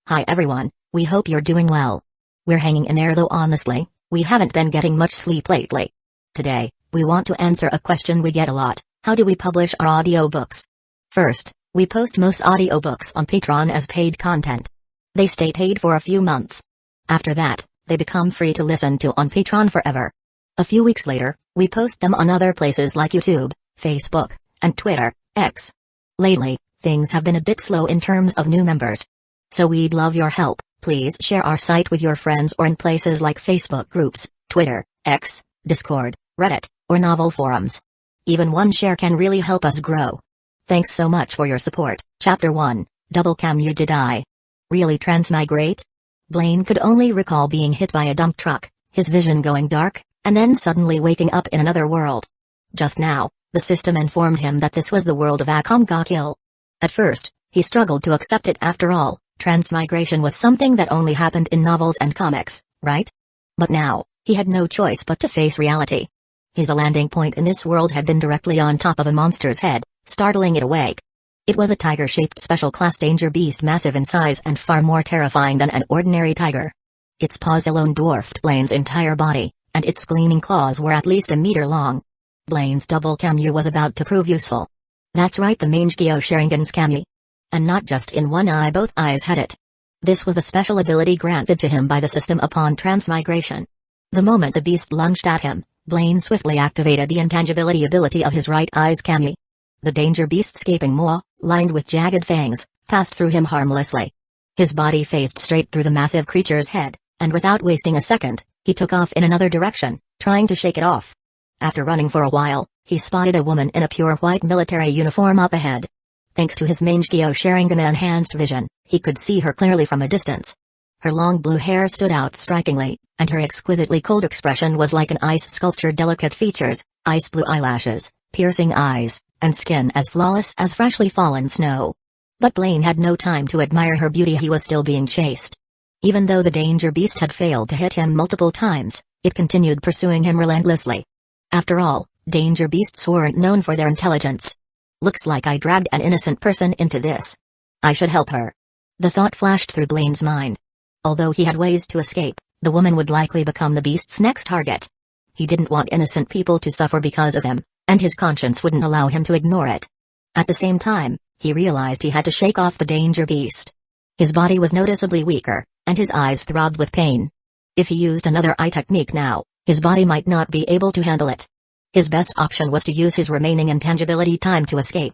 Hi everyone, we hope you're doing well. We're hanging in there though honestly, we haven't been getting much sleep lately. Today, we want to answer a question we get a lot: how do we publish our audiobooks? First, we post most audiobooks on Patreon as paid content. They stay paid for a few months. After that, they become free to listen to on Patreon forever. A few weeks later, we post them on other places like YouTube, Facebook, and Twitter, X. Lately, things have been a bit slow in terms of new members. So we'd love your help. Please share our site with your friends or in places like Facebook groups, Twitter, X, Discord, Reddit, or novel forums. Even one share can really help us grow. Thanks so much for your support. Chapter 1, Double Kamui did I really transmigrate? Blaine could only recall being hit by a dump truck, his vision going dark, and then suddenly waking up in another world. Just now, the system informed him that this was the world of Akame. At first, he struggled to accept it. After all, transmigration was something that only happened in novels and comics, right? But now, he had no choice but to face reality. His landing point in this world had been directly on top of a monster's head, startling it awake. It was a tiger-shaped special-class danger beast, massive in size and far more terrifying than an ordinary tiger. Its paws alone dwarfed Blaine's entire body, and its gleaming claws were at least a meter long. Blaine's double Kamui was about to prove useful. That's right, the Mangekyō Sharingan's Kamui. And not just in one eye, both eyes had it. This was the special ability granted to him by the system upon transmigration. The moment the beast lunged at him, Blaine swiftly activated the intangibility ability of his right eye's Kamui. The danger beast's gaping maw, lined with jagged fangs, passed through him harmlessly. His body faced straight through the massive creature's head, and without wasting a second, he took off in another direction, trying to shake it off. After running for a while, he spotted a woman in a pure white military uniform up ahead. Thanks to his Mangekyō Sharingan enhanced vision, he could see her clearly from a distance. Her long blue hair stood out strikingly, and her exquisitely cold expression was like an ice sculpture. Delicate features, ice blue eyelashes, piercing eyes, and skin as flawless as freshly fallen snow. But Blaine had no time to admire her beauty. He was still being chased. Even though the danger beast had failed to hit him multiple times, it continued pursuing him relentlessly. After all, danger beasts weren't known for their intelligence. Looks like I dragged an innocent person into this. I should help her. The thought flashed through Blaine's mind. Although he had ways to escape, the woman would likely become the beast's next target. He didn't want innocent people to suffer because of him, and his conscience wouldn't allow him to ignore it. At the same time, he realized he had to shake off the danger beast. His body was noticeably weaker, and his eyes throbbed with pain. If he used another eye technique now, his body might not be able to handle it. His best option was to use his remaining intangibility time to escape.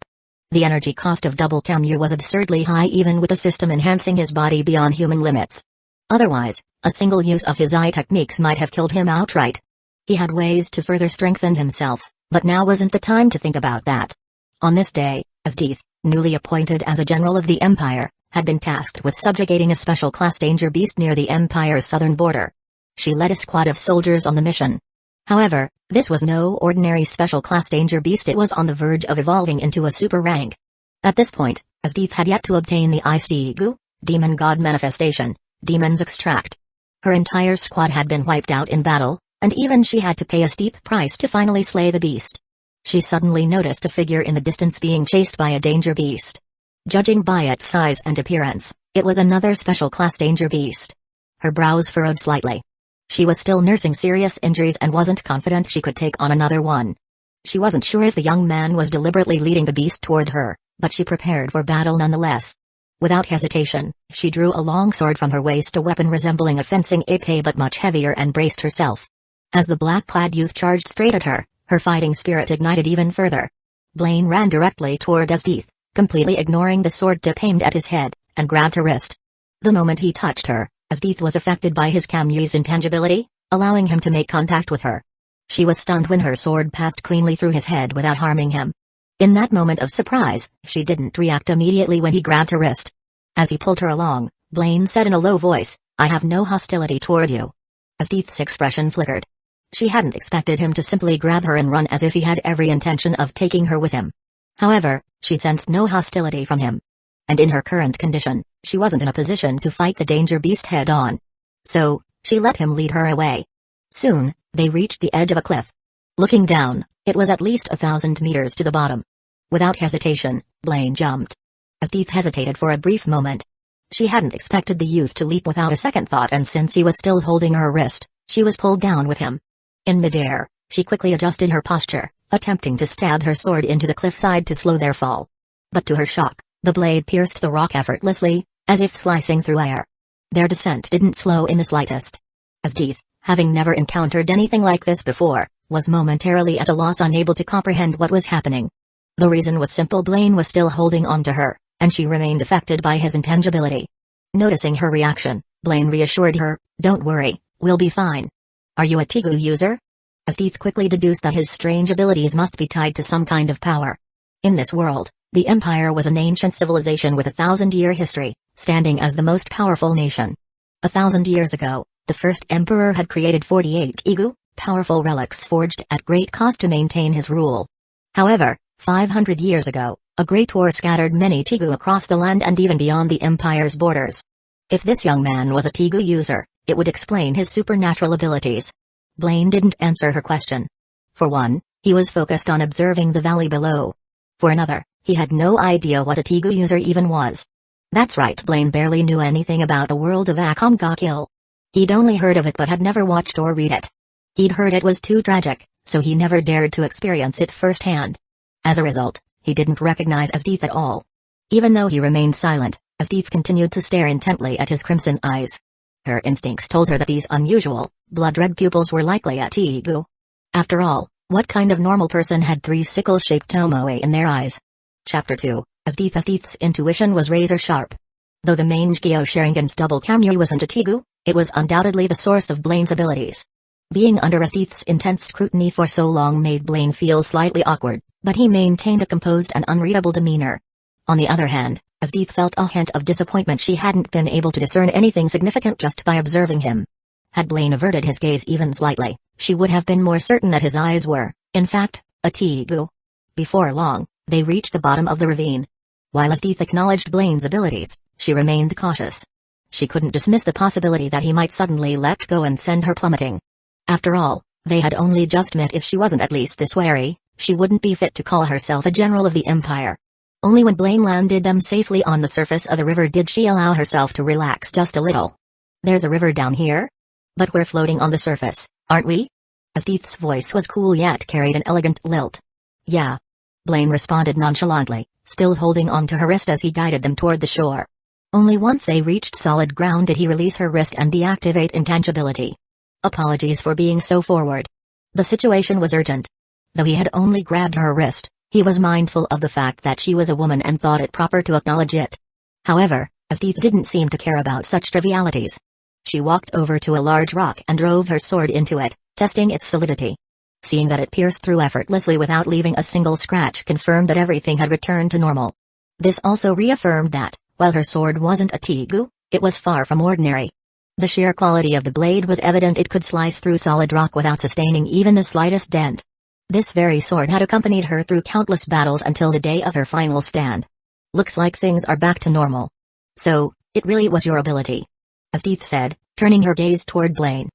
The energy cost of double Kamui was absurdly high, even with the system enhancing his body beyond human limits. Otherwise, a single use of his eye techniques might have killed him outright. He had ways to further strengthen himself, but now wasn't the time to think about that. On this day, Asdeath, newly appointed as a general of the Empire, had been tasked with subjugating a special-class danger beast near the Empire's southern border. She led a squad of soldiers on the mission. However, this was no ordinary special-class danger beast. It was on the verge of evolving into a super rank. At this point, Asdeath had yet to obtain the Ice-Gu, Demon God Manifestation, Demon's Extract. Her entire squad had been wiped out in battle, and even she had to pay a steep price to finally slay the beast. She suddenly noticed a figure in the distance being chased by a danger beast. Judging by its size and appearance, it was another special-class danger beast. Her brows furrowed slightly. She was still nursing serious injuries and wasn't confident she could take on another one. She wasn't sure if the young man was deliberately leading the beast toward her, but she prepared for battle nonetheless. Without hesitation, she drew a long sword from her waist, a weapon resembling a fencing épée but much heavier, and braced herself. As the black-clad youth charged straight at her, her fighting spirit ignited even further. Blaine ran directly toward Asdeath, completely ignoring the sword tip aimed at his head, and grabbed her wrist. The moment he touched her, Asdeath was affected by his Kamui's intangibility, allowing him to make contact with her. She was stunned when her sword passed cleanly through his head without harming him. In that moment of surprise, she didn't react immediately when he grabbed her wrist. As he pulled her along, Blaine said in a low voice, "I have no hostility toward you." Asdeath's expression flickered. She hadn't expected him to simply grab her and run as if he had every intention of taking her with him. However, she sensed no hostility from him. And in her current condition, she wasn't in a position to fight the danger beast head-on. So, she let him lead her away. Soon, they reached the edge of a cliff. Looking down, it was at least 1,000 meters to the bottom. Without hesitation, Blaine jumped. Asdeath hesitated for a brief moment. She hadn't expected the youth to leap without a second thought, and since he was still holding her wrist, she was pulled down with him. In midair, she quickly adjusted her posture, attempting to stab her sword into the cliffside to slow their fall. But to her shock, the blade pierced the rock effortlessly, as if slicing through air. Their descent didn't slow in the slightest. As Death, having never encountered anything like this before, was momentarily at a loss, unable to comprehend what was happening. The reason was simple: Blaine was still holding on to her, and she remained affected by his intangibility. Noticing her reaction, Blaine reassured her, "Don't worry, we'll be fine." "Are you a Tegu user?" As Death quickly deduced that his strange abilities must be tied to some kind of power. In this world, the Empire was an ancient civilization with a 1,000-year history, standing as the most powerful nation. 1,000 years ago, the first emperor had created 48 Egu, powerful relics forged at great cost to maintain his rule. However, 500 years ago, a great war scattered many Tegu across the land and even beyond the Empire's borders. If this young man was a Tegu user, it would explain his supernatural abilities. Blaine didn't answer her question. For one, he was focused on observing the valley below. For another, he had no idea what a Tegu user even was. That's right, Blaine barely knew anything about the world of Akame. He'd only heard of it but had never watched or read it. He'd heard it was too tragic, so he never dared to experience it firsthand. As a result, he didn't recognize Asdeath at all. Even though he remained silent, Asdeath continued to stare intently at his crimson eyes. Her instincts told her that these unusual, blood-red pupils were likely a Tegu. After all, what kind of normal person had 3 sickle-shaped tomoe in their eyes? Chapter 2, Asdeath's intuition was razor-sharp. Though the Mangekyō Sharingan's double Kamui wasn't a Tegu, it was undoubtedly the source of Blaine's abilities. Being under Asdeath's intense scrutiny for so long made Blaine feel slightly awkward, but he maintained a composed and unreadable demeanor. On the other hand, Asdeath felt a hint of disappointment. She hadn't been able to discern anything significant just by observing him. Had Blaine averted his gaze even slightly, she would have been more certain that his eyes were, in fact, a Tegu. Before long, they reached the bottom of the ravine. While Asdeath acknowledged Blaine's abilities, she remained cautious. She couldn't dismiss the possibility that he might suddenly let go and send her plummeting. After all, they had only just met. If she wasn't at least this wary, she wouldn't be fit to call herself a general of the Empire. Only when Blaine landed them safely on the surface of the river did she allow herself to relax just a little. "There's a river down here? But we're floating on the surface, aren't we?" Asdeath's voice was cool yet carried an elegant lilt. "Yeah." Blaine responded nonchalantly, still holding on to her wrist as he guided them toward the shore. Only once they reached solid ground did he release her wrist and deactivate intangibility. "Apologies for being so forward." The situation was urgent. Though he had only grabbed her wrist, he was mindful of the fact that she was a woman and thought it proper to acknowledge it. However, Asdeath didn't seem to care about such trivialities. She walked over to a large rock and drove her sword into it, testing its solidity. Seeing that it pierced through effortlessly without leaving a single scratch confirmed that everything had returned to normal. This also reaffirmed that, while her sword wasn't a Tegu, it was far from ordinary. The sheer quality of the blade was evident. It could slice through solid rock without sustaining even the slightest dent. This very sword had accompanied her through countless battles until the day of her final stand. "Looks like things are back to normal. So, it really was your ability," Asdeath said, turning her gaze toward Blaine.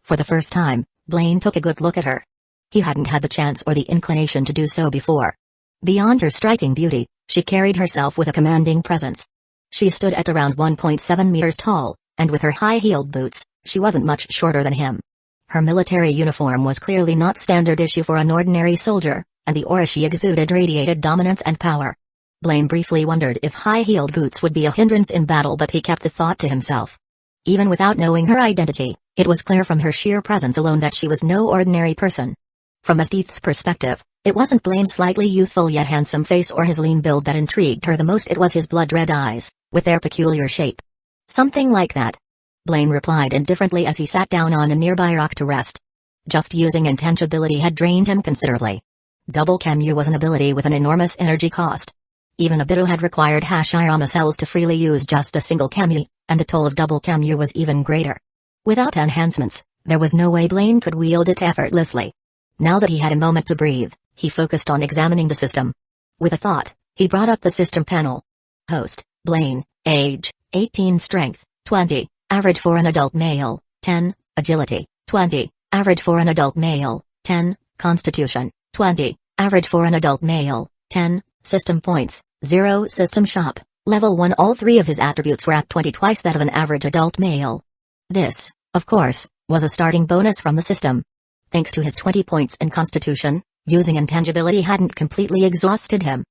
For the first time, Blaine took a good look at her. He hadn't had the chance or the inclination to do so before. Beyond her striking beauty, she carried herself with a commanding presence. She stood at around 1.7 meters tall, and with her high-heeled boots, she wasn't much shorter than him. Her military uniform was clearly not standard issue for an ordinary soldier, and the aura she exuded radiated dominance and power. Blaine briefly wondered if high-heeled boots would be a hindrance in battle, but he kept the thought to himself. Even without knowing her identity, it was clear from her sheer presence alone that she was no ordinary person. From Asdeath's perspective, it wasn't Blaine's slightly youthful yet handsome face or his lean build that intrigued her the most. It was his blood-red eyes, with their peculiar shape. "Something like that," Blaine replied indifferently as he sat down on a nearby rock to rest. Just using intangibility had drained him considerably. Double Kamui was an ability with an enormous energy cost. Even a Bido had required Hashirama cells to freely use just a single Kamui, and the toll of double Kamui was even greater. Without enhancements, there was no way Blaine could wield it effortlessly. Now that he had a moment to breathe, he focused on examining the system. With a thought, he brought up the system panel. Host, Blaine, age, 18, strength, 20, average for an adult male, 10, agility, 20, average for an adult male, 10, constitution, 20, average for an adult male, 10, system points, 0, system shop, Level 1, all 3 of his attributes were at 20, twice that of an average adult male. This, of course, was a starting bonus from the system. Thanks to his 20 points in Constitution, using intangibility hadn't completely exhausted him.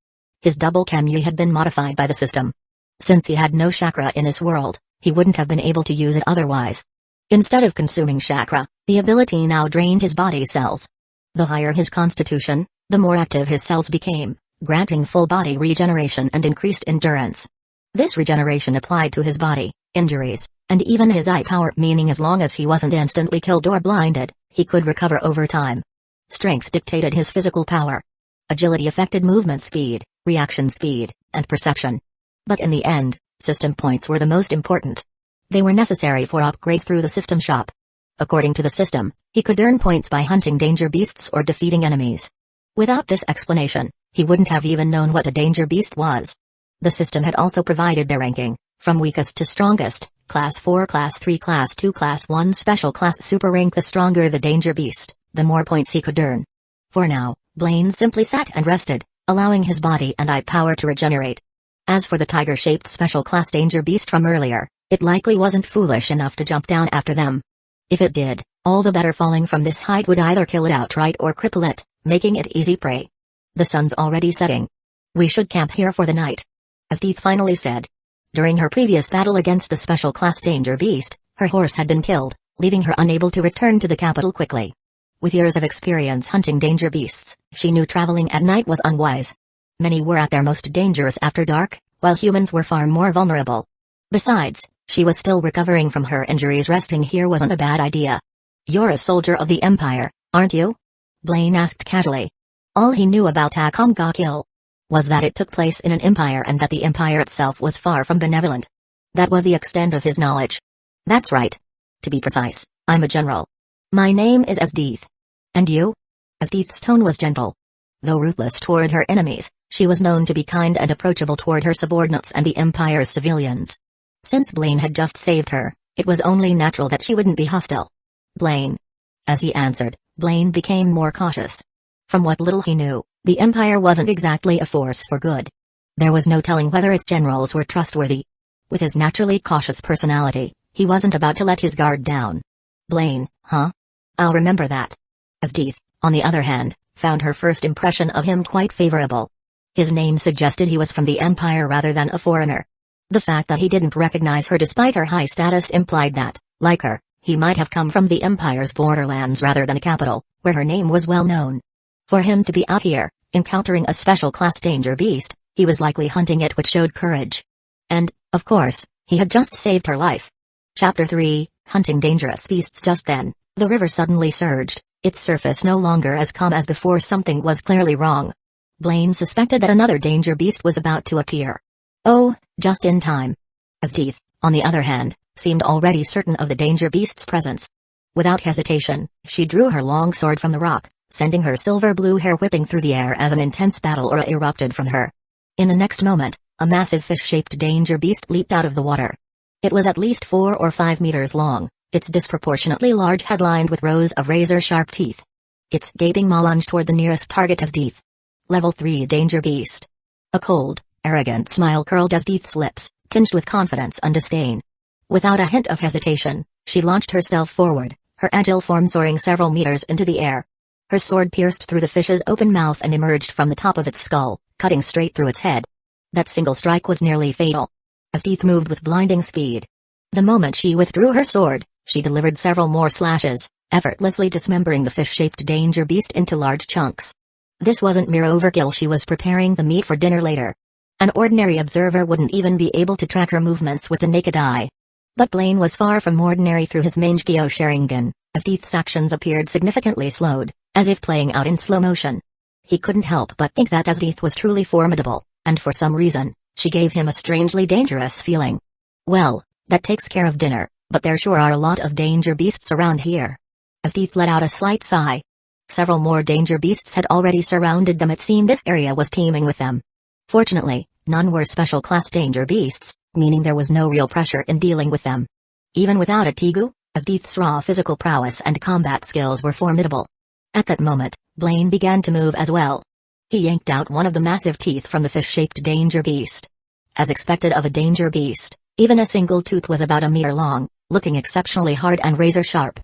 His double Kamui had been modified by the system. Since he had no chakra in this world, he wouldn't have been able to use it otherwise. Instead of consuming chakra, the ability now drained his body cells. The higher his constitution, the more active his cells became, granting full body regeneration and increased endurance. This regeneration applied to his body, injuries, and even his eye power, meaning as long as he wasn't instantly killed or blinded, he could recover over time. Strength dictated his physical power. Agility affected movement speed, reaction speed, and perception. But in the end, system points were the most important. They were necessary for upgrades through the system shop. According to the system, he could earn points by hunting danger beasts or defeating enemies. Without this explanation, he wouldn't have even known what a danger beast was. The system had also provided their ranking, from weakest to strongest, Class 4, Class 3, Class 2, Class 1, Special Class, Super Rank. The stronger the danger beast, the more points he could earn. For now, Blaine simply sat and rested, allowing his body and eye power to regenerate. As for the tiger-shaped Special Class danger beast from earlier, it likely wasn't foolish enough to jump down after them. If it did, all the better. Falling from this height would either kill it outright or cripple it, making it easy prey. The sun's already setting. We should camp here for the night. As Teeth finally said. During her previous battle against the Special Class danger beast, her horse had been killed, leaving her unable to return to the capital quickly. With years of experience hunting danger beasts, she knew traveling at night was unwise. Many were at their most dangerous after dark, while humans were far more vulnerable. Besides, she was still recovering from her injuries. Resting here wasn't a bad idea. You're a soldier of the Empire, aren't you? Blaine asked casually. All he knew about Akame was that it took place in an empire and that the empire itself was far from benevolent. That was the extent of his knowledge. That's right. To be precise, I'm a general. My name is Asdeath. And you? Asdeath's tone was gentle. Though ruthless toward her enemies, she was known to be kind and approachable toward her subordinates and the Empire's civilians. Since Blaine had just saved her, it was only natural that she wouldn't be hostile. Blaine. As he answered, Blaine became more cautious. From what little he knew, the Empire wasn't exactly a force for good. There was no telling whether its generals were trustworthy. With his naturally cautious personality, he wasn't about to let his guard down. Blaine, huh? I'll remember that. Asdeath, on the other hand, found her first impression of him quite favorable. His name suggested he was from the Empire rather than a foreigner. The fact that he didn't recognize her despite her high status implied that, like her, he might have come from the Empire's borderlands rather than the capital, where her name was well known. For him to be out here, encountering a Special Class danger beast, he was likely hunting it, which showed courage. And, of course, he had just saved her life. Chapter 3, Hunting Dangerous Beasts. Just then, the river suddenly surged, its surface no longer as calm as before. Something was clearly wrong. Blaine suspected that another danger beast was about to appear. Oh, just in time. Asdeath, on the other hand, seemed already certain of the danger beast's presence. Without hesitation, she drew her long sword from the rock, sending her silver blue hair whipping through the air as an intense battle aura erupted from her. In the next moment, a massive fish-shaped danger beast leaped out of the water. It was at least 4 or 5 meters long, its disproportionately large head lined with rows of razor-sharp teeth. Its gaping maw lunged toward the nearest target. Asdeath. Level 3 danger beast. A cold, arrogant smile curled Asdeath's lips, tinged with confidence and disdain. Without a hint of hesitation, she launched herself forward, her agile form soaring several meters into the air. Her sword pierced through the fish's open mouth and emerged from the top of its skull, cutting straight through its head. That single strike was nearly fatal. Asdeath moved with blinding speed. The moment she withdrew her sword, she delivered several more slashes, effortlessly dismembering the fish-shaped danger beast into large chunks. This wasn't mere overkill. She was preparing the meat for dinner later. An ordinary observer wouldn't even be able to track her movements with the naked eye. But Blaine was far from ordinary. Through his Mangekyō Sharingan, Asdeath's actions appeared significantly slowed, as if playing out in slow motion. He couldn't help but think that Asdeath was truly formidable, and for some reason, she gave him a strangely dangerous feeling. Well, that takes care of dinner, but there sure are a lot of danger beasts around here. Asdeath let out a slight sigh. Several more danger beasts had already surrounded them. It seemed this area was teeming with them. Fortunately, none were Special Class danger beasts, meaning there was no real pressure in dealing with them. Even without a Tegu, Asdeath's raw physical prowess and combat skills were formidable. At that moment, Blaine began to move as well. He yanked out one of the massive teeth from the fish-shaped danger beast. As expected of a danger beast, even a single tooth was about a meter long, looking exceptionally hard and razor-sharp.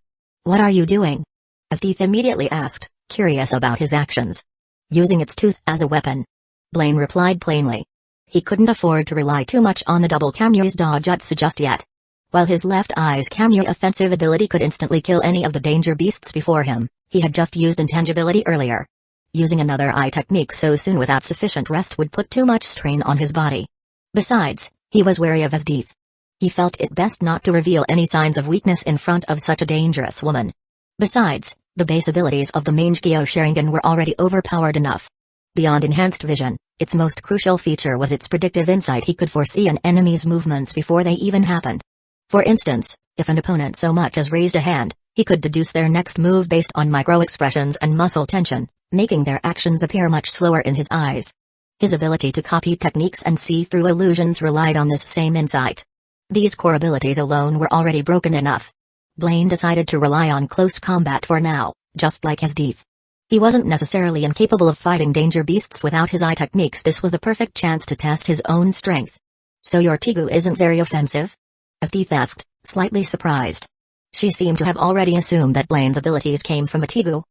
"What are you doing?" His teeth immediately asked, curious about his actions. "Using its tooth as a weapon," Blaine replied plainly. He couldn't afford to rely too much on the double Kamui's dojutsu just yet. While his left eye's Kamui offensive ability could instantly kill any of the danger beasts before him, he had just used intangibility earlier. Using another eye technique so soon without sufficient rest would put too much strain on his body. Besides, he was wary of his teeth. He felt it best not to reveal any signs of weakness in front of such a dangerous woman. Besides, the base abilities of the Mangekyō Sharingan were already overpowered enough. Beyond enhanced vision, its most crucial feature was its predictive insight. He could foresee an enemy's movements before they even happened. For instance, if an opponent so much as raised a hand, he could deduce their next move based on micro-expressions and muscle tension, making their actions appear much slower in his eyes. His ability to copy techniques and see through illusions relied on this same insight. These core abilities alone were already broken enough. Blaine decided to rely on close combat for now, just like his teeth. He wasn't necessarily incapable of fighting danger beasts without his eye techniques. This was the perfect chance to test his own strength. "So your Tegu isn't very offensive?" His teeth asked, slightly surprised. She seemed to have already assumed that Blaine's abilities came from a Tegu.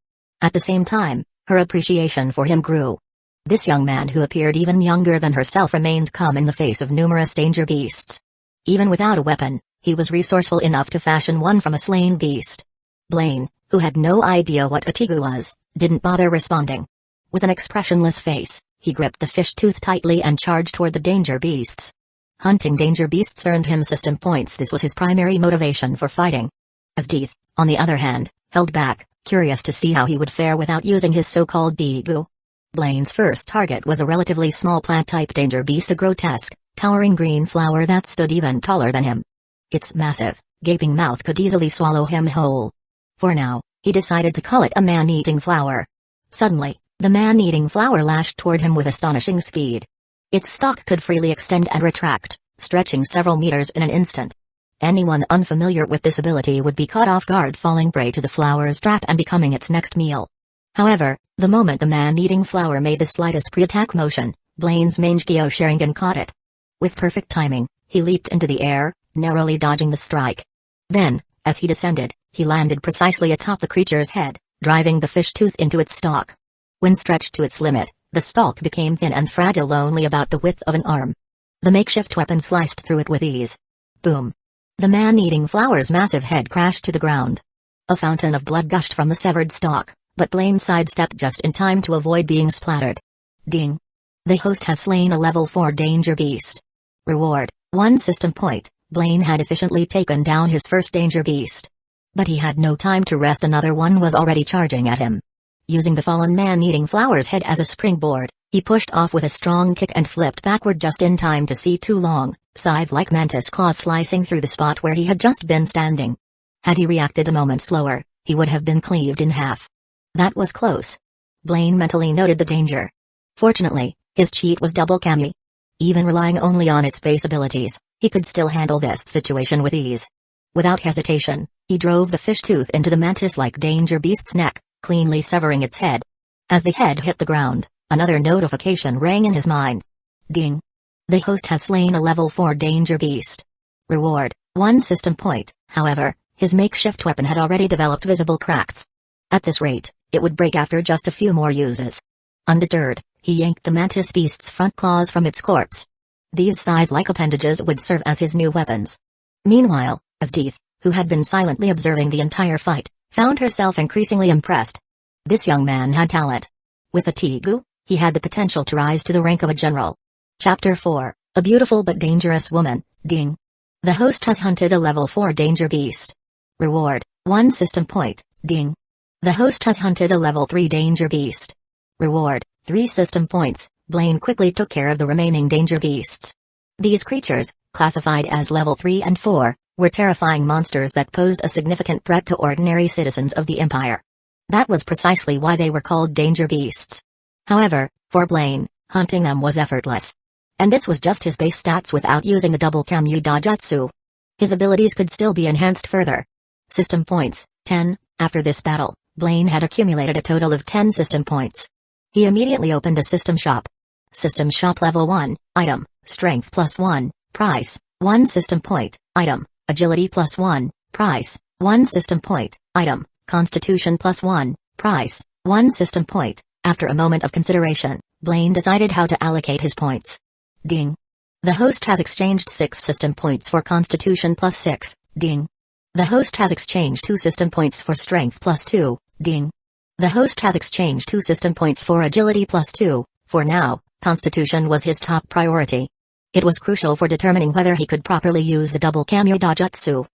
At the same time, her appreciation for him grew. This young man, who appeared even younger than herself, remained calm in the face of numerous danger beasts. Even without a weapon, he was resourceful enough to fashion one from a slain beast. Blaine, who had no idea what a Tegu was, didn't bother responding. With an expressionless face, he gripped the fish tooth tightly and charged toward the danger beasts. Hunting danger beasts earned him system points. This was his primary motivation for fighting. His teeth, on the other hand, held back, curious to see how he would fare without using his so-called Tegu. Blaine's first target was a relatively small plant-type danger beast, a grotesque, towering green flower that stood even taller than him. Its massive, gaping mouth could easily swallow him whole. For now, he decided to call it a man-eating flower. Suddenly, the man-eating flower lashed toward him with astonishing speed. Its stalk could freely extend and retract, stretching several meters in an instant. Anyone unfamiliar with this ability would be caught off guard, falling prey to the flower's trap and becoming its next meal. However, the moment the man-eating flower made the slightest pre-attack motion, Blaine's Mangekyō Sharingan caught it. With perfect timing, he leaped into the air, narrowly dodging the strike. Then, as he descended, he landed precisely atop the creature's head, driving the fish tooth into its stalk. When stretched to its limit, the stalk became thin and fragile, only about the width of an arm. The makeshift weapon sliced through it with ease. Boom! The man-eating flower's massive head crashed to the ground. A fountain of blood gushed from the severed stalk, but Blaine sidestepped just in time to avoid being splattered. Ding! The host has slain a level 4 danger beast. Reward: 1 system point. Blaine had efficiently taken down his first danger beast. But he had no time to rest. Another one was already charging at him. Using the fallen man-eating flower's head as a springboard, he pushed off with a strong kick and flipped backward just in time to see 2 long, scythe-like mantis claws slicing through the spot where he had just been standing. Had he reacted a moment slower, he would have been cleaved in half. That was close. Blaine mentally noted the danger. Fortunately, his cheat was double Kamui. Even relying only on its base abilities, he could still handle this situation with ease. Without hesitation, he drove the fish tooth into the mantis-like danger beast's neck, cleanly severing its head. As the head hit the ground, another notification rang in his mind. Ding! The host has slain a level 4 danger beast. Reward: 1 system point. However, his makeshift weapon had already developed visible cracks. At this rate, it would break after just a few more uses. Undeterred, he yanked the mantis beast's front claws from its corpse. These scythe-like appendages would serve as his new weapons. Meanwhile, his teeth, who had been silently observing the entire fight, found herself increasingly impressed. This young man had talent. With a Tegu, he had the potential to rise to the rank of a general. Chapter 4, A Beautiful but Dangerous Woman. Ding! The host has hunted a level 4 danger beast. Reward: 1 system point. Ding! The host has hunted a level 3 danger beast. Reward: 3 system points. Blaine quickly took care of the remaining danger beasts. These creatures, classified as level 3 and 4, were terrifying monsters that posed a significant threat to ordinary citizens of the Empire. That was precisely why they were called danger beasts. However, for Blaine, hunting them was effortless. And this was just his base stats without using the double Kamui dojutsu. His abilities could still be enhanced further. System points: 10. After this battle, Blaine had accumulated a total of 10 system points. He immediately opened a system shop. System Shop Level 1, Item, Strength +1, Price, 1 System Point, Item, Agility +1, Price, 1 System Point, Item, Constitution +1, Price, 1 System Point. After a moment of consideration, Blaine decided how to allocate his points. Ding. The host has exchanged 6 system points for Constitution +6, ding. The host has exchanged 2 system points for Strength +2, ding. The host has exchanged 2 system points for Agility +2, for now, Constitution was his top priority. It was crucial for determining whether he could properly use the double Kamui Dojutsu.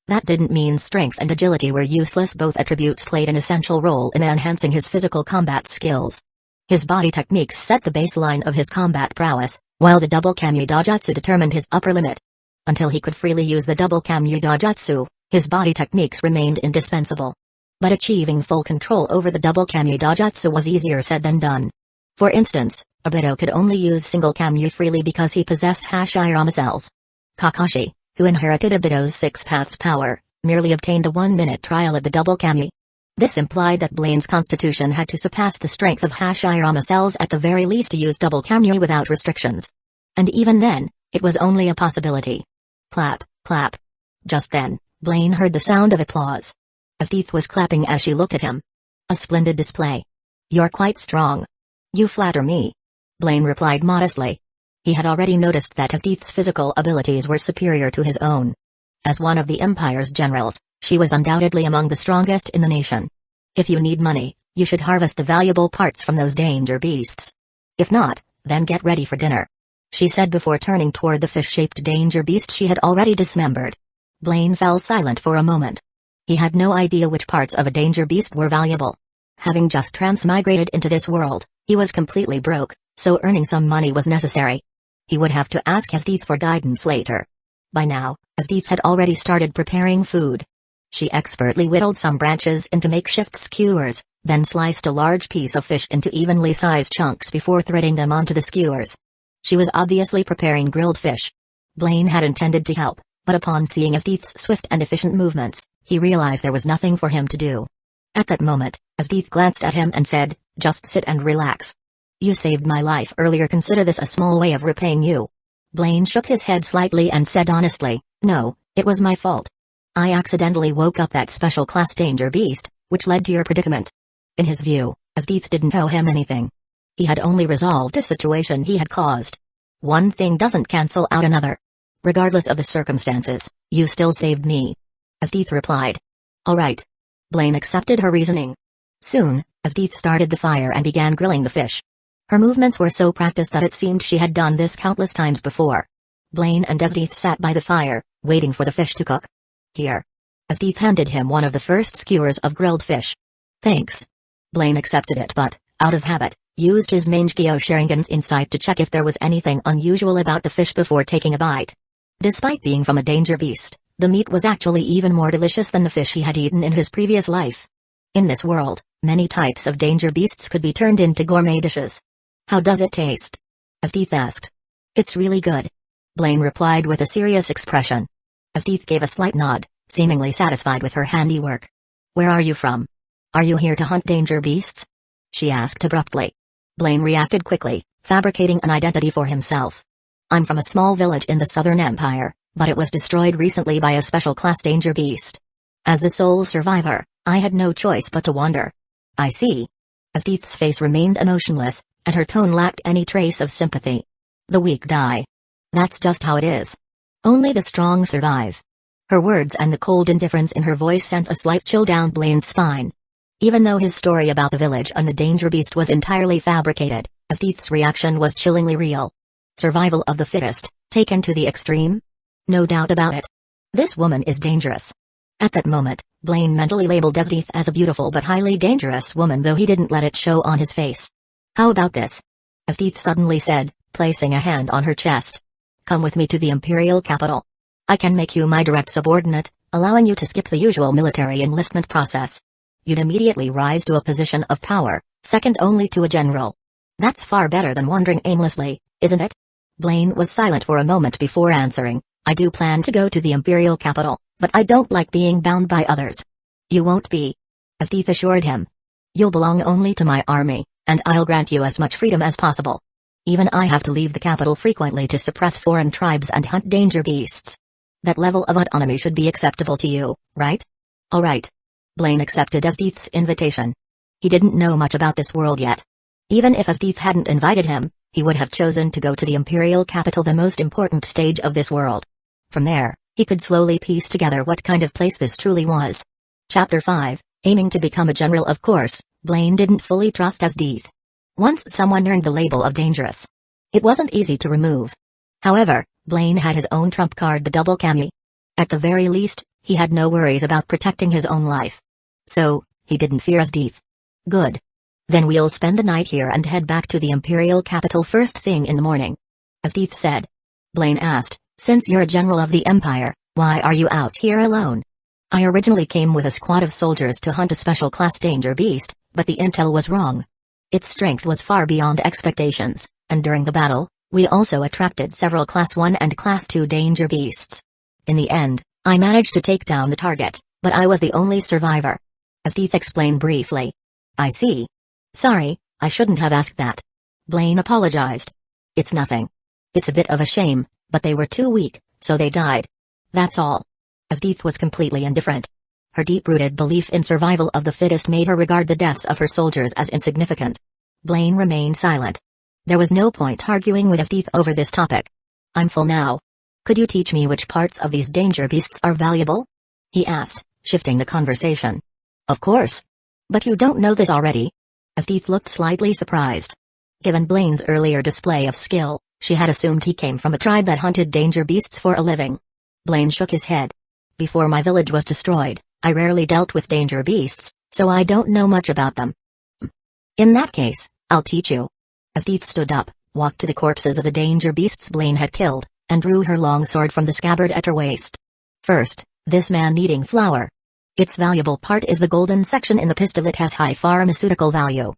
That didn't mean strength and agility were useless, both attributes played an essential role in enhancing his physical combat skills. His body techniques set the baseline of his combat prowess, while the double Kamui Dojutsu determined his upper limit. Until he could freely use the double Kamui Dojutsu, his body techniques remained indispensable. But achieving full control over the double Kamui Dojutsu was easier said than done. For instance, Obito could only use single Kamui freely because he possessed Hashirama cells. Kakashi, who inherited Obito's 6 paths power, merely obtained a 1-minute trial of the double Kamui. This implied that Blaine's constitution had to surpass the strength of Hashirama cells at the very least to use double Kamui without restrictions. And even then, it was only a possibility. Clap, clap. Just then, Blaine heard the sound of applause. Asdith was clapping as she looked at him. A splendid display. You're quite strong. You flatter me. Blaine replied modestly. He had already noticed that Asdith's physical abilities were superior to his own. As one of the Empire's generals, she was undoubtedly among the strongest in the nation. If you need money, you should harvest the valuable parts from those danger beasts. If not, then get ready for dinner, she said before turning toward the fish-shaped danger beast she had already dismembered. Blaine fell silent for a moment. He had no idea which parts of a danger beast were valuable. Having just transmigrated into this world, he was completely broke, so earning some money was necessary. He would have to ask Asdith for guidance later. By now, Asdith had already started preparing food. She expertly whittled some branches into makeshift skewers, then sliced a large piece of fish into evenly sized chunks before threading them onto the skewers. She was obviously preparing grilled fish. Blaine had intended to help, but upon seeing Asdith's swift and efficient movements, he realized there was nothing for him to do. At that moment, Asdith glanced at him and said, "Just sit and relax. You saved my life earlier, consider this a small way of repaying you." Blaine shook his head slightly and said honestly, "No, it was my fault. I accidentally woke up that special class danger beast, which led to your predicament." In his view, Asdith didn't owe him anything. He had only resolved a situation he had caused. One thing doesn't cancel out another. Regardless of the circumstances, you still saved me, Asdith replied. All right. Blaine accepted her reasoning. Soon, Asdith started the fire and began grilling the fish. Her movements were so practiced that it seemed she had done this countless times before. Blaine and Asdith sat by the fire, waiting for the fish to cook. Here. Asdith handed him one of the first skewers of grilled fish. Thanks. Blaine accepted it but, out of habit, used his Mangekyō Sharingan's insight to check if there was anything unusual about the fish before taking a bite. Despite being from a danger beast, the meat was actually even more delicious than the fish he had eaten in his previous life. In this world, many types of danger beasts could be turned into gourmet dishes. How does it taste? Asdith asked. It's really good. Blaine replied with a serious expression. Asdith gave a slight nod, seemingly satisfied with her handiwork. Where are you from? Are you here to hunt danger beasts? She asked abruptly. Blaine reacted quickly, fabricating an identity for himself. I'm from a small village in the Southern Empire, but it was destroyed recently by a special class danger beast. As the sole survivor, I had no choice but to wander. I see. Asdith's face remained emotionless, and her tone lacked any trace of sympathy. The weak die. That's just how it is. Only the strong survive. Her words and the cold indifference in her voice sent a slight chill down Blaine's spine. Even though his story about the village and the danger beast was entirely fabricated, Asdith's reaction was chillingly real. Survival of the fittest, taken to the extreme? No doubt about it. This woman is dangerous. At that moment, Blaine mentally labeled Asdith as a beautiful but highly dangerous woman, though he didn't let it show on his face. How about this? Asdith suddenly said, placing a hand on her chest. Come with me to the Imperial capital. I can make you my direct subordinate, allowing you to skip the usual military enlistment process. You'd immediately rise to a position of power, second only to a general. That's far better than wandering aimlessly, isn't it? Blaine was silent for a moment before answering. I do plan to go to the Imperial capital, but I don't like being bound by others. You won't be, Asdith assured him. You'll belong only to my army, and I'll grant you as much freedom as possible. Even I have to leave the capital frequently to suppress foreign tribes and hunt danger beasts. That level of autonomy should be acceptable to you, right? Alright. Blaine accepted Asdeath's invitation. He didn't know much about this world yet. Even if Asdeath hadn't invited him, he would have chosen to go to the imperial capital, the most important stage of this world. From there, he could slowly piece together what kind of place this truly was. Chapter 5, aiming to become a general. Of course, Blaine didn't fully trust Asdeath. Once someone earned the label of dangerous, it wasn't easy to remove. However, Blaine had his own trump card, the double Kamui. At the very least, he had no worries about protecting his own life. So, he didn't fear Asdeath. Good. Then we'll spend the night here and head back to the imperial capital first thing in the morning. Asdeath said. Blaine asked, since you're a general of the empire, why are you out here alone? I originally came with a squad of soldiers to hunt a special class danger beast, but the intel was wrong. Its strength was far beyond expectations, and during the battle, we also attracted several Class 1 and Class 2 danger beasts. In the end, I managed to take down the target, but I was the only survivor. Asdeath explained briefly. I see. Sorry, I shouldn't have asked that. Blaine apologized. It's nothing. It's a bit of a shame, but they were too weak, so they died. That's all. Asdeath was completely indifferent. Her deep-rooted belief in survival of the fittest made her regard the deaths of her soldiers as insignificant. Blaine remained silent. There was no point arguing with Asdeath over this topic. I'm full now. Could you teach me which parts of these danger beasts are valuable? He asked, shifting the conversation. Of course. But you don't know this already? Asdeath looked slightly surprised. Given Blaine's earlier display of skill, she had assumed he came from a tribe that hunted danger beasts for a living. Blaine shook his head. Before my village was destroyed, I rarely dealt with danger beasts, so I don't know much about them. In that case, I'll teach you. Asdeath stood up, walked to the corpses of the danger beasts Blaine had killed, and drew her long sword from the scabbard at her waist. First, this man-eating flower. Its valuable part is the golden section in the pistol. It has high pharmaceutical value.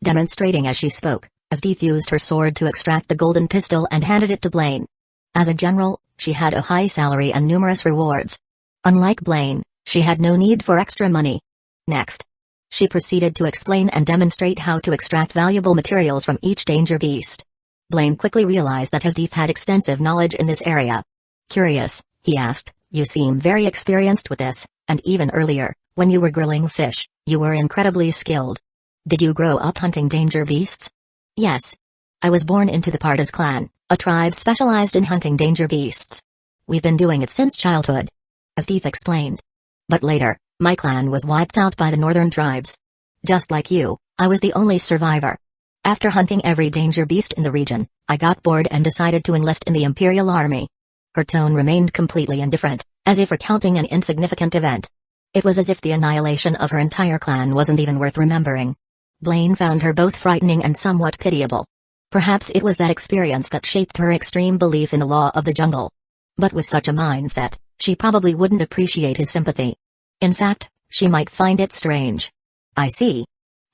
Demonstrating as she spoke, Asdeath used her sword to extract the golden pistol and handed it to Blaine. As a general, she had a high salary and numerous rewards. Unlike Blaine, she had no need for extra money. Next, she proceeded to explain and demonstrate how to extract valuable materials from each danger beast. Blaine quickly realized that Asdeath had extensive knowledge in this area. Curious, he asked, you seem very experienced with this, and even earlier, when you were grilling fish, you were incredibly skilled. Did you grow up hunting danger beasts? Yes. I was born into the Pardas clan, a tribe specialized in hunting danger beasts. We've been doing it since childhood. Asdeath explained. But later, my clan was wiped out by the northern tribes. Just like you, I was the only survivor. After hunting every danger beast in the region, I got bored and decided to enlist in the Imperial Army. Her tone remained completely indifferent, as if recounting an insignificant event. It was as if the annihilation of her entire clan wasn't even worth remembering. Blaine found her both frightening and somewhat pitiable. Perhaps it was that experience that shaped her extreme belief in the law of the jungle. But with such a mindset, she probably wouldn't appreciate his sympathy. In fact, she might find it strange. I see.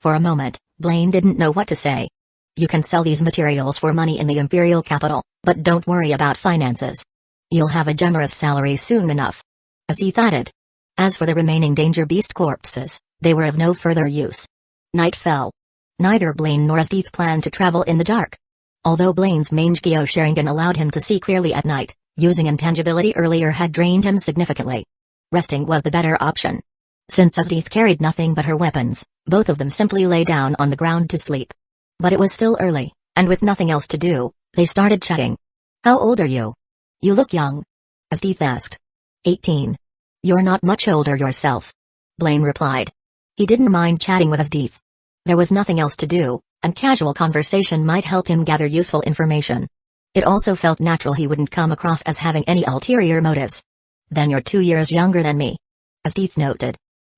For a moment, Blaine didn't know what to say. You can sell these materials for money in the imperial capital, but don't worry about finances. You'll have a generous salary soon enough. Asdeath added. As for the remaining danger beast corpses, they were of no further use. Night fell. Neither Blaine nor Asdeath planned to travel in the dark. Although Blaine's Mangekyō Sharingan allowed him to see clearly at night, using intangibility earlier had drained him significantly. Resting was the better option. Since Asdeath carried nothing but her weapons, both of them simply lay down on the ground to sleep. But it was still early, and with nothing else to do, they started chatting. How old are you? You look young. Asdeath asked. 18. You're not much older yourself. Blaine replied. He didn't mind chatting with Asdeath. There was nothing else to do, and casual conversation might help him gather useful information. It also felt natural he wouldn't come across as having any ulterior motives. Then you're 2 years younger than me. Asdeath noted.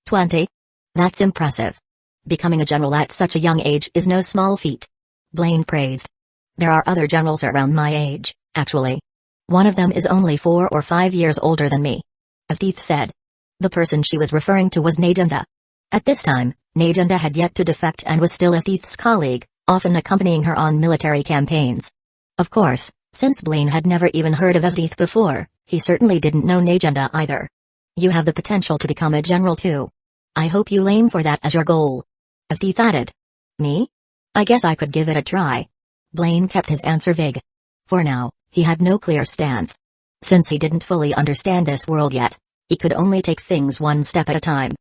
20? That's impressive. Becoming a general at such a young age is no small feat. Blaine praised. There are other generals around my age, actually. One of them is only 4 or 5 years older than me. Asdeath said. The person she was referring to was Najunda. At this time, Najunda had yet to defect and was still Asdeath's colleague, often accompanying her on military campaigns. Of course, since Blaine had never even heard of Asdeath before, he certainly didn't know Najunda either. You have the potential to become a general too. I hope you'll aim for that as your goal. Asdeath added. Me? I guess I could give it a try. Blaine kept his answer vague. For now, he had no clear stance. Since he didn't fully understand this world yet, he could only take things one step at a time.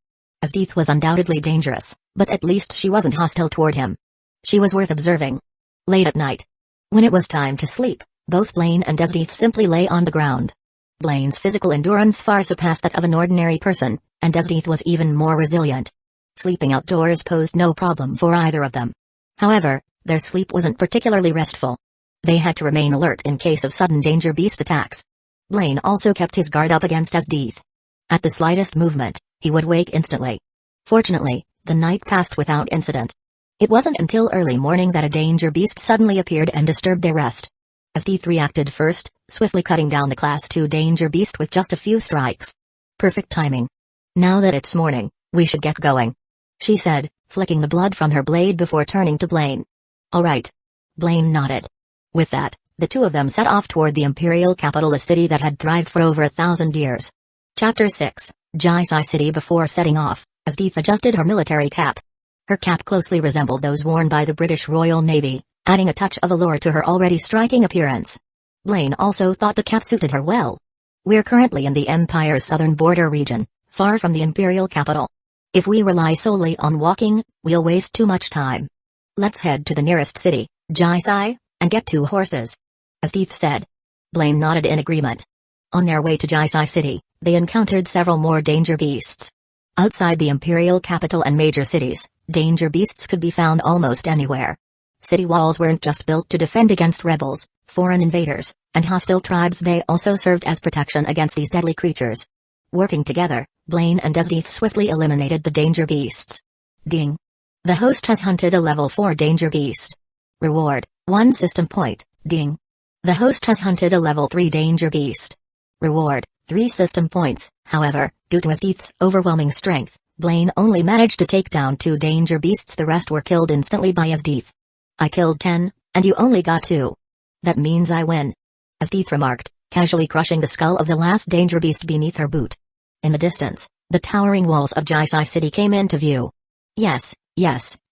Asdith was undoubtedly dangerous, but at least she wasn't hostile toward him. She was worth observing. Late at night, when it was time to sleep, both Blaine and Asdith simply lay on the ground. Blaine's physical endurance far surpassed that of an ordinary person, and Asdith was even more resilient. Sleeping outdoors posed no problem for either of them. However, their sleep wasn't particularly restful. They had to remain alert in case of sudden danger beast attacks. Blaine also kept his guard up against Asdith. At the slightest movement, he would wake instantly. Fortunately, the night passed without incident. It wasn't until early morning that a danger beast suddenly appeared and disturbed their rest. Asdith reacted first, swiftly cutting down the Class 2 danger beast with just a few strikes. Perfect timing. Now that it's morning, we should get going, she said, flicking the blood from her blade before turning to Blaine. All right. Blaine nodded. With that, the two of them set off toward the imperial capital, a city that had thrived for over 1,000 years. Chapter 6, Jaai City. Before setting off, Asdith adjusted her military cap. Her cap closely resembled those worn by the British Royal Navy, adding a touch of allure to her already striking appearance. Blaine also thought the cap suited her well. We're currently in the Empire's southern border region, far from the imperial capital. If we rely solely on walking, we'll waste too much time. Let's head to the nearest city, Jaai, and get 2 horses, Asdith said. Blaine nodded in agreement. On their way to Jaai City, they encountered several more danger beasts. Outside the imperial capital and major cities, danger beasts could be found almost anywhere. City walls weren't just built to defend against rebels, foreign invaders, and hostile tribes, they also served as protection against these deadly creatures. Working together, Blaine and Asdith swiftly eliminated the danger beasts. Ding. The host has hunted a level 4 danger beast. Reward, 1 system point. Ding. The host has hunted a level 3 danger beast. Reward, 3 system points. However, due to Asdith's overwhelming strength, Blaine only managed to take down 2 danger beasts. The rest were killed instantly by Asdith. I killed 10, and you only got 2. That means I win, Asdith remarked, casually crushing the skull of the last danger beast beneath her boot. In the distance, the towering walls of Jaai City came into view. Yes,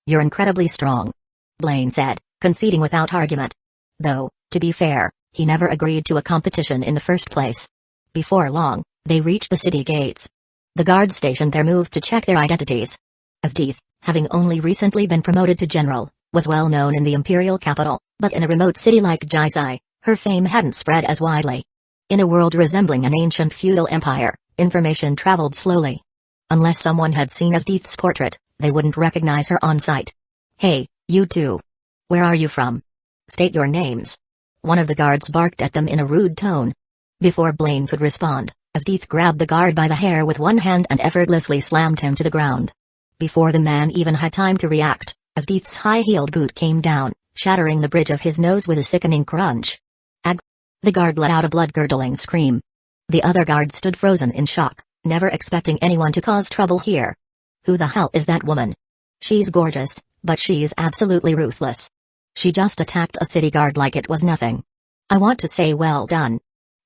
you're incredibly strong, Blaine said, conceding without argument. Though, to be fair, he never agreed to a competition in the first place. Before long, they reached the city gates. The guards stationed there moved to check their identities. Asdith, having only recently been promoted to general, was well known in the imperial capital, but in a remote city like Jaai, her fame hadn't spread as widely. In a world resembling an ancient feudal empire, information traveled slowly. Unless someone had seen Asdith's portrait, they wouldn't recognize her on sight. Hey, you two. Where are you from? State your names. One of the guards barked at them in a rude tone. Before Blaine could respond, Asdith grabbed the guard by the hair with one hand and effortlessly slammed him to the ground. Before the man even had time to react, Asdith's high-heeled boot came down, shattering the bridge of his nose with a sickening crunch. Ag! The guard let out a blood-curdling scream. The other guard stood frozen in shock, never expecting anyone to cause trouble here. Who the hell is that woman? She's gorgeous, but she's absolutely ruthless. She just attacked a city guard like it was nothing. I want to say well done.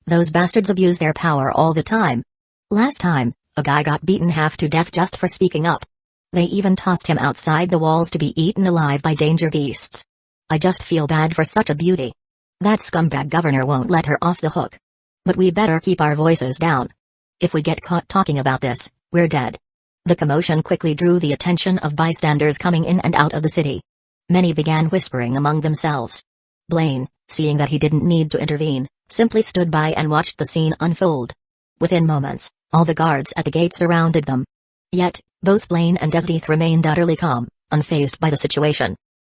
Those bastards abuse their power all the time. Last time, a guy got beaten half to death just for speaking up. They even tossed him outside the walls to be eaten alive by danger beasts. I just feel bad for such a beauty. That scumbag governor won't let her off the hook. But we better keep our voices down. If we get caught talking about this, we're dead. The commotion quickly drew the attention of bystanders coming in and out of the city. Many began whispering among themselves. Blaine, seeing that he didn't need to intervene, simply stood by and watched the scene unfold. Within moments, all the guards at the gate surrounded them. Yet, both Blaine and Asdith remained utterly calm, unfazed by the situation.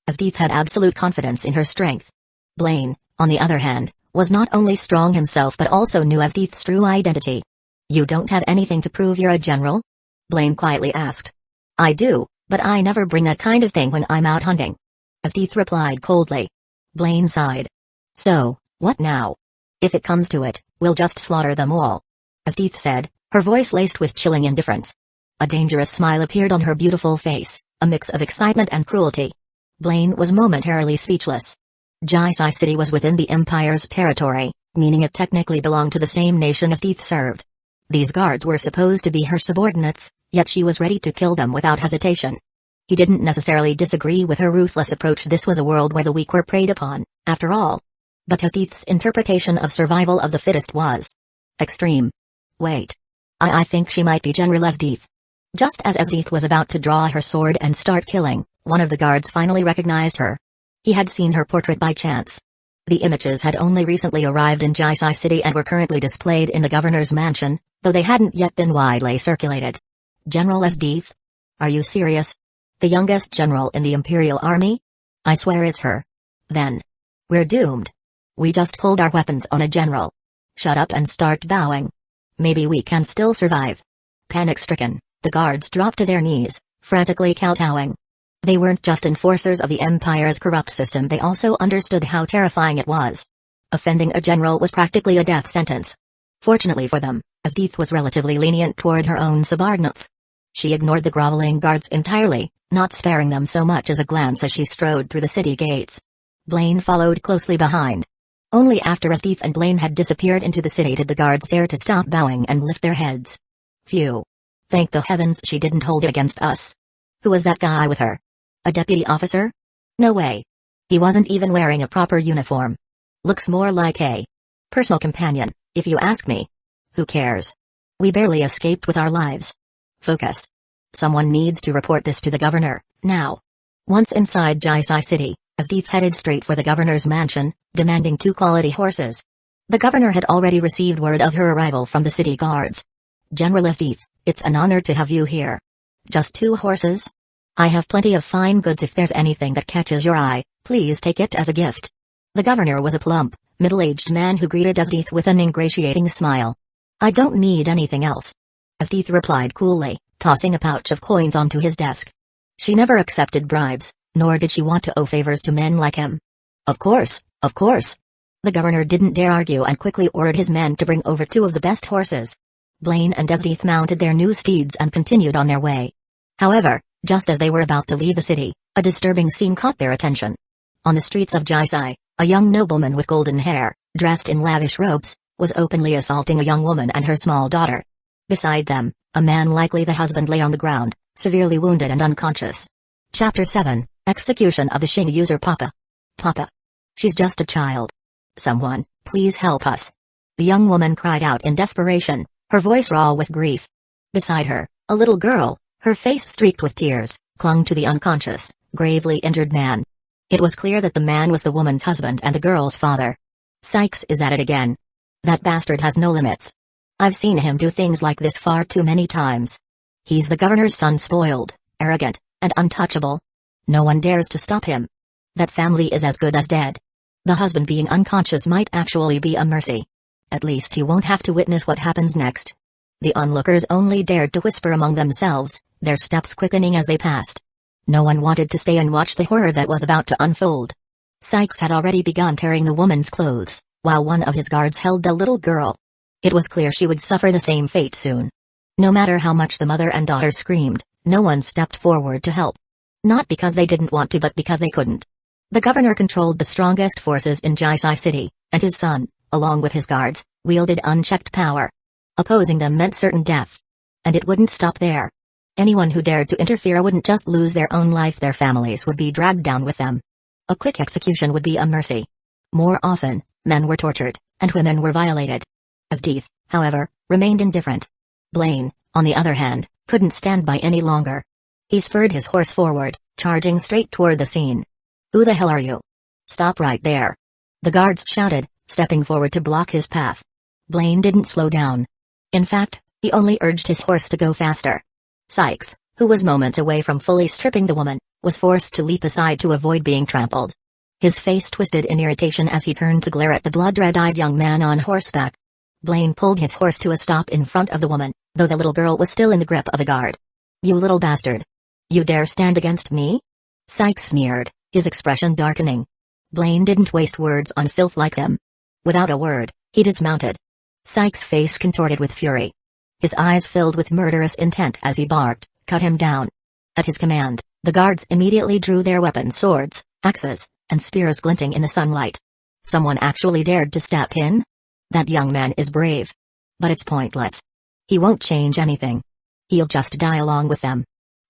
Asdith had absolute confidence in her strength. Blaine, on the other hand, was not only strong himself but also knew Asdith's true identity. You don't have anything to prove you're a general? Blaine quietly asked. I do, but I never bring that kind of thing when I'm out hunting, Asdith replied coldly. Blaine sighed. So, what now? If it comes to it, we'll just slaughter them all, Asdith said, her voice laced with chilling indifference. A dangerous smile appeared on her beautiful face, a mix of excitement and cruelty. Blaine was momentarily speechless. Jaai City was within the Empire's territory, meaning it technically belonged to the same nation Asdith served. These guards were supposed to be her subordinates, yet she was ready to kill them without hesitation. He didn't necessarily disagree with her ruthless approach. This was a world where the weak were preyed upon, after all. But Asdith's interpretation of survival of the fittest was extreme. Wait. I think she might be General Asdith. Just as Asdith was about to draw her sword and start killing, one of the guards finally recognized her. He had seen her portrait by chance. The images had only recently arrived in Jaai City and were currently displayed in the governor's mansion, though they hadn't yet been widely circulated. General Asdith? Are you serious? The youngest general in the Imperial Army? I swear it's her. Then. We're doomed. We just pulled our weapons on a general. Shut up and start bowing. Maybe we can still survive. Panic-stricken, the guards dropped to their knees, frantically kowtowing. They weren't just enforcers of the Empire's corrupt system, they also understood how terrifying it was. Offending a general was practically a death sentence. Fortunately for them, Asdith was relatively lenient toward her own subordinates. She ignored the groveling guards entirely, not sparing them so much as a glance as she strode through the city gates. Blaine followed closely behind. Only after Asdith and Blaine had disappeared into the city did the guards dare to stop bowing and lift their heads. Phew. Thank the heavens she didn't hold it against us. Who was that guy with her? A deputy officer? No way. He wasn't even wearing a proper uniform. Looks more like a personal companion, if you ask me. Who cares? We barely escaped with our lives. Focus. Someone needs to report this to the governor, now. Once inside Jaai City, Asdith headed straight for the governor's mansion, demanding 2 quality horses. The governor had already received word of her arrival from the city guards. General Asdith, it's an honor to have you here. Just 2 horses? I have plenty of fine goods. If there's anything that catches your eye, please take it as a gift. The governor was a plump, middle-aged man who greeted Asdith with an ingratiating smile. I don't need anything else. Asdith replied coolly, tossing a pouch of coins onto his desk. She never accepted bribes, nor did she want to owe favors to men like him. Of course, of course. The governor didn't dare argue and quickly ordered his men to bring over 2 of the best horses. Blaine and Asdith mounted their new steeds and continued on their way. However, just as they were about to leave the city, a disturbing scene caught their attention. On the streets of Jaai, a young nobleman with golden hair, dressed in lavish robes, was openly assaulting a young woman and her small daughter. Beside them, a man likely the husband lay on the ground, severely wounded and unconscious. Chapter 7, Execution of the Shin User. Papa. Papa. She's just a child. Someone, please help us. The young woman cried out in desperation, her voice raw with grief. Beside her, a little girl, her face streaked with tears, clung to the unconscious, gravely injured man. It was clear that the man was the woman's husband and the girl's father. Sykes is at it again. That bastard has no limits. I've seen him do things like this far too many times. He's the governor's son, spoiled, arrogant, and untouchable. No one dares to stop him. That family is as good as dead. The husband being unconscious might actually be a mercy. At least he won't have to witness what happens next. The onlookers only dared to whisper among themselves, their steps quickening as they passed. No one wanted to stay and watch the horror that was about to unfold. Sykes had already begun tearing the woman's clothes, while one of his guards held the little girl. It was clear she would suffer the same fate soon. No matter how much the mother and daughter screamed, no one stepped forward to help. Not because they didn't want to, but because they couldn't. The governor controlled the strongest forces in Jaai City, and his son, along with his guards, wielded unchecked power. Opposing them meant certain death. And it wouldn't stop there. Anyone who dared to interfere wouldn't just lose their own life, their families would be dragged down with them. A quick execution would be a mercy. More often, men were tortured, and women were violated. Asdith, however, remained indifferent. Blaine, on the other hand, couldn't stand by any longer. He spurred his horse forward, charging straight toward the scene. Who the hell are you? Stop right there. The guards shouted, stepping forward to block his path. Blaine didn't slow down. In fact, he only urged his horse to go faster. Sykes, who was moments away from fully stripping the woman, was forced to leap aside to avoid being trampled. His face twisted in irritation as he turned to glare at the blood-red-eyed young man on horseback. Blaine pulled his horse to a stop in front of the woman, though the little girl was still in the grip of a guard. You little bastard. You dare stand against me? Sykes sneered, his expression darkening. Blaine didn't waste words on filth like him. Without a word, he dismounted. Sykes' face contorted with fury. His eyes filled with murderous intent as he barked, cut him down. At his command, the guards immediately drew their weapons, swords, axes, and spears glinting in the sunlight. Someone actually dared to step in? That young man is brave. But it's pointless. He won't change anything. He'll just die along with them.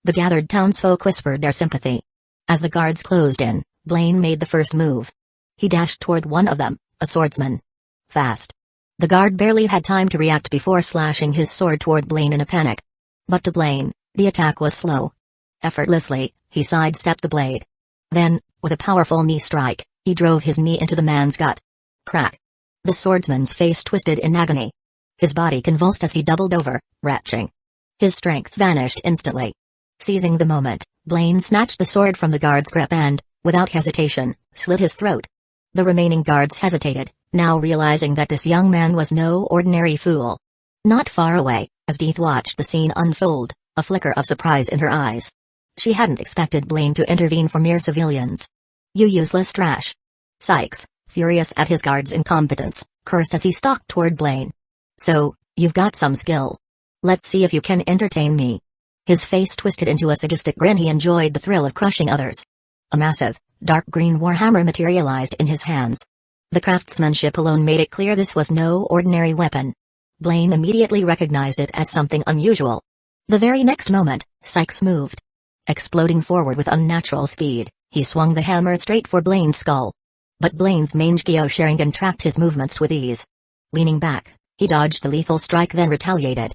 The gathered townsfolk whispered their sympathy. As the guards closed in, Blaine made the first move. He dashed toward one of them, a swordsman. Fast. The guard barely had time to react before slashing his sword toward Blaine in a panic. But to Blaine, the attack was slow. Effortlessly, he sidestepped the blade. Then, with a powerful knee strike, he drove his knee into the man's gut. Crack. The swordsman's face twisted in agony. His body convulsed as he doubled over, retching. His strength vanished instantly. Seizing the moment, Blaine snatched the sword from the guard's grip and, without hesitation, slit his throat. The remaining guards hesitated, now realizing that this young man was no ordinary fool. Not far away, as Deeth watched the scene unfold, a flicker of surprise in her eyes. She hadn't expected Blaine to intervene for mere civilians. "You useless trash." Sykes, furious at his guard's incompetence, cursed as he stalked toward Blaine. "So, you've got some skill. Let's see if you can entertain me." His face twisted into a sadistic grin. He enjoyed the thrill of crushing others. A massive, dark green warhammer materialized in his hands. The craftsmanship alone made it clear this was no ordinary weapon. Blaine immediately recognized it as something unusual. The very next moment, Sykes moved. Exploding forward with unnatural speed, he swung the hammer straight for Blaine's skull. But Blaine's Mangekyō Sharingan tracked his movements with ease. Leaning back, he dodged the lethal strike then retaliated.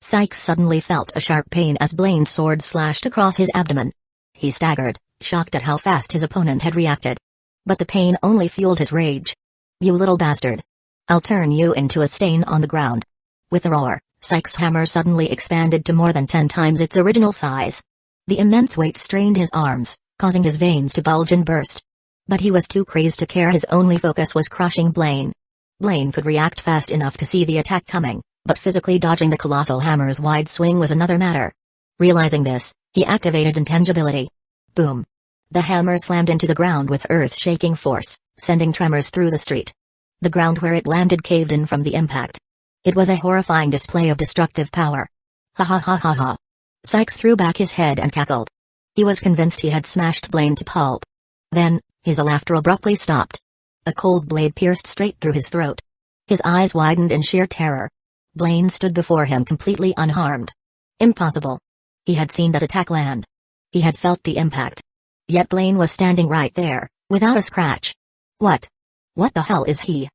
Sykes suddenly felt a sharp pain as Blaine's sword slashed across his abdomen. He staggered, shocked at how fast his opponent had reacted. But the pain only fueled his rage. "You little bastard. I'll turn you into a stain on the ground." With a roar, Sykes' hammer suddenly expanded to more than 10 times its original size. The immense weight strained his arms, causing his veins to bulge and burst. But he was too crazed to care. His only focus was crushing Blaine. Blaine could react fast enough to see the attack coming, but physically dodging the colossal hammer's wide swing was another matter. Realizing this, he activated intangibility. Boom. The hammer slammed into the ground with earth-shaking force, sending tremors through the street. The ground where it landed caved in from the impact. It was a horrifying display of destructive power. Ha ha ha ha ha. Sykes threw back his head and cackled. He was convinced he had smashed Blaine to pulp. Then, his laughter abruptly stopped. A cold blade pierced straight through his throat. His eyes widened in sheer terror. Blaine stood before him completely unharmed. Impossible. He had seen that attack land. He had felt the impact. Yet Blaine was standing right there, without a scratch. What the hell is he?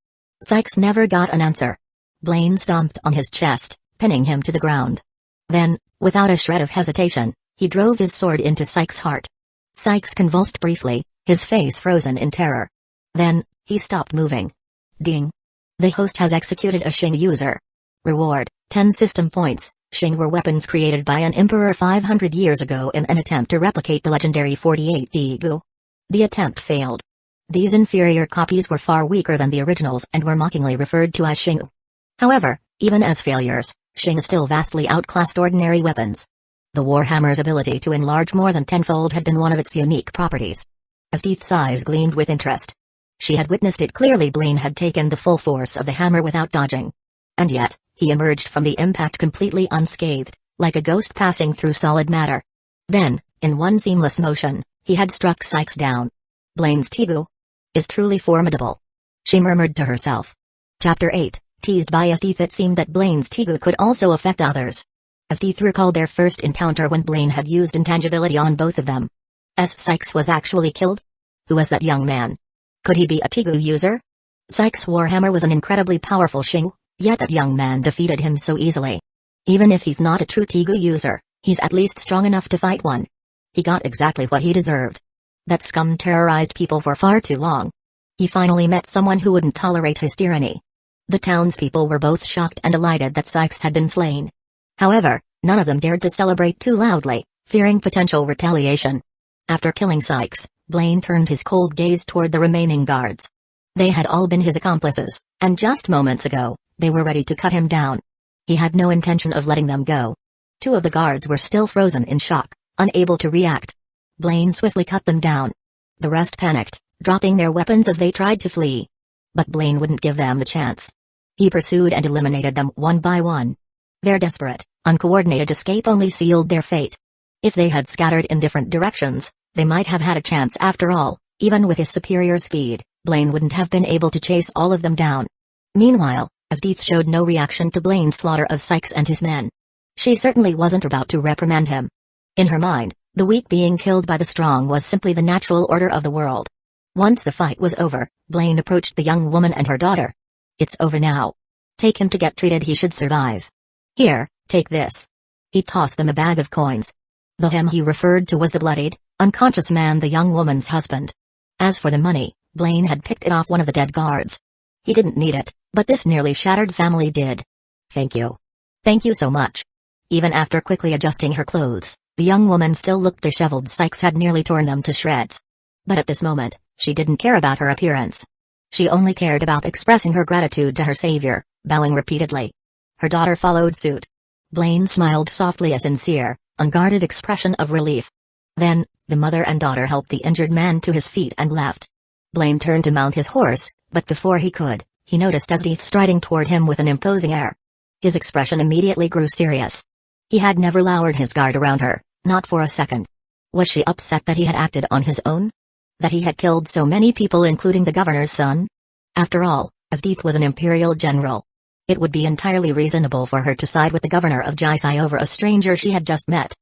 Sykes never got an answer. Blaine stomped on his chest, pinning him to the ground. Then, without a shred of hesitation, he drove his sword into Sykes' heart. Sykes convulsed briefly, his face frozen in terror. Then, he stopped moving. Ding. The host has executed a Shing user. Reward, 10 system points. Shing were weapons created by an emperor 500 years ago in an attempt to replicate the legendary 48 Digu. The attempt failed. These inferior copies were far weaker than the originals and were mockingly referred to as Shing. However, even as failures, Shing still vastly outclassed ordinary weapons. The Warhammer's ability to enlarge more than tenfold had been one of its unique properties. As Deeth's eyes gleamed with interest. She had witnessed it clearly. Blaine had taken the full force of the hammer without dodging. And yet, he emerged from the impact completely unscathed, like a ghost passing through solid matter. Then, in one seamless motion, he had struck Sykes down. Blaine's Tigu is truly formidable, she murmured to herself. Chapter 8, teased by Deeth. It seemed that Blaine's Tigu could also affect others. Deeth recalled their first encounter when Blaine had used intangibility on both of them. Sykes was actually killed? Who was that young man? Could he be a Tigu user? Sykes' warhammer was an incredibly powerful Shing, yet that young man defeated him so easily. Even if he's not a true Tigu user, he's at least strong enough to fight one. He got exactly what he deserved. That scum terrorized people for far too long. He finally met someone who wouldn't tolerate his tyranny. The townspeople were both shocked and delighted that Sykes had been slain. However, none of them dared to celebrate too loudly, fearing potential retaliation. After killing Sykes, Blaine turned his cold gaze toward the remaining guards. They had all been his accomplices, and just moments ago, they were ready to cut him down. He had no intention of letting them go. 2 of the guards were still frozen in shock, unable to react. Blaine swiftly cut them down. The rest panicked, dropping their weapons as they tried to flee. But Blaine wouldn't give them the chance. He pursued and eliminated them one by one. Their desperate, uncoordinated escape only sealed their fate. If they had scattered in different directions, they might have had a chance after all. Even with his superior speed, Blaine wouldn't have been able to chase all of them down. Meanwhile, Deeth showed no reaction to Blaine's slaughter of Sykes and his men. She certainly wasn't about to reprimand him. In her mind, the weak being killed by the strong was simply the natural order of the world. Once the fight was over, Blaine approached the young woman and her daughter. "It's over now. Take him to get treated, he should survive. Here, take this." He tossed them a bag of coins. The him he referred to was the bloodied, unconscious man, the young woman's husband. As for the money, Blaine had picked it off one of the dead guards. He didn't need it, but this nearly shattered family did. "Thank you. Thank you so much." Even after quickly adjusting her clothes, the young woman still looked disheveled. Sykes had nearly torn them to shreds. But at this moment, she didn't care about her appearance. She only cared about expressing her gratitude to her savior, bowing repeatedly. Her daughter followed suit. Blaine smiled softly, a sincere, unguarded expression of relief. Then, the mother and daughter helped the injured man to his feet and left. Blaine turned to mount his horse, but before he could, he noticed Asdith striding toward him with an imposing air. His expression immediately grew serious. He had never lowered his guard around her, not for a second. Was she upset that he had acted on his own? That he had killed so many people, including the governor's son? After all, Asdith was an imperial general. It would be entirely reasonable for her to side with the governor of Jaai over a stranger she had just met.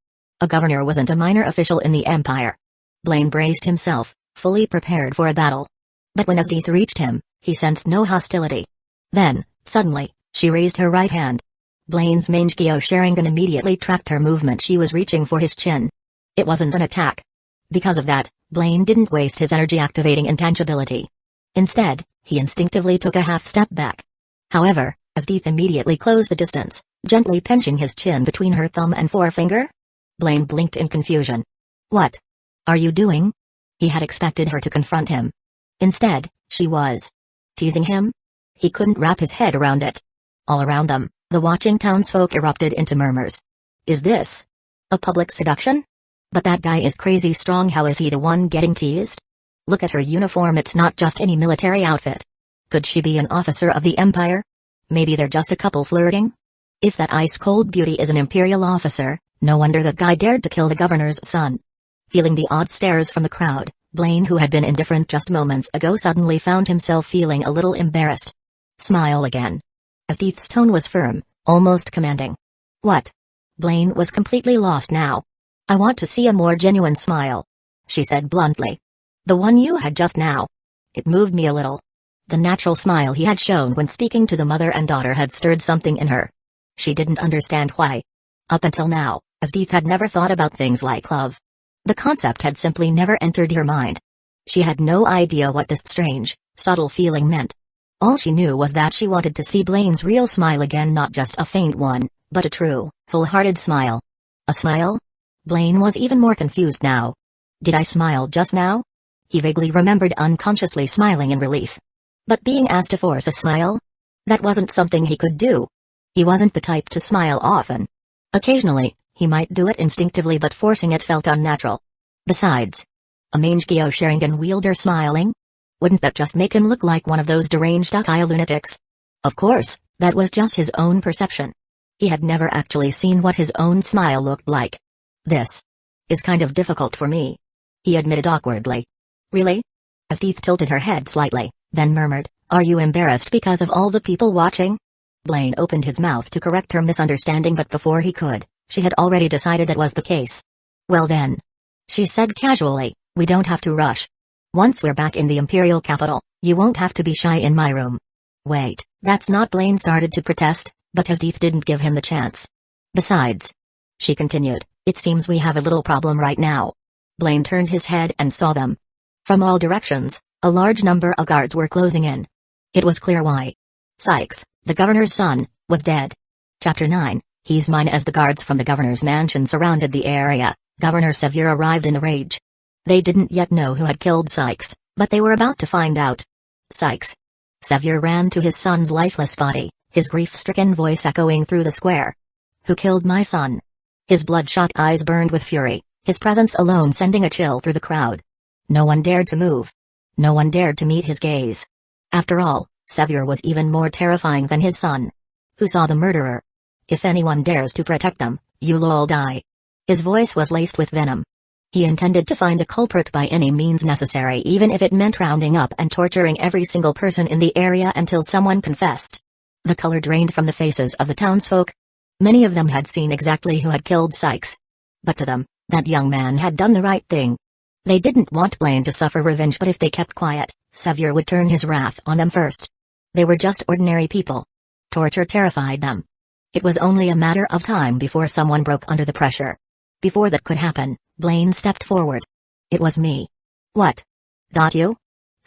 A governor wasn't a minor official in the empire. Blaine braced himself, fully prepared for a battle. But when Asdith reached him, he sensed no hostility. Then, suddenly, she raised her right hand. Blaine's Mangekyō Sharingan immediately tracked her movement. She was reaching for his chin. It wasn't an attack. Because of that, Blaine didn't waste his energy activating intangibility. Instead, he instinctively took a half step back. However, Asdith immediately closed the distance, gently pinching his chin between her thumb and forefinger. Blaine blinked in confusion. "What are you doing?" He had expected her to confront him. Instead, she was teasing him. He couldn't wrap his head around it. All around them, the watching townsfolk erupted into murmurs. Is this a public seduction? But that guy is crazy strong. How is he the one getting teased? Look at her uniform, it's not just any military outfit. Could she be an officer of the Empire? Maybe they're just a couple flirting? If that ice-cold beauty is an Imperial officer, no wonder that guy dared to kill the governor's son. Feeling the odd stares from the crowd, Blaine, who had been indifferent just moments ago, suddenly found himself feeling a little embarrassed. "Smile again." Asdith's tone was firm, almost commanding. "What?" Blaine was completely lost now. "I want to see a more genuine smile," she said bluntly. "The one you had just now. It moved me a little." The natural smile he had shown when speaking to the mother and daughter had stirred something in her. She didn't understand why. Up until now, Asdith had never thought about things like love. The concept had simply never entered her mind. She had no idea what this strange, subtle feeling meant. All she knew was that she wanted to see Blaine's real smile again, not just a faint one, but a true, wholehearted smile. A smile? Blaine was even more confused now. Did I smile just now? He vaguely remembered unconsciously smiling in relief. But being asked to force a smile? That wasn't something he could do. He wasn't the type to smile often. Occasionally, he might do it instinctively, but forcing it felt unnatural. Besides, a Mangekyō Sharingan wielder smiling? Wouldn't that just make him look like one of those deranged Ecchi lunatics? Of course, that was just his own perception. He had never actually seen what his own smile looked like. "This is kind of difficult for me," he admitted awkwardly. "Really?" Asdith tilted her head slightly, then murmured, "Are you embarrassed because of all the people watching?" Blaine opened his mouth to correct her misunderstanding, but before he could, she had already decided that was the case. "Well then," she said casually, "we don't have to rush. Once we're back in the Imperial capital, you won't have to be shy in my room." "Wait, that's not—" Blaine started to protest, but Asdith didn't give him the chance. "Besides," she continued, "it seems we have a little problem right now." Blaine turned his head and saw them. From all directions, a large number of guards were closing in. It was clear why. Sykes, the governor's son, was dead. Chapter 9, He's mine. As the guards from the governor's mansion surrounded the area, Governor Sevier arrived in a rage. They didn't yet know who had killed Sykes, but they were about to find out. "Sykes!" Sevier ran to his son's lifeless body, his grief-stricken voice echoing through the square. "Who killed my son?" His bloodshot eyes burned with fury, his presence alone sending a chill through the crowd. No one dared to move. No one dared to meet his gaze. After all, Sevier was even more terrifying than his son. "Who saw the murderer? If anyone dares to protect them, you'll all die." His voice was laced with venom. He intended to find the culprit by any means necessary, even if it meant rounding up and torturing every single person in the area until someone confessed. The color drained from the faces of the townsfolk. Many of them had seen exactly who had killed Sykes. But to them, That young man had done the right thing. They didn't want Blaine to suffer revenge, but if they kept quiet, Xavier would turn his wrath on them first. They were just ordinary people. Torture terrified them. It was only a matter of time before someone broke under the pressure. Before that could happen, Blaine stepped forward. "It was me." "What? Got you?"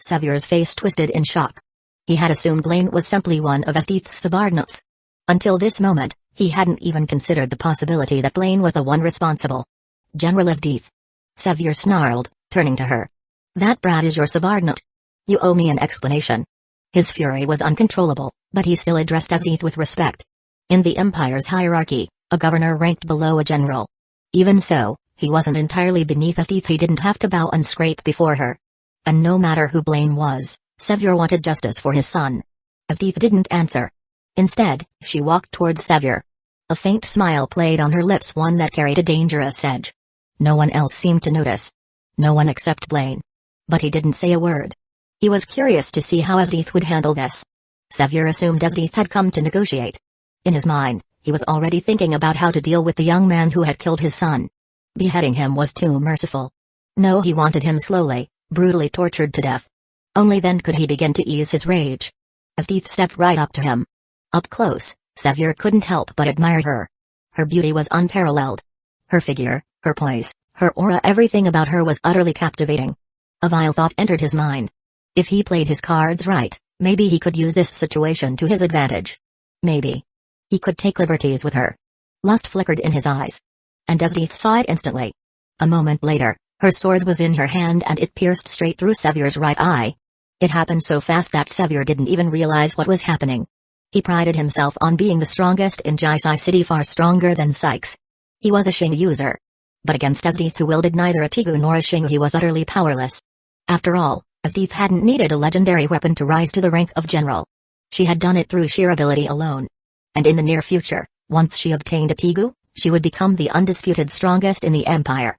Xavier's face twisted in shock. He had assumed Blaine was simply one of Esdeath's subordinates. Until this moment, he hadn't even considered the possibility that Blaine was the one responsible. "General Esdeath." Xavier snarled, turning to her. "That brat is your subordinate. You owe me an explanation." His fury was uncontrollable, but he still addressed Esdeath with respect. In the Empire's hierarchy, a governor ranked below a general. Even so, he wasn't entirely beneath Esdeath. He didn't have to bow and scrape before her. And no matter who Blaine was, Xavier wanted justice for his son. Esdeath didn't answer. Instead, she walked towards Xavier. A faint smile played on her lips, one that carried a dangerous edge. No one else seemed to notice. No one except Blaine. But he didn't say a word. He was curious to see how Esdeath would handle this. Xavier assumed Esdeath had come to negotiate. In his mind, he was already thinking about how to deal with the young man who had killed his son. Beheading him was too merciful. No, he wanted him slowly, brutally tortured to death. Only then could he begin to ease his rage. Esdeath stepped right up to him. Up close, Xavier couldn't help but admire her. Her beauty was unparalleled. Her figure, her poise, her aura, everything about her was utterly captivating. A vile thought entered his mind. If he played his cards right, maybe he could use this situation to his advantage. Maybe he could take liberties with her. Lust flickered in his eyes. And Esdeath saw it instantly. A moment later, her sword was in her hand and it pierced straight through Xavier's right eye. It happened so fast that Xavier didn't even realize what was happening. He prided himself on being the strongest in Jaai City, far stronger than Sykes. He was a shendu user. But against Esdeath, who wielded neither a Tigu nor a shendu, he was utterly powerless. After all, Esdeath hadn't needed a legendary weapon to rise to the rank of general. She had done it through sheer ability alone. And in the near future, once she obtained a Tigu, she would become the undisputed strongest in the Empire.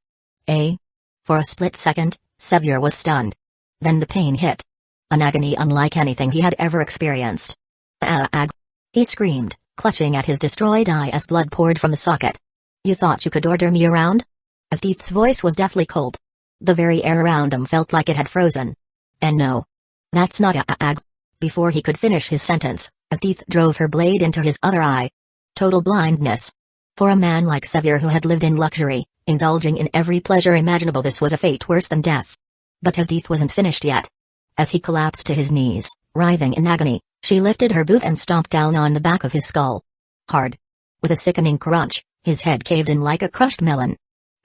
For a split second, Xavier was stunned. Then the pain hit. An agony unlike anything he had ever experienced. "Ag!" he screamed, clutching at his destroyed eye as blood poured from the socket. "You thought you could order me around?" Esdeath's voice was deathly cold. The very air around him felt like it had frozen. "And no. That's not ag." Before he could finish his sentence, Esdeath drove her blade into his other eye. Total blindness. For a man like Xavier, who had lived in luxury, indulging in every pleasure imaginable, this was a fate worse than death. But Esdeath wasn't finished yet. As he collapsed to his knees, writhing in agony, she lifted her boot and stomped down on the back of his skull. Hard. With a sickening crunch, his head caved in like a crushed melon.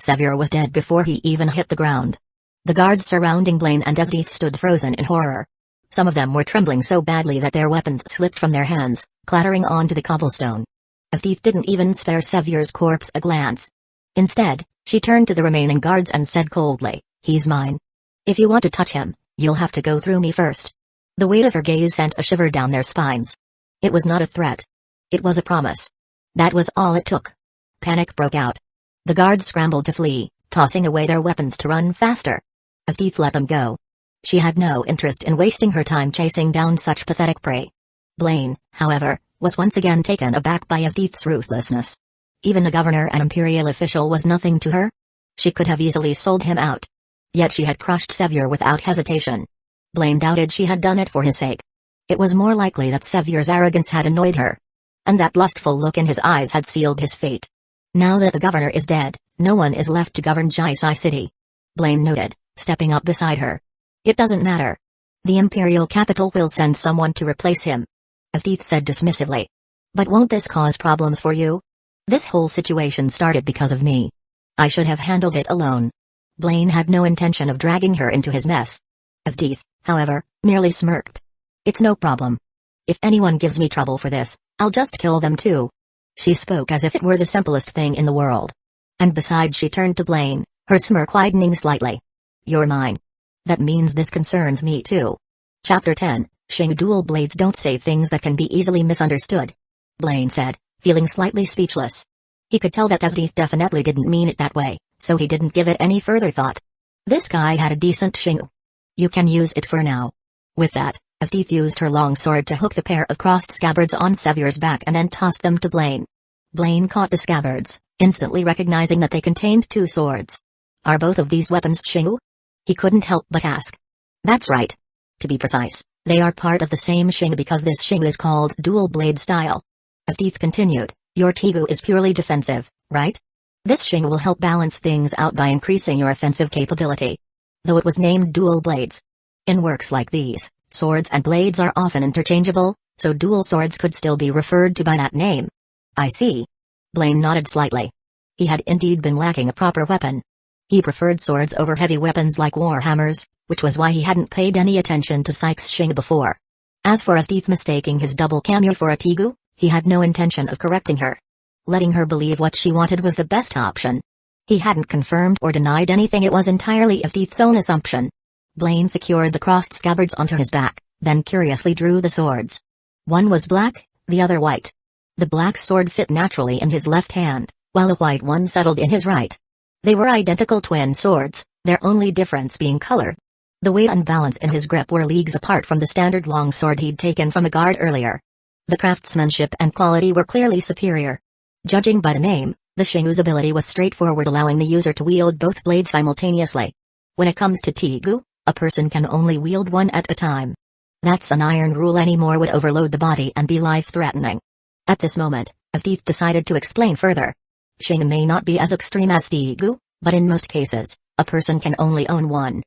Xavier was dead before he even hit the ground. The guards surrounding Blaine and Esdeath stood frozen in horror. Some of them were trembling so badly that their weapons slipped from their hands, clattering onto the cobblestone. Esdeath didn't even spare Xavier's corpse a glance. Instead, she turned to the remaining guards and said coldly, "He's mine. If you want to touch him, you'll have to go through me first." The weight of her gaze sent a shiver down their spines. It was not a threat. It was a promise. That was all it took. Panic broke out. The guards scrambled to flee, tossing away their weapons to run faster. Esdeath let them go. She had no interest in wasting her time chasing down such pathetic prey. Blaine, however, was once again taken aback by Esdeath's ruthlessness. Even a governor and imperial official was nothing to her. She could have easily sold him out. Yet she had crushed Xavier without hesitation. Blaine doubted she had done it for his sake. It was more likely that Xavier's arrogance had annoyed her. And that lustful look in his eyes had sealed his fate. Now that the governor is dead, no one is left to govern Jaai City. Blaine noted, stepping up beside her. "It doesn't matter. The imperial capital will send someone to replace him," Esdeath said dismissively. "But won't this cause problems for you? This whole situation started because of me. I should have handled it alone." Blaine had no intention of dragging her into his mess. Esdeath, however, merely smirked. "It's no problem. If anyone gives me trouble for this, I'll just kill them too." She spoke as if it were the simplest thing in the world. And besides, she turned to Blaine, her smirk widening slightly. "You're mine. That means this concerns me too." Chapter 10, Shingu Dual Blades don't say things that can be easily misunderstood, Blaine said, feeling slightly speechless. He could tell that Esdeath definitely didn't mean it that way, so he didn't give it any further thought. This guy had a decent shingu. You can use it for now. With that, Esdeath used her long sword to hook the pair of crossed scabbards on Xavier's back and then tossed them to Blaine. Blaine caught the scabbards, instantly recognizing that they contained two swords. Are both of these weapons shendu? He couldn't help but ask. That's right. To be precise, they are part of the same shendu because this shendu is called dual blade style. As Deith continued, your Tigu is purely defensive, right? This shendu will help balance things out by increasing your offensive capability. Though it was named dual blades. In works like these, swords and blades are often interchangeable, so dual swords could still be referred to by that name. I see. Blaine nodded slightly. He had indeed been lacking a proper weapon. He preferred swords over heavy weapons like warhammers, which was why he hadn't paid any attention to Sykes' shendu before. As for Deith mistaking his double Kamui for a Tigu, he had no intention of correcting her. Letting her believe what she wanted was the best option. He hadn't confirmed or denied anything, it was entirely Deith's own assumption. Blaine secured the crossed scabbards onto his back, then curiously drew the swords. One was black, the other white. The black sword fit naturally in his left hand, while the white one settled in his right. They were identical twin swords, their only difference being color. The weight and balance in his grip were leagues apart from the standard long sword he'd taken from a guard earlier. The craftsmanship and quality were clearly superior. Judging by the name, the shendu's ability was straightforward, allowing the user to wield both blades simultaneously. When it comes to Tigu, a person can only wield one at a time. That's an iron rule, any more would overload the body and be life-threatening. At this moment, Deith decided to explain further. Shendu may not be as extreme as Tigu, but in most cases, a person can only own one.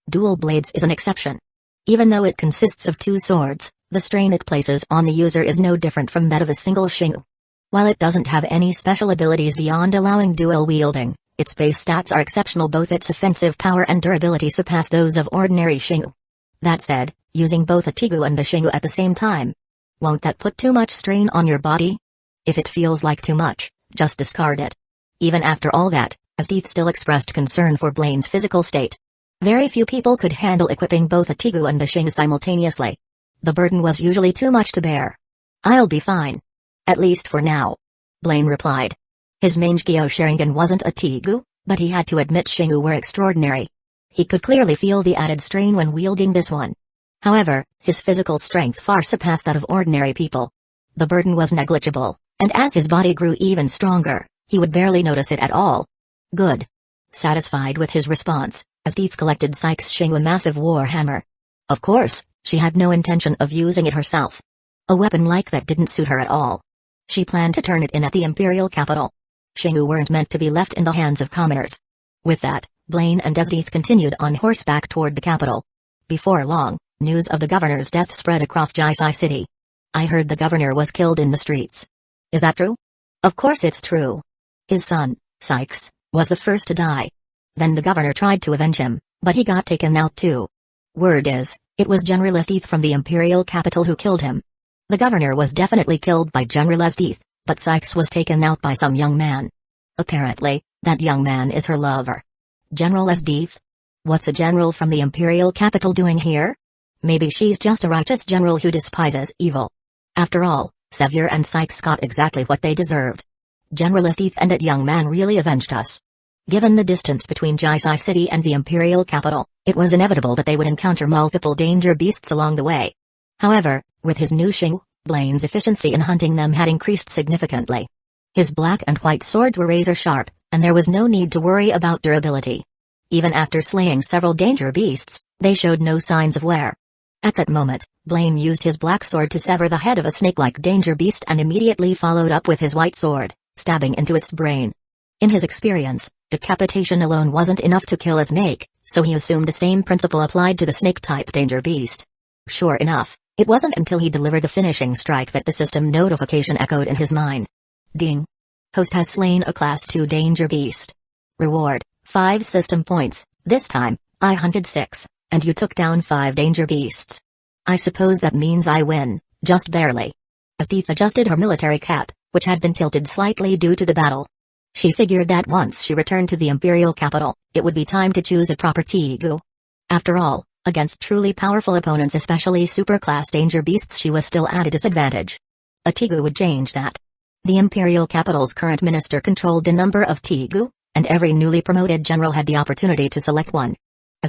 Dual blades is an exception. Even though it consists of two swords, the strain it places on the user is no different from that of a single shendu. While it doesn't have any special abilities beyond allowing dual wielding, its base stats are exceptional. Both its offensive power and durability surpass those of ordinary shendu. That said, using both a Tigu and a shendu at the same time, won't that put too much strain on your body? If it feels like too much, just discard it. Even after all that, Deith still expressed concern for Blaine's physical state. Very few people could handle equipping both a Tigu and a shendu simultaneously. The burden was usually too much to bear. I'll be fine. At least for now. Blaine replied. His Mangekyō Sharingan wasn't a Tigu, but he had to admit shendu were extraordinary. He could clearly feel the added strain when wielding this one. However, his physical strength far surpassed that of ordinary people. The burden was negligible, and as his body grew even stronger, he would barely notice it at all. Good. Satisfied with his response, Deith collected Sykes' shendu, a massive war hammer. Of course, she had no intention of using it herself. A weapon like that didn't suit her at all. She planned to turn it in at the imperial capital. Shendu weren't meant to be left in the hands of commoners. With that, Blaine and Deith continued on horseback toward the capital. Before long, news of the governor's death spread across Jaai City. I heard the governor was killed in the streets. Is that true? Of course it's true. His son, Sykes, was the first to die. Then the governor tried to avenge him, but he got taken out too. Word is, it was General Deith from the imperial capital who killed him. The governor was definitely killed by General Deith, but Sykes was taken out by some young man. Apparently, that young man is her lover. General Deith? What's a general from the imperial capital doing here? Maybe she's just a righteous general who despises evil. After all, Sevier and Sykes got exactly what they deserved. General Deith and that young man really avenged us. Given the distance between Jaai City and the imperial capital, it was inevitable that they would encounter multiple danger beasts along the way. However, with his new shendu, Blaine's efficiency in hunting them had increased significantly. His black and white swords were razor sharp, and there was no need to worry about durability. Even after slaying several danger beasts, they showed no signs of wear. At that moment, Blaine used his black sword to sever the head of a snake-like danger beast and immediately followed up with his white sword, stabbing into its brain. In his experience, decapitation alone wasn't enough to kill a snake, so he assumed the same principle applied to the snake-type danger beast. Sure enough, it wasn't until he delivered the finishing strike that the system notification echoed in his mind. Ding. Host has slain a Class 2 danger beast. Reward, 5 system points. This time, I hunted 6, and you took down 5 danger beasts. I suppose that means I win, just barely. Deith adjusted her military cap, which had been tilted slightly due to the battle. She figured that once she returned to the imperial capital, it would be time to choose a proper Tigu. After all, against truly powerful opponents, especially superclass danger beasts, she was still at a disadvantage. A Tigu would change that. The imperial capital's current minister controlled a number of Tigu, and every newly promoted general had the opportunity to select one.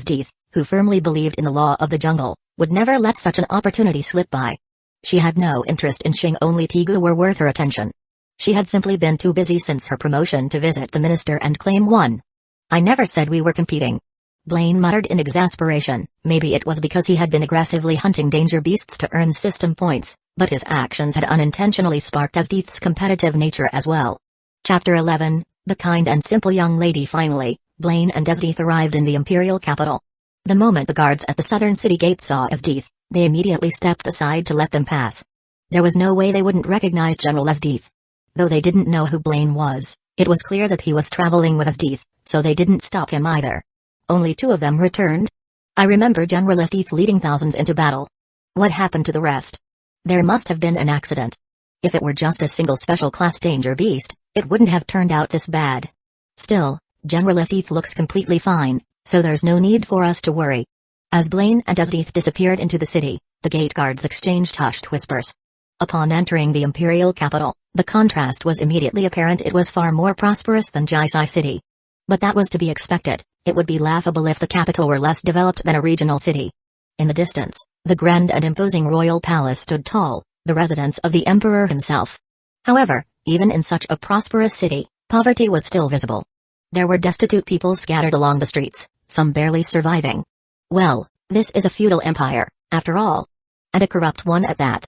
Deith, who firmly believed in the law of the jungle, would never let such an opportunity slip by. She had no interest in shendu, only Tigu were worth her attention. She had simply been too busy since her promotion to visit the minister and claim one. I never said we were competing. Blaine muttered in exasperation. Maybe it was because he had been aggressively hunting danger beasts to earn system points, but his actions had unintentionally sparked Asdith's competitive nature as well. Chapter 11, The Kind and Simple Young Lady. Finally, Blaine and Asdith arrived in the imperial capital. The moment the guards at the southern city gate saw Asdith, they immediately stepped aside to let them pass. There was no way they wouldn't recognize General Asdith. Though they didn't know who Blaine was, it was clear that he was traveling with Asdith, so they didn't stop him either. Only 2 of them returned. I remember General Asdith leading thousands into battle. What happened to the rest? There must have been an accident. If it were just a single special class danger beast, it wouldn't have turned out this bad. Still, General Asdith looks completely fine, so there's no need for us to worry. As Blaine and Asdith disappeared into the city, the gate guards exchanged hushed whispers. Upon entering the imperial capital, the contrast was immediately apparent. It was far more prosperous than Jaai City. But that was to be expected. It would be laughable if the capital were less developed than a regional city. In the distance, the grand and imposing royal palace stood tall, the residence of the emperor himself. However, even in such a prosperous city, poverty was still visible. There were destitute people scattered along the streets, some barely surviving. Well, this is a feudal empire, after all. And a corrupt one at that.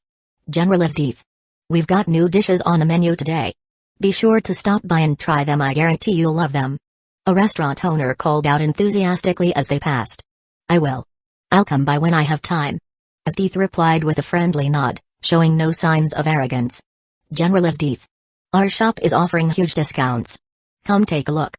General Asdith. We've got new dishes on the menu today. Be sure to stop by and try them. I guarantee you'll love them. A restaurant owner called out enthusiastically as they passed. I will. I'll come by when I have time. Asdith replied with a friendly nod, showing no signs of arrogance. General Asdith. Our shop is offering huge discounts. Come take a look.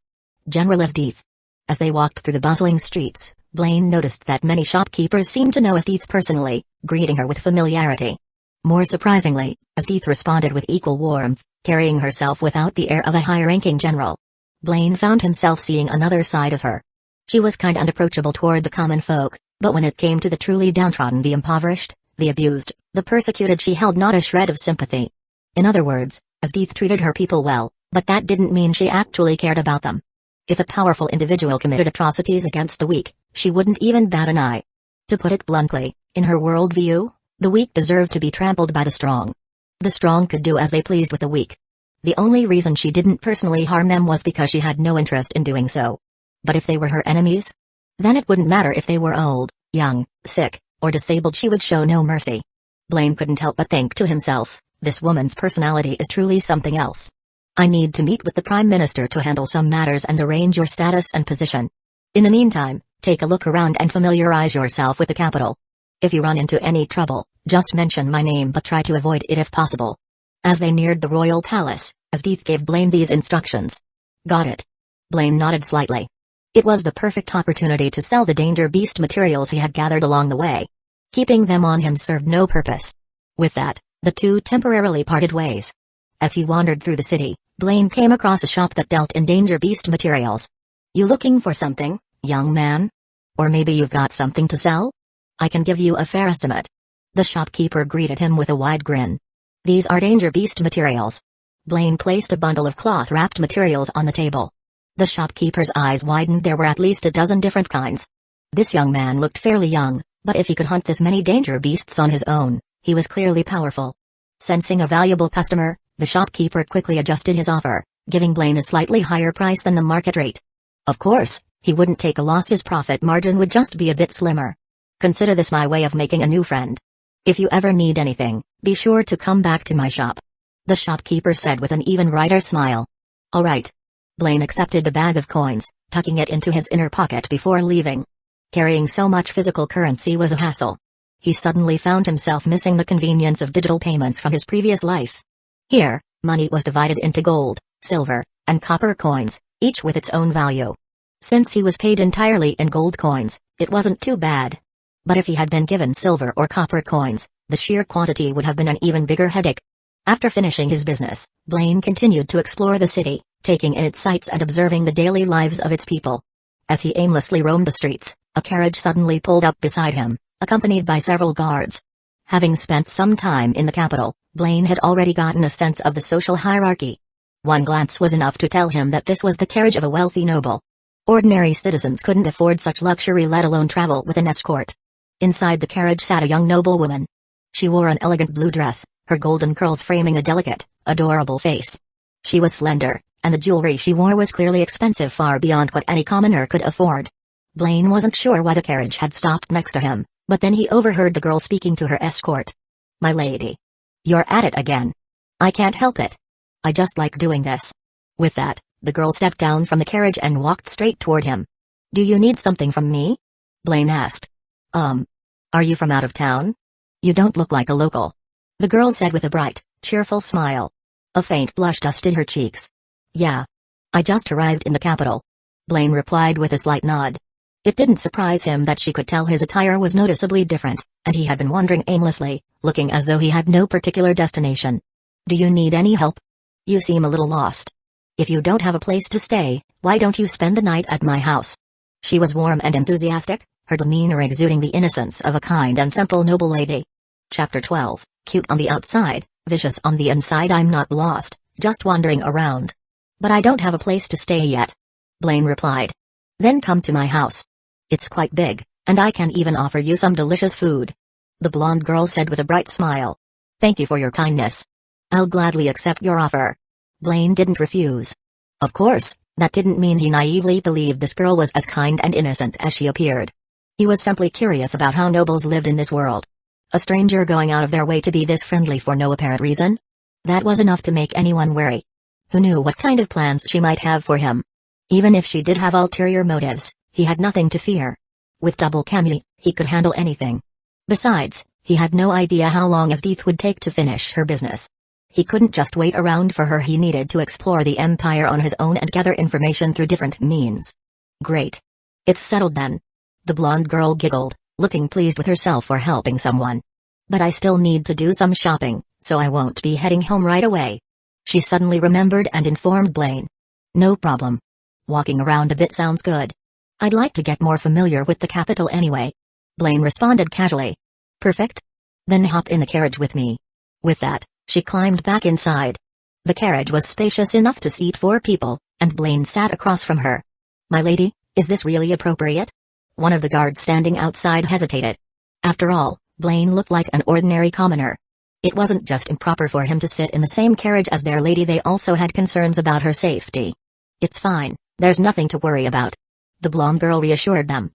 General Asdith. As they walked through the bustling streets, Blaine noticed that many shopkeepers seemed to know Asdith personally, greeting her with familiarity. More surprisingly, Asdith responded with equal warmth, carrying herself without the air of a high-ranking general. Blaine found himself seeing another side of her. She was kind and approachable toward the common folk, but when it came to the truly downtrodden, the impoverished, the abused, the persecuted, she held not a shred of sympathy. In other words, Asdith treated her people well, but that didn't mean she actually cared about them. If a powerful individual committed atrocities against the weak, she wouldn't even bat an eye. To put it bluntly, in her worldview, the weak deserved to be trampled by the strong. The strong could do as they pleased with the weak. The only reason she didn't personally harm them was because she had no interest in doing so. But if they were her enemies? Then it wouldn't matter if they were old, young, sick, or disabled, she would show no mercy. Blaine couldn't help but think to himself, this woman's personality is truly something else. I need to meet with the Prime Minister to handle some matters and arrange your status and position. In the meantime, take a look around and familiarize yourself with the capital. If you run into any trouble, just mention my name, but try to avoid it if possible. As they neared the royal palace, Asdith gave Blaine these instructions. Got it. Blaine nodded slightly. It was the perfect opportunity to sell the danger beast materials he had gathered along the way. Keeping them on him served no purpose. With that, the two temporarily parted ways. As he wandered through the city, Blaine came across a shop that dealt in danger beast materials. You looking for something, young man? Or maybe you've got something to sell? I can give you a fair estimate. The shopkeeper greeted him with a wide grin. These are danger beast materials. Blaine placed a bundle of cloth-wrapped materials on the table. The shopkeeper's eyes widened. There were at least a dozen different kinds. This young man looked fairly young, but if he could hunt this many danger beasts on his own, he was clearly powerful. Sensing a valuable customer, the shopkeeper quickly adjusted his offer, giving Blaine a slightly higher price than the market rate. Of course, he wouldn't take a loss. His profit margin would just be a bit slimmer. Consider this my way of making a new friend. If you ever need anything, be sure to come back to my shop. The shopkeeper said with an even wider smile. All right. Blaine accepted the bag of coins, tucking it into his inner pocket before leaving. Carrying so much physical currency was a hassle. He suddenly found himself missing the convenience of digital payments from his previous life. Here, money was divided into gold, silver, and copper coins, each with its own value. Since he was paid entirely in gold coins, it wasn't too bad. But if he had been given silver or copper coins, the sheer quantity would have been an even bigger headache. After finishing his business, Blaine continued to explore the city, taking in its sights and observing the daily lives of its people. As he aimlessly roamed the streets, a carriage suddenly pulled up beside him, accompanied by several guards. Having spent some time in the capital, Blaine had already gotten a sense of the social hierarchy. One glance was enough to tell him that this was the carriage of a wealthy noble. Ordinary citizens couldn't afford such luxury, let alone travel with an escort. Inside the carriage sat a young noblewoman. She wore an elegant blue dress, her golden curls framing a delicate, adorable face. She was slender, and the jewelry she wore was clearly expensive, far beyond what any commoner could afford. Blaine wasn't sure why the carriage had stopped next to him, but then he overheard the girl speaking to her escort. "My lady. You're at it again. I can't help it. I just like doing this." With that, the girl stepped down from the carriage and walked straight toward him. "Do you need something from me?" Blaine asked. Are you from out of town? You don't look like a local," the girl said with a bright, cheerful smile. A faint blush dusted her cheeks. "Yeah. I just arrived in the capital," Blaine replied with a slight nod. It didn't surprise him that she could tell his attire was noticeably different, and he had been wandering aimlessly, looking as though he had no particular destination. "Do you need any help? You seem a little lost. If you don't have a place to stay, why don't you spend the night at my house?" She was warm and enthusiastic, her demeanor exuding the innocence of a kind and simple noble lady. Chapter 12, Cute on the outside, vicious on the inside. "I'm not lost, just wandering around. But I don't have a place to stay yet," Blaine replied. "Then come to my house. It's quite big, and I can even offer you some delicious food," the blonde girl said with a bright smile. "Thank you for your kindness. I'll gladly accept your offer." Blaine didn't refuse. Of course, that didn't mean he naively believed this girl was as kind and innocent as she appeared. He was simply curious about how nobles lived in this world. A stranger going out of their way to be this friendly for no apparent reason? That was enough to make anyone wary. Who knew what kind of plans she might have for him? Even if she did have ulterior motives, he had nothing to fear. With double Kamui, he could handle anything. Besides, he had no idea how long his teeth would take to finish her business. He couldn't just wait around for her. He needed to explore the empire on his own and gather information through different means. "Great. It's settled then." The blonde girl giggled, looking pleased with herself for helping someone. "But I still need to do some shopping, so I won't be heading home right away." She suddenly remembered and informed Blaine. "No problem. Walking around a bit sounds good. I'd like to get more familiar with the capital anyway," Blaine responded casually. "Perfect. Then hop in the carriage with me." With that, she climbed back inside. The carriage was spacious enough to seat 4 people, and Blaine sat across from her. "My lady, is this really appropriate?" One of the guards standing outside hesitated. After all, Blaine looked like an ordinary commoner. It wasn't just improper for him to sit in the same carriage as their lady, they also had concerns about her safety. "It's fine, there's nothing to worry about," the blonde girl reassured them.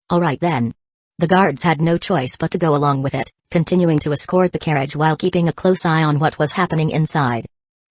"All right then." The guards had no choice but to go along with it, continuing to escort the carriage while keeping a close eye on what was happening inside.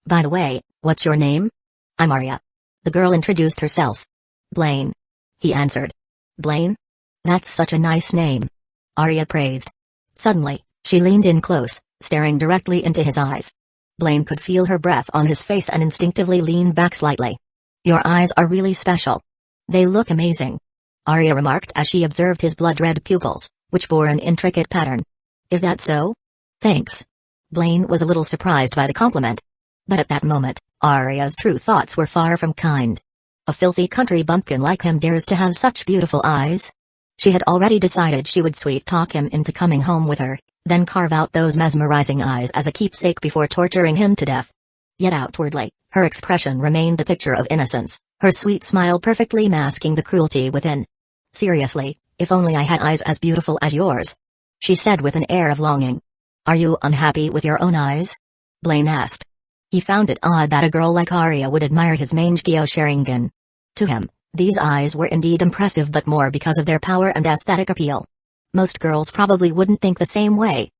"By the way, what's your name?" "I'm Arya." The girl introduced herself. "Blaine," he answered. "Blaine? That's such a nice name," Arya praised. Suddenly, she leaned in close, staring directly into his eyes. Blaine could feel her breath on his face and instinctively leaned back slightly. "Your eyes are really special. They look amazing," Arya remarked as she observed his blood-red pupils, which bore an intricate pattern. "Is that so?" "Thanks." Blaine was a little surprised by the compliment. But at that moment, Arya's true thoughts were far from kind. A filthy country bumpkin like him dares to have such beautiful eyes? She had already decided she would sweet-talk him into coming home with her, then carve out those mesmerizing eyes as a keepsake before torturing him to death. Yet outwardly, her expression remained the picture of innocence, her sweet smile perfectly masking the cruelty within. "Seriously, if only I had eyes as beautiful as yours," she said with an air of longing. "Are you unhappy with your own eyes?" Blaine asked. He found it odd that a girl like Arya would admire his Mangekyō Sharingan. To him, these eyes were indeed impressive, but more because of their power and aesthetic appeal. Most girls probably wouldn't think the same way.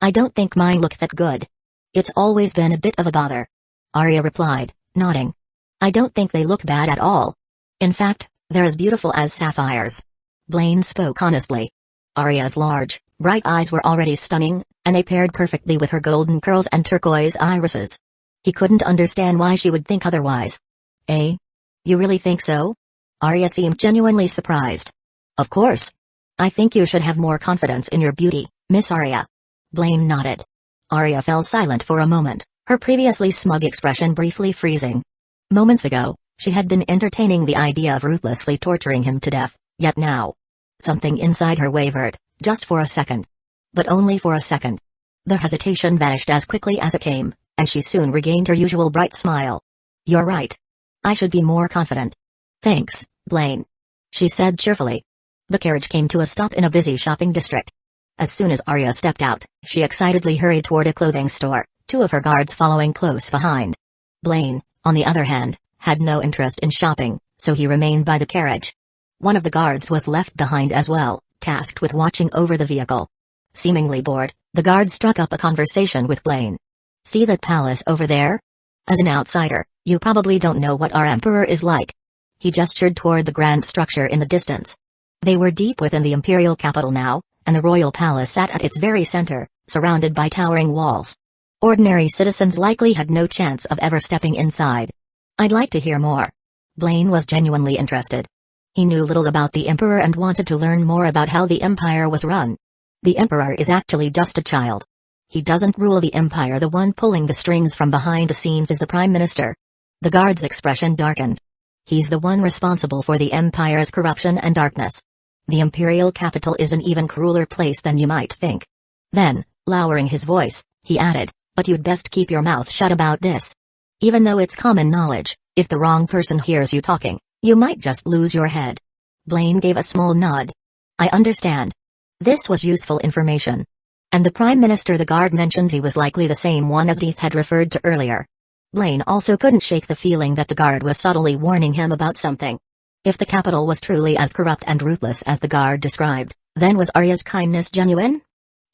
"I don't think mine look that good. It's always been a bit of a bother," Arya replied, nodding. "I don't think they look bad at all. In fact, they're as beautiful as sapphires." Blaine spoke honestly. Arya's large, bright eyes were already stunning, and they paired perfectly with her golden curls and turquoise irises. He couldn't understand why she would think otherwise. "Eh? You really think so?" Arya seemed genuinely surprised. "Of course. I think you should have more confidence in your beauty, Miss Arya." Blaine nodded. Arya fell silent for a moment, her previously smug expression briefly freezing. Moments ago, she had been entertaining the idea of ruthlessly torturing him to death, yet now, something inside her wavered, just for a second. But only for a second. The hesitation vanished as quickly as it came, and she soon regained her usual bright smile. "You're right. I should be more confident." "Thanks, Blaine," she said cheerfully. The carriage came to a stop in a busy shopping district. As soon as Arya stepped out, she excitedly hurried toward a clothing store, two of her guards following close behind. Blaine, on the other hand, had no interest in shopping, so he remained by the carriage. One of the guards was left behind as well, tasked with watching over the vehicle. Seemingly bored, the guard struck up a conversation with Blaine. "See that palace over there? As an outsider, you probably don't know what our emperor is like." He gestured toward the grand structure in the distance. They were deep within the imperial capital now, and the royal palace sat at its very center, surrounded by towering walls. Ordinary citizens likely had no chance of ever stepping inside. "I'd like to hear more." Blaine was genuinely interested. He knew little about the emperor and wanted to learn more about how the empire was run. The emperor is actually just a child. He doesn't rule the empire. The one pulling the strings from behind the scenes is the prime minister. The guard's expression darkened. He's the one responsible for the empire's corruption and darkness. The imperial capital is an even crueler place than you might think. Then, lowering his voice, he added, "But you'd best keep your mouth shut about this. Even though it's common knowledge, if the wrong person hears you talking, you might just lose your head." Blaine gave a small nod. "I understand." This was useful information. And the Prime Minister the guard mentioned, he was likely the same one as Death had referred to earlier. Blaine also couldn't shake the feeling that the guard was subtly warning him about something. If the capital was truly as corrupt and ruthless as the guard described, then was Arya's kindness genuine?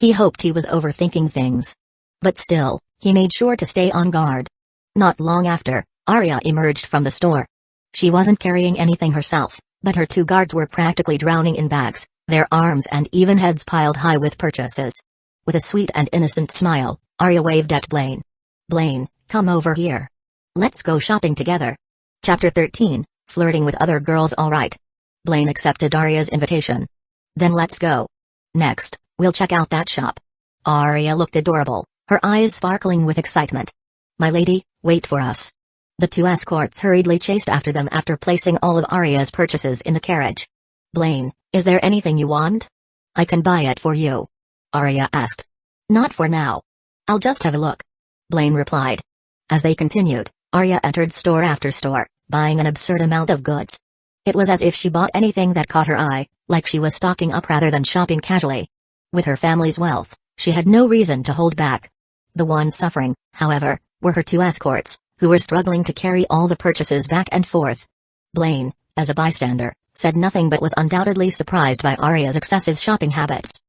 He hoped he was overthinking things. But still, he made sure to stay on guard. Not long after, Arya emerged from the store. She wasn't carrying anything herself, but her two guards were practically drowning in bags, their arms and even heads piled high with purchases. With a sweet and innocent smile, Arya waved at Blaine. "Blaine, come over here. Let's go shopping together." Chapter 13, Flirting with Other Girls. All right. Blaine accepted Arya's invitation. "Then let's go. Next, we'll check out that shop." Arya looked adorable, her eyes sparkling with excitement. "My lady, wait for us." The two escorts hurriedly chased after them after placing all of Arya's purchases in the carriage. "Blaine, is there anything you want? I can buy it for you," Arya asked. "Not for now. I'll just have a look," Blaine replied. As they continued, Arya entered store after store, buying an absurd amount of goods. It was as if she bought anything that caught her eye, like she was stocking up rather than shopping casually. With her family's wealth, she had no reason to hold back. The ones suffering, however, were her two escorts, who were struggling to carry all the purchases back and forth. Blaine, as a bystander, said nothing but was undoubtedly surprised by Arya's excessive shopping habits.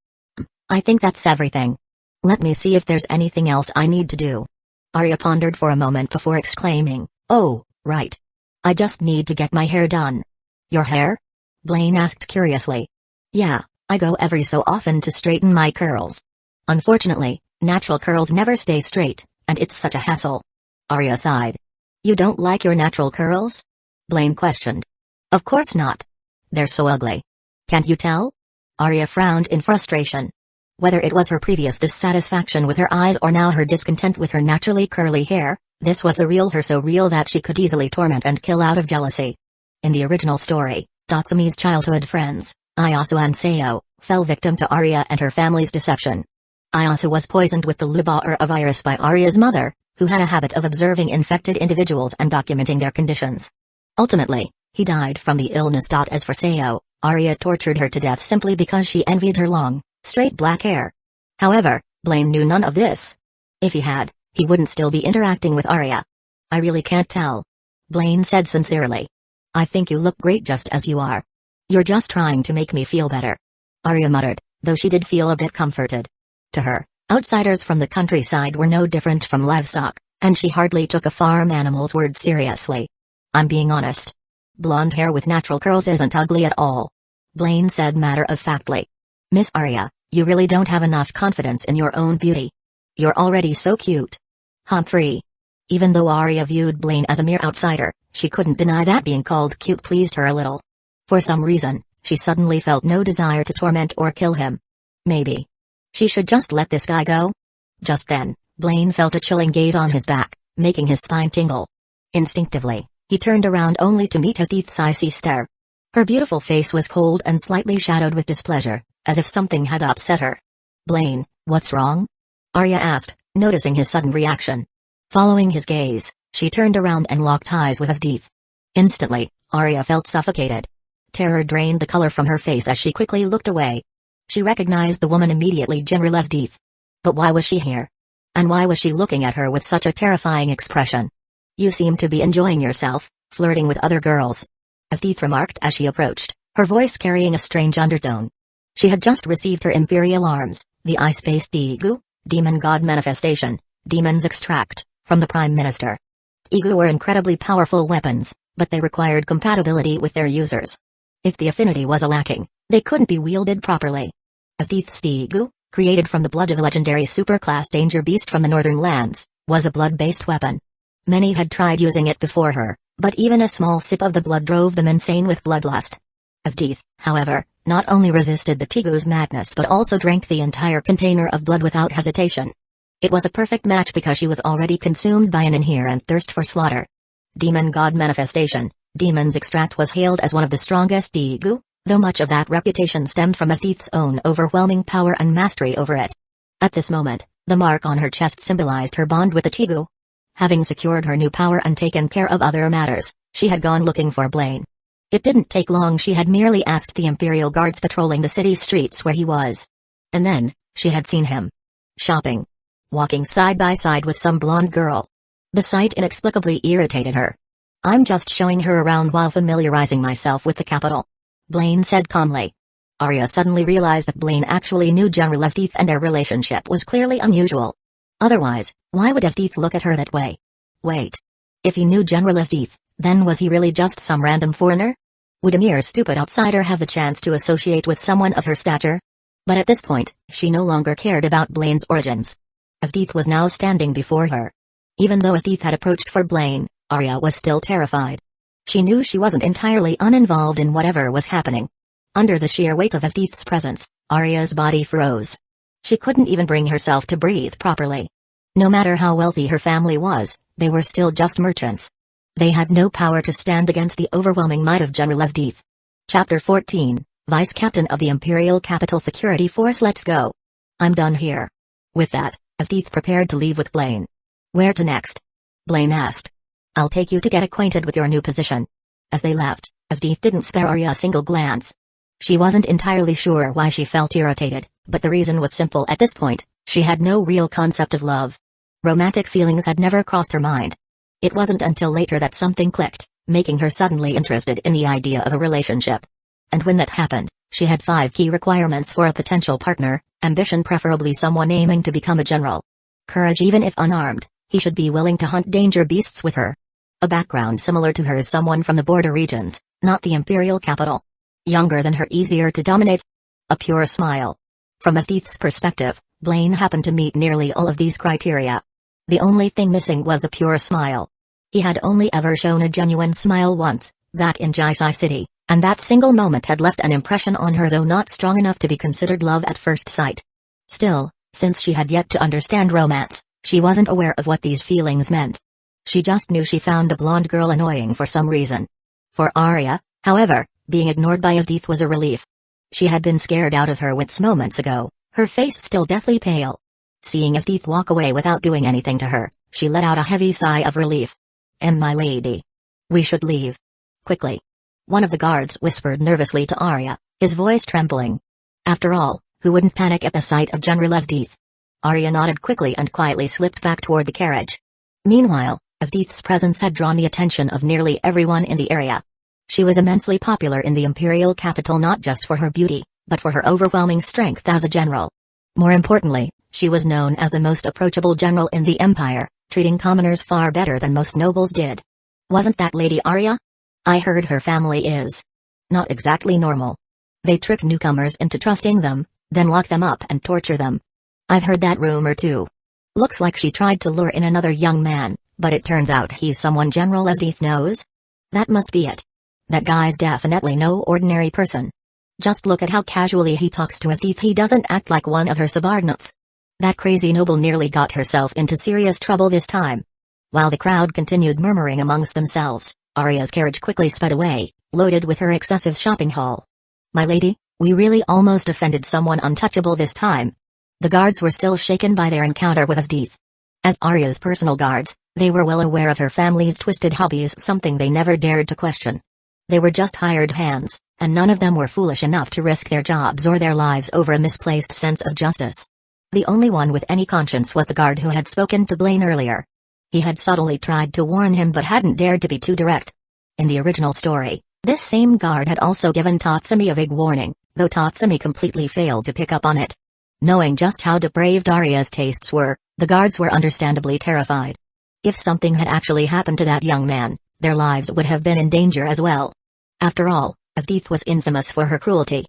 "I think that's everything. Let me see if there's anything else I need to do." Arya pondered for a moment before exclaiming, "Oh, right. I just need to get my hair done." "Your hair?" Blaine asked curiously. "Yeah, I go every so often to straighten my curls. Unfortunately, natural curls never stay straight, and it's such a hassle." Arya sighed. "You don't like your natural curls?" Blaine questioned. "Of course not. They're so ugly. Can't you tell?" Arya frowned in frustration. Whether it was her previous dissatisfaction with her eyes or now her discontent with her naturally curly hair, this was the real her, so real that she could easily torment and kill out of jealousy. In the original story, Datsumi's childhood friends, Ayasu and Seo, fell victim to Arya and her family's deception. Ayasu was poisoned with the Libar virus by Arya's mother, who had a habit of observing infected individuals and documenting their conditions. Ultimately, he died from the illness. As for Seo, Arya tortured her to death simply because she envied her long, straight black hair. However, Blaine knew none of this. If he had, he wouldn't still be interacting with Arya. "I really can't tell," Blaine said sincerely. "I think you look great just as you are. You're just trying to make me feel better," Arya muttered, though she did feel a bit comforted. To her, outsiders from the countryside were no different from livestock, and she hardly took a farm animal's word seriously. "I'm being honest. Blonde hair with natural curls isn't ugly at all," Blaine said matter-of-factly. "Miss Arya, you really don't have enough confidence in your own beauty. You're already so cute." Humphrey. Even though Arya viewed Blaine as a mere outsider, she couldn't deny that being called cute pleased her a little. For some reason, she suddenly felt no desire to torment or kill him. Maybe she should just let this guy go? Just then, Blaine felt a chilling gaze on his back, making his spine tingle. Instinctively, he turned around only to meet his Death's icy stare. Her beautiful face was cold and slightly shadowed with displeasure, as if something had upset her. "Blaine, what's wrong?" Arya asked, noticing his sudden reaction. Following his gaze, she turned around and locked eyes with his Death. Instantly, Arya felt suffocated. Terror drained the color from her face as she quickly looked away. She recognized the woman immediately, General Esdeath. But why was she here? And why was she looking at her with such a terrifying expression? You seem to be enjoying yourself, flirting with other girls, Esdeath remarked as she approached, her voice carrying a strange undertone. She had just received her imperial arms, the ice-based Igu, demon god manifestation, demon's extract, from the Prime Minister. Igu were incredibly powerful weapons, but they required compatibility with their users. If the affinity was lacking, they couldn't be wielded properly. Esdeath's Igu, created from the blood of a legendary superclass danger beast from the northern lands, was a blood-based weapon. Many had tried using it before her, but even a small sip of the blood drove them insane with bloodlust. Esdeath, however, not only resisted the Tigu's madness but also drank the entire container of blood without hesitation. It was a perfect match because she was already consumed by an inherent thirst for slaughter. Demon God Manifestation, Demon's Extract was hailed as one of the strongest Igu, though much of that reputation stemmed from Esdeath's own overwhelming power and mastery over it. At this moment, the mark on her chest symbolized her bond with the Tigu. Having secured her new power and taken care of other matters, she had gone looking for Blaine. It didn't take long. She had merely asked the Imperial guards patrolling the city streets where he was. And then, she had seen him. Shopping. Walking side by side with some blonde girl. The sight inexplicably irritated her. I'm just showing her around while familiarizing myself with the capital, Blaine said calmly. Arya suddenly realized that Blaine actually knew General Esdeath and their relationship was clearly unusual. Otherwise, why would Esdeath look at her that way? Wait. If he knew General Esdeath, then was he really just some random foreigner? Would a mere stupid outsider have the chance to associate with someone of her stature? But at this point, she no longer cared about Blaine's origins. Esdeath was now standing before her. Even though Esdeath had approached for Blaine, Arya was still terrified. She knew she wasn't entirely uninvolved in whatever was happening. Under the sheer weight of Esdeath's presence, Arya's body froze. She couldn't even bring herself to breathe properly. No matter how wealthy her family was, they were still just merchants. They had no power to stand against the overwhelming might of General Esdeath. Chapter 14, Vice Captain of the Imperial Capital Security Force. Let's go. I'm done here. With that, Esdeath prepared to leave with Blaine. Where to next? Blaine asked. I'll take you to get acquainted with your new position. As they left, Esdeath didn't spare Arya a single glance. She wasn't entirely sure why she felt irritated, but the reason was simple at this point: she had no real concept of love. Romantic feelings had never crossed her mind. It wasn't until later that something clicked, making her suddenly interested in the idea of a relationship. And when that happened, she had 5 key requirements for a potential partner: ambition, preferably someone aiming to become a general. Courage, even if unarmed, he should be willing to hunt danger beasts with her. A background similar to hers, someone from the border regions, not the imperial capital. Younger than her, easier to dominate. A pure smile. From Esdeath's perspective, Blaine happened to meet nearly all of these criteria. The only thing missing was the pure smile. He had only ever shown a genuine smile once, that in Jaai City, and that single moment had left an impression on her, though not strong enough to be considered love at first sight. Still, since she had yet to understand romance, she wasn't aware of what these feelings meant. She just knew she found the blonde girl annoying for some reason. For Arya, however, being ignored by Esdeath was a relief. She had been scared out of her wits moments ago, her face still deathly pale. Seeing Esdeath walk away without doing anything to her, she let out a heavy sigh of relief. My lady. We should leave. Quickly. One of the guards whispered nervously to Arya, his voice trembling. After all, who wouldn't panic at the sight of General Esdeath? Arya nodded quickly and quietly slipped back toward the carriage. Meanwhile, Esdeath's presence had drawn the attention of nearly everyone in the area. She was immensely popular in the imperial capital, not just for her beauty, but for her overwhelming strength as a general. More importantly, she was known as the most approachable general in the empire, treating commoners far better than most nobles did. Wasn't that Lady Arya? I heard her family is not exactly normal. They trick newcomers into trusting them, then lock them up and torture them. I've heard that rumor too. Looks like she tried to lure in another young man, but it turns out he's someone General Esdeath knows? That must be it. That guy's definitely no ordinary person. Just look at how casually he talks to Esdeath. He doesn't act like one of her subordinates. That crazy noble nearly got herself into serious trouble this time. While the crowd continued murmuring amongst themselves, Arya's carriage quickly sped away, loaded with her excessive shopping haul. My lady, we really almost offended someone untouchable this time. The guards were still shaken by their encounter with Esdeath. As Arya's personal guards, they were well aware of her family's twisted hobbies, something they never dared to question. They were just hired hands, and none of them were foolish enough to risk their jobs or their lives over a misplaced sense of justice. The only one with any conscience was the guard who had spoken to Blaine earlier. He had subtly tried to warn him but hadn't dared to be too direct. In the original story, this same guard had also given Tatsumi a vague warning, though Tatsumi completely failed to pick up on it. Knowing just how depraved Arya's tastes were, the guards were understandably terrified. If something had actually happened to that young man, their lives would have been in danger as well. After all, Asdith was infamous for her cruelty.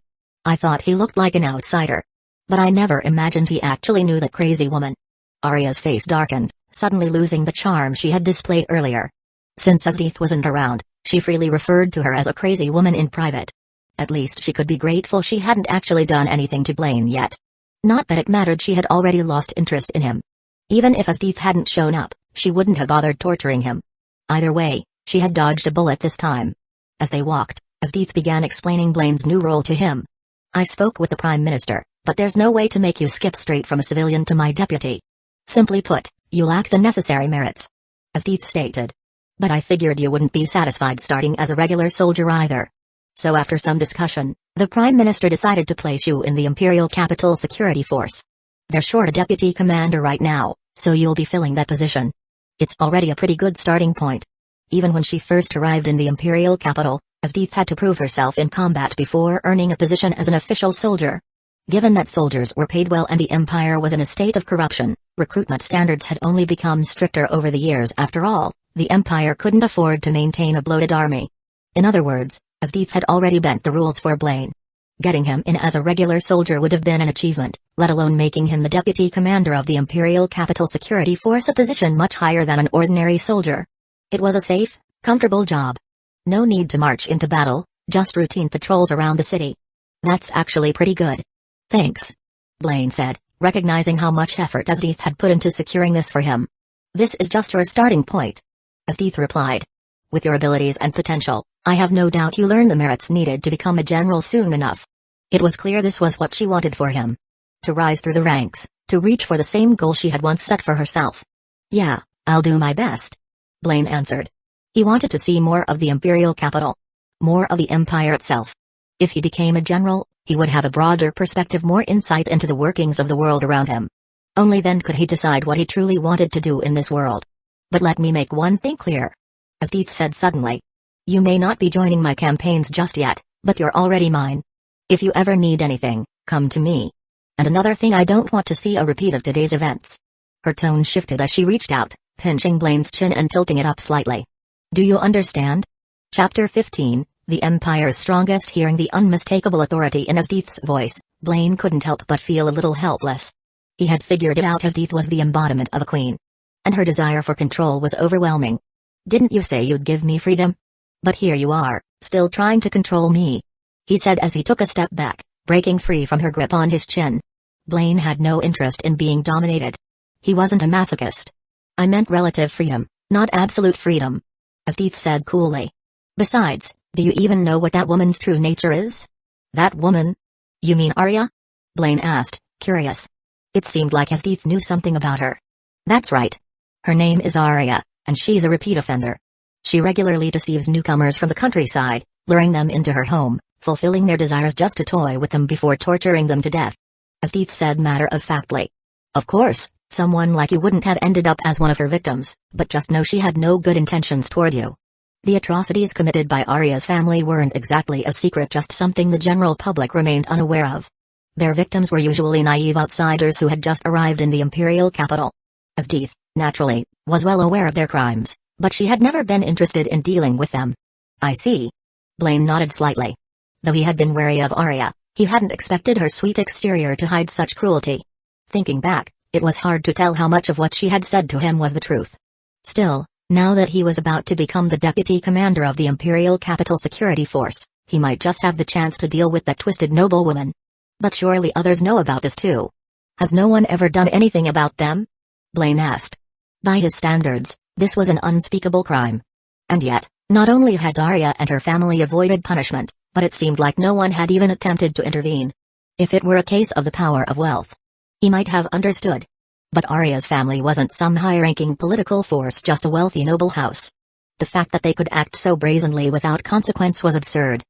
I thought he looked like an outsider. But I never imagined he actually knew that crazy woman. Arya's face darkened, suddenly losing the charm she had displayed earlier. Since Asdith wasn't around, she freely referred to her as a crazy woman in private. At least she could be grateful she hadn't actually done anything to Blaine yet. Not that it mattered, she had already lost interest in him. Even if Asdith hadn't shown up, she wouldn't have bothered torturing him. Either way, she had dodged a bullet this time. As they walked, Asdith began explaining Blaine's new role to him. I spoke with the Prime Minister, but there's no way to make you skip straight from a civilian to my deputy. Simply put, you lack the necessary merits. Asdith stated. But I figured you wouldn't be satisfied starting as a regular soldier either. So after some discussion, the Prime Minister decided to place you in the Imperial Capital Security Force. They're short a deputy commander right now, so you'll be filling that position. It's already a pretty good starting point. Even when she first arrived in the Imperial capital, Asdith had to prove herself in combat before earning a position as an official soldier. Given that soldiers were paid well and the Empire was in a state of corruption, recruitment standards had only become stricter over the years. After all, the Empire couldn't afford to maintain a bloated army. In other words, Asdith had already bent the rules for Blaine. Getting him in as a regular soldier would have been an achievement, let alone making him the deputy commander of the Imperial Capital Security Force, a position much higher than an ordinary soldier. It was a safe, comfortable job. No need to march into battle, just routine patrols around the city. That's actually pretty good. Thanks, Blaine said, recognizing how much effort Asdith had put into securing this for him. This is just your starting point. Asdith replied. With your abilities and potential, I have no doubt you learn the merits needed to become a general soon enough. It was clear this was what she wanted for him. To rise through the ranks, to reach for the same goal she had once set for herself. Yeah, I'll do my best, Blaine answered. He wanted to see more of the Imperial capital. More of the Empire itself. If he became a general, he would have a broader perspective, more insight into the workings of the world around him. Only then could he decide what he truly wanted to do in this world. But let me make one thing clear, Asdith said suddenly. You may not be joining my campaigns just yet, but you're already mine. If you ever need anything, come to me. And another thing, I don't want to see a repeat of today's events. Her tone shifted as she reached out, pinching Blaine's chin and tilting it up slightly. Do you understand? Chapter 15, The Empire's Strongest. Hearing the unmistakable authority in Asdith's voice, Blaine couldn't help but feel a little helpless. He had figured it out, Asdith was the embodiment of a queen. And her desire for control was overwhelming. Didn't you say you'd give me freedom? But here you are, still trying to control me, he said as he took a step back, breaking free from her grip on his chin. Blaine had no interest in being dominated. He wasn't a masochist. I meant relative freedom, not absolute freedom, Asdith said coolly. Besides, do you even know what that woman's true nature is? That woman? You mean Arya? Blaine asked, curious. It seemed like Asdith knew something about her. That's right. Her name is Arya, and she's a repeat offender. She regularly deceives newcomers from the countryside, luring them into her home, fulfilling their desires just to toy with them before torturing them to death, Asdith said matter-of-factly. Of course, someone like you wouldn't have ended up as one of her victims, but just know she had no good intentions toward you. The atrocities committed by Arya's family weren't exactly a secret, just something the general public remained unaware of. Their victims were usually naive outsiders who had just arrived in the Imperial capital. Asdith, naturally, was well aware of their crimes, but she had never been interested in dealing with them. I see. Blaine nodded slightly. Though he had been wary of Arya, he hadn't expected her sweet exterior to hide such cruelty. Thinking back, it was hard to tell how much of what she had said to him was the truth. Still, now that he was about to become the deputy commander of the Imperial Capital Security Force, he might just have the chance to deal with that twisted noblewoman. But surely others know about this too. Has no one ever done anything about them? Blaine asked. By his standards, this was an unspeakable crime. And yet, not only had Arya and her family avoided punishment, but it seemed like no one had even attempted to intervene. If it were a case of the power of wealth, he might have understood. But Arya's family wasn't some high-ranking political force, just a wealthy noble house. The fact that they could act so brazenly without consequence was absurd.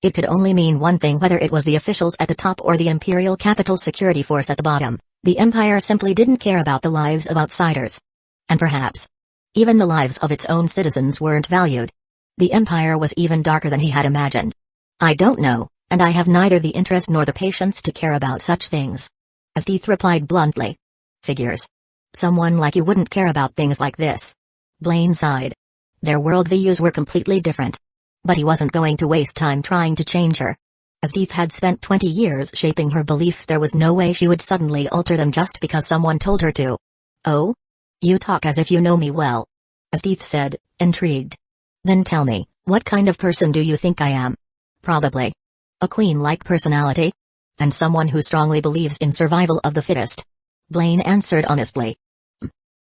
It could only mean one thing, whether it was the officials at the top or the Imperial Capital Security Force at the bottom. The Empire simply didn't care about the lives of outsiders. And perhaps even the lives of its own citizens weren't valued. The Empire was even darker than he had imagined. I don't know, and I have neither the interest nor the patience to care about such things. Asdith replied bluntly. Figures. Someone like you wouldn't care about things like this. Blaine sighed. Their worldviews were completely different. But he wasn't going to waste time trying to change her. Asdith had spent 20 years shaping her beliefs. There was no way she would suddenly alter them just because someone told her to. Oh? You talk as if you know me well. Asdith said, intrigued. Then tell me, what kind of person do you think I am? Probably a queen-like personality? And someone who strongly believes in survival of the fittest. Blaine answered honestly.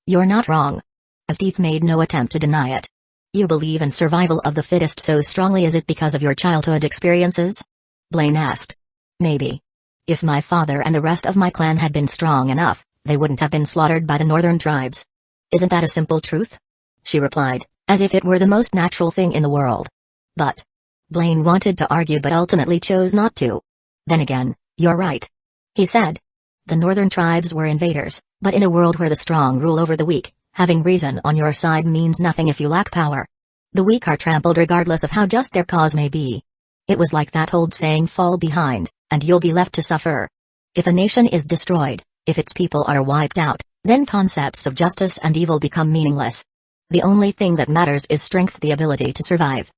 You're not wrong. Asdith made no attempt to deny it. You believe in survival of the fittest so strongly, is it because of your childhood experiences? Blaine asked. Maybe. If my father and the rest of my clan had been strong enough, they wouldn't have been slaughtered by the northern tribes. Isn't that a simple truth? She replied, as if it were the most natural thing in the world. But Blaine wanted to argue but ultimately chose not to. Then again, you're right. He said. The northern tribes were invaders, but in a world where the strong rule over the weak, having reason on your side means nothing if you lack power. The weak are trampled regardless of how just their cause may be. It was like that old saying, fall behind, and you'll be left to suffer. If a nation is destroyed, if its people are wiped out, then concepts of justice and evil become meaningless. The only thing that matters is strength, the ability to survive.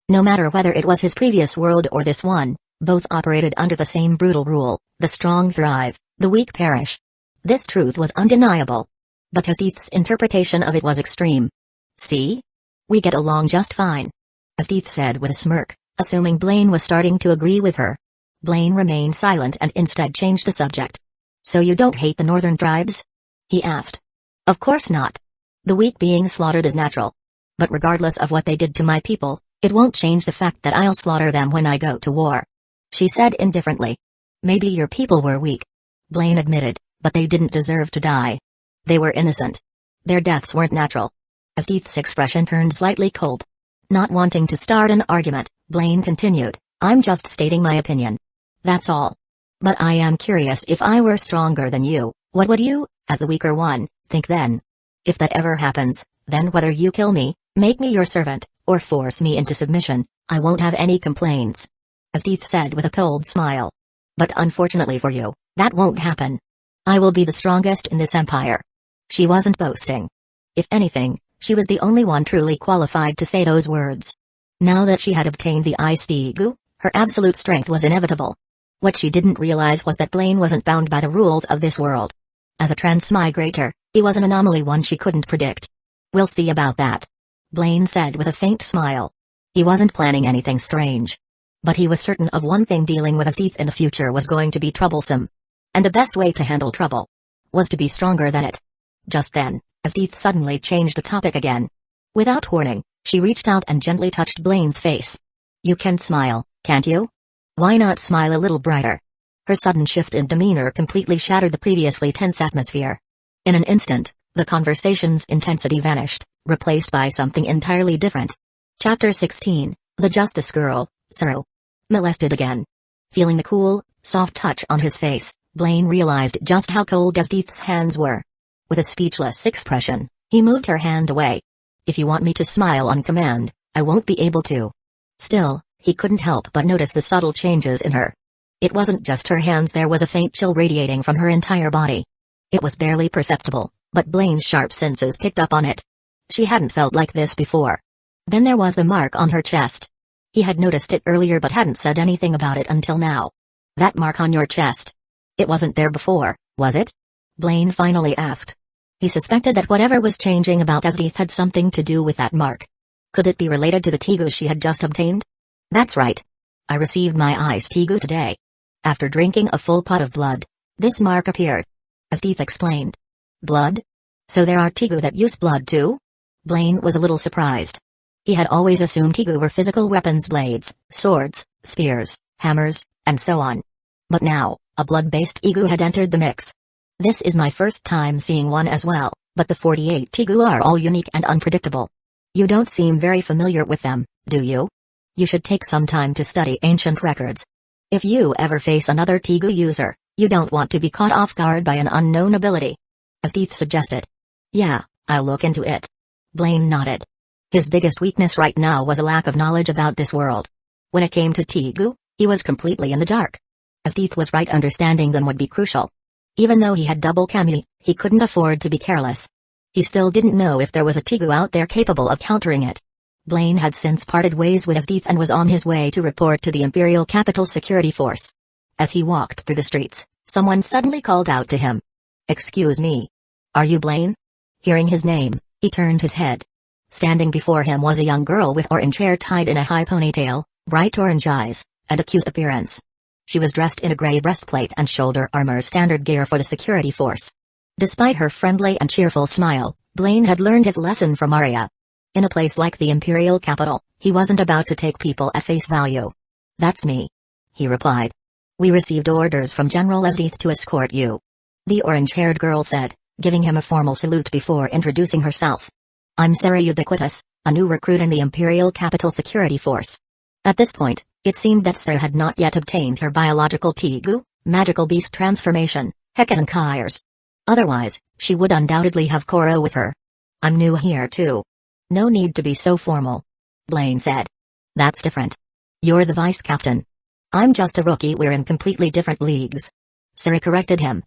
No matter whether it was his previous world or this one, both operated under the same brutal rule: the strong thrive, the weak perish. This truth was undeniable. But Asdith's interpretation of it was extreme. See? We get along just fine. Asdith said with a smirk, assuming Blaine was starting to agree with her. Blaine remained silent and instead changed the subject. So you don't hate the northern tribes? He asked. Of course not. The weak being slaughtered is natural. But regardless of what they did to my people, it won't change the fact that I'll slaughter them when I go to war. She said indifferently. Maybe your people were weak. Blaine admitted, but they didn't deserve to die. They were innocent. Their deaths weren't natural. Asdith's expression turned slightly cold. Not wanting to start an argument, Blaine continued, I'm just stating my opinion. That's all. But I am curious, if I were stronger than you, what would you, as the weaker one, think then? If that ever happens, then whether you kill me, make me your servant, or force me into submission, I won't have any complaints. Asdith said with a cold smile. But unfortunately for you, that won't happen. I will be the strongest in this empire. She wasn't boasting. If anything, she was the only one truly qualified to say those words. Now that she had obtained the Ice Tigu, her absolute strength was inevitable. What she didn't realize was that Blaine wasn't bound by the rules of this world. As a transmigrator, he was an anomaly, one she couldn't predict. We'll see about that. Blaine said with a faint smile. He wasn't planning anything strange. But he was certain of one thing: dealing with Asdith in the future was going to be troublesome. And the best way to handle trouble was to be stronger than it. Just then, Asdith suddenly changed the topic again. Without warning, she reached out and gently touched Blaine's face. You can smile, can't you? Why not smile a little brighter? Her sudden shift in demeanor completely shattered the previously tense atmosphere. In an instant, the conversation's intensity vanished, replaced by something entirely different. Chapter 16, The Justice Girl, Saru. Molested again. Feeling the cool, soft touch on his face, Blaine realized just how cold Asdith's hands were. With a speechless expression, he moved her hand away. If you want me to smile on command, I won't be able to. Still, he couldn't help but notice the subtle changes in her. It wasn't just her hands, there was a faint chill radiating from her entire body. It was barely perceptible, but Blaine's sharp senses picked up on it. She hadn't felt like this before. Then there was the mark on her chest. He had noticed it earlier but hadn't said anything about it until now. That mark on your chest. It wasn't there before, was it? Blaine finally asked. He suspected that whatever was changing about Asdith had something to do with that mark. Could it be related to the Tigu she had just obtained? That's right. I received my Ice Tigu today. After drinking a full pot of blood, this mark appeared. Asdith explained. Blood? So there are Tigu that use blood too? Blaine was a little surprised. He had always assumed Tigu were physical weapons: blades, swords, spears, hammers, and so on. But now, a blood-based Tigu had entered the mix. This is my first time seeing one as well, but the 48 Tigu are all unique and unpredictable. You don't seem very familiar with them, do you? You should take some time to study ancient records. If you ever face another Tegu user, you don't want to be caught off guard by an unknown ability. As Death suggested. Yeah, I'll look into it. Blaine nodded. His biggest weakness right now was a lack of knowledge about this world. When it came to Tegu, he was completely in the dark. As Death was right, understanding them would be crucial. Even though he had double Kamui, he couldn't afford to be careless. He still didn't know if there was a Tegu out there capable of countering it. Blaine had since parted ways with Death and was on his way to report to the Imperial Capital Security Force. As he walked through the streets, someone suddenly called out to him. Excuse me. Are you Blaine? Hearing his name, he turned his head. Standing before him was a young girl with orange hair tied in a high ponytail, bright orange eyes, and a cute appearance. She was dressed in a gray breastplate and shoulder armor, standard gear for the security force. Despite her friendly and cheerful smile, Blaine had learned his lesson from Arya. In a place like the Imperial Capital, he wasn't about to take people at face value. That's me. He replied. We received orders from General Esdeath to escort you. The orange-haired girl said, giving him a formal salute before introducing herself. I'm Sarah Ubiquitous, a new recruit in the Imperial Capital Security Force. At this point, it seemed that Sarah had not yet obtained her biological Tegu, magical beast transformation, Hekatenkai's. Otherwise, she would undoubtedly have Koro with her. I'm new here too. No need to be so formal. Blaine said. That's different. You're the vice captain. I'm just a rookie, we're in completely different leagues. Sarah corrected him.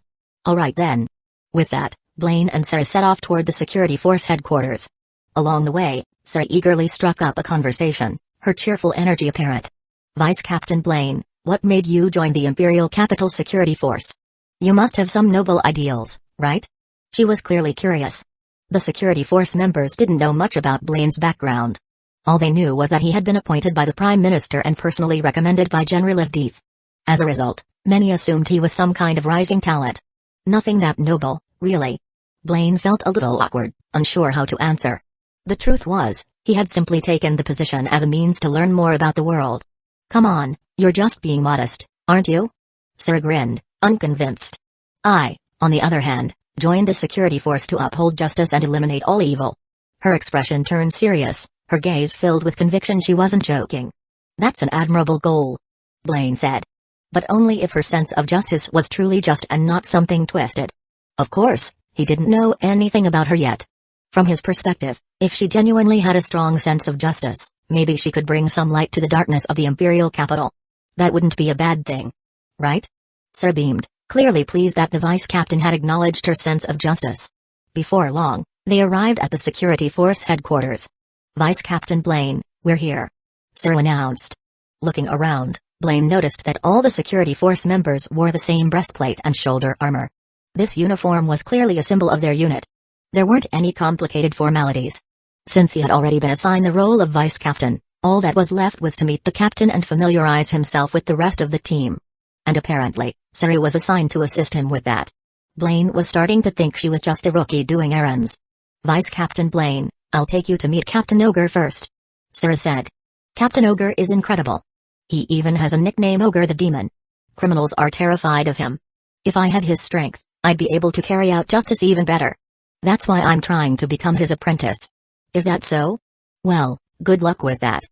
Alright then. With that, Blaine and Sarah set off toward the security force headquarters. Along the way, Sarah eagerly struck up a conversation, her cheerful energy apparent. Vice Captain Blaine, what made you join the Imperial Capital Security Force? You must have some noble ideals, right? She was clearly curious. The security force members didn't know much about Blaine's background. All they knew was that he had been appointed by the Prime Minister and personally recommended by General Esdeath. As a result, many assumed he was some kind of rising talent. Nothing that noble, really. Blaine felt a little awkward, unsure how to answer. The truth was, he had simply taken the position as a means to learn more about the world. Come on, you're just being modest, aren't you? Sarah grinned, unconvinced. I, on the other hand, joined the security force to uphold justice and eliminate all evil. Her expression turned serious, her gaze filled with conviction. She wasn't joking. That's an admirable goal, Blaine said. But only if her sense of justice was truly just and not something twisted. Of course, he didn't know anything about her yet. From his perspective, if she genuinely had a strong sense of justice, maybe she could bring some light to the darkness of the Imperial Capital. That wouldn't be a bad thing. Right? Sarah beamed, clearly pleased that the vice captain had acknowledged her sense of justice. Before long, they arrived at the security force headquarters. Vice Captain Blaine, we're here, Sarah announced. Looking around, Blaine noticed that all the security force members wore the same breastplate and shoulder armor. This uniform was clearly a symbol of their unit. There weren't any complicated formalities. Since he had already been assigned the role of vice captain, all that was left was to meet the captain and familiarize himself with the rest of the team. And apparently, Sarah was assigned to assist him with that. Blaine was starting to think she was just a rookie doing errands. Vice Captain Blaine, I'll take you to meet Captain Ogre first, Sarah said. Captain Ogre is incredible. He even has a nickname, Ogre the Demon. Criminals are terrified of him. If I had his strength, I'd be able to carry out justice even better. That's why I'm trying to become his apprentice. Is that so? Well, good luck with that,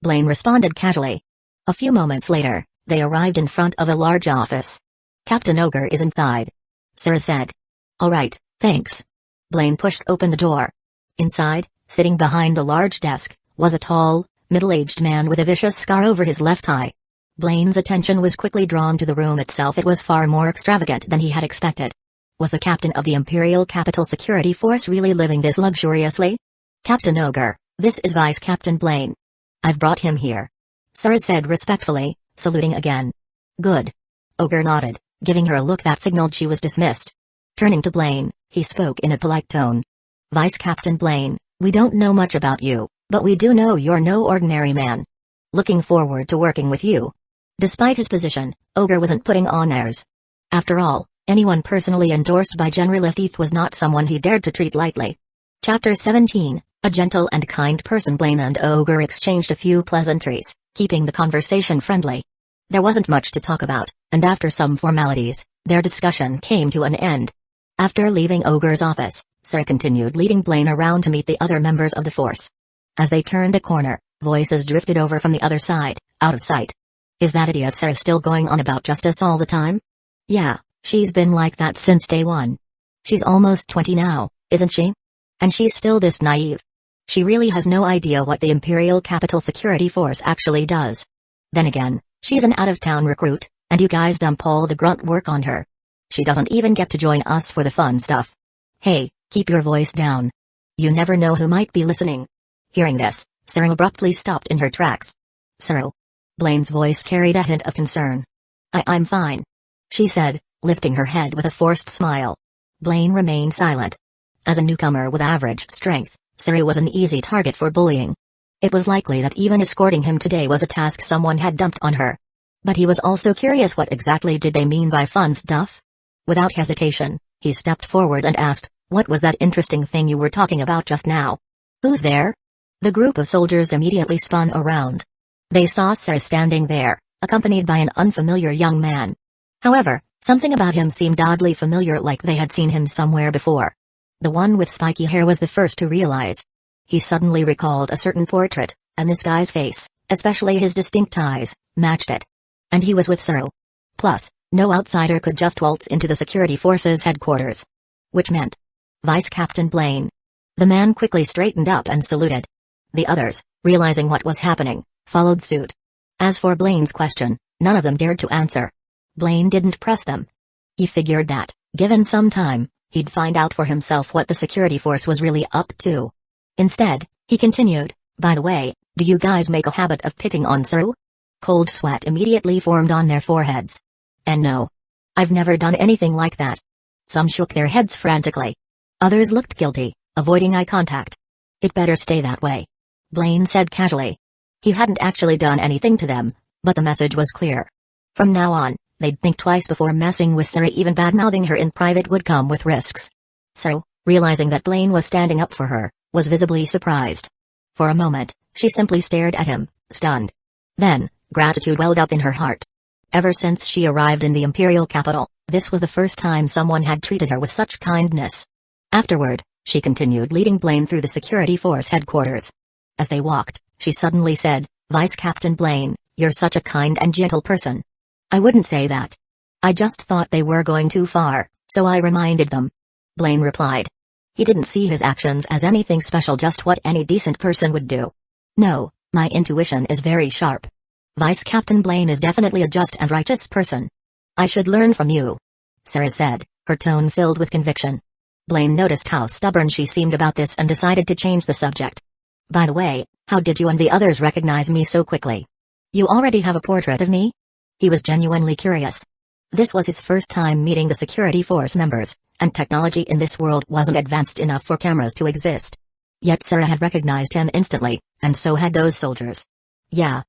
Blaine responded casually. A few moments later, they arrived in front of a large office. Captain Ogre is inside, Sarah said. All right, thanks. Blaine pushed open the door. Inside, sitting behind a large desk, was a tall, middle-aged man with a vicious scar over his left eye. Blaine's attention was quickly drawn to the room itself. It was far more extravagant than he had expected. Was the captain of the Imperial Capital Security Force really living this luxuriously? Captain Ogre, this is Vice Captain Blaine. I've brought him here, Sarah said respectfully, saluting again. Good. Ogre nodded, giving her a look that signaled she was dismissed. Turning to Blaine, he spoke in a polite tone. Vice Captain Blaine, we don't know much about you, but we do know you're no ordinary man. Looking forward to working with you. Despite his position, Ogre wasn't putting on airs. After all, anyone personally endorsed by General Esdeath was not someone he dared to treat lightly. Chapter 17, a gentle and kind person. Blaine and Ogre exchanged a few pleasantries, keeping the conversation friendly. There wasn't much to talk about, and after some formalities, their discussion came to an end. After leaving Ogre's office, Sarah continued leading Blaine around to meet the other members of the force. As they turned a corner, Voices drifted over from the other side, out of sight. Is that idiot Sarah still going on about justice all the time? Yeah, she's been like that since day one. She's almost 20 now, isn't she? And she's still this naive. She really has no idea what the Imperial Capital Security Force actually does. Then again, she's an out-of-town recruit, and you guys dump all the grunt work on her. She doesn't even get to join us for the fun stuff. Hey, keep your voice down. You never know who might be listening. Hearing this, Sarah abruptly stopped in her tracks. Sarah. Blaine's voice carried a hint of concern. I'm fine, she said, lifting her head with a forced smile. Blaine remained silent. As a newcomer with average strength, Sarah was an easy target for bullying. It was likely that even escorting him today was a task someone had dumped on her. But he was also curious, what exactly did they mean by fun stuff? Without hesitation, he stepped forward and asked, what was that interesting thing you were talking about just now? Who's there? The group of soldiers immediately spun around. They saw Sarah standing there, accompanied by an unfamiliar young man. However, something about him seemed oddly familiar, like they had seen him somewhere before. The one with spiky hair was the first to realize. He suddenly recalled a certain portrait, and this guy's face, especially his distinct eyes, matched it. And he was with Sarah. Plus, no outsider could just waltz into the security forces headquarters. Which meant Vice Captain Blaine. The man quickly straightened up and saluted. The others, realizing what was happening, followed suit. As for Blaine's question, none of them dared to answer. Blaine didn't press them. He figured that, given some time, he'd find out for himself what the security force was really up to. Instead, he continued, by the way, do you guys make a habit of picking on Sarah? Cold sweat immediately formed on their foreheads. And no. I've never done anything like that. Some shook their heads frantically. Others looked guilty, avoiding eye contact. It better stay that way, Blaine said casually. He hadn't actually done anything to them, but the message was clear. From now on, they'd think twice before messing with Sarah. Even bad-mouthing her in private would come with risks. Sarah, realizing that Blaine was standing up for her, was visibly surprised. For a moment, she simply stared at him, stunned. Then, gratitude welled up in her heart. Ever since she arrived in the Imperial capital, this was the first time someone had treated her with such kindness. Afterward, she continued leading Blaine through the security force headquarters. As they walked, she suddenly said, Vice Captain Blaine, you're such a kind and gentle person. I wouldn't say that. I just thought they were going too far, so I reminded them. Blaine replied. He didn't see his actions as anything special, just what any decent person would do. No, my intuition is very sharp. Vice Captain Blaine is definitely a just and righteous person. I should learn from you, Sarah said, her tone filled with conviction. Blaine noticed how stubborn she seemed about this and decided to change the subject. By the way, how did you and the others recognize me so quickly? You already have a portrait of me? He was genuinely curious. This was his first time meeting the security force members, and technology in this world wasn't advanced enough for cameras to exist. Yet Sarah had recognized him instantly, and so had those soldiers. Yeah.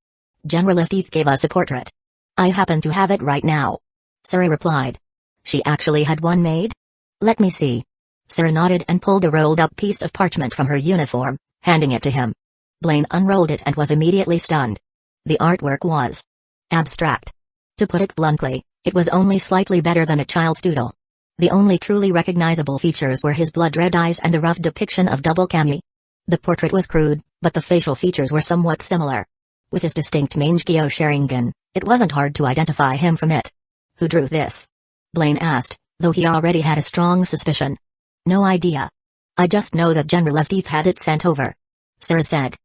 General Esteth gave us a portrait. I happen to have it right now, Sarah replied. She actually had one made? Let me see. Sarah nodded and pulled a rolled-up piece of parchment from her uniform, handing it to him. Blaine unrolled it and was immediately stunned. The artwork was abstract. To put it bluntly, it was only slightly better than a child's doodle. The only truly recognizable features were his blood-red eyes and the rough depiction of double Kamui. The portrait was crude, but the facial features were somewhat similar. With his distinct Mangekyō Sharingan, it wasn't hard to identify him from it. Who drew this? Blaine asked, though he already had a strong suspicion. No idea. I just know that General Esteth had it sent over, Sarah said.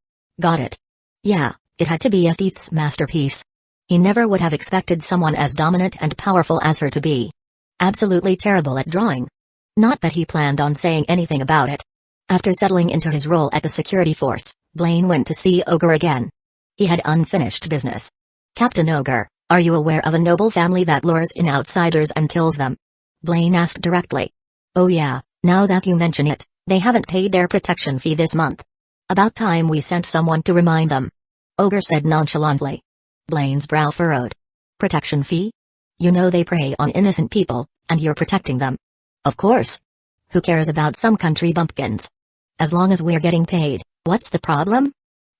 Got it. Yeah, it had to be Esteth's masterpiece. He never would have expected someone as dominant and powerful as her to be absolutely terrible at drawing. Not that he planned on saying anything about it. After settling into his role at the security force, Blaine went to see Ogre again. He had unfinished business. Captain Ogre, are you aware of a noble family that lures in outsiders and kills them? Blaine asked directly. Oh yeah, now that you mention it, they haven't paid their protection fee this month. About time we sent someone to remind them, Ogre said nonchalantly. Blaine's brow furrowed. Protection fee? You know they prey on innocent people, and you're protecting them. Of course. Who cares about some country bumpkins? As long as we're getting paid, what's the problem?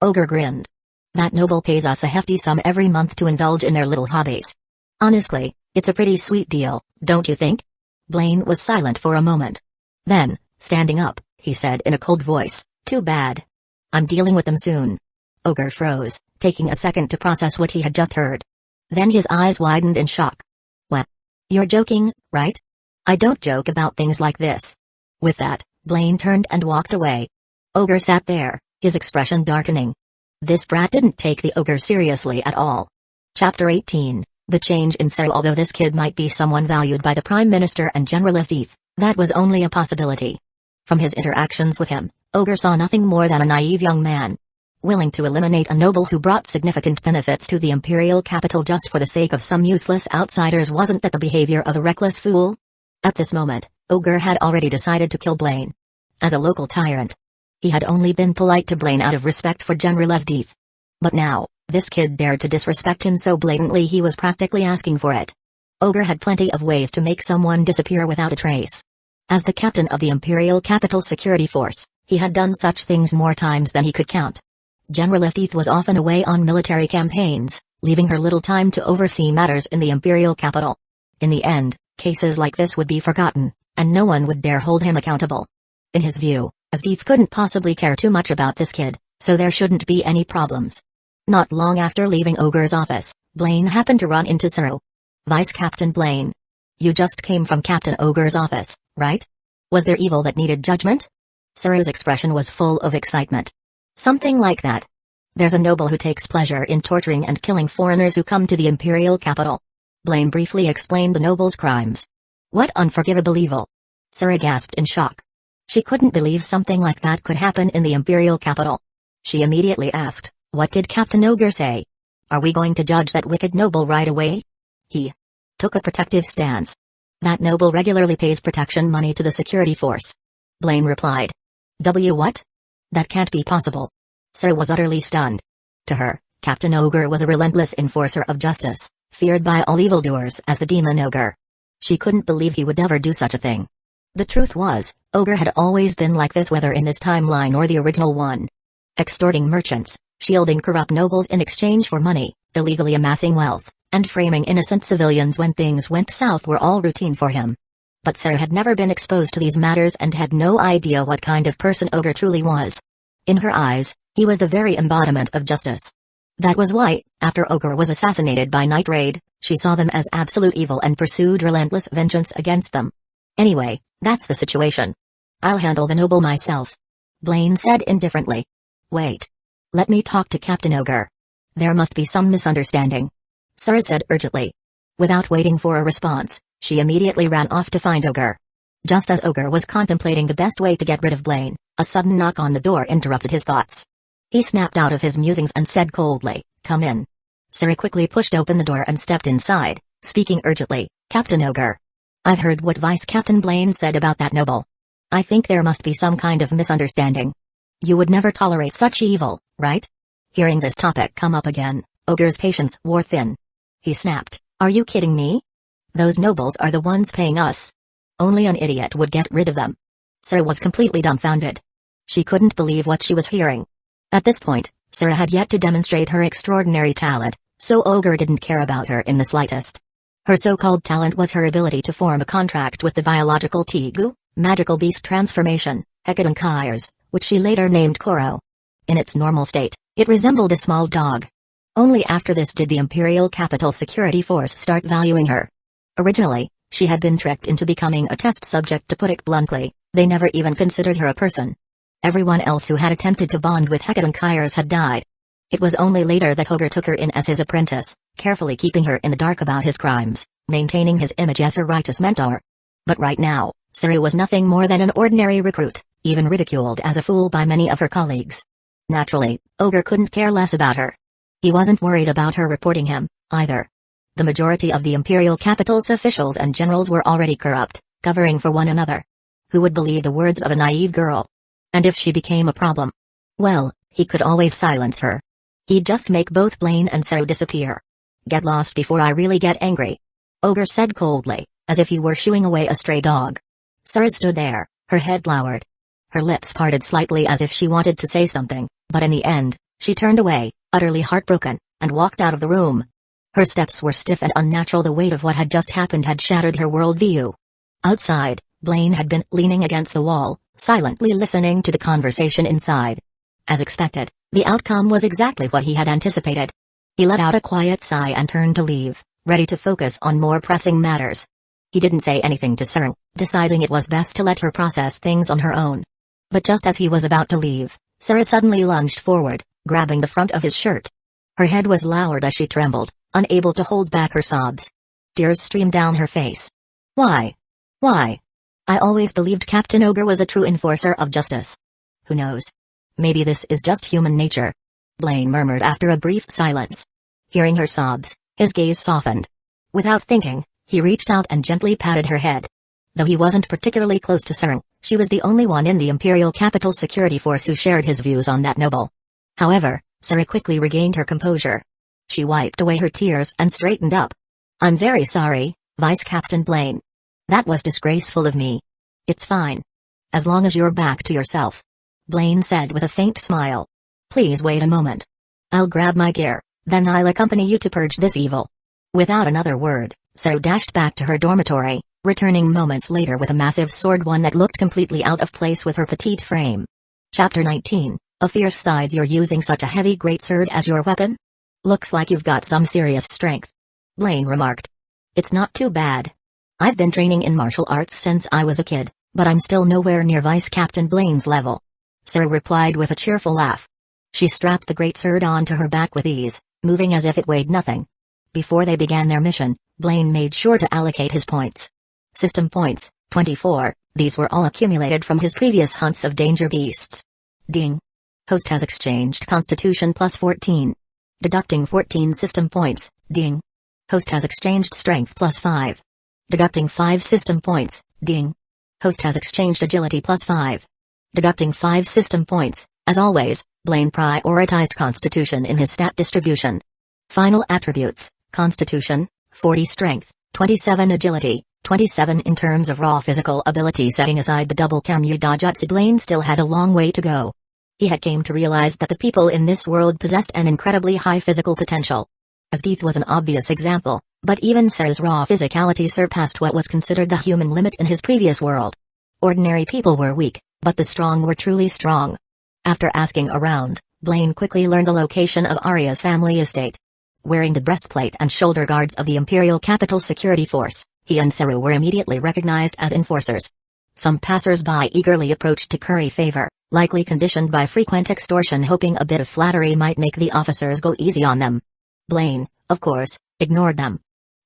Ogre grinned. That noble pays us a hefty sum every month to indulge in their little hobbies. Honestly, it's a pretty sweet deal, don't you think? Blaine was silent for a moment. Then, standing up, he said in a cold voice, too bad. I'm dealing with them soon. Ogre froze, taking a second to process what he had just heard. Then his eyes widened in shock. What? You're joking, right? I don't joke about things like this. With that, Blaine turned and walked away. Ogre sat there, his expression darkening. This brat didn't take the ogre seriously at all. Chapter 18, The Change in Saru. Although this kid might be someone valued by the Prime Minister and Generalist Eth, that was only a possibility. From his interactions with him, Ogre saw nothing more than a naive young man, willing to eliminate a noble who brought significant benefits to the imperial capital just for the sake of some useless outsiders. Wasn't that the behavior of a reckless fool? At this moment, Ogre had already decided to kill Blaine. As a local tyrant, he had only been polite to Blaine out of respect for Generalist Eth. But now, this kid dared to disrespect him so blatantly he was practically asking for it. Ogre had plenty of ways to make someone disappear without a trace. As the captain of the Imperial Capital Security Force, he had done such things more times than he could count. Generalist Eth was often away on military campaigns, leaving her little time to oversee matters in the Imperial Capital. In the end, cases like this would be forgotten, and no one would dare hold him accountable. In his view, Eth couldn't possibly care too much about this kid, so there shouldn't be any problems. Not long after leaving Ogre's office, Blaine happened to run into Saru. Vice Captain Blaine. You just came from Captain Ogre's office, right? Was there evil that needed judgment? Saru's expression was full of excitement. Something like that. There's a noble who takes pleasure in torturing and killing foreigners who come to the imperial capital. Blaine briefly explained the noble's crimes. What unforgivable evil? Saru gasped in shock. She couldn't believe something like that could happen in the imperial capital. She immediately asked, what did Captain Ogre say? Are we going to judge that wicked noble right away? He took a protective stance. That noble regularly pays protection money to the security force. Blaine replied. What? That can't be possible. Saru was utterly stunned. To her, Captain Ogre was a relentless enforcer of justice, feared by all evildoers as the Demon Ogre. She couldn't believe he would ever do such a thing. The truth was, Ogre had always been like this, whether in this timeline or the original one. Extorting merchants, shielding corrupt nobles in exchange for money, illegally amassing wealth, and framing innocent civilians when things went south were all routine for him. But Saru had never been exposed to these matters and had no idea what kind of person Ogre truly was. In her eyes, he was the very embodiment of justice. That was why, after Ogre was assassinated by Night Raid, she saw them as absolute evil and pursued relentless vengeance against them. Anyway, that's the situation. I'll handle the noble myself. Blaine said indifferently. Wait. Let me talk to Captain Ogre. There must be some misunderstanding. Saru said urgently. Without waiting for a response, she immediately ran off to find Ogre. Just as Ogre was contemplating the best way to get rid of Blaine, a sudden knock on the door interrupted his thoughts. He snapped out of his musings and said coldly, "Come in." Saru quickly pushed open the door and stepped inside, speaking urgently, "Captain Ogre. I've heard what Vice Captain Blaine said about that noble. I think there must be some kind of misunderstanding. You would never tolerate such evil, right?" Hearing this topic come up again, Ogre's patience wore thin. He snapped, "Are you kidding me? Those nobles are the ones paying us. Only an idiot would get rid of them." Saru was completely dumbfounded. She couldn't believe what she was hearing. At this point, Saru had yet to demonstrate her extraordinary talent, so Ogre didn't care about her in the slightest. Her so-called talent was her ability to form a contract with the biological Tegu, magical beast transformation, Hecadonkai's, which she later named Koro. In its normal state, it resembled a small dog. Only after this did the Imperial Capital Security Force start valuing her. Originally, she had been tricked into becoming a test subject. To put it bluntly, they never even considered her a person. Everyone else who had attempted to bond with Hecadonkai's had died. It was only later that Ogre took her in as his apprentice, carefully keeping her in the dark about his crimes, maintaining his image as her righteous mentor. But right now, Saru was nothing more than an ordinary recruit, even ridiculed as a fool by many of her colleagues. Naturally, Ogre couldn't care less about her. He wasn't worried about her reporting him, either. The majority of the Imperial Capital's officials and generals were already corrupt, covering for one another. Who would believe the words of a naive girl? And if she became a problem? Well, he could always silence her. He'd just make both Blaine and Saru disappear. "Get lost before I really get angry," Ogre said coldly, as if he were shooing away a stray dog. Saru stood there, her head lowered. Her lips parted slightly as if she wanted to say something, but in the end, she turned away, utterly heartbroken, and walked out of the room. Her steps were stiff and unnatural. The weight of what had just happened had shattered her worldview. Outside, Blaine had been leaning against the wall, silently listening to the conversation inside. As expected, The outcome was exactly what he had anticipated. He let out a quiet sigh and turned to leave, ready to focus on more pressing matters. He didn't say anything to Saru, deciding it was best to let her process things on her own. But just as he was about to leave, Saru suddenly lunged forward, grabbing the front of his shirt. Her head was lowered as she trembled, unable to hold back her sobs. Tears streamed down her face. Why? Why? I always believed Captain Ogre was a true enforcer of justice. Who knows? Maybe this is just human nature. Blaine murmured after a brief silence. Hearing her sobs, his gaze softened. Without thinking, he reached out and gently patted her head. Though he wasn't particularly close to Saru, she was the only one in the Imperial Capital Security Force who shared his views on that noble. However, Saru quickly regained her composure. She wiped away her tears and straightened up. I'm very sorry, Vice Captain Blaine. That was disgraceful of me. It's fine. As long as you're back to yourself. Blaine said with a faint smile. Please wait a moment. I'll grab my gear, then I'll accompany you to purge this evil. Without another word, Saru dashed back to her dormitory, returning moments later with a massive sword, one that looked completely out of place with her petite frame. Chapter 19, A Fierce Side. You're using such a heavy greatsword as your weapon? Looks like you've got some serious strength. Blaine remarked. It's not too bad. I've been training in martial arts since I was a kid, but I'm still nowhere near Vice Captain Blaine's level. Saru replied with a cheerful laugh. She strapped the greatsword onto her back with ease, moving as if it weighed nothing. Before they began their mission, Blaine made sure to allocate his points. System points, 24, these were all accumulated from his previous hunts of danger beasts. Ding. Host has exchanged Constitution plus 14. Deducting 14 system points, ding. Host has exchanged Strength plus 5. Deducting 5 system points, ding. Host has exchanged Agility plus 5. Deducting 5 system points. As always, Blaine prioritized Constitution in his stat distribution. Final attributes, Constitution, 40 Strength, 27 Agility, 27 in terms of raw physical ability. Setting aside the double Kamui Dojutsu, Blaine still had a long way to go. He had came to realize that the people in this world possessed an incredibly high physical potential. As Death was an obvious example, but even Saru's raw physicality surpassed what was considered the human limit in his previous world. Ordinary people were weak, but the strong were truly strong. After asking around, Blaine quickly learned the location of Arya's family estate. Wearing the breastplate and shoulder guards of the Imperial Capital Security Force, he and Saru were immediately recognized as enforcers. Some passers-by eagerly approached to curry favor, likely conditioned by frequent extortion, hoping a bit of flattery might make the officers go easy on them. Blaine, of course, ignored them.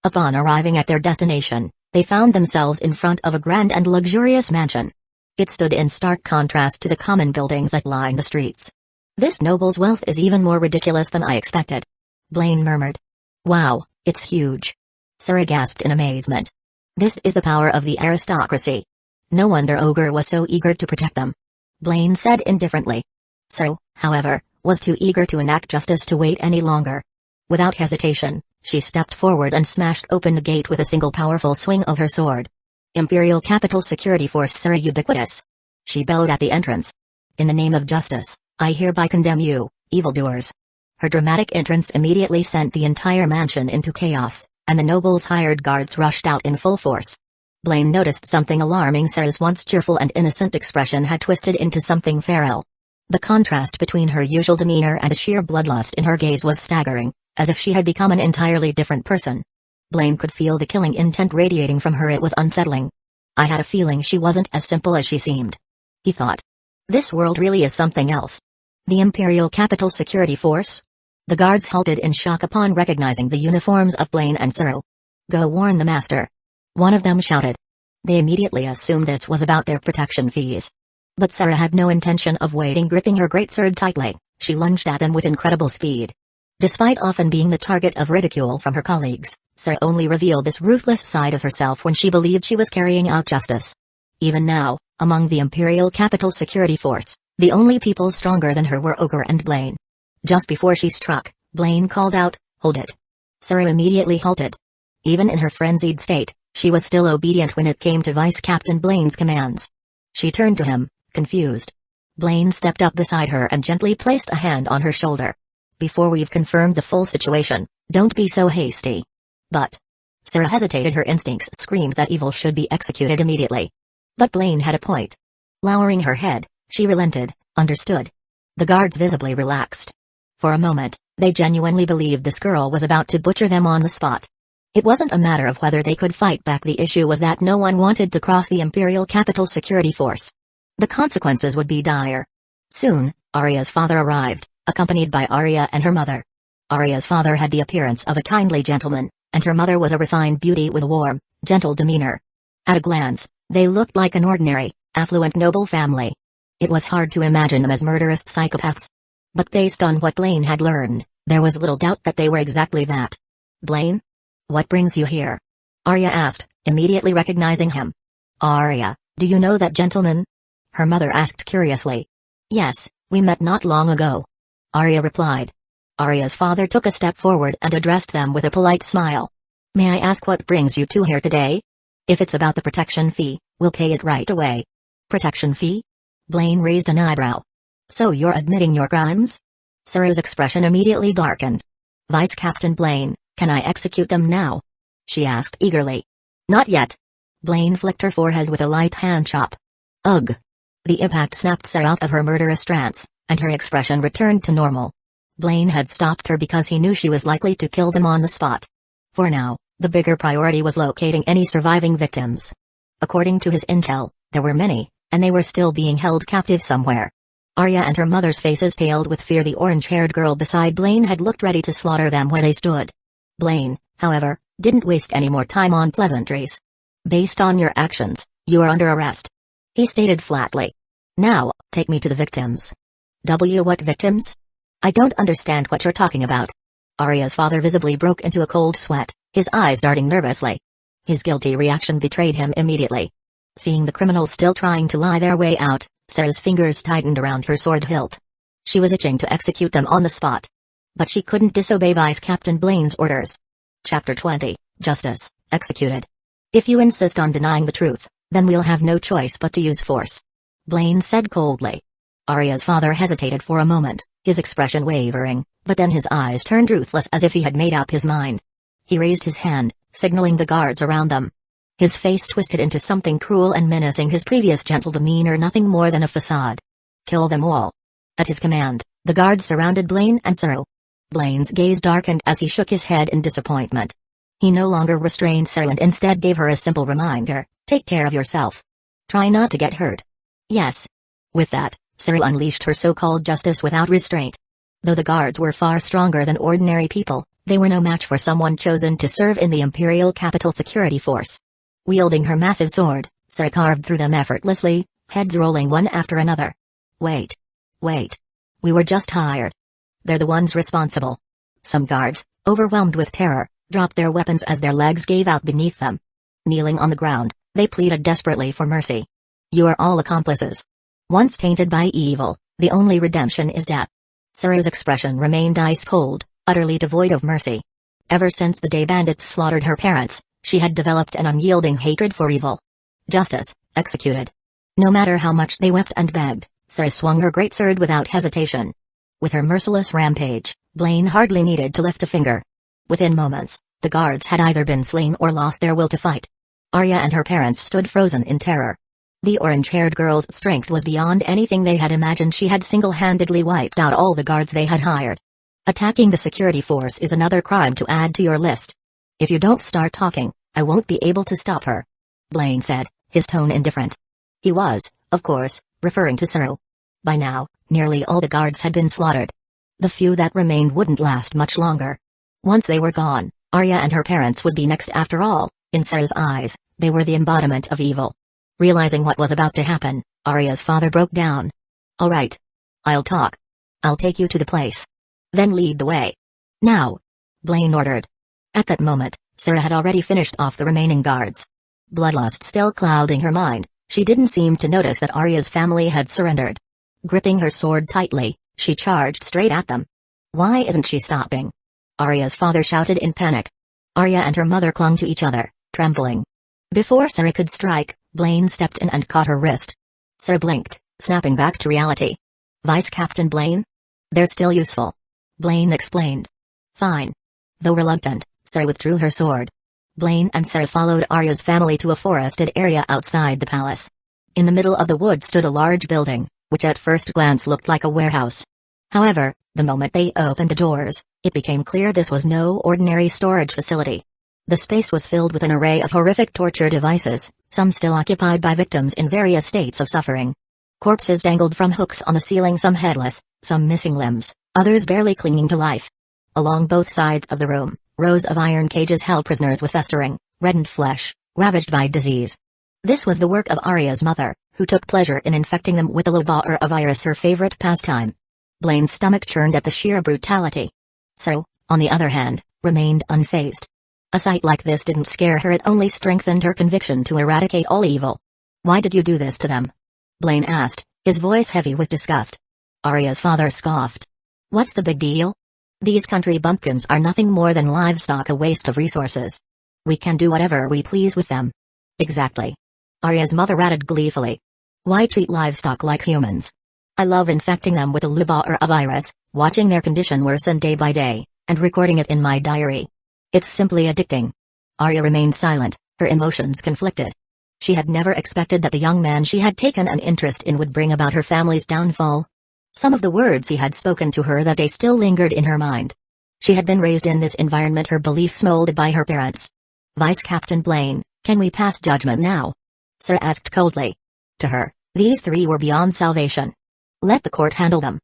Upon arriving at their destination, they found themselves in front of a grand and luxurious mansion. It stood in stark contrast to the common buildings that line the streets. This noble's wealth is even more ridiculous than I expected. Blaine murmured. Wow, it's huge. Saru gasped in amazement. This is the power of the aristocracy. No wonder Ogre was so eager to protect them. Blaine said indifferently. Saru, however, was too eager to enact justice to wait any longer. Without hesitation, she stepped forward and smashed open the gate with a single powerful swing of her sword. Imperial Capital Security Force Saru ubiquitous. She bellowed at the entrance. In the name of justice, I hereby condemn you, evildoers. Her dramatic entrance immediately sent the entire mansion into chaos, and the noble's hired guards rushed out in full force. Blaine noticed something alarming. Saru's once cheerful and innocent expression had twisted into something feral. The contrast between her usual demeanor and the sheer bloodlust in her gaze was staggering, as if she had become an entirely different person. Blaine could feel the killing intent radiating from her. It was unsettling. I had a feeling she wasn't as simple as she seemed. He thought. This world really is something else. The Imperial Capital Security Force? The guards halted in shock upon recognizing the uniforms of Blaine and Saru. Go warn the master. One of them shouted. They immediately assumed this was about their protection fees. But Saru had no intention of waiting. Gripping her greatsword tightly, she lunged at them with incredible speed. Despite often being the target of ridicule from her colleagues, Saru only revealed this ruthless side of herself when she believed she was carrying out justice. Even now, among the Imperial Capital Security Force, the only people stronger than her were Ogre and Blaine. Just before she struck, Blaine called out, "Hold it." Saru immediately halted. Even in her frenzied state, she was still obedient when it came to Vice Captain Blaine's commands. She turned to him, confused. Blaine stepped up beside her and gently placed a hand on her shoulder. Before we've confirmed the full situation, don't be so hasty. But... Saru hesitated. Her instincts screamed that evil should be executed immediately. But Blaine had a point. Lowering her head, she relented. Understood. The guards visibly relaxed. For a moment, they genuinely believed this girl was about to butcher them on the spot. It wasn't a matter of whether they could fight back, the issue was that no one wanted to cross the Imperial Capital Security Force. The consequences would be dire. Soon, Arya's father arrived, accompanied by Arya and her mother. Arya's father had the appearance of a kindly gentleman, and her mother was a refined beauty with a warm, gentle demeanor. At a glance, they looked like an ordinary, affluent noble family. It was hard to imagine them as murderous psychopaths. But based on what Blaine had learned, there was little doubt that they were exactly that. "Blaine? What brings you here?" Arya asked, immediately recognizing him. "Arya, do you know that gentleman?" her mother asked curiously. "Yes, we met not long ago," Arya replied. Arya's father took a step forward and addressed them with a polite smile. "May I ask what brings you two here today?" "If it's about the protection fee, we'll pay it right away." "Protection fee?" Blaine raised an eyebrow. "So you're admitting your crimes?" Sarah's expression immediately darkened. "Vice Captain Blaine, can I execute them now?" she asked eagerly. "Not yet." Blaine flicked her forehead with a light hand chop. "Ugh." The impact snapped Sarah out of her murderous trance, and her expression returned to normal. Blaine had stopped her because he knew she was likely to kill them on the spot. For now, the bigger priority was locating any surviving victims. According to his intel, there were many, and they were still being held captive somewhere. Arya and her mother's faces paled with fear. The orange-haired girl beside Blaine had looked ready to slaughter them where they stood. Blaine, however, didn't waste any more time on pleasantries. "Based on your actions, you are under arrest," he stated flatly. "Now, take me to the victims." What victims? I don't understand what you're talking about." Arya's father visibly broke into a cold sweat, his eyes darting nervously. His guilty reaction betrayed him immediately. Seeing the criminals still trying to lie their way out, Sarah's fingers tightened around her sword hilt. She was itching to execute them on the spot. But she couldn't disobey Vice Captain Blaine's orders. Chapter 20, Justice, Executed. "If you insist on denying the truth, then we'll have no choice but to use force," Blaine said coldly. Arya's father hesitated for a moment, his expression wavering, but then his eyes turned ruthless as if he had made up his mind. He raised his hand, signaling the guards around them. His face twisted into something cruel and menacing, his previous gentle demeanor nothing more than a facade. "Kill them all." At his command, the guards surrounded Blaine and Saru. Blaine's gaze darkened as he shook his head in disappointment. He no longer restrained Saru and instead gave her a simple reminder: "Take care of yourself. Try not to get hurt." "Yes." With that, Saru unleashed her so-called justice without restraint. Though the guards were far stronger than ordinary people, they were no match for someone chosen to serve in the Imperial Capital Security Force. Wielding her massive sword, Saru carved through them effortlessly, heads rolling one after another. Wait. We were just hired. They're the ones responsible." Some guards, overwhelmed with terror, dropped their weapons as their legs gave out beneath them. Kneeling on the ground, they pleaded desperately for mercy. "You are all accomplices. Once tainted by evil, the only redemption is death." Saru's expression remained ice-cold, utterly devoid of mercy. Ever since the day bandits slaughtered her parents, she had developed an unyielding hatred for evil. Justice, executed. No matter how much they wept and begged, Saru swung her great sword without hesitation. With her merciless rampage, Blaine hardly needed to lift a finger. Within moments, the guards had either been slain or lost their will to fight. Arya and her parents stood frozen in terror. The orange-haired girl's strength was beyond anything they had imagined. She had single-handedly wiped out all the guards they had hired. Attacking the security force is another crime to add to your list. "If you don't start talking, I won't be able to stop her," Blaine said, his tone indifferent. He was, of course, referring to Saru. By now, nearly all the guards had been slaughtered. The few that remained wouldn't last much longer. Once they were gone, Arya and her parents would be next. After all, in Saru's eyes, they were the embodiment of evil. Realizing what was about to happen, Arya's father broke down. "All right. I'll talk. I'll take you to the place. Then lead the way. Now," Blaine ordered. At that moment, Sarah had already finished off the remaining guards. Bloodlust still clouding her mind, she didn't seem to notice that Arya's family had surrendered. Gripping her sword tightly, she charged straight at them. "Why isn't she stopping?" Arya's father shouted in panic. Arya and her mother clung to each other, trembling. Before Sarah could strike, Blaine stepped in and caught her wrist. Sarah blinked, snapping back to reality. "Vice Captain Blaine? They're still useful," Blaine explained. "Fine." Though reluctant, Sarah withdrew her sword. Blaine and Sarah followed Arya's family to a forested area outside the palace. In the middle of the wood stood a large building, which at first glance looked like a warehouse. However, the moment they opened the doors, it became clear this was no ordinary storage facility. The space was filled with an array of horrific torture devices, some still occupied by victims in various states of suffering. Corpses dangled from hooks on the ceiling, some headless, some missing limbs, others barely clinging to life. Along both sides of the room, rows of iron cages held prisoners with festering, reddened flesh, ravaged by disease. This was the work of Arya's mother, who took pleasure in infecting them with the loba or virus, her favorite pastime. Blaine's stomach churned at the sheer brutality. Saru, on the other hand, remained unfazed. A sight like this didn't scare her, it only strengthened her conviction to eradicate all evil. "Why did you do this to them?" Blaine asked, his voice heavy with disgust. Arya's father scoffed. "What's the big deal? These country bumpkins are nothing more than livestock, a waste of resources. We can do whatever we please with them." "Exactly." Arya's mother ratted gleefully. "Why treat livestock like humans? I love infecting them with a luba or a virus, watching their condition worsen day by day, and recording it in my diary. It's simply addicting." Arya remained silent, her emotions conflicted. She had never expected that the young man she had taken an interest in would bring about her family's downfall. Some of the words he had spoken to her that day still lingered in her mind. She had been raised in this environment, her beliefs molded by her parents. "Vice Captain Blaine, can we pass judgment now?" Sarah asked coldly. To her, these three were beyond salvation. "Let the court handle them.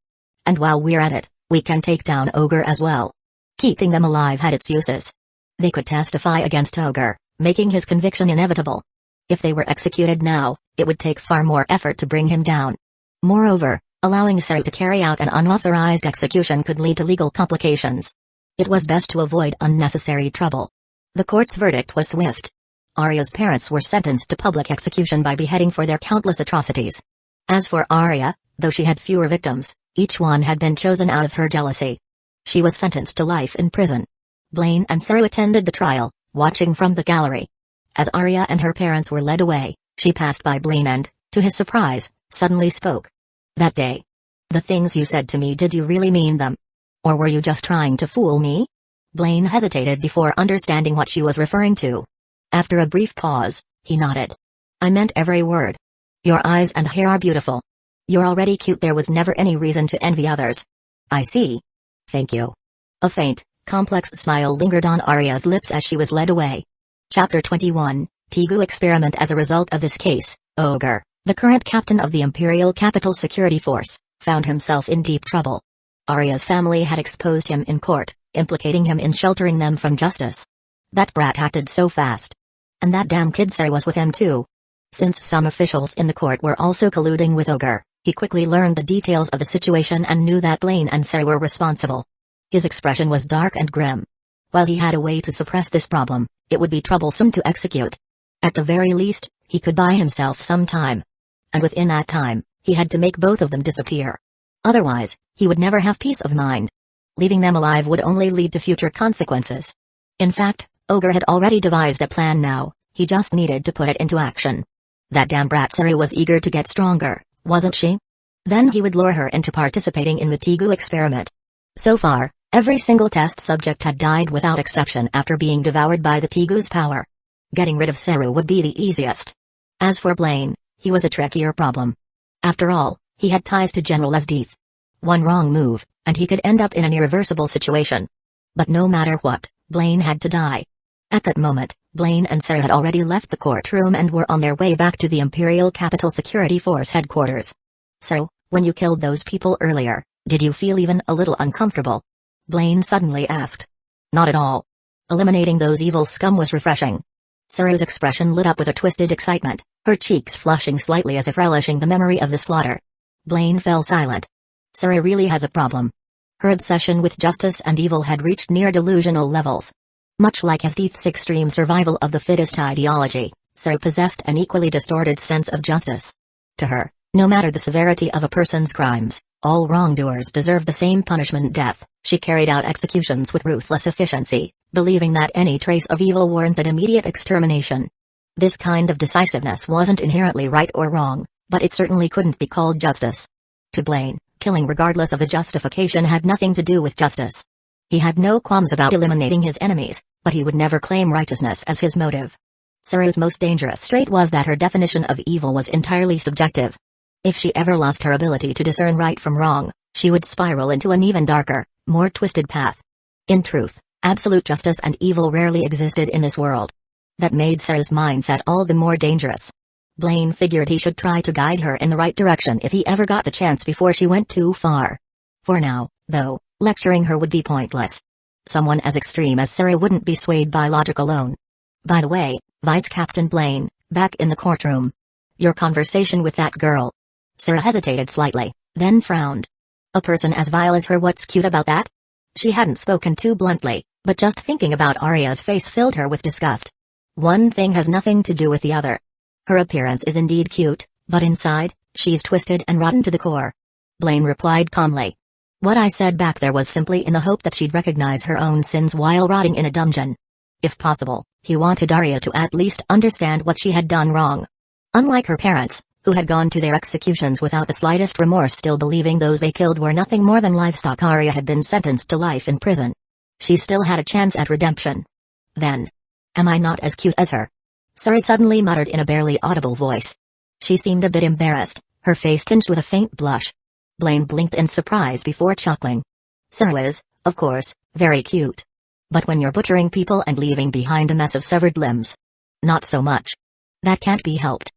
And while we're at it, we can take down Ogre as well." Keeping them alive had its uses. They could testify against Ogre, making his conviction inevitable. If they were executed now, it would take far more effort to bring him down. Moreover, allowing Saru to carry out an unauthorized execution could lead to legal complications. It was best to avoid unnecessary trouble. The court's verdict was swift. Arya's parents were sentenced to public execution by beheading for their countless atrocities. As for Arya, though she had fewer victims, each one had been chosen out of her jealousy. She was sentenced to life in prison. Blaine and Saru attended the trial, watching from the gallery. As Arya and her parents were led away, she passed by Blaine and, to his surprise, suddenly spoke. "That day. The things you said to me, did you really mean them? Or were you just trying to fool me?" Blaine hesitated before understanding what she was referring to. After a brief pause, he nodded. "I meant every word. Your eyes and hair are beautiful. You're already cute, there was never any reason to envy others." "I see. Thank you." A faint, complex smile lingered on Arya's lips as she was led away. Chapter 21, Tegu Experiment. As a result of this case, Ogre, the current captain of the Imperial Capital Security Force, found himself in deep trouble. Arya's family had exposed him in court, implicating him in sheltering them from justice. That brat acted so fast. And that damn kid Saru was with him too. Since some officials in the court were also colluding with Ogre, he quickly learned the details of the situation and knew that Blaine and Saru were responsible. His expression was dark and grim. While he had a way to suppress this problem, it would be troublesome to execute. At the very least, he could buy himself some time. And within that time, he had to make both of them disappear. Otherwise, he would never have peace of mind. Leaving them alive would only lead to future consequences. In fact, Ogre had already devised a plan now, he just needed to put it into action. That damn brat Saru was eager to get stronger, wasn't she? Then he would lure her into participating in the Tegu experiment. So far, every single test subject had died without exception after being devoured by the Tegu's power. Getting rid of Saru would be the easiest. As for Blaine, he was a trickier problem. After all, he had ties to General Esdeath. One wrong move, and he could end up in an irreversible situation. But no matter what, Blaine had to die. At that moment, Blaine and Saru had already left the courtroom and were on their way back to the Imperial Capital Security Force headquarters. "So, when you killed those people earlier, did you feel even a little uncomfortable?" Blaine suddenly asked. "Not at all. Eliminating those evil scum was refreshing." Saru's expression lit up with a twisted excitement, her cheeks flushing slightly as if relishing the memory of the slaughter. Blaine fell silent. Saru really has a problem. Her obsession with justice and evil had reached near delusional levels. Much like Esdeath's extreme survival of the fittest ideology, Saru possessed an equally distorted sense of justice. To her, no matter the severity of a person's crimes, all wrongdoers deserve the same punishment, death. She carried out executions with ruthless efficiency, believing that any trace of evil warranted immediate extermination. This kind of decisiveness wasn't inherently right or wrong, but it certainly couldn't be called justice. To Blaine, killing regardless of the justification had nothing to do with justice. He had no qualms about eliminating his enemies, but he would never claim righteousness as his motive. Saru's most dangerous trait was that her definition of evil was entirely subjective. If she ever lost her ability to discern right from wrong, she would spiral into an even darker, more twisted path. In truth, absolute justice and evil rarely existed in this world. That made Sarah's mindset all the more dangerous. Blaine figured he should try to guide her in the right direction if he ever got the chance before she went too far. For now, though, lecturing her would be pointless. Someone as extreme as Sarah wouldn't be swayed by logic alone. By the way, Vice Captain Blaine, back in the courtroom. Your conversation with that girl. Sarah hesitated slightly, then frowned. A person as vile as her, what's cute about that? She hadn't spoken too bluntly, but just thinking about Arya's face filled her with disgust. One thing has nothing to do with the other. Her appearance is indeed cute, but inside, she's twisted and rotten to the core. Blaine replied calmly. What I said back there was simply in the hope that she'd recognize her own sins while rotting in a dungeon. If possible, he wanted Arya to at least understand what she had done wrong. Unlike her parents, who had gone to their executions without the slightest remorse, still believing those they killed were nothing more than livestock, Arya had been sentenced to life in prison. She still had a chance at redemption. Then. Am I not as cute as her? Sarah suddenly muttered in a barely audible voice. She seemed a bit embarrassed, her face tinged with a faint blush. Blaine blinked in surprise before chuckling. Sarah is, of course, very cute. But when you're butchering people and leaving behind a mess of severed limbs, not so much. That can't be helped.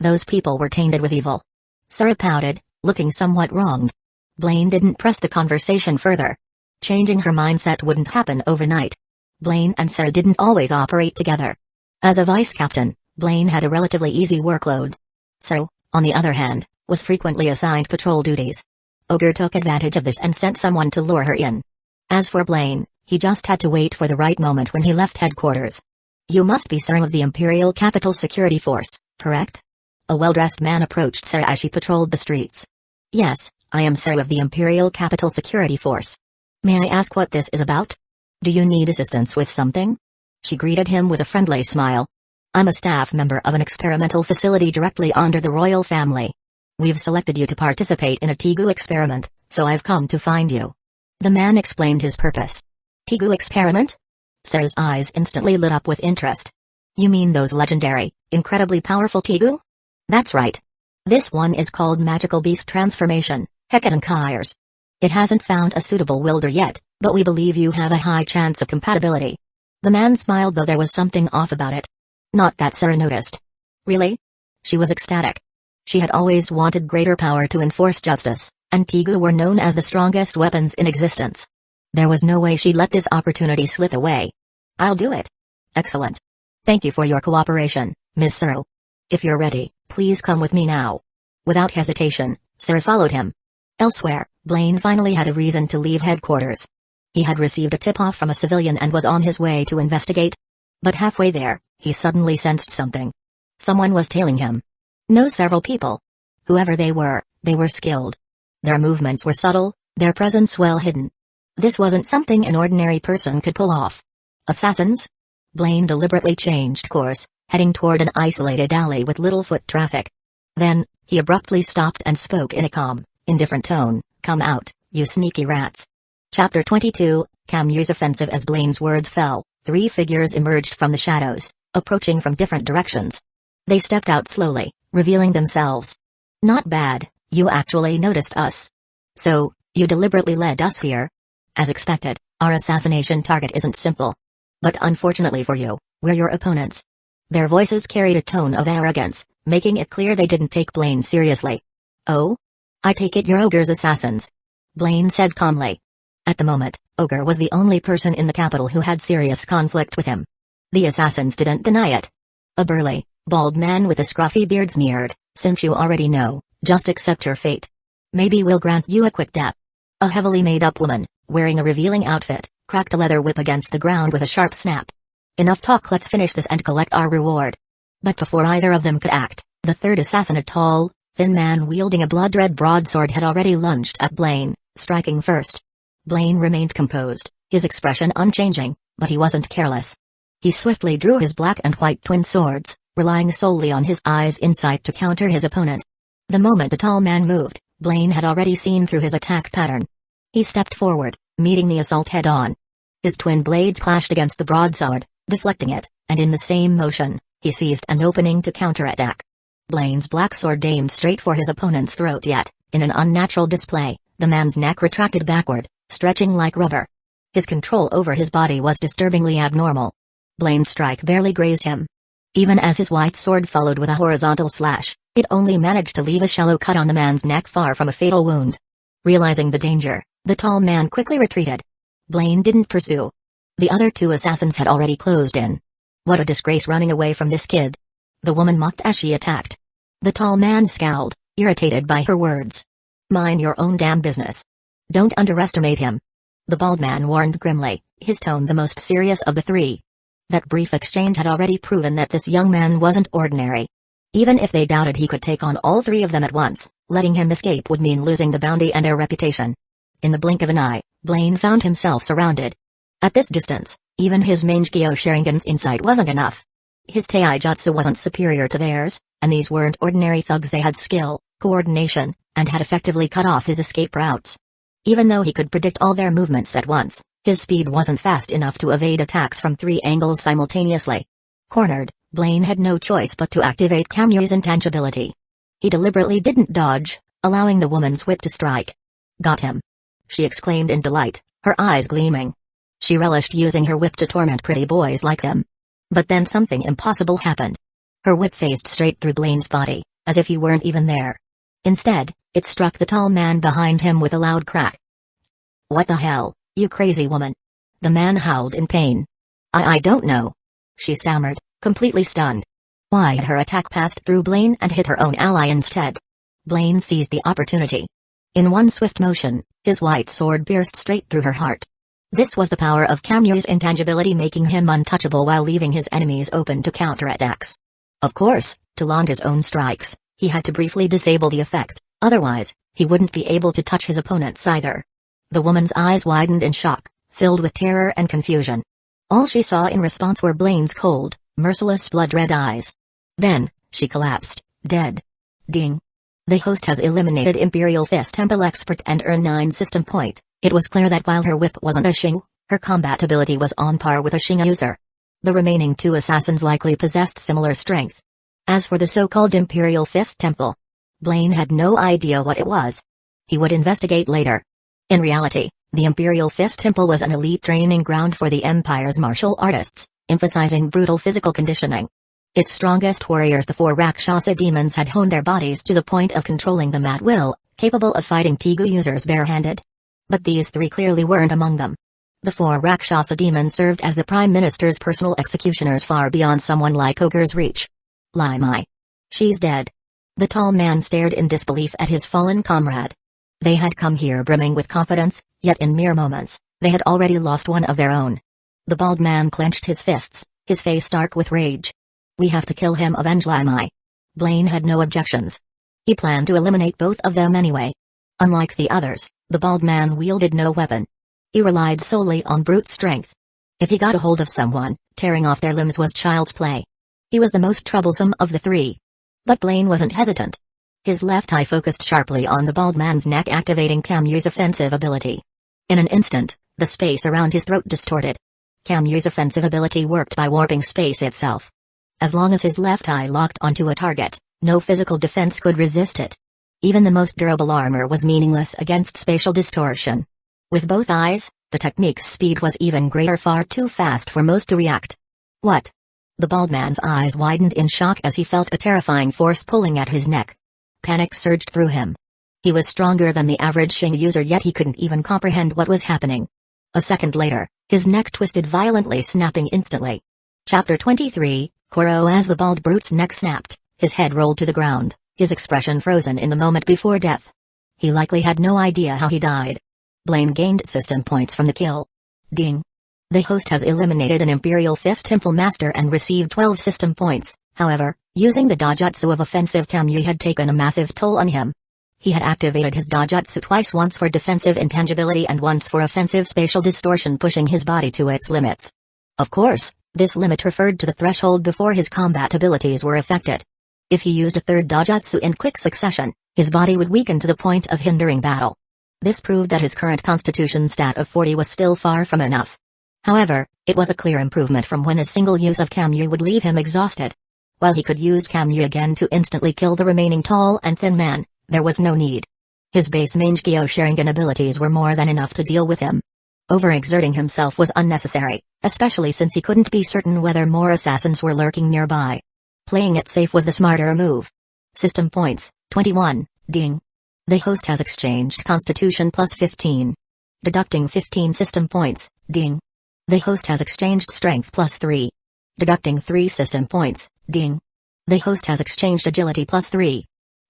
Those people were tainted with evil. Sarah pouted, looking somewhat wronged. Blaine didn't press the conversation further. Changing her mindset wouldn't happen overnight. Blaine and Sarah didn't always operate together. As a vice captain, Blaine had a relatively easy workload. Sarah, on the other hand, was frequently assigned patrol duties. Ogre took advantage of this and sent someone to lure her in. As for Blaine, he just had to wait for the right moment when he left headquarters. You must be Sarah of the Imperial Capital Security Force, correct? A well-dressed man approached Sarah as she patrolled the streets. Yes, I am Sarah of the Imperial Capital Security Force. May I ask what this is about? Do you need assistance with something? She greeted him with a friendly smile. I'm a staff member of an experimental facility directly under the royal family. We've selected you to participate in a Tegu experiment, so I've come to find you. The man explained his purpose. Tegu experiment? Sarah's eyes instantly lit up with interest. You mean those legendary, incredibly powerful Tegu? That's right. This one is called Magical Beast Transformation, Hekatonkyres. It hasn't found a suitable wielder yet, but we believe you have a high chance of compatibility. The man smiled, though there was something off about it. Not that Sarah noticed. Really? She was ecstatic. She had always wanted greater power to enforce justice, and Tegu were known as the strongest weapons in existence. There was no way she'd let this opportunity slip away. I'll do it. Excellent. Thank you for your cooperation, Ms. Sarah. If you're ready, please come with me now. Without hesitation, Sarah followed him. Elsewhere, Blaine finally had a reason to leave headquarters. He had received a tip-off from a civilian and was on his way to investigate. But halfway there, he suddenly sensed something. Someone was tailing him. No, several people. Whoever they were skilled. Their movements were subtle, their presence well hidden. This wasn't something an ordinary person could pull off. Assassins? Blaine deliberately changed course, heading toward an isolated alley with little foot traffic. Then, he abruptly stopped and spoke in a calm, indifferent tone. Come out, you sneaky rats. Chapter 22, Kamui's offensive. As Blaine's words fell, three figures emerged from the shadows, approaching from different directions. They stepped out slowly, revealing themselves. Not bad, you actually noticed us. So, you deliberately led us here? As expected, our assassination target isn't simple. But unfortunately for you, we're your opponents. Their voices carried a tone of arrogance, making it clear they didn't take Blaine seriously. Oh? I take it you're Ogre's assassins. Blaine said calmly. At the moment, Ogre was the only person in the capital who had serious conflict with him. The assassins didn't deny it. A burly, bald man with a scruffy beard sneered, since you already know, just accept your fate. Maybe we'll grant you a quick death. A heavily made-up woman, wearing a revealing outfit, cracked a leather whip against the ground with a sharp snap. Enough talk, let's finish this and collect our reward. But before either of them could act, the third assassin, a tall, thin man wielding a blood-red broadsword, had already lunged at Blaine, striking first. Blaine remained composed, his expression unchanging, but he wasn't careless. He swiftly drew his black and white twin swords, relying solely on his eyes' insight to counter his opponent. The moment the tall man moved, Blaine had already seen through his attack pattern. He stepped forward, meeting the assault head-on. His twin blades clashed against the broadsword, deflecting it, and in the same motion, he seized an opening to counterattack. Blaine's black sword aimed straight for his opponent's throat, yet, in an unnatural display, the man's neck retracted backward, stretching like rubber. His control over his body was disturbingly abnormal. Blaine's strike barely grazed him. Even as his white sword followed with a horizontal slash, it only managed to leave a shallow cut on the man's neck, far from a fatal wound. Realizing the danger, the tall man quickly retreated. Blaine didn't pursue. The other two assassins had already closed in. What a disgrace running away from this kid. The woman mocked as she attacked. The tall man scowled, irritated by her words. Mind your own damn business. Don't underestimate him. The bald man warned grimly, his tone the most serious of the three. That brief exchange had already proven that this young man wasn't ordinary. Even if they doubted he could take on all three of them at once, letting him escape would mean losing the bounty and their reputation. In the blink of an eye, Blaine found himself surrounded. At this distance, even his Mangekyō Sharingan's insight wasn't enough. His Taijutsu wasn't superior to theirs, and these weren't ordinary thugs. They had skill, coordination, and had effectively cut off his escape routes. Even though he could predict all their movements at once, his speed wasn't fast enough to evade attacks from three angles simultaneously. Cornered, Blaine had no choice but to activate Kamui's intangibility. He deliberately didn't dodge, allowing the woman's whip to strike. Got him! She exclaimed in delight, her eyes gleaming. She relished using her whip to torment pretty boys like him. But then something impossible happened. Her whip phased straight through Blaine's body, as if he weren't even there. Instead, it struck the tall man behind him with a loud crack. What the hell, you crazy woman? The man howled in pain. I don't know. She stammered, completely stunned. Why had her attack passed through Blaine and hit her own ally instead? Blaine seized the opportunity. In one swift motion, his white sword pierced straight through her heart. This was the power of Kamui's intangibility, making him untouchable while leaving his enemies open to counterattacks. Of course, to land his own strikes, he had to briefly disable the effect, otherwise, he wouldn't be able to touch his opponents either. The woman's eyes widened in shock, filled with terror and confusion. All she saw in response were Blaine's cold, merciless blood-red eyes. Then, she collapsed, dead. Ding. The host has eliminated Imperial Fist Temple Expert and earned 9 system point. It was clear that while her whip wasn't a Shingu, her combat ability was on par with a Shingu user. The remaining 2 assassins likely possessed similar strength. As for the so-called Imperial Fist Temple, Blaine had no idea what it was. He would investigate later. In reality, the Imperial Fist Temple was an elite training ground for the Empire's martial artists, emphasizing brutal physical conditioning. Its strongest warriors, the 4 Rakshasa demons, had honed their bodies to the point of controlling them at will, capable of fighting Tengu users barehanded. But these 3 clearly weren't among them. The 4 Rakshasa demons served as the Prime Minister's personal executioners, far beyond someone like Ogre's reach. Limai. She's dead. The tall man stared in disbelief at his fallen comrade. They had come here brimming with confidence, yet in mere moments, they had already lost one of their own. The bald man clenched his fists, his face dark with rage. We have to kill him, avenge Limai. Blaine had no objections. He planned to eliminate both of them anyway. Unlike the others, the bald man wielded no weapon. He relied solely on brute strength. If he got a hold of someone, tearing off their limbs was child's play. He was the most troublesome of the 3. But Blaine wasn't hesitant. His left eye focused sharply on the bald man's neck, activating Kamui's offensive ability. In an instant, the space around his throat distorted. Kamui's offensive ability worked by warping space itself. As long as his left eye locked onto a target, no physical defense could resist it. Even the most durable armor was meaningless against spatial distortion. With both eyes, the technique's speed was even greater, far too fast for most to react. What? The bald man's eyes widened in shock as he felt a terrifying force pulling at his neck. Panic surged through him. He was stronger than the average Shingu user, yet he couldn't even comprehend what was happening. A second later, his neck twisted violently, snapping instantly. Chapter 23, Koro. As the bald brute's neck snapped, his head rolled to the ground, his expression frozen in the moment before death. He likely had no idea how he died. Blaine gained system points from the kill. Ding. The host has eliminated an Imperial Fist Temple Master and received 12 system points. However, using the Dojutsu of offensive Kamui had taken a massive toll on him. He had activated his Dojutsu twice, once for defensive intangibility and once for offensive spatial distortion, pushing his body to its limits. Of course, this limit referred to the threshold before his combat abilities were affected. If he used a third Dojutsu in quick succession, his body would weaken to the point of hindering battle. This proved that his current constitution stat of 40 was still far from enough. However, it was a clear improvement from when a single use of Kamui would leave him exhausted. While he could use Kamui again to instantly kill the remaining tall and thin man, there was no need. His base Mangekyō Sharingan abilities were more than enough to deal with him. Overexerting himself was unnecessary, especially since he couldn't be certain whether more assassins were lurking nearby. Playing it safe was the smarter move. System points, 21, ding. The host has exchanged Constitution plus 15. Deducting 15 system points, ding. The host has exchanged Strength plus 3. Deducting 3 system points, ding. The host has exchanged Agility plus 3.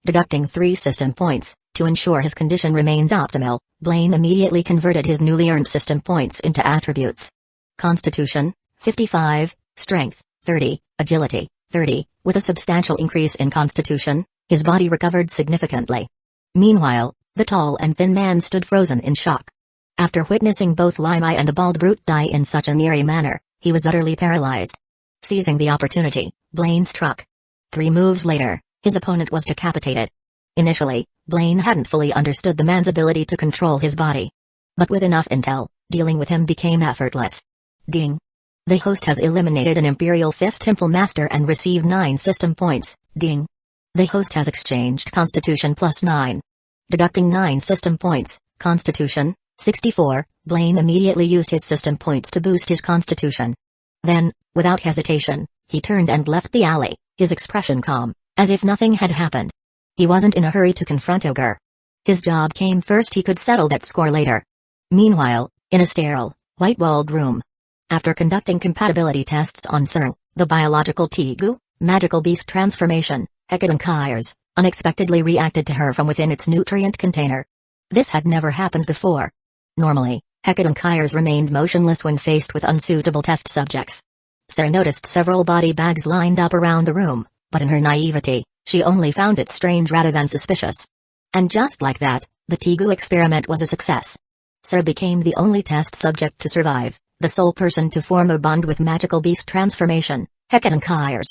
Deducting 3 system points. To ensure his condition remained optimal, Blaine immediately converted his newly earned system points into attributes. Constitution, 55, Strength, 30, Agility, 30. With a substantial increase in Constitution, his body recovered significantly. Meanwhile, the tall and thin man stood frozen in shock. After witnessing both Limai and the bald brute die in such an eerie manner, he was utterly paralyzed. Seizing the opportunity, Blaine struck. 3 moves later, his opponent was decapitated. Initially, Blaine hadn't fully understood the man's ability to control his body. But with enough intel, dealing with him became effortless. Ding. The host has eliminated an Imperial Fist Temple Master and received 9 system points, ding. The host has exchanged Constitution plus 9. Deducting 9 system points, Constitution, 64, Blaine immediately used his system points to boost his Constitution. Then, without hesitation, he turned and left the alley, his expression calm, as if nothing had happened. He wasn't in a hurry to confront Ogre. His job came first, he could settle that score later. Meanwhile, in a sterile, white-walled room. After conducting compatibility tests on Sir, the biological Tegu, magical beast transformation, Ecchi unexpectedly reacted to her from within its nutrient container. This had never happened before. Normally, Ecchi remained motionless when faced with unsuitable test subjects. Sir noticed several body bags lined up around the room, but in her naivety, she only found it strange rather than suspicious. And just like that, the Tegu experiment was a success. Sir became the only test subject to survive, the sole person to form a bond with magical beast transformation, Ecchi.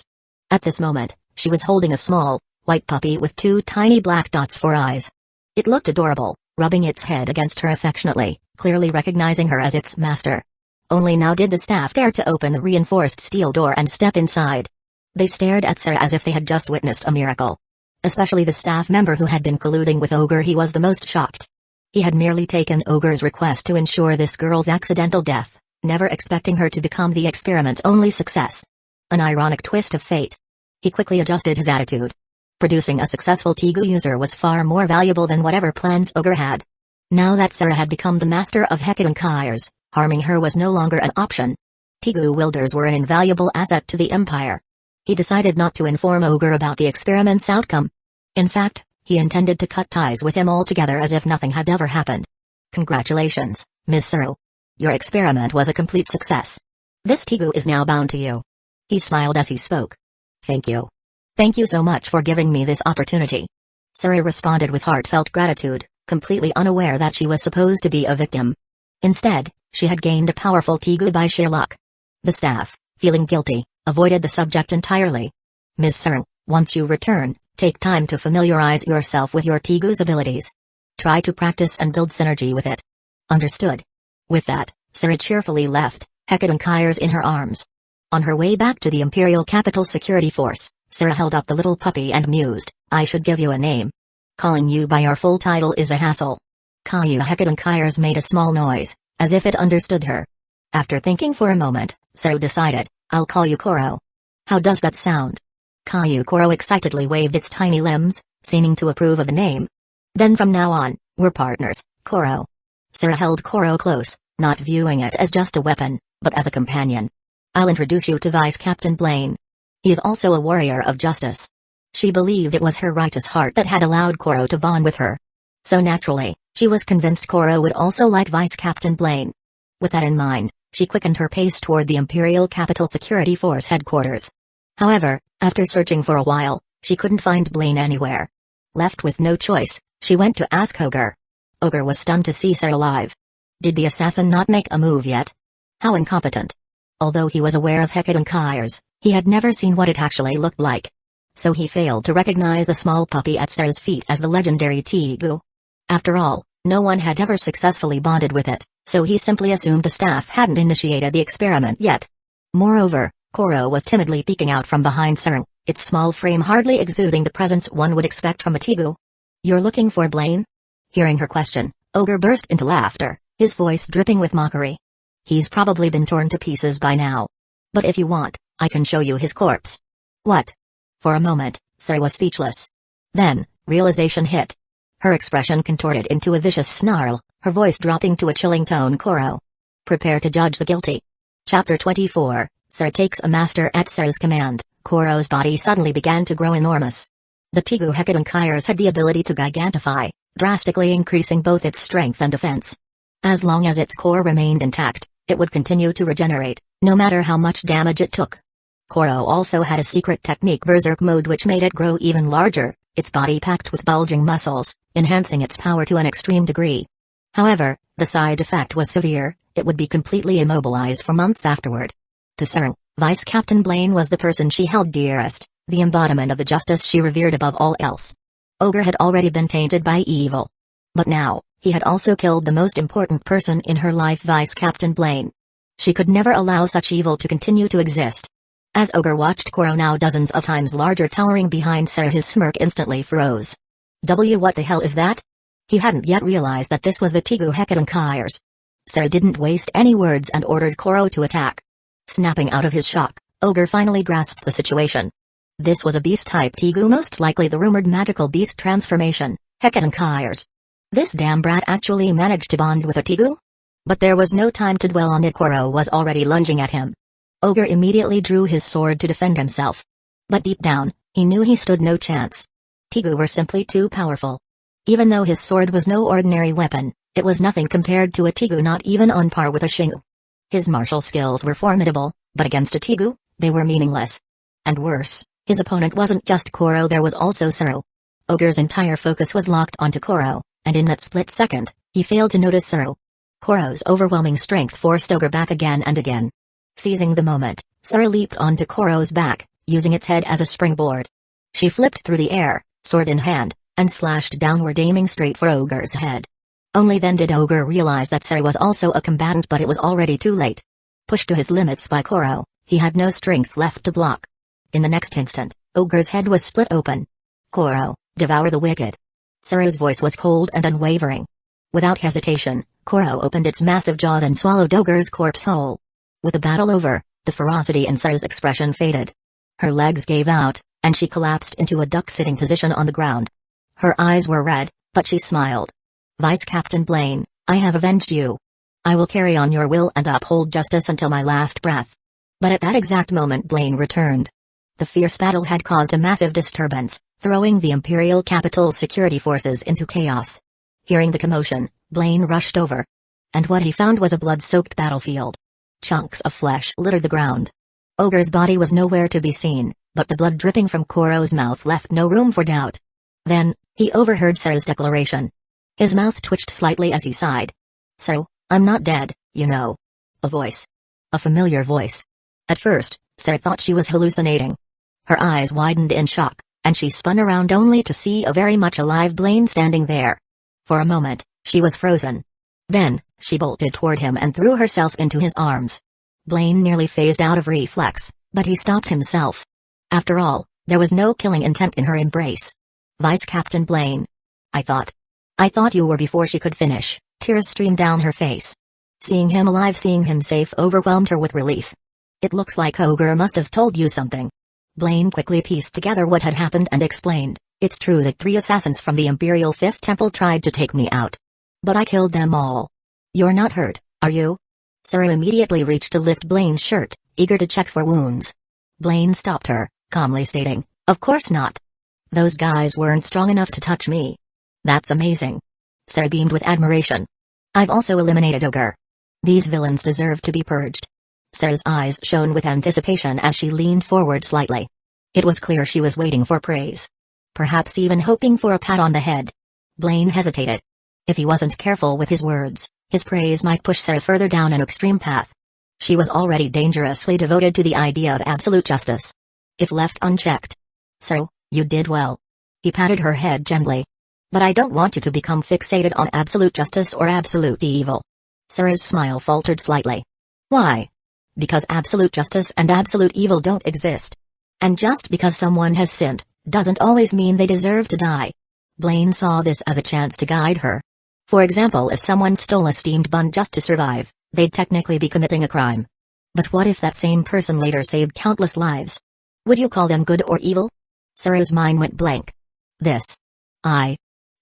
At this moment, she was holding a small, white puppy with 2 tiny black dots for eyes. It looked adorable, rubbing its head against her affectionately, clearly recognizing her as its master. Only now did the staff dare to open the reinforced steel door and step inside. They stared at Sarah as if they had just witnessed a miracle. Especially the staff member who had been colluding with Ogre, he was the most shocked. He had merely taken Ogre's request to ensure this girl's accidental death, never expecting her to become the experiment's only success. An ironic twist of fate. He quickly adjusted his attitude. Producing a successful Tegu user was far more valuable than whatever plans Ogre had. Now that Sarah had become the master of Ecchi, harming her was no longer an option. Tegu wielders were an invaluable asset to the Empire. He decided not to inform Ogre about the experiment's outcome. In fact, he intended to cut ties with him altogether as if nothing had ever happened. Congratulations, Ms. Suru. Your experiment was a complete success. This Tegu is now bound to you. He smiled as he spoke. Thank you. Thank you so much for giving me this opportunity. Suru responded with heartfelt gratitude, completely unaware that she was supposed to be a victim. Instead, she had gained a powerful Tegu by sheer luck. The staff, feeling guilty, avoided the subject entirely. Ms. Suru, once you return, take time to familiarize yourself with your Tegu's abilities. Try to practice and build synergy with it. Understood. With that, Suru cheerfully left, Ecchi in her arms. On her way back to the Imperial Capital Security Force, Suru held up the little puppy and mused, I should give you a name. Calling you by your full title is a hassle. Ecchi made a small noise, as if it understood her. After thinking for a moment, Suru decided, I'll call you Koro. How does that sound? Koro excitedly waved its tiny limbs, seeming to approve of the name. Then from now on, we're partners, Koro. Suru held Koro close, not viewing it as just a weapon, but as a companion. I'll introduce you to Vice Captain Blaine. He is also a warrior of justice. She believed it was her righteous heart that had allowed Koro to bond with her. So naturally, she was convinced Koro would also like Vice Captain Blaine. With that in mind, she quickened her pace toward the Imperial Capital Security Force headquarters. However, after searching for a while, she couldn't find Blaine anywhere. Left with no choice, she went to ask Ogre. Ogre was stunned to see Suru alive. Did the assassin not make a move yet? How incompetent. Although he was aware of Ecchi, he had never seen what it actually looked like. So he failed to recognize the small puppy at Suru's feet as the legendary Tegu. After all, no one had ever successfully bonded with it, so he simply assumed the staff hadn't initiated the experiment yet. Moreover, Koro was timidly peeking out from behind Suru, its small frame hardly exuding the presence one would expect from a Tigu. "You're looking for Blaine?" Hearing her question, Ogre burst into laughter, his voice dripping with mockery. "He's probably been torn to pieces by now. But if you want, I can show you his corpse." "What?" For a moment, Sarah was speechless. Then, realization hit. Her expression contorted into a vicious snarl, her voice dropping to a chilling tone. "Koro. Prepare to judge the guilty." Chapter 24, Sarah takes a master at Sarah's command. Koro's body suddenly began to grow enormous. The Tigu Hecadonkaiers had the ability to gigantify, drastically increasing both its strength and defense. As long as its core remained intact, it would continue to regenerate, no matter how much damage it took. Koro also had a secret technique, Berserk Mode, which made it grow even larger, its body packed with bulging muscles, enhancing its power to an extreme degree. However, the side effect was severe. It would be completely immobilized for months afterward. To Sarah, Vice Captain Blaine was the person she held dearest, the embodiment of the justice she revered above all else. Ogre had already been tainted by evil. But now, he had also killed the most important person in her life, Vice Captain Blaine. She could never allow such evil to continue to exist. As Ogre watched Koro, now dozens of times larger, towering behind Sarah, his smirk instantly froze. What the hell is that? He hadn't yet realized that this was the Tigu Hecadonkaiers. Sarah didn't waste any words and ordered Koro to attack. Snapping out of his shock, Ogre finally grasped the situation. This was a beast-type Tigu, most likely the rumored magical beast transformation, Hecadonkaiers. This damn brat actually managed to bond with a Tigu? But there was no time to dwell on it. Koro was already lunging at him. Ogre immediately drew his sword to defend himself. But deep down, he knew he stood no chance. Tigu were simply too powerful. Even though his sword was no ordinary weapon, it was nothing compared to a Tigu, not even on par with a Shingu. His martial skills were formidable, but against a Tigu, they were meaningless. And worse, his opponent wasn't just Koro, there was also Sarah. Ogre's entire focus was locked onto Koro, and in that split second, he failed to notice Sarah. Koro's overwhelming strength forced Ogre back again and again. Seizing the moment, Sarah leaped onto Koro's back, using its head as a springboard. She flipped through the air, sword in hand, and slashed downward, aiming straight for Ogre's head. Only then did Ogre realize that Sarah was also a combatant, but it was already too late. Pushed to his limits by Koro, he had no strength left to block. In the next instant, Ogre's head was split open. "Koro, devour the wicked." Sarah's voice was cold and unwavering. Without hesitation, Koro opened its massive jaws and swallowed Ogre's corpse whole. With the battle over, the ferocity in Sarah's expression faded. Her legs gave out, and she collapsed into a duck-sitting position on the ground. Her eyes were red, but she smiled. "Vice Captain Blaine, I have avenged you. I will carry on your will and uphold justice until my last breath." But at that exact moment Blaine returned. The fierce battle had caused a massive disturbance, throwing the Imperial capital's security forces into chaos. Hearing the commotion, Blaine rushed over. And what he found was a blood-soaked battlefield. Chunks of flesh littered the ground. Ogre's body was nowhere to be seen, but the blood dripping from Koro's mouth left no room for doubt. Then, he overheard Sarah's declaration. His mouth twitched slightly as he sighed. "So, I'm not dead, you know." A voice. A familiar voice. At first, Sarah thought she was hallucinating. Her eyes widened in shock, and she spun around only to see a very much alive Blaine standing there. For a moment, she was frozen. Then, she bolted toward him and threw herself into his arms. Blaine nearly phased out of reflex, but he stopped himself. After all, there was no killing intent in her embrace. "Vice Captain Blaine. I thought you were," before she could finish, tears streamed down her face. Seeing him alive, seeing him safe overwhelmed her with relief. "It looks like Ogre must have told you something." Blaine quickly pieced together what had happened and explained. "It's true that 3 assassins from the Imperial Fist Temple tried to take me out. But I killed them all. You're not hurt, are you?" Sarah immediately reached to lift Blaine's shirt, eager to check for wounds. Blaine stopped her, calmly stating, "Of course not. Those guys weren't strong enough to touch me." "That's amazing." Sarah beamed with admiration. "I've also eliminated Ogre. These villains deserve to be purged." Sarah's eyes shone with anticipation as she leaned forward slightly. It was clear she was waiting for praise. Perhaps even hoping for a pat on the head. Blaine hesitated. If he wasn't careful with his words, his praise might push Sarah further down an extreme path. She was already dangerously devoted to the idea of absolute justice. If left unchecked. "So, you did well." He patted her head gently. "But I don't want you to become fixated on absolute justice or absolute evil." Sarah's smile faltered slightly. "Why?" "Because absolute justice and absolute evil don't exist. And just because someone has sinned, doesn't always mean they deserve to die. Blaine saw this as a chance to guide her. For example, if someone stole a steamed bun just to survive, they'd technically be committing a crime. But what if that same person later saved countless lives? Would you call them good or evil? Sarah's mind went blank.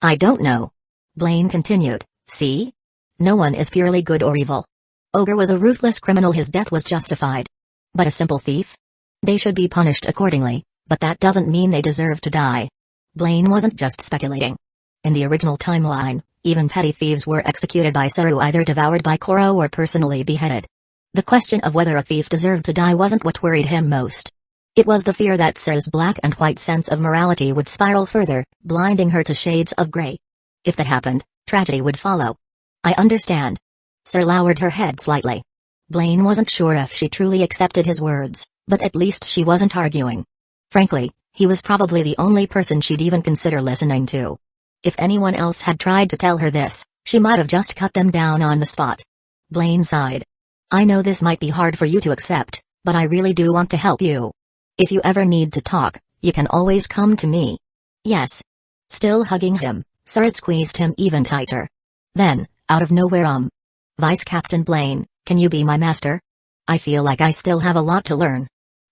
I don't know. Blaine continued, see? No one is purely good or evil. Ogre was a ruthless criminal, his death was justified. But a simple thief? They should be punished accordingly, but that doesn't mean they deserve to die. Blaine wasn't just speculating. In the original timeline, even petty thieves were executed by Saru, either devoured by Koro or personally beheaded. The question of whether a thief deserved to die wasn't what worried him most. It was the fear that Saru's black and white sense of morality would spiral further, blinding her to shades of gray. If that happened, tragedy would follow. I understand. Saru lowered her head slightly. Blaine wasn't sure if she truly accepted his words, but at least she wasn't arguing. Frankly, he was probably the only person she'd even consider listening to. If anyone else had tried to tell her this, she might have just cut them down on the spot. Blaine sighed. I know this might be hard for you to accept, but I really do want to help you. If you ever need to talk, you can always come to me. Yes. Still hugging him, Sarah squeezed him even tighter. Then, out of nowhere, Vice Captain Blaine, can you be my master? I feel like I still have a lot to learn.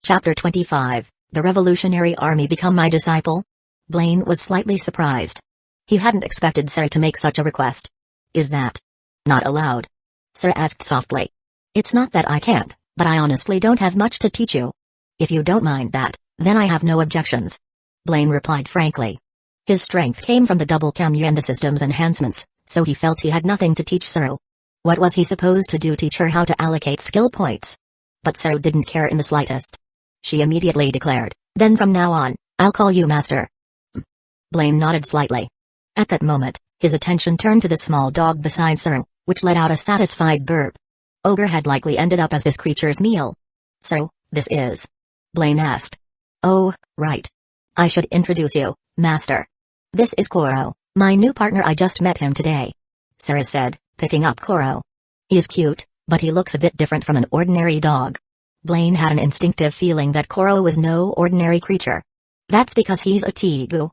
Chapter 25, The Revolutionary Army Become My Disciple? Blaine was slightly surprised. He hadn't expected Sarah to make such a request. Is that not allowed? Sarah asked softly. It's not that I can't, but I honestly don't have much to teach you. If you don't mind that, then I have no objections. Blaine replied frankly. His strength came from the double Kamui and the system's enhancements, so he felt he had nothing to teach Saru. What was he supposed to do, teach her how to allocate skill points? But Saru didn't care in the slightest. She immediately declared, then from now on, I'll call you master. Blaine nodded slightly. At that moment, his attention turned to the small dog beside Saru, which let out a satisfied burp. Ogre had likely ended up as this creature's meal. So, this is? Blaine asked. Oh, right. I should introduce you, master. This is Koro, my new partner, I just met him today. Sarah said, picking up Koro. He's cute, but he looks a bit different from an ordinary dog. Blaine had an instinctive feeling that Koro was no ordinary creature. That's because he's a Tegu.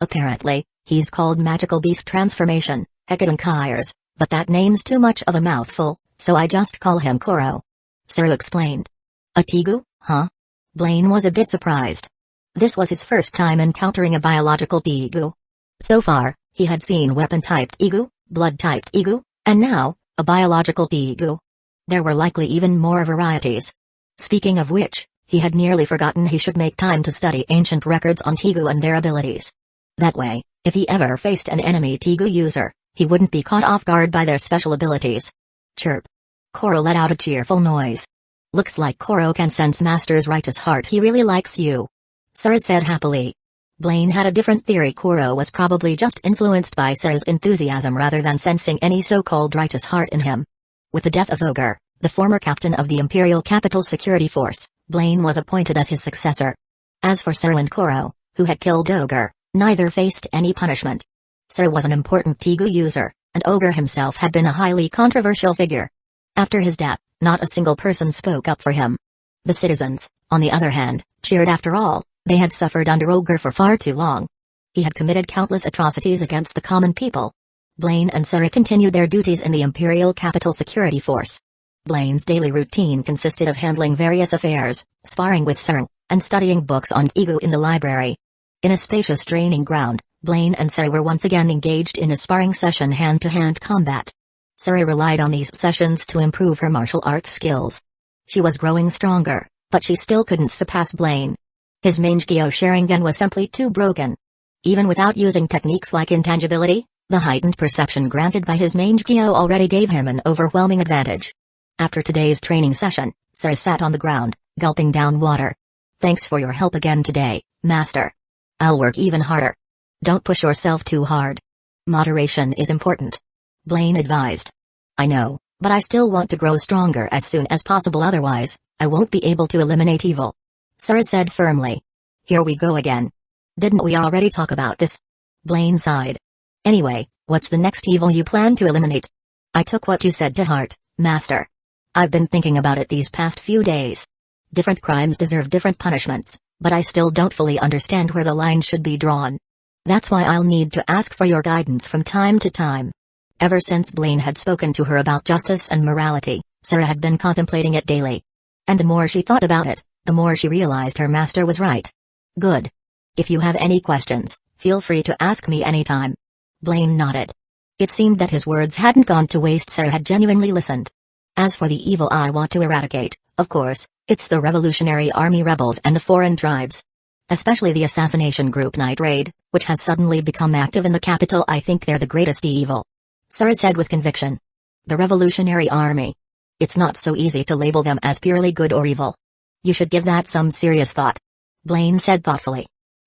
Apparently, he's called Magical Beast Transformation, Hekadonkai's, but that name's too much of a mouthful, so I just call him Koro. Saru explained. A Tegu, huh? Blaine was a bit surprised. This was his first time encountering a biological Tegu. So far, he had seen weapon-typed Tegu, blood-typed Tegu, and now, a biological Tegu. There were likely even more varieties. Speaking of which, he had nearly forgotten he should make time to study ancient records on Tegu and their abilities. That way, if he ever faced an enemy Tegu user, he wouldn't be caught off guard by their special abilities. Chirp. Koro let out a cheerful noise. Looks like Koro can sense Master's righteous heart. He really likes you. Sarah said happily. Blaine had a different theory. Koro was probably just influenced by Sarah's enthusiasm rather than sensing any so-called righteous heart in him. With the death of Ogre, the former captain of the Imperial Capital Security Force, Blaine was appointed as his successor. As for Sarah and Koro, who had killed Ogre, neither faced any punishment. Sarah was an important Tegu user, and Ogre himself had been a highly controversial figure. After his death, not a single person spoke up for him. The citizens, on the other hand, cheered. After all, they had suffered under Ogre for far too long. He had committed countless atrocities against the common people. Blaine and Sarah continued their duties in the Imperial Capital Security Force. Blaine's daily routine consisted of handling various affairs, sparring with Sarah, and studying books on Tegu in the library. In a spacious training ground, Blaine and Sarah were once again engaged in a sparring session, hand-to-hand combat. Sarah relied on these sessions to improve her martial arts skills. She was growing stronger, but she still couldn't surpass Blaine. His Mangekyō Sharingan was simply too broken. Even without using techniques like intangibility, the heightened perception granted by his Mangekyō already gave him an overwhelming advantage. After today's training session, Sarah sat on the ground, gulping down water. Thanks for your help again today, Master. I'll work even harder. Don't push yourself too hard. Moderation is important. Blaine advised. I know, but I still want to grow stronger as soon as possible, otherwise, I won't be able to eliminate evil. Sarah said firmly. Here we go again. Didn't we already talk about this? Blaine sighed. Anyway, what's the next evil you plan to eliminate? I took what you said to heart, Master. I've been thinking about it these past few days. Different crimes deserve different punishments, But I still don't fully understand where the line should be drawn. That's why I'll need to ask for your guidance from time to time. Ever since Blaine had spoken to her about justice and morality, Sarah had been contemplating it daily. And the more she thought about it, the more she realized her master was right. Good. If you have any questions, feel free to ask me anytime. Blaine nodded. It seemed that his words hadn't gone to waste. Sarah had genuinely listened. As for the evil I want to eradicate, of course, it's the Revolutionary Army rebels and the foreign tribes. Especially the assassination group Night Raid, which has suddenly become active in the capital. I think they're the greatest evil. Sarah said with conviction. The Revolutionary Army. It's not so easy to label them as purely good or evil. You should give that some serious thought. Blaine said thoughtfully.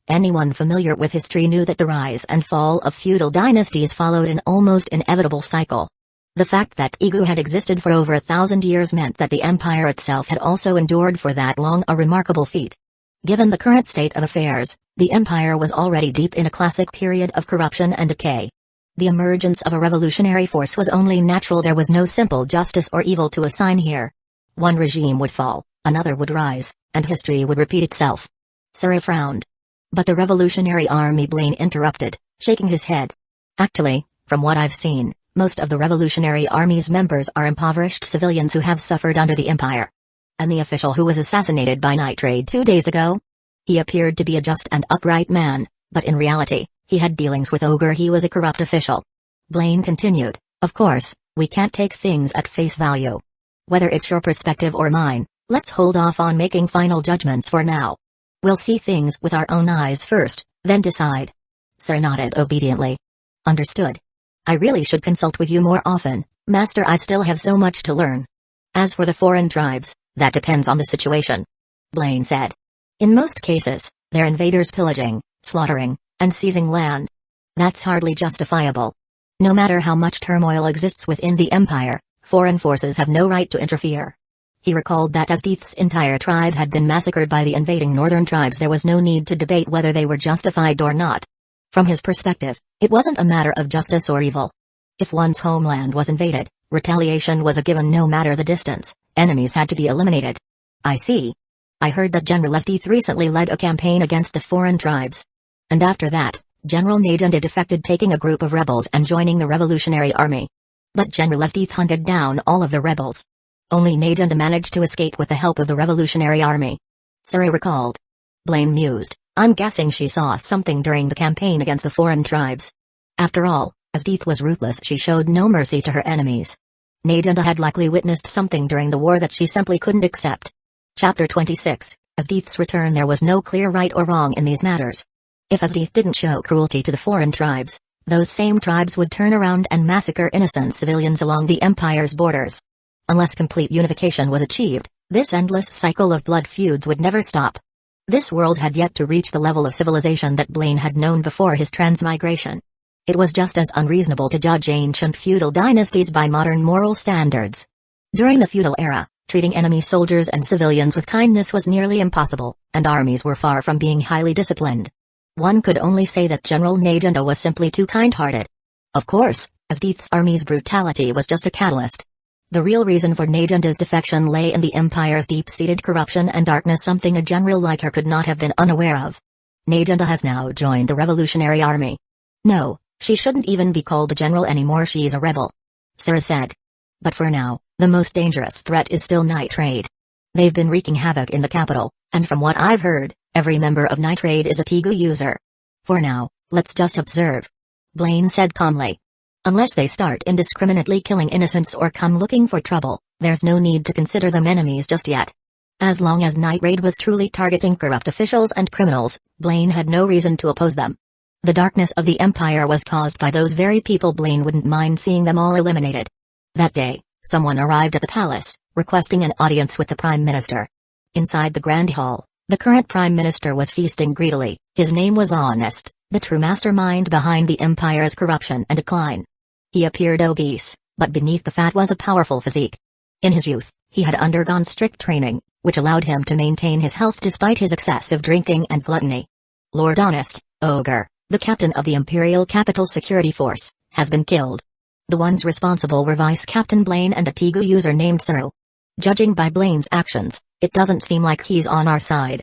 Anyone familiar with history knew that the rise and fall of feudal dynasties followed an almost inevitable cycle. The fact that Egu had existed for over 1,000 years meant that the empire itself had also endured for that long, a remarkable feat. Given the current state of affairs, the empire was already deep in a classic period of corruption and decay. The emergence of a revolutionary force was only natural. There was no simple justice or evil to assign here. One regime would fall, another would rise, and history would repeat itself. Sarah frowned. But the Revolutionary Army, Blaine interrupted, shaking his head. Actually, from what I've seen, most of the Revolutionary Army's members are impoverished civilians who have suffered under the Empire. And the official who was assassinated by Night Raid 2 days ago? He appeared to be a just and upright man, but in reality, he had dealings with Ogre. He was a corrupt official. Blaine continued, of course, we can't take things at face value. Whether it's your perspective or mine, let's hold off on making final judgments for now. We'll see things with our own eyes first, then decide. Sir nodded obediently. Understood. I really should consult with you more often, Master. I still have so much to learn. As for the foreign tribes, that depends on the situation. Blaine said. In most cases, they're invaders pillaging, slaughtering, and seizing land. That's hardly justifiable. No matter how much turmoil exists within the Empire, foreign forces have no right to interfere. He recalled that as Deeth's entire tribe had been massacred by the invading northern tribes, there was no need to debate whether they were justified or not. From his perspective, it wasn't a matter of justice or evil. If one's homeland was invaded, retaliation was a given no matter the distance. Enemies had to be eliminated. I see. I heard that General Deeth recently led a campaign against the foreign tribes. And after that, General Najunda defected, taking a group of rebels and joining the Revolutionary Army. But General Deeth hunted down all of the rebels. Only Najunda managed to escape with the help of the Revolutionary Army. Sarah recalled. Blaine mused. I'm guessing she saw something during the campaign against the foreign tribes. After all, as Deeth was ruthless, she showed no mercy to her enemies. Najunda had likely witnessed something during the war that she simply couldn't accept. Chapter 26. As Deeth's return, there was no clear right or wrong in these matters. If as Deeth didn't show cruelty to the foreign tribes, those same tribes would turn around and massacre innocent civilians along the Empire's borders. Unless complete unification was achieved, this endless cycle of blood feuds would never stop. This world had yet to reach the level of civilization that Blaine had known before his transmigration. It was just as unreasonable to judge ancient feudal dynasties by modern moral standards. During the feudal era, treating enemy soldiers and civilians with kindness was nearly impossible, and armies were far from being highly disciplined. One could only say that General Najunda was simply too kind-hearted. Of course, as Deeth's army's brutality was just a catalyst. The real reason for Najunda's defection lay in the Empire's deep-seated corruption and darkness, something a general like her could not have been unaware of. Najunda has now joined the Revolutionary Army. No, she shouldn't even be called a general anymore, she's a rebel. Sarah said. But for now, the most dangerous threat is still Night Raid. They've been wreaking havoc in the capital, and from what I've heard, every member of Night Raid is a Tegu user. For now, let's just observe. Blaine said calmly. Unless they start indiscriminately killing innocents or come looking for trouble, there's no need to consider them enemies just yet. As long as Night Raid was truly targeting corrupt officials and criminals, Blaine had no reason to oppose them. The darkness of the Empire was caused by those very people. Blaine wouldn't mind seeing them all eliminated. That day, someone arrived at the palace, requesting an audience with the Prime Minister. Inside the Grand Hall, the current Prime Minister was feasting greedily. His name was Honest, the true mastermind behind the Empire's corruption and decline. He appeared obese, but beneath the fat was a powerful physique. In his youth, he had undergone strict training, which allowed him to maintain his health despite his excessive drinking and gluttony. Lord Honest, Ogre, the captain of the Imperial Capital Security Force, has been killed. The ones responsible were Vice Captain Blaine and a Tegu user named Saru. Judging by Blaine's actions, it doesn't seem like he's on our side.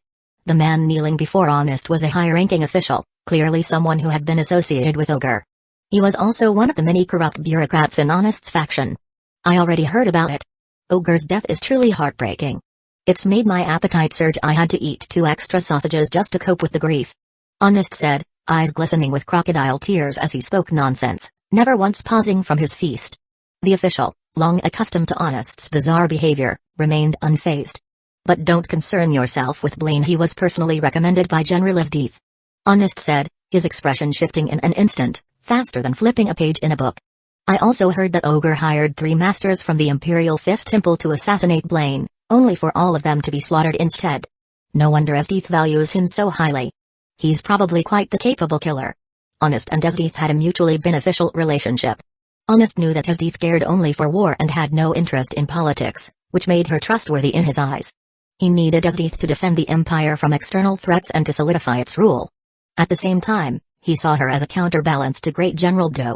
The man kneeling before Honest was a high-ranking official, clearly someone who had been associated with Ogre. He was also one of the many corrupt bureaucrats in Honest's faction. I already heard about it. Ogre's death is truly heartbreaking. It's made my appetite surge. I had to eat 2 extra sausages just to cope with the grief. Honest said, eyes glistening with crocodile tears as he spoke nonsense, never once pausing from his feast. The official, long accustomed to Honest's bizarre behavior, remained unfazed. But don't concern yourself with Blaine. He was personally recommended by General Esdeath. Honest said, his expression shifting in an instant, faster than flipping a page in a book. I also heard that Ogre hired 3 masters from the Imperial Fist Temple to assassinate Blaine, only for all of them to be slaughtered instead. No wonder Esdeath values him so highly. He's probably quite the capable killer. Honest and Esdeath had a mutually beneficial relationship. Honest knew that Esdeath cared only for war and had no interest in politics, which made her trustworthy in his eyes. He needed Esdeath to defend the Empire from external threats and to solidify its rule. At the same time, he saw her as a counterbalance to Great General Do.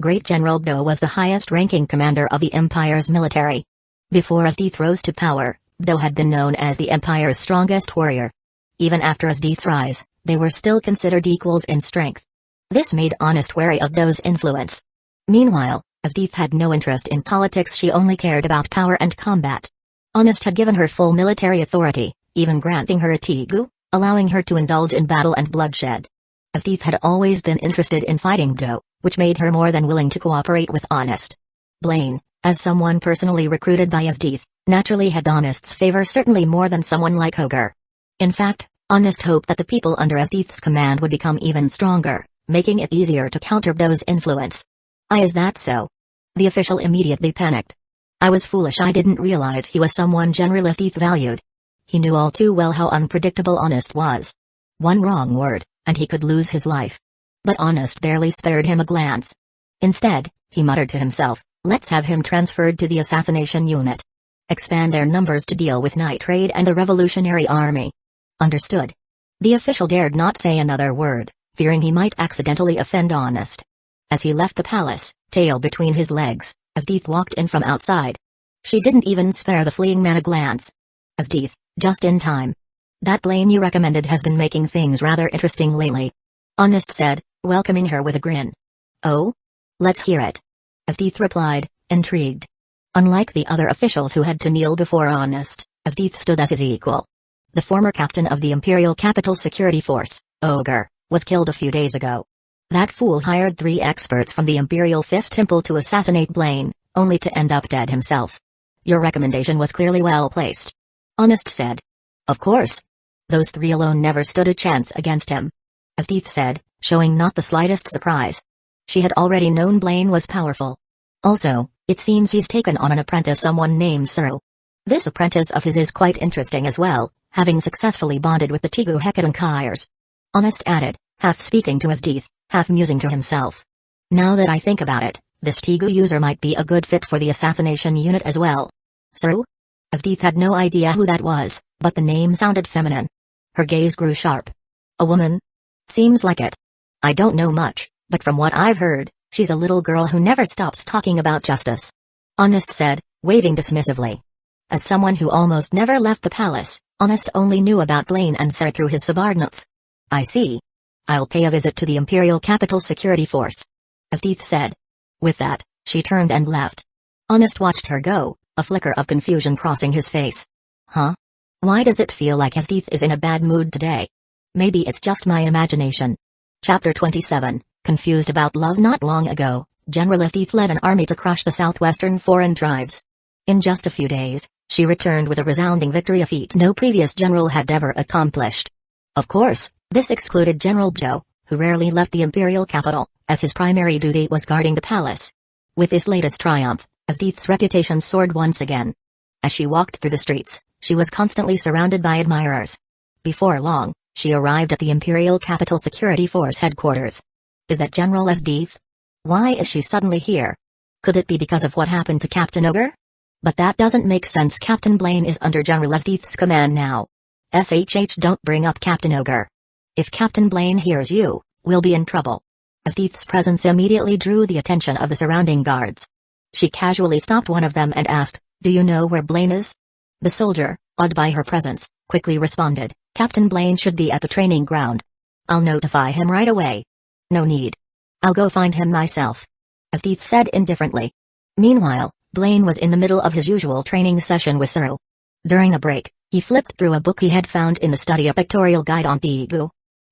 Great General Do was the highest-ranking commander of the Empire's military. Before Esdeath rose to power, Do had been known as the Empire's strongest warrior. Even after Esdeath's rise, they were still considered equals in strength. This made Honest wary of Do's influence. Meanwhile, Esdeath had no interest in politics. She only cared about power and combat. Honest had given her full military authority, even granting her a Tigu, allowing her to indulge in battle and bloodshed. Esdeath had always been interested in fighting Do, which made her more than willing to cooperate with Honest. Blaine, as someone personally recruited by Esdeath, naturally had Honest's favor, certainly more than someone like Ogre. In fact, Honest hoped that the people under Esdeath's command would become even stronger, making it easier to counter Do's influence. Is that so? The official immediately panicked. I was foolish. I didn't realize he was someone General Esdeath valued. He knew all too well how unpredictable Honest was. One wrong word, and he could lose his life. But Honest barely spared him a glance. Instead, he muttered to himself, let's have him transferred to the Assassination unit. Expand their numbers to deal with Night Raid and the Revolutionary Army. Understood. The official dared not say another word, fearing he might accidentally offend Honest. As he left the palace, tail between his legs, Esdeath walked in from outside. She didn't even spare the fleeing man a glance. Esdeath, just in time. That Blaine you recommended has been making things rather interesting lately. Honest said, welcoming her with a grin. Oh? Let's hear it. Esdeath replied, intrigued. Unlike the other officials who had to kneel before Honest, Esdeath stood as his equal. The former captain of the Imperial Capital Security Force, Ogre, was killed a few days ago. That fool hired 3 experts from the Imperial Fist Temple to assassinate Blaine, only to end up dead himself. Your recommendation was clearly well placed. Honest said. Of course. Those 3 alone never stood a chance against him. Esdeath said, showing not the slightest surprise. She had already known Blaine was powerful. Also, it seems he's taken on an apprentice, someone named Suru. This apprentice of his is quite interesting as well, having successfully bonded with the Tigu Hecatonchires. Honest added, half speaking to Esdeath, half musing to himself. Now that I think about it, this Tigu user might be a good fit for the assassination unit as well. Suru? Esdeath had no idea who that was, but the name sounded feminine. Her gaze grew sharp. A woman? Seems like it. I don't know much, but from what I've heard, she's a little girl who never stops talking about justice. Honest said, waving dismissively. As someone who almost never left the palace, Honest only knew about Blaine and Sarah through his subordinates. I see. I'll pay a visit to the Imperial Capital Security Force. Esdeath said. With that, she turned and left. Honest watched her go, a flicker of confusion crossing his face. Huh? Why does it feel like Esdeath is in a bad mood today? Maybe it's just my imagination. Chapter 27, Confused about Love. Not long ago, General Esdeath led an army to crush the southwestern foreign tribes. In just a few days, she returned with a resounding victory, a feat no previous general had ever accomplished. Of course, this excluded General Do, who rarely left the imperial capital, as his primary duty was guarding the palace. With this latest triumph, Esdeath's reputation soared once again. As she walked through the streets, she was constantly surrounded by admirers. Before long, she arrived at the Imperial Capital Security Force headquarters. Is that General Esdeath? Why is she suddenly here? Could it be because of what happened to Captain Ogre? But that doesn't make sense. Captain Blaine is under General Esdeath's command now. Don't bring up Captain Ogre. If Captain Blaine hears you, we'll be in trouble. Esdeath's presence immediately drew the attention of the surrounding guards. She casually stopped one of them and asked, do you know where Blaine is? The soldier, awed by her presence, quickly responded, "Captain Blaine should be at the training ground. I'll notify him right away." "No need. I'll go find him myself," Asdith said indifferently. Meanwhile, Blaine was in the middle of his usual training session with Suru. During a break, he flipped through a book he had found in the study, a pictorial guide on Igu.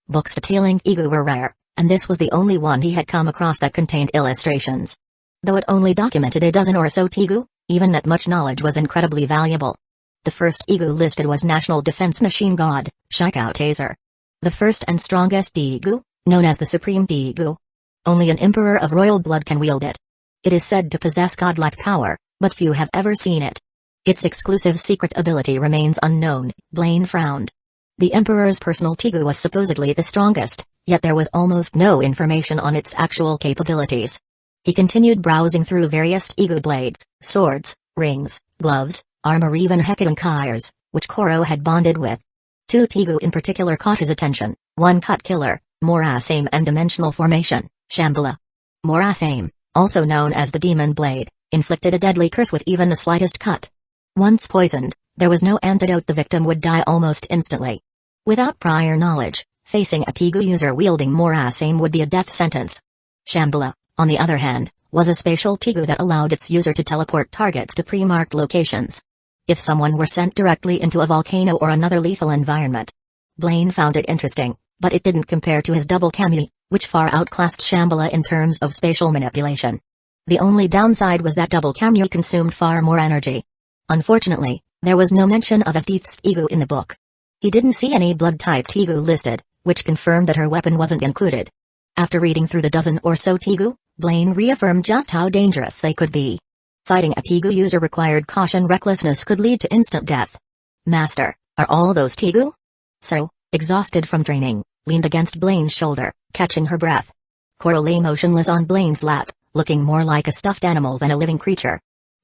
Books detailing Igu were rare, and this was the only one he had come across that contained illustrations. Though it only documented a dozen or so Igu, even that much knowledge was incredibly valuable. The first Igu listed was National Defense Machine God, Hueco Taser. The first and strongest Igu, known as the Supreme Igu. Only an emperor of royal blood can wield it. It is said to possess godlike power, but few have ever seen it. Its exclusive secret ability remains unknown. Blaine frowned. The emperor's personal Igu was supposedly the strongest, yet there was almost no information on its actual capabilities. He continued browsing through various Igu blades, swords, rings, gloves, armor, even Hekidonkai's, which Koro had bonded with. Two Igu in particular caught his attention, one cut killer, Morasame, and dimensional formation, Shambhala. Morasame, also known as the Demon Blade, inflicted a deadly curse with even the slightest cut. Once poisoned, there was no antidote, the victim would die almost instantly. Without prior knowledge, facing a Igu user wielding Morasame would be a death sentence. Shambhala, on the other hand, was a spatial Igu that allowed its user to teleport targets to pre-marked locations. If someone were sent directly into a volcano or another lethal environment. Blaine found it interesting, but it didn't compare to his double Kamui, which far outclassed Shambhala in terms of spatial manipulation. The only downside was that double Kamui consumed far more energy. Unfortunately, there was no mention of Asdith's Igu in the book. He didn't see any blood-type Igu listed, which confirmed that her weapon wasn't included. After reading through the dozen or so Igu, Blaine reaffirmed just how dangerous they could be. Fighting a Igu user required caution. Recklessness could lead to instant death. "Master, are all those Igu?" So, exhausted from training, leaned against Blaine's shoulder, catching her breath. Koro lay motionless on Blaine's lap, looking more like a stuffed animal than a living creature.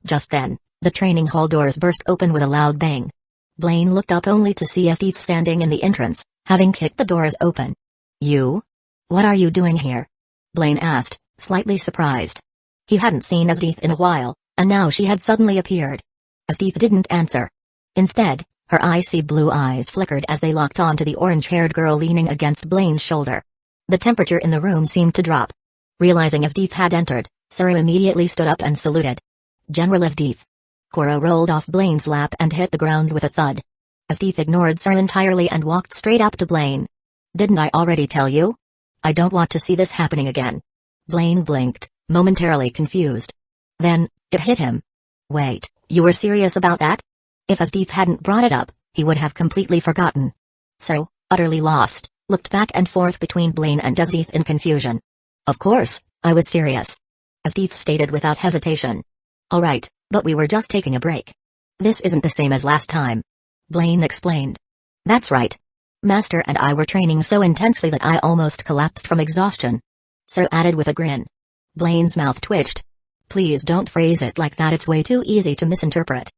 Just then, the training hall doors burst open with a loud bang. Blaine looked up only to see Asdith standing in the entrance, having kicked the doors open. "You? What are you doing here?" Blaine asked, slightly surprised. He hadn't seen Asdith in a while, and now she had suddenly appeared. Asdith didn't answer. Instead, her icy blue eyes flickered as they locked onto the orange-haired girl leaning against Blaine's shoulder. The temperature in the room seemed to drop. Realizing Asdith had entered, Suru immediately stood up and saluted. "General Asdith." Koro rolled off Blaine's lap and hit the ground with a thud. Asdith ignored Suru entirely and walked straight up to Blaine. "Didn't I already tell you? I don't want to see this happening again." Blaine blinked, momentarily confused. Then, it hit him. "Wait, you were serious about that?" If Asdith hadn't brought it up, he would have completely forgotten. Suru, utterly lost, looked back and forth between Blaine and Asdith in confusion. "Of course, I was serious," Asdith stated without hesitation. "All right, but we were just taking a break. This isn't the same as last time," Blaine explained. "That's right. Master and I were training so intensely that I almost collapsed from exhaustion," Suru added with a grin. Blaine's mouth twitched. "Please don't phrase it like that, it's way too easy to misinterpret."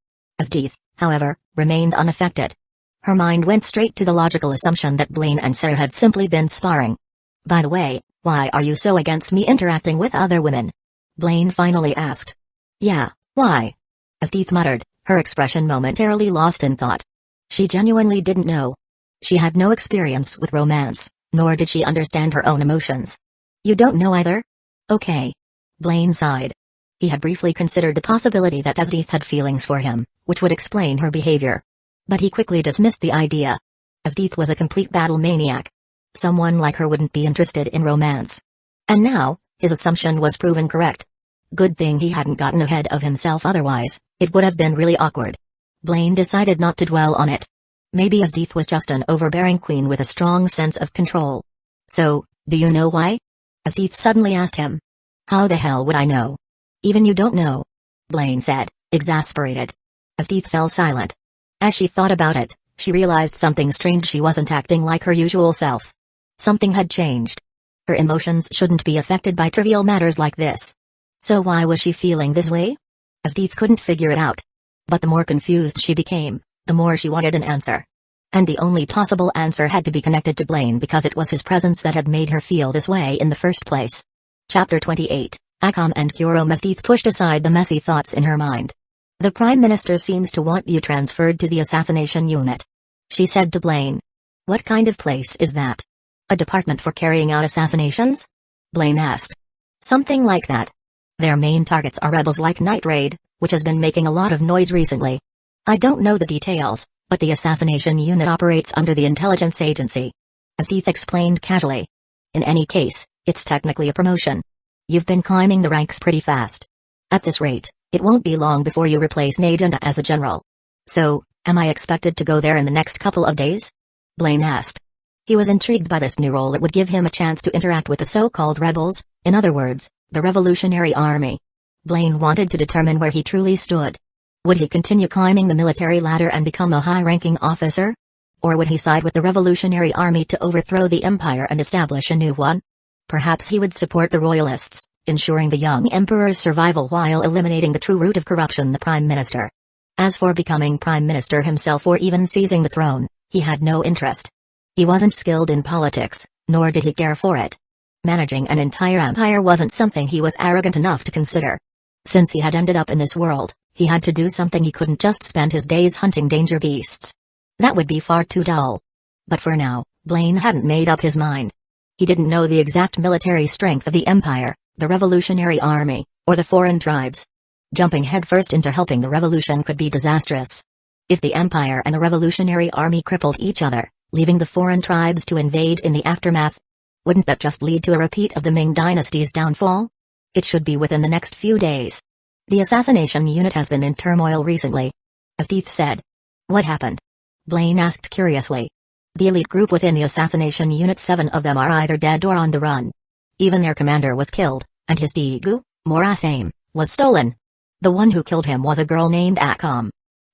Asdith, however, remained unaffected. Her mind went straight to the logical assumption that Blaine and Suru had simply been sparring. "By the way, why are you so against me interacting with other women?" Blaine finally asked. "Yeah, why?" Asdith muttered, her expression momentarily lost in thought. She genuinely didn't know. She had no experience with romance, nor did she understand her own emotions. "You don't know either? Okay." Blaine sighed. He had briefly considered the possibility that Asdith had feelings for him, which would explain her behavior. But he quickly dismissed the idea. Asdith was a complete battle maniac. Someone like her wouldn't be interested in romance. And now, his assumption was proven correct. Good thing he hadn't gotten ahead of himself, otherwise, it would have been really awkward. Blaine decided not to dwell on it. Maybe Asdith was just an overbearing queen with a strong sense of control. "So, do you know why?" Asdith suddenly asked him. "How the hell would I know? Even you don't know," Blaine said, exasperated. Asdith fell silent. As she thought about it, she realized something strange. She wasn't acting like her usual self. Something had changed. Her emotions shouldn't be affected by trivial matters like this. So why was she feeling this way? Asdith couldn't figure it out. But the more confused she became, the more she wanted an answer. And the only possible answer had to be connected to Blaine, because it was his presence that had made her feel this way in the first place. Chapter 28, Akame and Kurome. Asdith pushed aside the messy thoughts in her mind. The Prime Minister seems to want you transferred to the assassination unit, she said to Blaine. What kind of place is that? A department for carrying out assassinations? Blaine asked. Something like that. Their main targets are rebels like Night Raid, which has been making a lot of noise recently. I don't know the details, but the assassination unit operates under the intelligence agency. As Deith explained casually. In any case, it's technically a promotion. You've been climbing the ranks pretty fast. At this rate, it won't be long before you replace Najunda as a general. So, am I expected to go there in the next couple of days? Blaine asked. He was intrigued by this new role. It would give him a chance to interact with the so-called rebels, in other words, the Revolutionary Army. Blaine wanted to determine where he truly stood. Would he continue climbing the military ladder and become a high-ranking officer? Or would he side with the Revolutionary Army to overthrow the Empire and establish a new one? Perhaps he would support the Royalists, ensuring the young Emperor's survival while eliminating the true root of corruption, the Prime Minister. As for becoming Prime Minister himself or even seizing the throne, he had no interest. He wasn't skilled in politics, nor did he care for it. Managing an entire empire wasn't something he was arrogant enough to consider. Since he had ended up in this world, he had to do something. He couldn't just spend his days hunting danger beasts. That would be far too dull. But for now, Blaine hadn't made up his mind. He didn't know the exact military strength of the Empire, the Revolutionary Army, or the foreign tribes. Jumping headfirst into helping the revolution could be disastrous. If the Empire and the Revolutionary Army crippled each other, leaving the foreign tribes to invade in the aftermath, wouldn't that just lead to a repeat of the Ming Dynasty's downfall? It should be within the next few days. The assassination unit has been in turmoil recently. As Deith said. What happened? Blaine asked curiously. The elite group within the assassination unit, 7 of them are either dead or on the run. Even their commander was killed, and his Tegu, Morasame, was stolen. The one who killed him was a girl named Akame.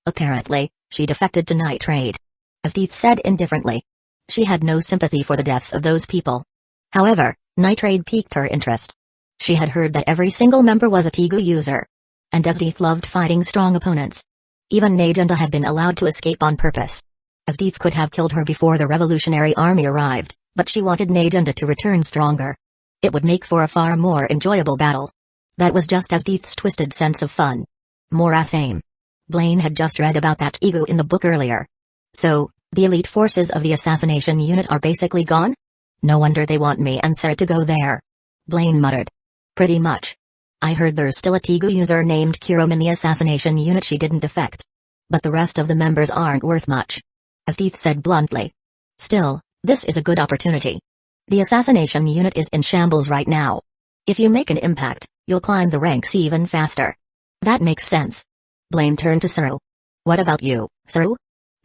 Apparently, she defected to Night Raid. As Deith said indifferently. She had no sympathy for the deaths of those people. However, Night Raid piqued her interest. She had heard that every single member was a Tegu user. And as Deith loved fighting strong opponents. Even Najunda had been allowed to escape on purpose. As Deith could have killed her before the Revolutionary Army arrived, but she wanted Najunda to return stronger. It would make for a far more enjoyable battle. That was just as Deith's twisted sense of fun. Morasame. Blaine had just read about that ego in the book earlier. So, the elite forces of the assassination unit are basically gone? No wonder they want me and Sarah to go there. Blaine muttered. Pretty much. I heard there's still a Tegu user named Kurom in the assassination unit. She didn't defect. But the rest of the members aren't worth much. As Deith said bluntly. Still, this is a good opportunity. The assassination unit is in shambles right now. If you make an impact, you'll climb the ranks even faster. That makes sense. Blaine turned to Saru. What about you, Saru?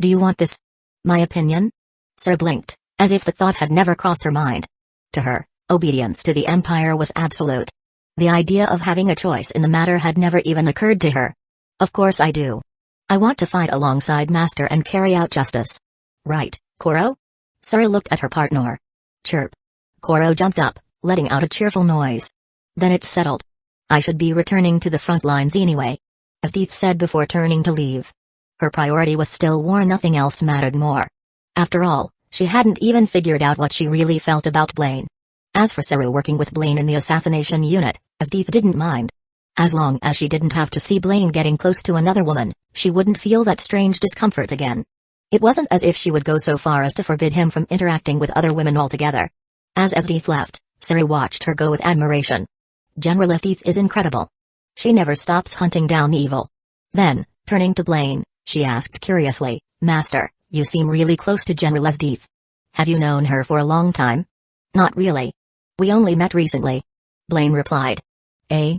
Do you want this? My opinion? Saru blinked, as if the thought had never crossed her mind. To her, obedience to the Empire was absolute. The idea of having a choice in the matter had never even occurred to her. Of course I do. I want to fight alongside Master and carry out justice. Right, Koro? Saru looked at her partner. Chirp. Koro jumped up, letting out a cheerful noise. Then it's settled. I should be returning to the front lines anyway. As Deith said before turning to leave. Her priority was still war. Nothing else mattered more. After all, she hadn't even figured out what she really felt about Blaine. As for Saru working with Blaine in the assassination unit, as Deith didn't mind. As long as she didn't have to see Blaine getting close to another woman, she wouldn't feel that strange discomfort again. It wasn't as if she would go so far as to forbid him from interacting with other women altogether. As Deith left, Saru watched her go with admiration. General Deith is incredible. She never stops hunting down evil. Then, turning to Blaine, she asked curiously, Master, you seem really close to General Deith. Have you known her for a long time? Not really. We only met recently. Blaine replied. Eh?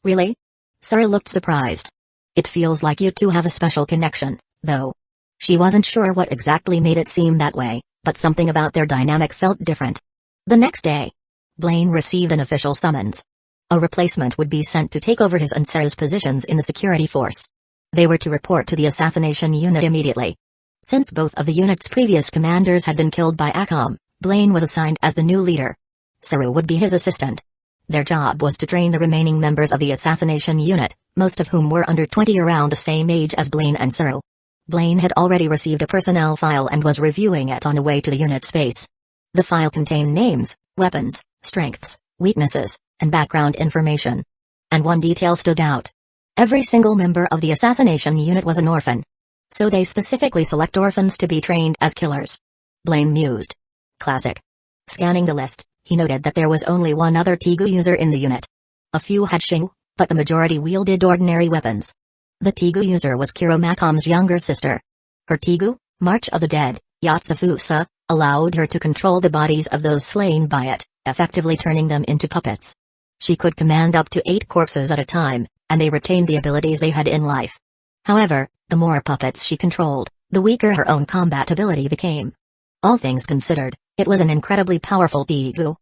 Really? Saru looked surprised. It feels like you two have a special connection, though. She wasn't sure what exactly made it seem that way, but something about their dynamic felt different. The next day, Blaine received an official summons. A replacement would be sent to take over his and Sarah's positions in the security force. They were to report to the assassination unit immediately. Since both of the unit's previous commanders had been killed by Akame, Blaine was assigned as the new leader. Saru would be his assistant. Their job was to train the remaining members of the assassination unit, most of whom were under 20, around the same age as Blaine and Saru. Blaine had already received a personnel file and was reviewing it on the way to the unit's base. The file contained names, weapons, strengths, weaknesses, and background information. And one detail stood out. Every single member of the assassination unit was an orphan. So they specifically select orphans to be trained as killers. Blaine mused. Classic. Scanning the list, he noted that there was only one other Tegu user in the unit. A few had shendu, but the majority wielded ordinary weapons. The Tegu user was Akame's younger sister. Her Tegu, March of the Dead, Yatsufusa, allowed her to control the bodies of those slain by it, effectively turning them into puppets. She could command up to 8 corpses at a time, and they retained the abilities they had in life. However, the more puppets she controlled, the weaker her own combat ability became. All things considered, it was an incredibly powerful Tegu.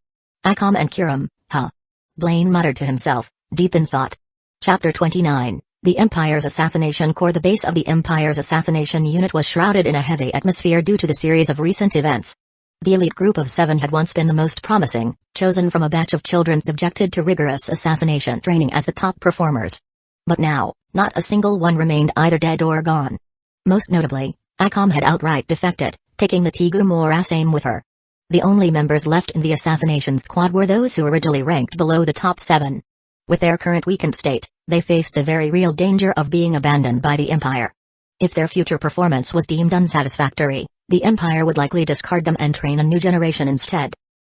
Akame and Kirim, huh? Blaine muttered to himself, deep in thought. Chapter 29, The Empire's Assassination Corps. The base of the Empire's assassination unit was shrouded in a heavy atmosphere due to the series of recent events. The elite group of 7 had once been the most promising, chosen from a batch of children subjected to rigorous assassination training as the top performers. But now, not a single one remained either dead or gone. Most notably, Akame had outright defected, taking the Tegu Morasame with her. The only members left in the assassination squad were those who originally ranked below the top 7. With their current weakened state, they faced the very real danger of being abandoned by the Empire. If their future performance was deemed unsatisfactory, the Empire would likely discard them and train a new generation instead.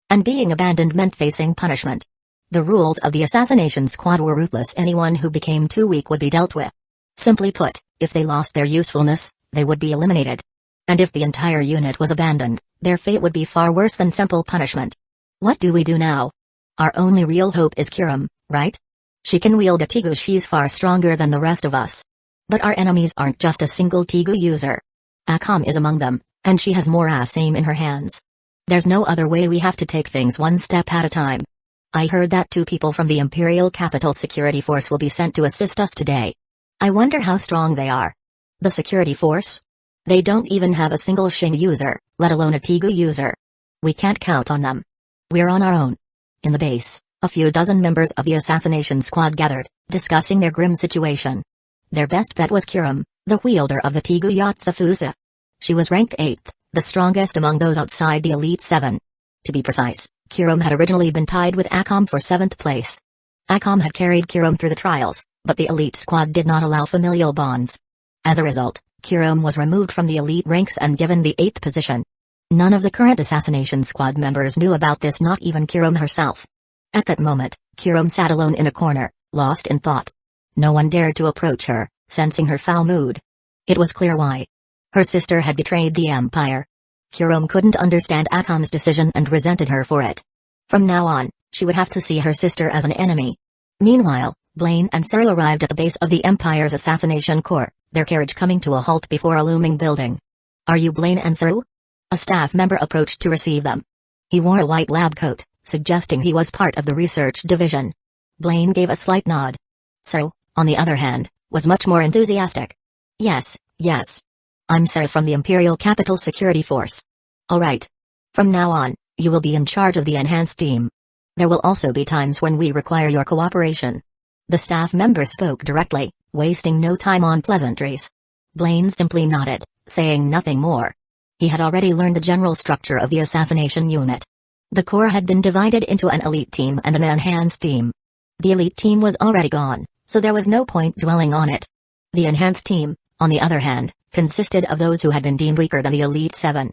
And being abandoned meant facing punishment. The rules of the assassination squad were ruthless. Anyone who became too weak would be dealt with. Simply put, if they lost their usefulness, they would be eliminated. And if the entire unit was abandoned, their fate would be far worse than simple punishment. What do we do now? Our only real hope is Kirim, right? She can wield a Tegu. She's far stronger than the rest of us. But our enemies aren't just a single Tegu user. Akame is among them, and she has Morasame in her hands. There's no other way. We have to take things one step at a time. I heard that 2 people from the Imperial Capital Security Force will be sent to assist us today. I wonder how strong they are. The Security Force? They don't even have a single shendu user, let alone a Tegu user. We can't count on them. We're on our own. In the base, a few dozen members of the assassination squad gathered, discussing their grim situation. Their best bet was Kirim, the wielder of the Tegu Yatsufusa. She was ranked 8th, the strongest among those outside the Elite 7. To be precise, Kirim had originally been tied with Akame for 7th place. Akame had carried Kirim through the trials, but the elite squad did not allow familial bonds. As a result, Kirim was removed from the elite ranks and given the 8th position. None of the current assassination squad members knew about this, not even Kirim herself. At that moment, Kirim sat alone in a corner, lost in thought. No one dared to approach her, sensing her foul mood. It was clear why. Her sister had betrayed the Empire. Kirim couldn't understand Akame's decision and resented her for it. From now on, she would have to see her sister as an enemy. Meanwhile, Blaine and Saru arrived at the base of the Empire's assassination corps, their carriage coming to a halt before a looming building. Are you Blaine and Saru? A staff member approached to receive them. He wore a white lab coat, suggesting he was part of the research division. Blaine gave a slight nod. Saru, on the other hand, was much more enthusiastic. Yes. I'm Saru from the Imperial Capital Security Force. Alright. From now on, you will be in charge of the enhanced team. There will also be times when we require your cooperation. The staff member spoke directly, wasting no time on pleasantries. Blaine simply nodded, saying nothing more. He had already learned the general structure of the assassination unit. The corps had been divided into an elite team and an enhanced team. The elite team was already gone, so there was no point dwelling on it. The enhanced team, on the other hand, consisted of those who had been deemed weaker than the Elite 7.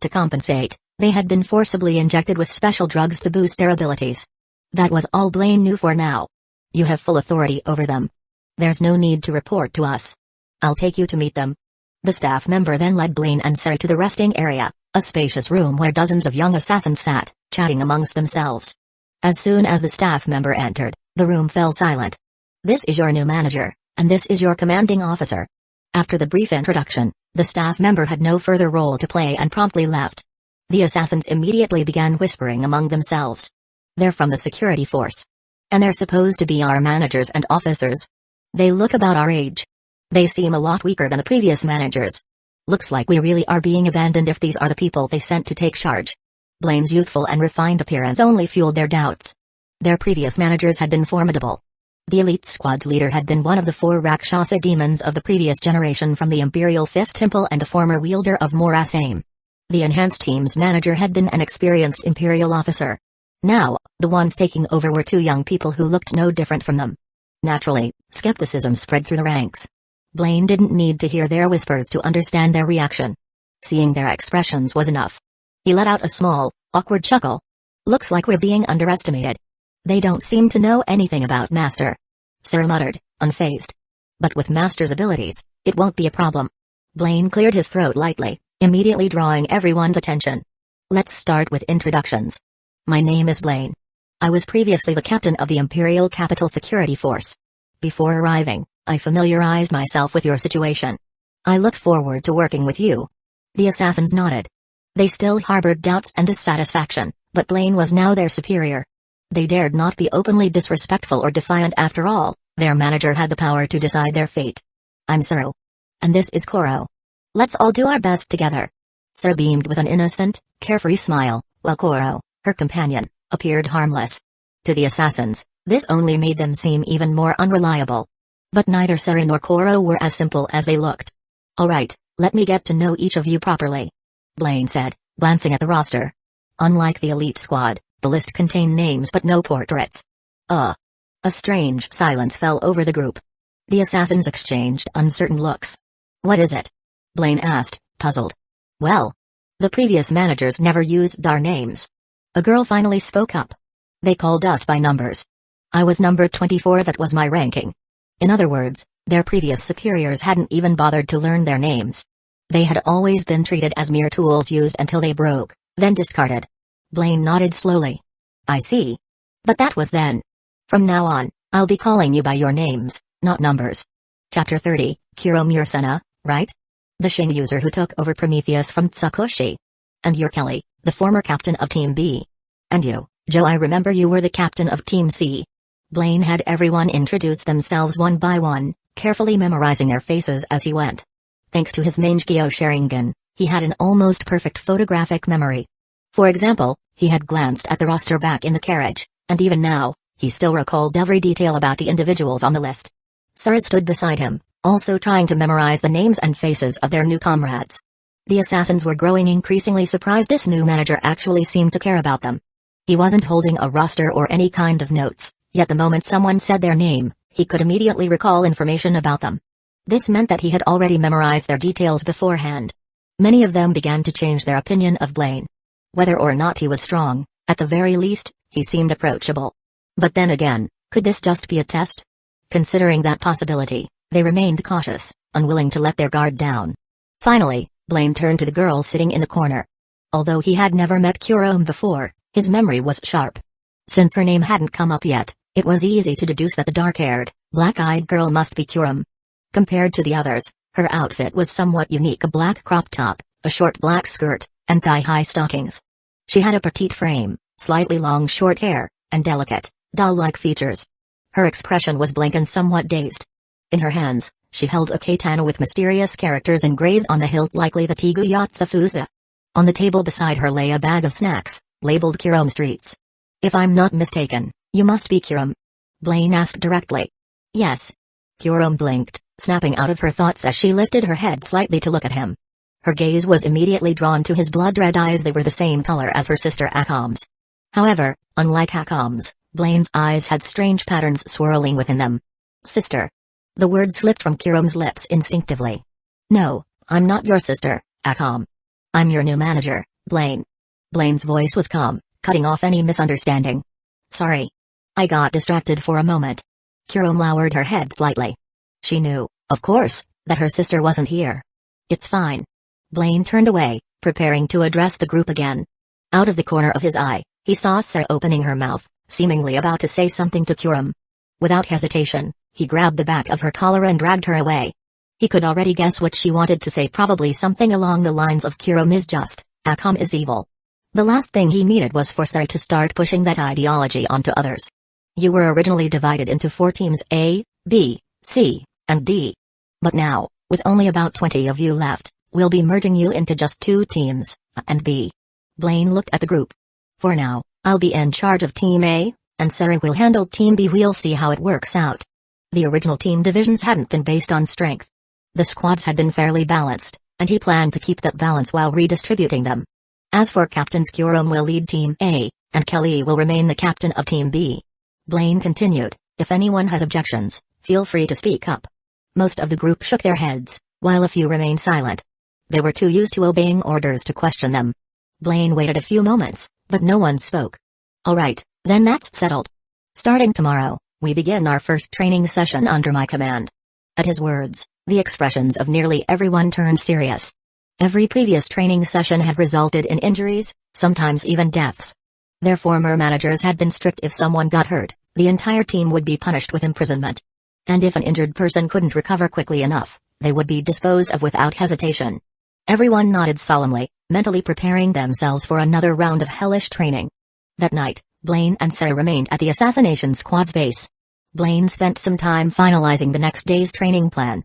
To compensate, they had been forcibly injected with special drugs to boost their abilities. That was all Blaine knew for now. You have full authority over them. There's no need to report to us. I'll take you to meet them. The staff member then led Blaine and Saru to the resting area, a spacious room where dozens of young assassins sat, chatting amongst themselves. As soon as the staff member entered, the room fell silent. This is your new manager, and this is your commanding officer. After the brief introduction, the staff member had no further role to play and promptly left. The assassins immediately began whispering among themselves. They're from the security force. And they're supposed to be our managers and officers. They look about our age. They seem a lot weaker than the previous managers. Looks like we really are being abandoned if these are the people they sent to take charge. Blaine's youthful and refined appearance only fueled their doubts. Their previous managers had been formidable. The elite squad's leader had been one of the 4 Rakshasa demons of the previous generation from the Imperial Fist Temple and the former wielder of Morasame. The enhanced team's manager had been an experienced Imperial officer. Now, the ones taking over were 2 young people who looked no different from them. Naturally, Skepticism spread through the ranks. Blaine didn't need to hear their whispers to understand their reaction. Seeing their expressions was enough. He let out a small, awkward chuckle. Looks like we're being underestimated. They don't seem to know anything about Master. Sarah muttered, unfazed. But with Master's abilities, it won't be a problem. Blaine cleared his throat lightly, immediately drawing everyone's attention. Let's start with introductions. My name is Blaine. I was previously the captain of the Imperial Capital Security Force. Before arriving, I familiarized myself with your situation. I look forward to working with you. The assassins nodded. They still harbored doubts and dissatisfaction, but Blaine was now their superior. They dared not be openly disrespectful or defiant after all, their manager had the power to decide their fate. I'm Suru. And this is Koro. Let's all do our best together. Suru beamed with an innocent, carefree smile, while Koro, her companion, appeared harmless. To the assassins, this only made them seem even more unreliable. But neither Suru nor Koro were as simple as they looked. Alright, let me get to know each of you properly. Blaine said, glancing at the roster. Unlike the elite squad, the list contained names but no portraits. A strange silence fell over the group. The assassins exchanged uncertain looks. What is it? Blaine asked, puzzled. Well, the previous managers never used our names. A girl finally spoke up. They called us by numbers. I was number 24, that was my ranking. In other words, their previous superiors hadn't even bothered to learn their names. They had always been treated as mere tools used until they broke, then discarded. Blaine nodded slowly. I see. But that was then. From now on, I'll be calling you by your names, not numbers. Chapter 30, Kuro Mursena, right? The Shin user who took over Prometheus from Tsukushi. And you're Kelly, the former captain of Team B. And you, Joe, I remember you were the captain of Team C. Blaine had everyone introduce themselves one by one, carefully memorizing their faces as he went. Thanks to his Mangekyō Sharingan, he had an almost perfect photographic memory. For example, he had glanced at the roster back in the carriage, and even now, he still recalled every detail about the individuals on the list. Sura stood beside him, also trying to memorize the names and faces of their new comrades. The assassins were growing increasingly surprised this new manager actually seemed to care about them. He wasn't holding a roster or any kind of notes, yet the moment someone said their name, he could immediately recall information about them. This meant that he had already memorized their details beforehand. Many of them began to change their opinion of Blaine. Whether or not he was strong, at the very least, he seemed approachable. But then again, could this just be a test? Considering that possibility, they remained cautious, unwilling to let their guard down. Finally, Blaine turned to the girl sitting in the corner. Although he had never met Kuro before, his memory was sharp. Since her name hadn't come up yet, it was easy to deduce that the dark-haired, black-eyed girl must be Kuro. Compared to the others, her outfit was somewhat unique: a black crop top, a short black skirt, and thigh-high stockings. She had a petite frame, slightly long short hair, and delicate, doll-like features. Her expression was blank and somewhat dazed. In her hands, she held a katana with mysterious characters engraved on the hilt, likely the Tegu Yatsufusa. On the table beside her lay a bag of snacks, labeled Kurom Streets. If I'm not mistaken, you must be Kurom? Blaine asked directly. Yes. Kurom blinked, snapping out of her thoughts as she lifted her head slightly to look at him. Her gaze was immediately drawn to his blood-red eyes. They were the same color as her sister Akame's. However, unlike Akame's, Blaine's eyes had strange patterns swirling within them. Sister. The word slipped from Kurom's lips instinctively. No, I'm not your sister, Akame. I'm your new manager, Blaine. Blaine's voice was calm, cutting off any misunderstanding. Sorry. I got distracted for a moment. Kurom lowered her head slightly. She knew, of course, that her sister wasn't here. It's fine. Blaine turned away, preparing to address the group again. Out of the corner of his eye, he saw Sura opening her mouth, seemingly about to say something to Kurom. Without hesitation, he grabbed the back of her collar and dragged her away. He could already guess what she wanted to say, probably something along the lines of Kurom is just, Akame is evil. The last thing he needed was for Sura to start pushing that ideology onto others. You were originally divided into 4 teams: A, B, C, and D. But now, with only about 20 of you left, we'll be merging you into just 2 teams, A and B. Blaine looked at the group. For now, I'll be in charge of Team A, and Sura will handle Team B. We'll see how it works out. The original team divisions hadn't been based on strength. The squads had been fairly balanced, and he planned to keep that balance while redistributing them. As for captains, Kurom will lead Team A, and Kelly will remain the captain of Team B. Blaine continued, if anyone has objections, feel free to speak up. Most of the group shook their heads, while a few remained silent. They were too used to obeying orders to question them. Blaine waited a few moments, but no one spoke. Alright, then that's settled. Starting tomorrow, we begin our first training session under my command. At his words, the expressions of nearly everyone turned serious. Every previous training session had resulted in injuries, sometimes even deaths. Their former managers had been strict. If someone got hurt, the entire team would be punished with imprisonment. And if an injured person couldn't recover quickly enough, they would be disposed of without hesitation. Everyone nodded solemnly, mentally preparing themselves for another round of hellish training. That night, Blaine and Sarah remained at the Assassination Squad's base. Blaine spent some time finalizing the next day's training plan.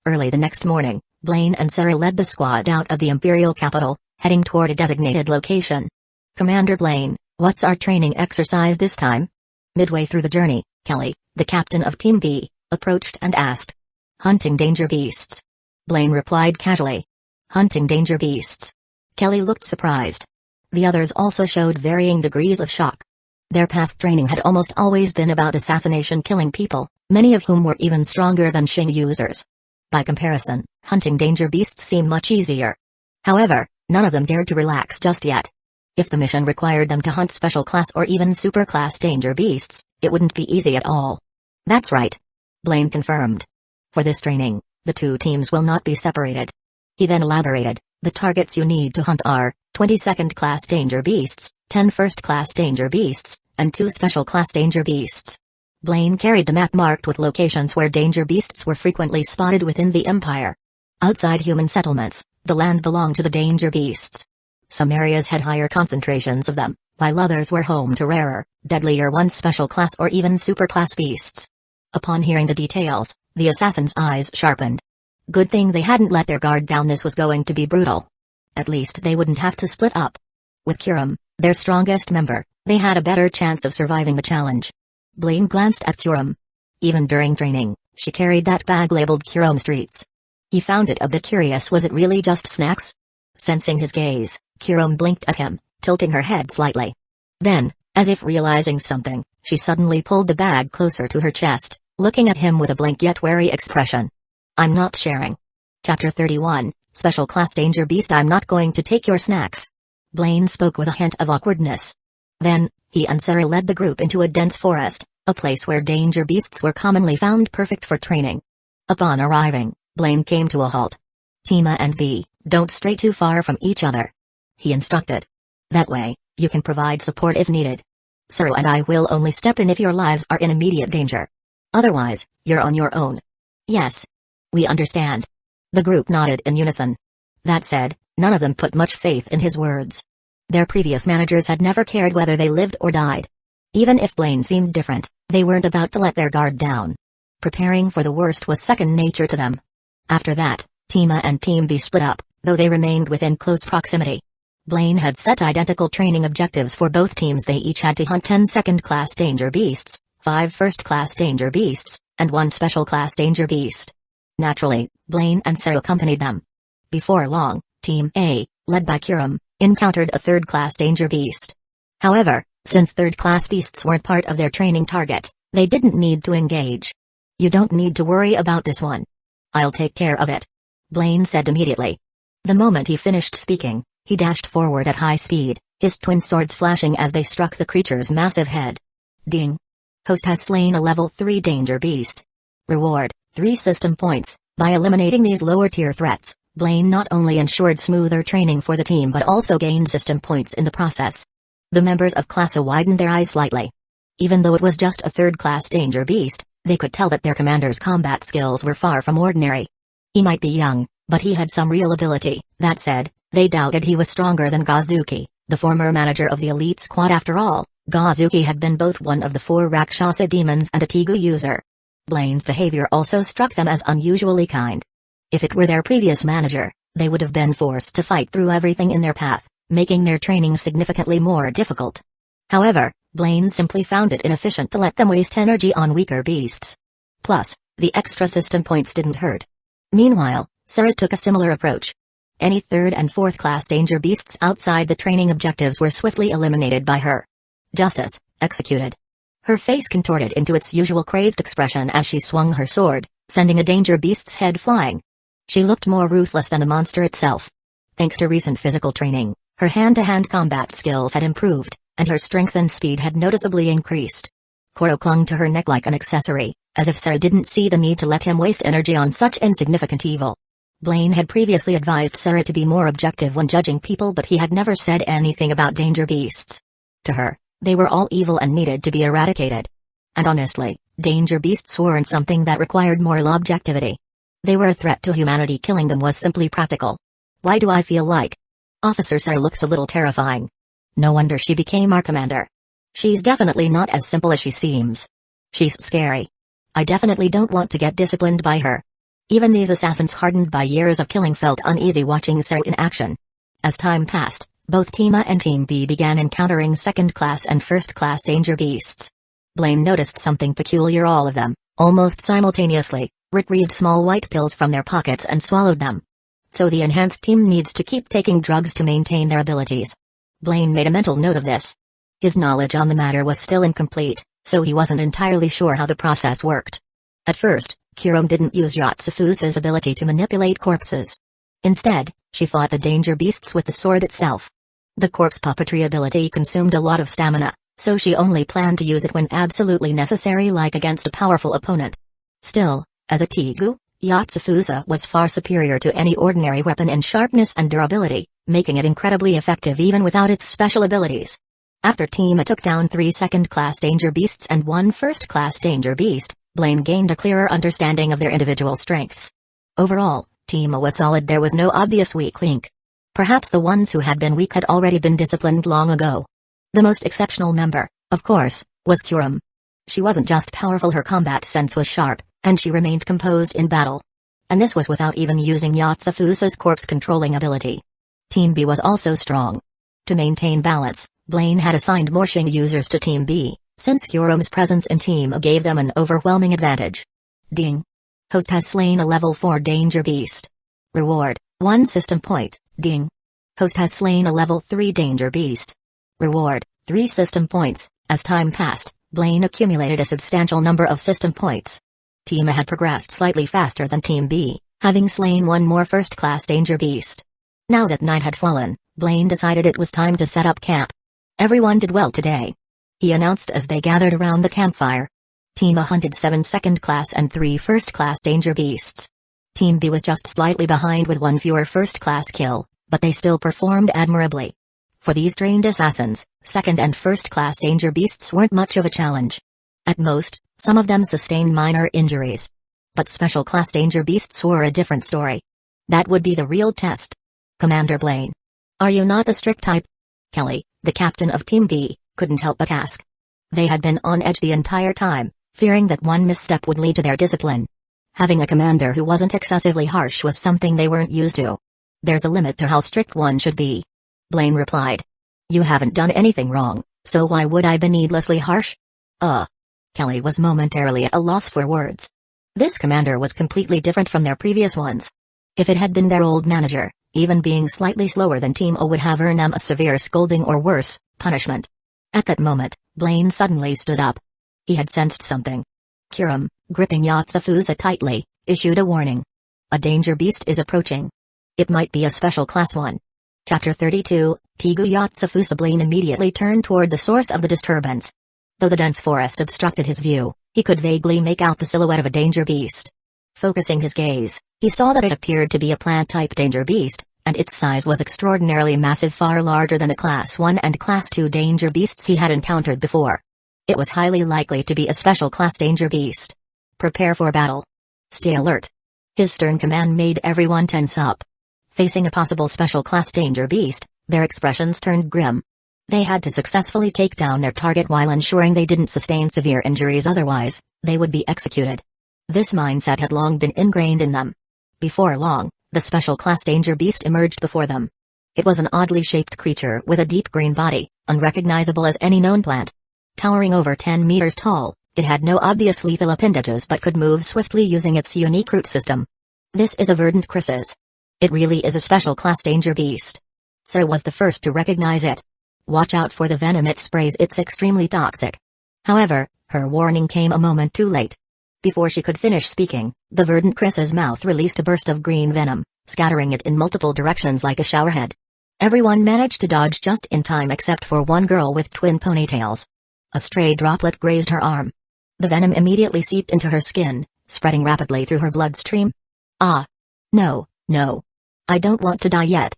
Early the next morning, Blaine and Sarah led the squad out of the Imperial capital, heading toward a designated location. Commander Blaine, what's our training exercise this time? Midway through the journey, Kelly, the captain of Team B, approached and asked. Hunting danger beasts. Blaine replied casually. Hunting danger beasts. Kelly looked surprised. The others also showed varying degrees of shock. Their past training had almost always been about assassination, killing people, many of whom were even stronger than Shin users. By comparison, hunting danger beasts seemed much easier. However, none of them dared to relax just yet. If the mission required them to hunt special class or even super class danger beasts, it wouldn't be easy at all. That's right. Blaine confirmed. For this training, the two teams will not be separated. He then elaborated, the targets you need to hunt are 22nd class danger beasts, 10 first class danger beasts, and 2 special class danger beasts. Blaine carried the map marked with locations where danger beasts were frequently spotted within the Empire. Outside human settlements, the land belonged to the danger beasts. Some areas had higher concentrations of them, while others were home to rarer, deadlier ones, special class or even super class beasts. Upon hearing the details, the assassin's eyes sharpened. Good thing they hadn't let their guard down. This was going to be brutal. At least they wouldn't have to split up. With Kurum, their strongest member, they had a better chance of surviving the challenge. Blaine glanced at Kurum. Even during training, she carried that bag labeled Kurum Streets. He found it a bit curious. Was it really just snacks? Sensing his gaze, Kurum blinked at him, tilting her head slightly. Then, as if realizing something, she suddenly pulled the bag closer to her chest, looking at him with a blank yet wary expression. I'm not sharing. Chapter 31, Special Class Danger Beast. I'm not going to take your snacks. Blaine spoke with a hint of awkwardness. Then, he and Sarah led the group into a dense forest, a place where danger beasts were commonly found, perfect for training. Upon arriving, Blaine came to a halt. Team A and B, don't stray too far from each other. He instructed. That way, you can provide support if needed. Sarah and I will only step in if your lives are in immediate danger. Otherwise, you're on your own. Yes. We understand. The group nodded in unison. That said, none of them put much faith in his words. Their previous managers had never cared whether they lived or died. Even if Blaine seemed different, they weren't about to let their guard down. Preparing for the worst was second nature to them. After that, Team A and Team B split up, though they remained within close proximity. Blaine had set identical training objectives for both teams. They each had to hunt 10 second-class danger beasts, 5 first-class danger beasts, and 1 special-class danger beast. Naturally, Blaine and Sarah accompanied them. Before long, Team A, led by Kurum, encountered a third-class danger beast. However, since third-class beasts weren't part of their training target, they didn't need to engage. You don't need to worry about this one. I'll take care of it. Blaine said immediately. The moment he finished speaking, he dashed forward at high speed, his twin swords flashing as they struck the creature's massive head. Ding! Host has slain a level 3 danger beast. Reward, 3 system points. By eliminating these lower-tier threats, Blaine not only ensured smoother training for the team but also gained system points in the process. The members of Class A widened their eyes slightly. Even though it was just a third-class danger beast, they could tell that their commander's combat skills were far from ordinary. He might be young, but he had some real ability. That said, they doubted he was stronger than Gazuki, the former manager of the elite squad. After all, Gazuki had been both one of the 4 Rakshasa demons and a Tegu user. Blaine's behavior also struck them as unusually kind. If it were their previous manager, they would have been forced to fight through everything in their path, making their training significantly more difficult. However, Blaine simply found it inefficient to let them waste energy on weaker beasts. Plus, the extra system points didn't hurt. Meanwhile, Sarah took a similar approach. Any 3rd and 4th class danger beasts outside the training objectives were swiftly eliminated by her. Justice, executed. Her face contorted into its usual crazed expression as she swung her sword, sending a danger beast's head flying. She looked more ruthless than the monster itself. Thanks to recent physical training, her hand-to-hand combat skills had improved, and her strength and speed had noticeably increased. Koro clung to her neck like an accessory, as if Sarah didn't see the need to let him waste energy on such insignificant evil. Blaine had previously advised Sarah to be more objective when judging people, but he had never said anything about danger beasts. To her, they were all evil and needed to be eradicated. And honestly, danger beasts weren't something that required moral objectivity. They were a threat to humanity. Killing them was simply practical. Why do I feel like Officer Sarah looks a little terrifying? No wonder she became our commander. She's definitely not as simple as she seems. She's scary. I definitely don't want to get disciplined by her. Even these assassins hardened by years of killing felt uneasy watching Sarah in action. As time passed, both Team A and Team B began encountering second-class and first-class danger beasts. Blaine noticed something peculiar. All of them, almost simultaneously, retrieved small white pills from their pockets and swallowed them. So the enhanced team needs to keep taking drugs to maintain their abilities. Blaine made a mental note of this. His knowledge on the matter was still incomplete, so he wasn't entirely sure how the process worked. At first, Kurome didn't use Yotsufusa's ability to manipulate corpses. Instead, she fought the danger beasts with the sword itself. The corpse puppetry ability consumed a lot of stamina, so she only planned to use it when absolutely necessary, like against a powerful opponent. Still, as a Tegu, Yotsufusa was far superior to any ordinary weapon in sharpness and durability, making it incredibly effective even without its special abilities. After Team A took down 3 second-class danger beasts and 1 first-class danger beast, Blaine gained a clearer understanding of their individual strengths. Overall, Team A was solid. There was no obvious weak link. Perhaps the ones who had been weak had already been disciplined long ago. The most exceptional member, of course, was Kurome. She wasn't just powerful, her combat sense was sharp, and she remained composed in battle. And this was without even using Yotsufusa's corpse-controlling ability. Team B was also strong. To maintain balance, Blaine had assigned more Shin users to Team B, since Kurome's presence in Team A gave them an overwhelming advantage. Ding. Host has slain a level 4 danger beast. Reward, 1 system point. Ding. Host has slain a level 3 danger beast. Reward, 3 system points. As time passed, Blaine accumulated a substantial number of system points. Team A had progressed slightly faster than Team B, having slain 1 more first-class danger beast. Now that night had fallen, Blaine decided it was time to set up camp. Everyone did well today, he announced as they gathered around the campfire. Team A hunted 7 second-class and 3 first-class danger beasts. Team B was just slightly behind with 1 fewer first-class kill, but they still performed admirably. For these trained assassins, second and first-class danger beasts weren't much of a challenge. At most, some of them sustained minor injuries. But special-class danger beasts were a different story. That would be the real test. Commander Blaine. Are you not the strict type? Kelly, the captain of Team B, couldn't help but ask. They had been on edge the entire time, fearing that one misstep would lead to their discipline. Having a commander who wasn't excessively harsh was something they weren't used to. There's a limit to how strict one should be. Blaine replied. You haven't done anything wrong, so why would I be needlessly harsh? Kelly was momentarily at a loss for words. This commander was completely different from their previous ones. If it had been their old manager, even being slightly slower than Team A would have earned them a severe scolding or worse, punishment. At that moment, Blaine suddenly stood up. He had sensed something. Kurome, gripping Yotsufusa tightly, issued a warning. A danger beast is approaching. It might be a special class one. Chapter 32, Tegu Yotsufusa. Blaine immediately turned toward the source of the disturbance. Though the dense forest obstructed his view, he could vaguely make out the silhouette of a danger beast. Focusing his gaze, he saw that it appeared to be a plant-type danger beast, and its size was extraordinarily massive, far larger than the Class 1 and Class 2 danger beasts he had encountered before. It was highly likely to be a special class danger beast. Prepare for battle. Stay alert. His stern command made everyone tense up. Facing a possible special class danger beast, their expressions turned grim. They had to successfully take down their target while ensuring they didn't sustain severe injuries, otherwise, they would be executed. This mindset had long been ingrained in them. Before long, the special class danger beast emerged before them. It was an oddly shaped creature with a deep green body, unrecognizable as any known plant. Towering over 10 meters tall, it had no obvious lethal appendages but could move swiftly using its unique root system. This is a verdant chrysis. It really is a special class danger beast. Sarah was the first to recognize it. Watch out for the venom it sprays, it's extremely toxic. However, Her warning came a moment too late. Before she could finish speaking, the verdant Chris's mouth released a burst of green venom, scattering it in multiple directions like a showerhead. Everyone managed to dodge just in time except for one girl with twin ponytails. A stray droplet grazed her arm. The venom immediately seeped into her skin, spreading rapidly through her bloodstream. Ah! No, no. I don't want to die yet.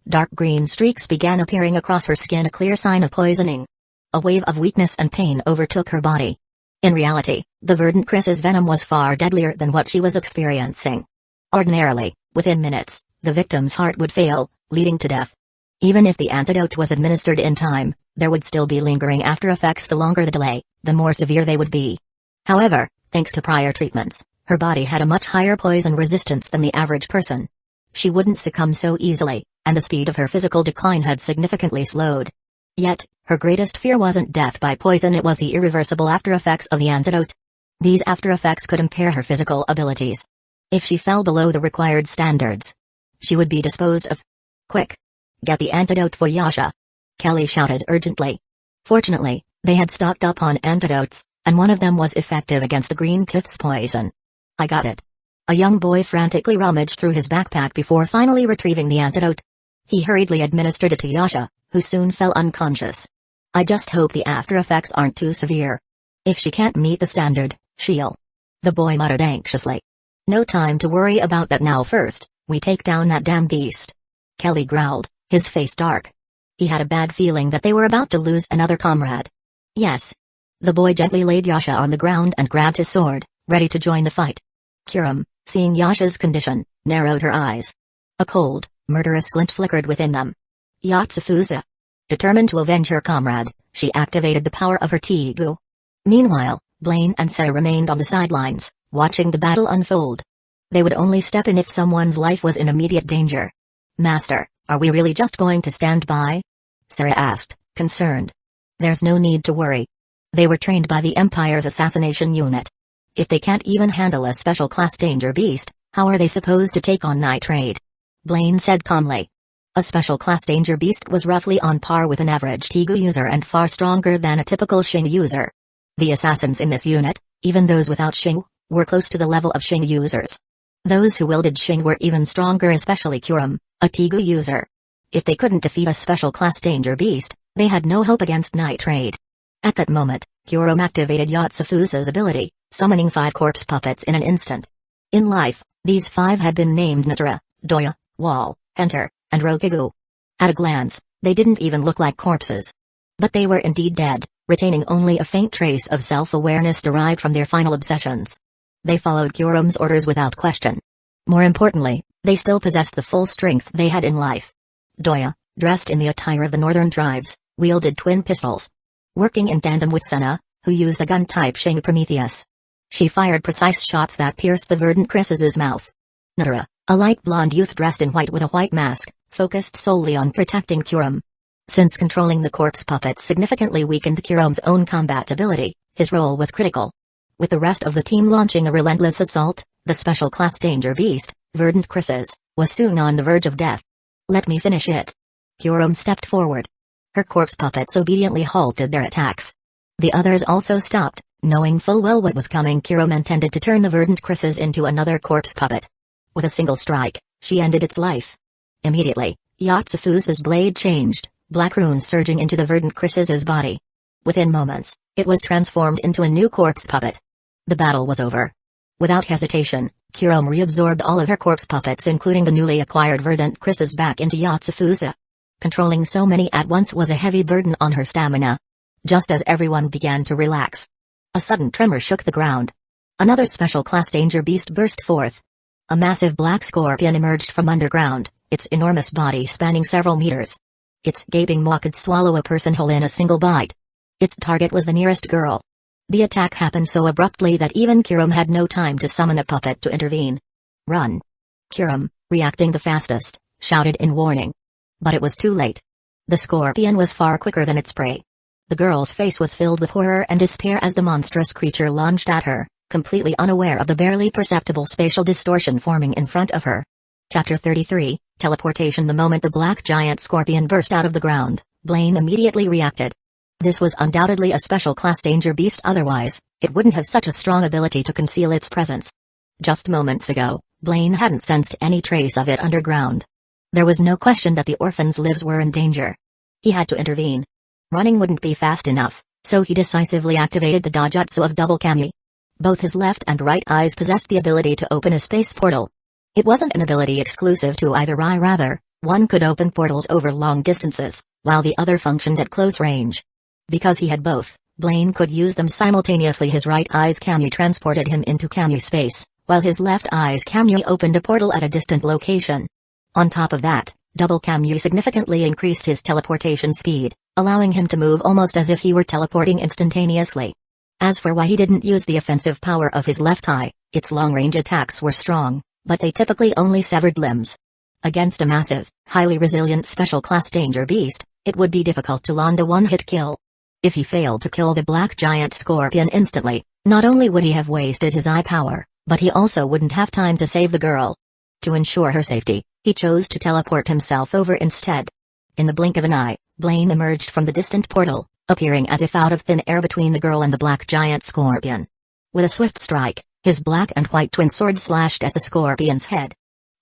Dark green streaks began appearing across her skin, a clear sign of poisoning. A wave of weakness and pain overtook her body. In reality, the verdant Chris's venom was far deadlier than what she was experiencing. Ordinarily, within minutes, the victim's heart would fail, leading to death. Even if the antidote was administered in time, there would still be lingering after effects. The longer the delay, the more severe they would be. However, thanks to prior treatments, her body had a much higher poison resistance than the average person. She wouldn't succumb so easily, and the speed of her physical decline had significantly slowed. Yet, her greatest fear wasn't death by poison, it was the irreversible after-effects of the antidote. These after-effects could impair her physical abilities. If she fell below the required standards, she would be disposed of. Quick! Get the antidote for Yasha! Kelly shouted urgently. Fortunately, they had stocked up on antidotes, and one of them was effective against the green kith's poison. I got it. A young boy frantically rummaged through his backpack before finally retrieving the antidote. He hurriedly administered it to Yasha, who soon fell unconscious. I just hope the after-effects aren't too severe. If she can't meet the standard, she'll... The boy muttered anxiously. No time to worry about that now. First, we take down that damn beast. Kelly growled, his face dark. He had a bad feeling that they were about to lose another comrade. Yes. The boy gently laid Yasha on the ground and grabbed his sword, ready to join the fight. Kurum, seeing Yasha's condition, narrowed her eyes. A cold, murderous glint flickered within them. Yatsufusa. Determined to avenge her comrade, she activated the power of her Tegu. Meanwhile, Blaine and Sarah remained on the sidelines, watching the battle unfold. They would only step in if someone's life was in immediate danger. Master, are we really just going to stand by? Sarah asked, concerned. There's no need to worry. They were trained by the Empire's assassination unit. If they can't even handle a special class danger beast, how are they supposed to take on Nitrate? Blaine said calmly. A special class danger beast was roughly on par with an average Tegu user and far stronger than a typical Shinigami user. The assassins in this unit, even those without Shinigami, were close to the level of Shinigami users. Those who wielded Shinigami were even stronger, especially Kurum, a Tegu user. If they couldn't defeat a special class danger beast, they had no hope against Nitrate. At that moment, Kurum activated Yatsufusa's ability, summoning 5 corpse puppets in an instant. In life, these 5 had been named Natara, Doya, Wall, Enter, and Rokigu. At a glance, they didn't even look like corpses. But they were indeed dead, retaining only a faint trace of self-awareness derived from their final obsessions. They followed Kurum's orders without question. More importantly, they still possessed the full strength they had in life. Doya, dressed in the attire of the northern tribes, wielded twin pistols. Working in tandem with Senna, who used a gun-type Shinigami Prometheus. She fired precise shots that pierced the verdant Chris's mouth. Natara, a light blonde youth dressed in white with a white mask, focused solely on protecting Kurum. Since controlling the corpse puppets significantly weakened Kurum's own combat ability, his role was critical. With the rest of the team launching a relentless assault, the special class danger beast, verdant Chris's, was soon on the verge of death. Let me finish it. Kurum stepped forward. Her corpse puppets obediently halted their attacks. The others also stopped, knowing full well what was coming. Kurum intended to turn the verdant Chris's into another corpse puppet. With a single strike, she ended its life. Immediately, Yatsufusa's blade changed, black runes surging into the verdant Chris's body. Within moments, it was transformed into a new corpse puppet. The battle was over. Without hesitation, Kurum reabsorbed all of her corpse puppets, including the newly acquired verdant Chris's, back into Yatsufusa. Controlling so many at once was a heavy burden on her stamina. Just as everyone began to relax, a sudden tremor shook the ground. Another special class danger beast burst forth. A massive black scorpion emerged from underground, its enormous body spanning several meters. Its gaping maw could swallow a person whole in a single bite. Its target was the nearest girl. The attack happened so abruptly that even Kurum had no time to summon a puppet to intervene. Run! Kurum, reacting the fastest, shouted in warning. But it was too late. The scorpion was far quicker than its prey. The girl's face was filled with horror and despair as the monstrous creature lunged at her, completely unaware of the barely perceptible spatial distortion forming in front of her. Chapter 33, Teleportation. The moment the black giant scorpion burst out of the ground, Blaine immediately reacted. This was undoubtedly a special class danger beast, otherwise, it wouldn't have such a strong ability to conceal its presence. Just moments ago, Blaine hadn't sensed any trace of it underground. There was no question that the orphans' lives were in danger. He had to intervene. Running wouldn't be fast enough, so he decisively activated the Dojutsu of Double Kamui. Both his left and right eyes possessed the ability to open a space portal. It wasn't an ability exclusive to either eye, rather, one could open portals over long distances, while the other functioned at close range. Because he had both, Blaine could use them simultaneously. His right eye's Kamui transported him into Kamui space, while his left eye's Kamui opened a portal at a distant location. On top of that, Double Kamui significantly increased his teleportation speed, allowing him to move almost as if he were teleporting instantaneously. As for why he didn't use the offensive power of his left eye, its long-range attacks were strong, but they typically only severed limbs. Against a massive, highly resilient special class danger beast, it would be difficult to land a one-hit kill. If he failed to kill the black giant scorpion instantly, not only would he have wasted his eye power, but he also wouldn't have time to save the girl. To ensure her safety, he chose to teleport himself over instead. In the blink of an eye, Blaine emerged from the distant portal, appearing as if out of thin air between the girl and the black giant scorpion. With a swift strike, his black and white twin sword slashed at the scorpion's head.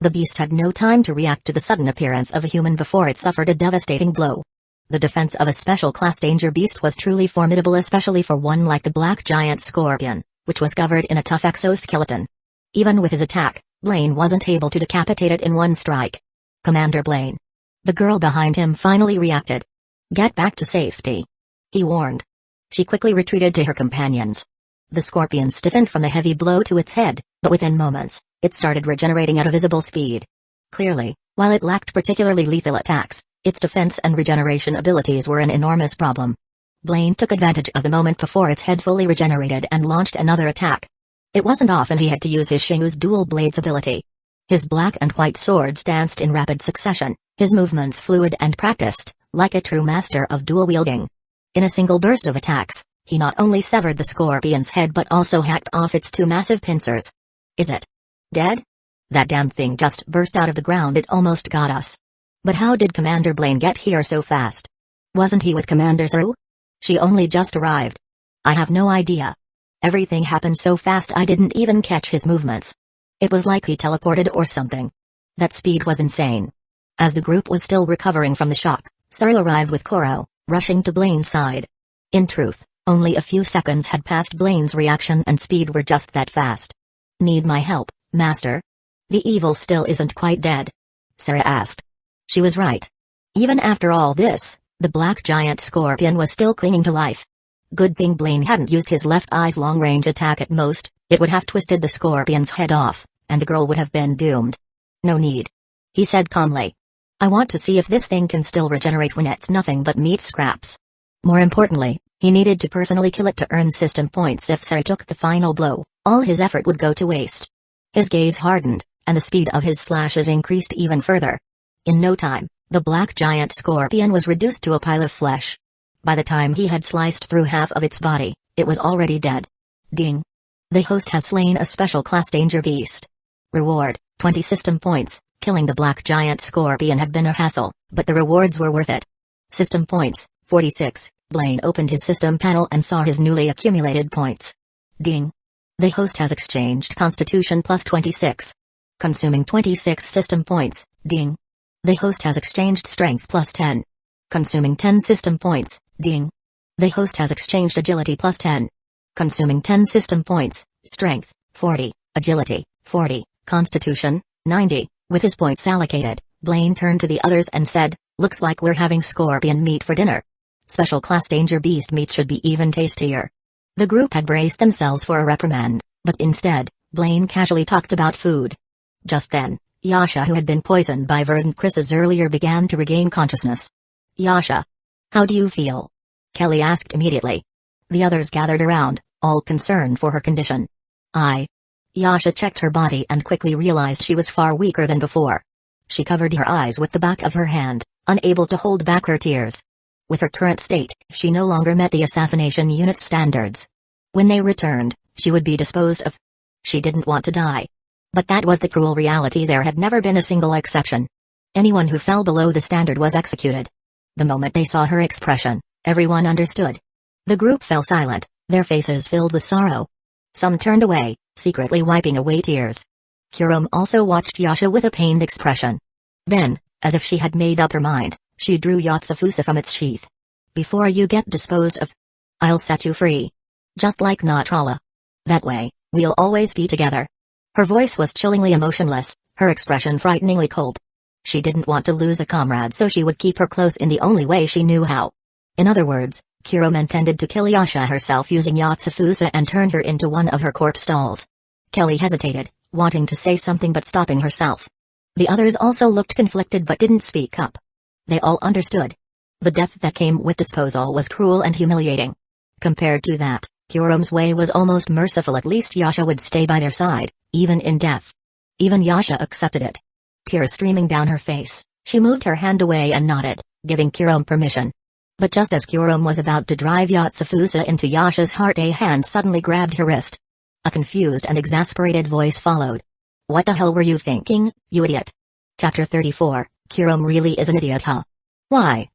The beast had no time to react to the sudden appearance of a human before it suffered a devastating blow. The defense of a special class danger beast was truly formidable, especially for one like the black giant scorpion, which was covered in a tough exoskeleton. Even with his attack, Blaine wasn't able to decapitate it in one strike. "Commander Blaine." The girl behind him finally reacted. "Get back to safety," he warned. She quickly retreated to her companions. The scorpion stiffened from the heavy blow to its head, but within moments, it started regenerating at a visible speed. Clearly, while it lacked particularly lethal attacks, its defense and regeneration abilities were an enormous problem. Blaine took advantage of the moment before its head fully regenerated and launched another attack. It wasn't often he had to use his Shingu's dual blades ability. His black and white swords danced in rapid succession, his movements fluid and practiced, like a true master of dual wielding. In a single burst of attacks, he not only severed the scorpion's head but also hacked off its two massive pincers. "Is it dead? That damn thing just burst out of the ground. It almost got us." But how did Commander Blaine get here so fast? Wasn't he with Commander Saru? She only just arrived. I have no idea. Everything happened so fast I didn't even catch his movements. It was like he teleported or something. That speed was insane. As the group was still recovering from the shock, Saru arrived with Koro, rushing to Blaine's side. In truth, only a few seconds had passed. Blaine's reaction and speed were just that fast. "Need my help, Master? The evil still isn't quite dead?" Sarah asked. She was right. Even after all this, the black giant scorpion was still clinging to life. Good thing Blaine hadn't used his left eye's long-range attack. At most, it would have twisted the scorpion's head off, and the girl would have been doomed. "No need," he said calmly. "I want to see if this thing can still regenerate when it's nothing but meat scraps." More importantly, he needed to personally kill it to earn system points. If Sarah took the final blow, all his effort would go to waste. His gaze hardened, and the speed of his slashes increased even further. In no time, the black giant scorpion was reduced to a pile of flesh. By the time he had sliced through half of its body, it was already dead. Ding. The host has slain a special class danger beast. Reward, 20 system points. Killing the black giant scorpion had been a hassle, but the rewards were worth it. System points, 46. Blaine opened his system panel and saw his newly accumulated points. Ding. The host has exchanged Constitution plus 26. Consuming 26 system points. Ding. The host has exchanged Strength plus 10. Consuming 10 system points. Ding. The host has exchanged Agility plus 10. Consuming 10 system points. Strength, 40. Agility, 40. Constitution, 90. With his points allocated, Blaine turned to the others and said, "Looks like we're having scorpion meat for dinner. Special class danger beast meat should be even tastier." The group had braced themselves for a reprimand, but instead, Blaine casually talked about food. Just then, Yasha, who had been poisoned by verdant Chris's earlier, began to regain consciousness. "Yasha, how do you feel?" Kelly asked immediately. The others gathered around, all concerned for her condition. Yasha checked her body and quickly realized she was far weaker than before. She covered her eyes with the back of her hand, unable to hold back her tears. With her current state, she no longer met the assassination unit's standards. When they returned, she would be disposed of. She didn't want to die. But that was the cruel reality. There had never been a single exception. Anyone who fell below the standard was executed. The moment they saw her expression, Everyone understood. The group fell silent, their faces filled with sorrow. Some turned away, secretly wiping away tears. Kurom also watched Yasha with a pained expression. Then, as if she had made up her mind, she drew Yatsufusa from its sheath. Before you get disposed of, I'll set you free. Just like Natrala. That way, we'll always be together. Her voice was chillingly emotionless, her expression frighteningly cold. She didn't want to lose a comrade, so she would keep her close in the only way she knew how. In other words, Kurom intended to kill Yasha herself using Yatsufusa and turn her into one of her corpse dolls. Kelly hesitated, wanting to say something but stopping herself. The others also looked conflicted but didn't speak up. They all understood. The death that came with disposal was cruel and humiliating. Compared to that, Kurom's way was almost merciful. At least Yasha would stay by their side, even in death. Even Yasha accepted it. Tears streaming down her face, she moved her hand away and nodded, giving Kurom permission. But just as Kurom was about to drive Yatsufusa into Yasha's heart, a hand suddenly grabbed her wrist. A confused and exasperated voice followed. What the hell were you thinking, you idiot? Chapter 34, Kurom really is an idiot, huh? Why?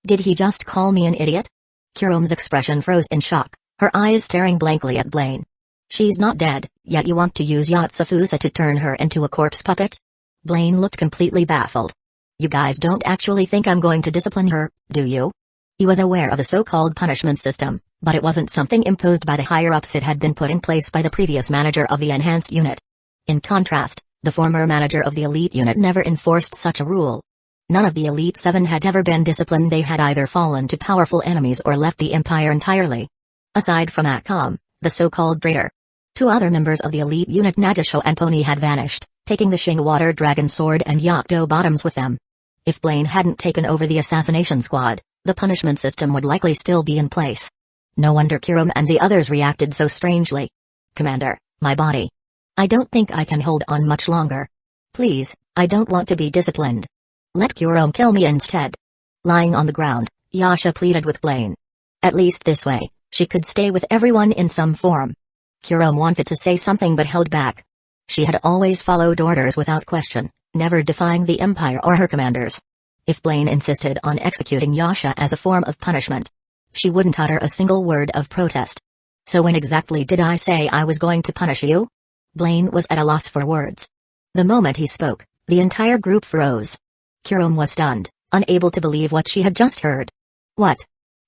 Did he just call me an idiot? Kurom's expression froze in shock, her eyes staring blankly at Blaine. She's not dead, yet you want to use Yatsufusa to turn her into a corpse puppet? Blaine looked completely baffled. You guys don't actually think I'm going to discipline her, do you? He was aware of the so-called punishment system, but it wasn't something imposed by the higher-ups. It had been put in place by the previous manager of the enhanced unit. In contrast, the former manager of the elite unit never enforced such a rule. None of the Elite 7 had ever been disciplined. They had either fallen to powerful enemies or left the Empire entirely. Aside from Akame, the so-called traitor. 2 other members of the elite unit, Nagasho and Pony, had vanished, taking the Shing Water Dragon Sword and Yakuto bottoms with them. If Blaine hadn't taken over the assassination squad, the punishment system would likely still be in place. No wonder Kurom and the others reacted so strangely. Commander, my body. I don't think I can hold on much longer. Please, I don't want to be disciplined. Let Kurom kill me instead. Lying on the ground, Yasha pleaded with Blaine. At least this way, she could stay with everyone in some form. Kurom wanted to say something but held back. She had always followed orders without question, never defying the Empire or her commanders. If Blaine insisted on executing Yasha as a form of punishment, she wouldn't utter a single word of protest. So when exactly did I say I was going to punish you? Blaine was at a loss for words. The moment he spoke, the entire group froze. Kurom was stunned, unable to believe what she had just heard. What?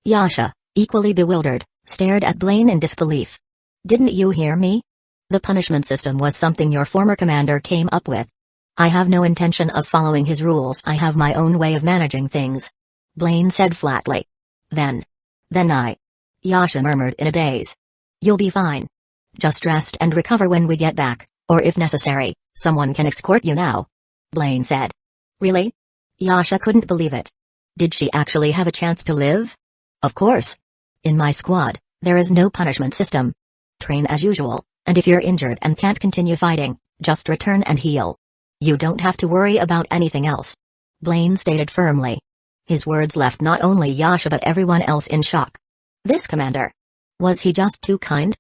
Yasha, equally bewildered, stared at Blaine in disbelief. Didn't you hear me? The punishment system was something your former commander came up with. I have no intention of following his rules. I have my own way of managing things. Blaine said flatly. Then Yasha murmured in a daze. You'll be fine. Just rest and recover when we get back, or if necessary, someone can escort you now. Blaine said. Really? Yasha couldn't believe it. Did she actually have a chance to live? Of course. In my squad, there is no punishment system. Train as usual, and if you're injured and can't continue fighting, just return and heal. You don't have to worry about anything else. Blaine stated firmly. His words left not only Yasha but everyone else in shock. This commander. Was he just too kind?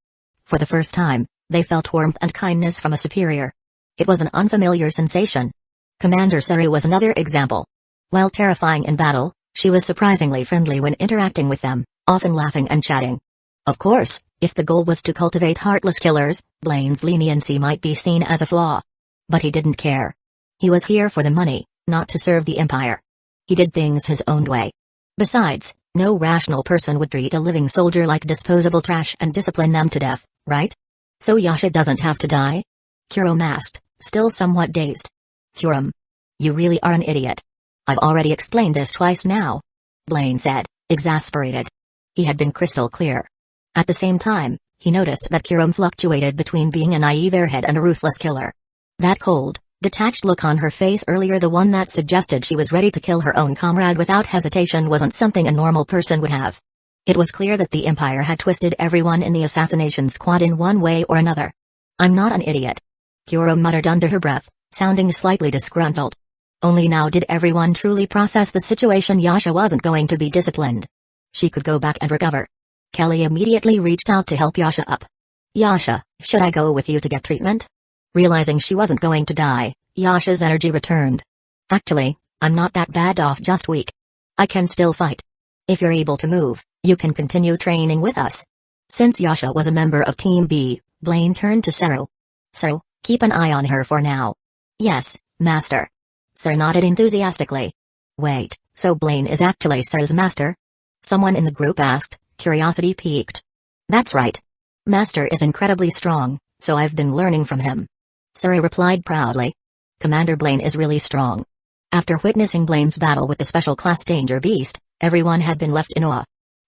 For the first time, they felt warmth and kindness from a superior. It was an unfamiliar sensation. Commander Sari was another example. While terrifying in battle, she was surprisingly friendly when interacting with them, often laughing and chatting. Of course, if the goal was to cultivate heartless killers, Blaine's leniency might be seen as a flaw. But he didn't care. He was here for the money, not to serve the Empire. He did things his own way. Besides, no rational person would treat a living soldier like disposable trash and discipline them to death, right? So Yasha doesn't have to die? Kurom asked, still somewhat dazed. Kurom. You really are an idiot. I've already explained this twice now. Blaine said, exasperated. He had been crystal clear. At the same time, he noticed that Kurom fluctuated between being a naive airhead and a ruthless killer. That cold, detached look on her face earlier, the one that suggested she was ready to kill her own comrade without hesitation, wasn't something a normal person would have. It was clear that the Empire had twisted everyone in the assassination squad in one way or another. I'm not an idiot. Kurom muttered under her breath, sounding slightly disgruntled. Only now did everyone truly process the situation. Yasha wasn't going to be disciplined. She could go back and recover. Kelly immediately reached out to help Yasha up. Yasha, should I go with you to get treatment? Realizing she wasn't going to die, Yasha's energy returned. Actually, I'm not that bad off, just weak. I can still fight. If you're able to move, You can continue training with us. Since Yasha was a member of Team B, Blaine turned to Saru. So, keep an eye on her for now. Yes, Master. Saru nodded enthusiastically. Wait, so Blaine is actually Saru's master? Someone in the group asked, curiosity piqued. That's right. Master is incredibly strong, so I've been learning from him. Saru replied proudly. Commander Blaine is really strong. After witnessing Blaine's battle with the special class danger beast, everyone had been left in awe.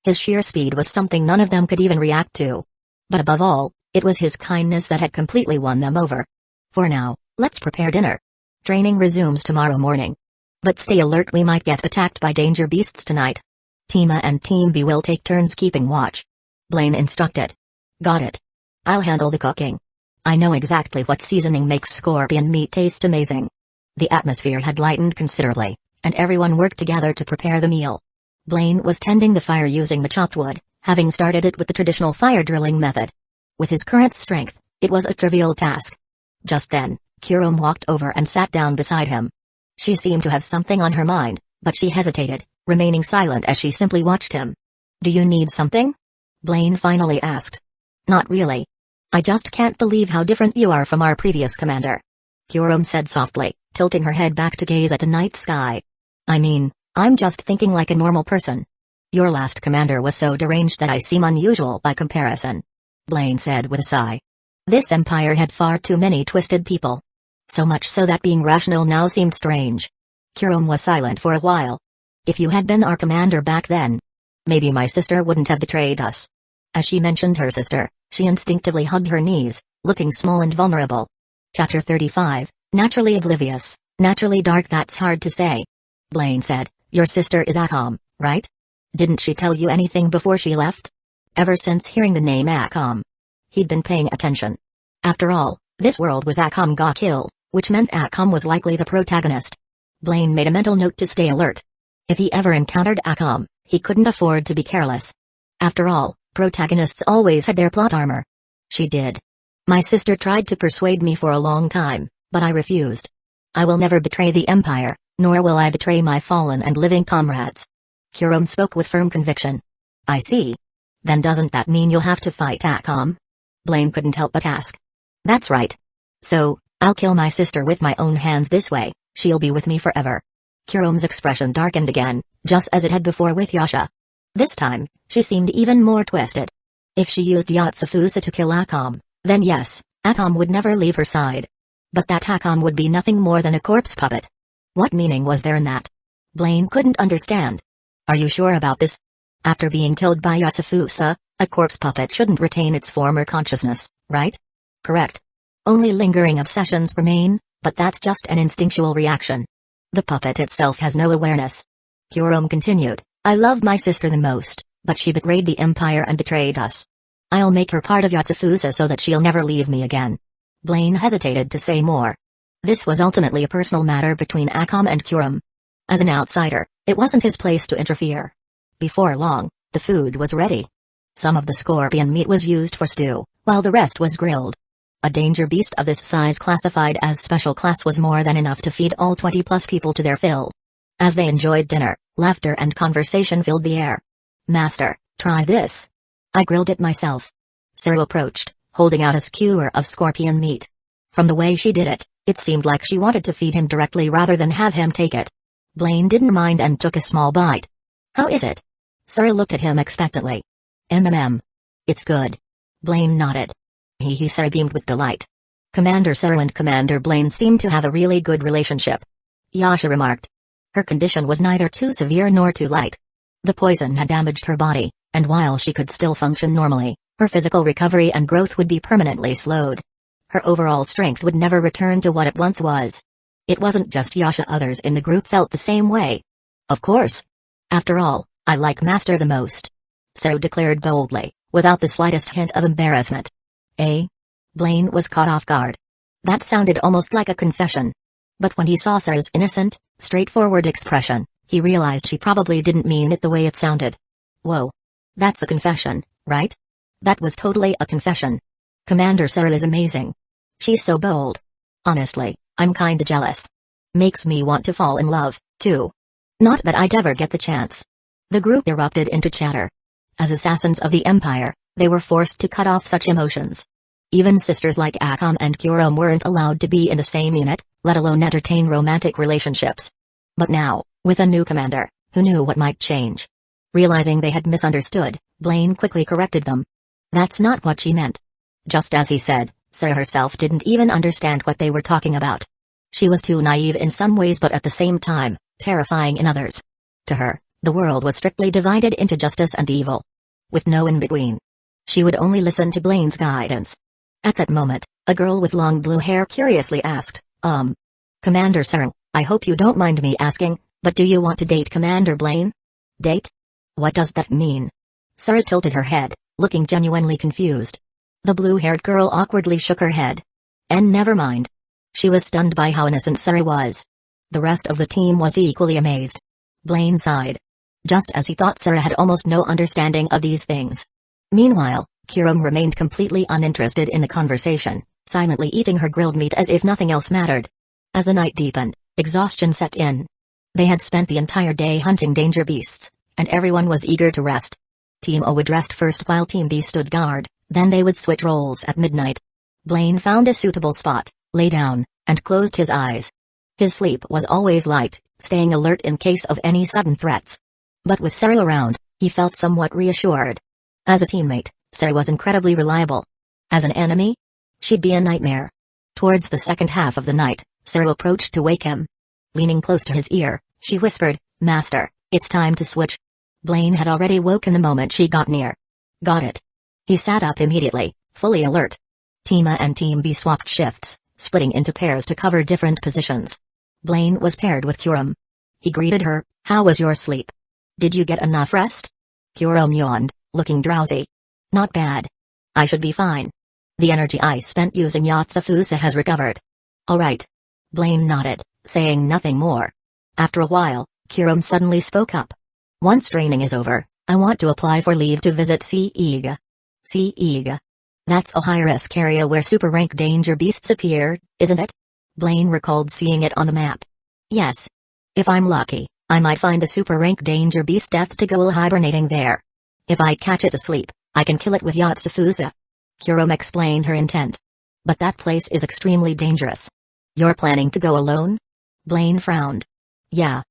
His sheer speed was something none of them could even react to. But above all, it was his kindness that had completely won them over. For now, let's prepare dinner. Training resumes tomorrow morning. But stay alert, we might get attacked by danger beasts tonight. Team A and Team B will take turns keeping watch. Blaine instructed. Got it. I'll handle the cooking. I know exactly what seasoning makes scorpion meat taste amazing. The atmosphere had lightened considerably, and everyone worked together to prepare the meal. Blaine was tending the fire using the chopped wood, having started it with the traditional fire drilling method. With his current strength, it was a trivial task. Just then, Kurom walked over and sat down beside him. She seemed to have something on her mind, but she hesitated, remaining silent as she simply watched him. Do you need something? Blaine finally asked. Not really. I just can't believe how different you are from our previous commander. Kurom said softly, tilting her head back to gaze at the night sky. I mean, I'm just thinking like a normal person. Your last commander was so deranged that I seem unusual by comparison. Blaine said with a sigh. This empire had far too many twisted people. So much so that being rational now seemed strange. Kurom was silent for a while. If you had been our commander back then, maybe my sister wouldn't have betrayed us. As she mentioned her sister, she instinctively hugged her knees, looking small and vulnerable. Chapter 35, Naturally oblivious, naturally dark. That's hard to say. Blaine said, your sister is Akame, right? Didn't she tell you anything before she left? Ever since hearing the name Akame, he'd been paying attention. After all, this world was Akame got killed, which meant Akame was likely the protagonist. Blaine made a mental note to stay alert. If he ever encountered Akame, he couldn't afford to be careless. After all, protagonists always had their plot armor. She did. My sister tried to persuade me for a long time, but I refused. I will never betray the Empire, nor will I betray my fallen and living comrades. Kurom spoke with firm conviction. I see. Then doesn't that mean you'll have to fight Akame? Blaine couldn't help but ask. That's right. So, I'll kill my sister with my own hands this way, she'll be with me forever. Kurom's expression darkened again, just as it had before with Yasha. This time, she seemed even more twisted. If she used Yatsufusa to kill Akame, then yes, Akame would never leave her side. But that Akame would be nothing more than a corpse puppet. What meaning was there in that? Blaine couldn't understand. Are you sure about this? After being killed by Yatsufusa, a corpse puppet shouldn't retain its former consciousness, right? Correct. Only lingering obsessions remain, but that's just an instinctual reaction. The puppet itself has no awareness. Kurom continued, I love my sister the most, but she betrayed the Empire and betrayed us. I'll make her part of Yatsufusa so that she'll never leave me again. Blaine hesitated to say more. This was ultimately a personal matter between Akame and Kurom. As an outsider, it wasn't his place to interfere. Before long, the food was ready. Some of the scorpion meat was used for stew, while the rest was grilled. A danger beast of this size classified as special class was more than enough to feed all 20+ people to their fill. As they enjoyed dinner, laughter and conversation filled the air. Master, try this. I grilled it myself. Saru approached, holding out a skewer of scorpion meat. From the way she did it, it seemed like she wanted to feed him directly rather than have him take it. Blaine didn't mind and took a small bite. How is it? Saru looked at him expectantly. It's good. Blaine nodded. Saru beamed with delight. Commander Saru and Commander Blaine seemed to have a really good relationship. Yasha remarked. Her condition was neither too severe nor too light. The poison had damaged her body, and while she could still function normally, her physical recovery and growth would be permanently slowed. Her overall strength would never return to what it once was. It wasn't just Yasha, others in the group felt the same way. Of course. After all, I like Master the most. Saru declared boldly, without the slightest hint of embarrassment. Blaine was caught off guard. That sounded almost like a confession. But when he saw Saru's innocent, straightforward expression, he realized she probably didn't mean it the way it sounded. Whoa. That's a confession, right? That was totally a confession. Commander Saru is amazing. She's so bold. Honestly, I'm kinda jealous. Makes me want to fall in love, too. Not that I'd ever get the chance. The group erupted into chatter. As assassins of the Empire, they were forced to cut off such emotions. Even sisters like Akame and Kurom weren't allowed to be in the same unit, let alone entertain romantic relationships. But now, with a new commander, who knew what might change? Realizing they had misunderstood, Blaine quickly corrected them. That's not what she meant. Just as he said, Sarah herself didn't even understand what they were talking about. She was too naive in some ways but at the same time, terrifying in others. To her, the world was strictly divided into justice and evil, with no in-between. She would only listen to Blaine's guidance. At that moment, a girl with long blue hair curiously asked, Commander Sarah, I hope you don't mind me asking, but do you want to date Commander Blaine? Date? What does that mean? Sarah tilted her head, looking genuinely confused. The blue-haired girl awkwardly shook her head. And never mind. She was stunned by how innocent Sarah was. The rest of the team was equally amazed. Blaine sighed. Just as he thought Sarah had almost no understanding of these things. Meanwhile, Kurom remained completely uninterested in the conversation, silently eating her grilled meat as if nothing else mattered. As the night deepened, exhaustion set in. They had spent the entire day hunting danger beasts, and everyone was eager to rest. Team O would rest first while Team B stood guard, then they would switch roles at midnight. Blaine found a suitable spot, lay down, and closed his eyes. His sleep was always light, staying alert in case of any sudden threats. But with Sarah around, he felt somewhat reassured. As a teammate, Sarah was incredibly reliable. As an enemy? She'd be a nightmare. Towards the second half of the night, Sarah approached to wake him. Leaning close to his ear, she whispered, Master, it's time to switch. Blaine had already woken the moment she got near. Got it. He sat up immediately, fully alert. Team A and Team B swapped shifts, splitting into pairs to cover different positions. Blaine was paired with Kurom. He greeted her, How was your sleep? Did you get enough rest? Kurom yawned, looking drowsy. Not bad. I should be fine. The energy I spent using Yatsufusa has recovered. Alright. Blaine nodded, saying nothing more. After a while, Kurom suddenly spoke up. Once training is over, I want to apply for leave to visit Seiga. Seiga. That's a high-risk area where super-rank danger beasts appear, isn't it? Blaine recalled seeing it on the map. Yes. If I'm lucky, I might find the super-rank danger beast death to go hibernating there. If I catch it asleep, I can kill it with Yatsufusa. Kurom explained her intent. But that place is extremely dangerous. You're planning to go alone? Blaine frowned. Yeah.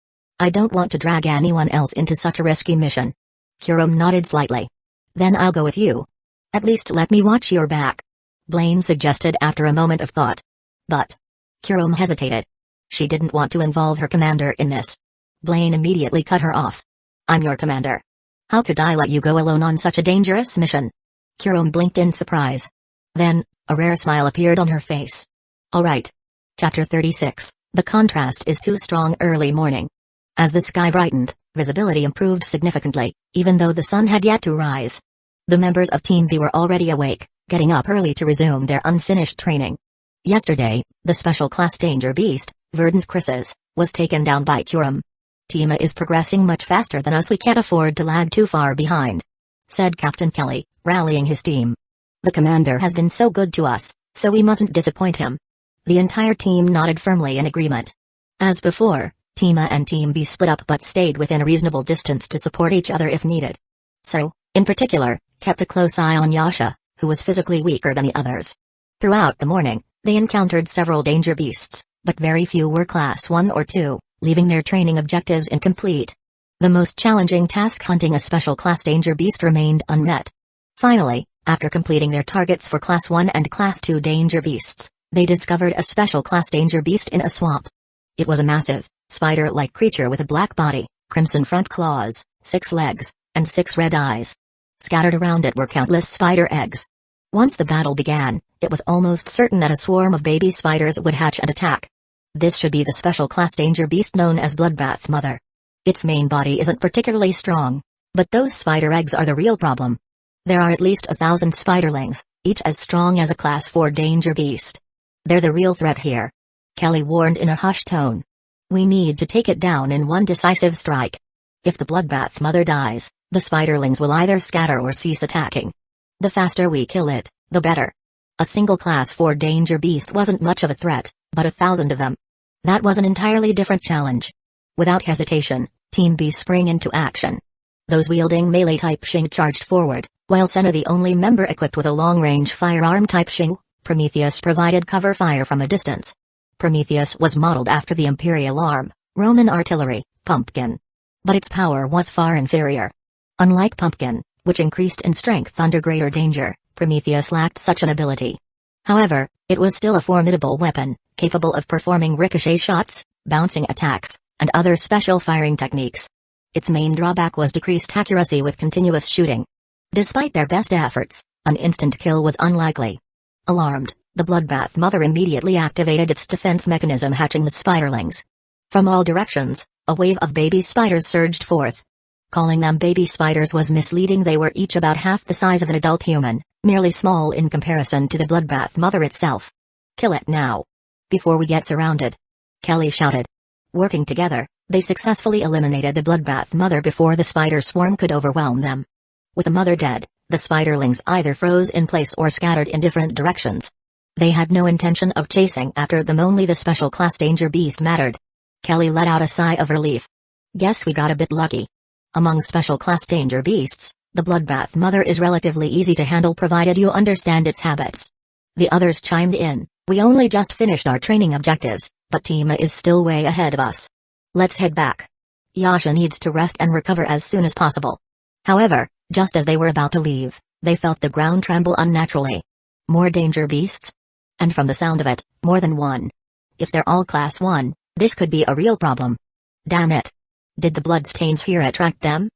I don't want to drag anyone else into such a risky mission. Kurom nodded slightly. Then I'll go with you. At least let me watch your back. Blaine suggested after a moment of thought. But Kurom hesitated. She didn't want to involve her commander in this. Blaine immediately cut her off. I'm your commander. How could I let you go alone on such a dangerous mission? Kurom blinked in surprise. Then, a rare smile appeared on her face. Alright. Chapter 36, The contrast is too strong. Early morning. As the sky brightened, visibility improved significantly, even though the sun had yet to rise. The members of Team B were already awake, getting up early to resume their unfinished training. Yesterday, the special class danger beast, Verdant Chrysis, was taken down by Kurom. Team A is progressing much faster than us. We can't afford to lag too far behind, said Captain Kelly, rallying his team. The commander has been so good to us, so we mustn't disappoint him. The entire team nodded firmly in agreement. As before, Team A and Team B split up but stayed within a reasonable distance to support each other if needed. So, in particular, kept a close eye on Yasha, who was physically weaker than the others. Throughout the morning, they encountered several danger beasts, but very few were Class 1 or 2, leaving their training objectives incomplete. The most challenging task, hunting a special class danger beast, remained unmet. Finally, after completing their targets for Class 1 and Class 2 danger beasts, they discovered a special class danger beast in a swamp. It was a massive, spider-like creature with a black body, crimson front claws, 6 legs, and 6 red eyes. Scattered around it were countless spider eggs. Once the battle began, it was almost certain that a swarm of baby spiders would hatch and attack. This should be the special class danger beast known as Bloodbath Mother. Its main body isn't particularly strong, but those spider eggs are the real problem. There are at least 1,000 spiderlings, each as strong as a Class 4 danger beast. They're the real threat here. Kelly warned in a hushed tone. We need to take it down in one decisive strike. If the Bloodbath Mother dies, the spiderlings will either scatter or cease attacking. The faster we kill it, the better. A single Class 4 danger beast wasn't much of a threat, but 1,000 of them. That was an entirely different challenge. Without hesitation, Team B sprang into action. Those wielding melee-type Shing charged forward, while Senna, the only member equipped with a long-range firearm-type Shing, Prometheus provided cover fire from a distance. Prometheus was modeled after the Imperial Arm, Roman artillery, Pumpkin. But its power was far inferior. Unlike Pumpkin, which increased in strength under greater danger, Prometheus lacked such an ability. However, it was still a formidable weapon, capable of performing ricochet shots, bouncing attacks, and other special firing techniques. Its main drawback was decreased accuracy with continuous shooting. Despite their best efforts, an instant kill was unlikely. Alarmed, the Bloodbath Mother immediately activated its defense mechanism, hatching the spiderlings. From all directions, a wave of baby spiders surged forth. Calling them baby spiders was misleading. They were each about half the size of an adult human, merely small in comparison to the Bloodbath Mother itself. "Kill it now, before we get surrounded," Kelly shouted. Working together, they successfully eliminated the Bloodbath Mother before the spider swarm could overwhelm them. With the mother dead, the spiderlings either froze in place or scattered in different directions. They had no intention of chasing after them, only the special class danger beast mattered. Kelly let out a sigh of relief. "Guess we got a bit lucky." Among special class danger beasts, the Bloodbath Mother is relatively easy to handle provided you understand its habits. The others chimed in, "We only just finished our training objectives, but Tima is still way ahead of us. Let's head back. Yasha needs to rest and recover as soon as possible." However, just as they were about to leave, they felt the ground tremble unnaturally. More danger beasts? And from the sound of it, more than one. If they're all class 1, this could be a real problem. Damn it. Did the bloodstains here attract them?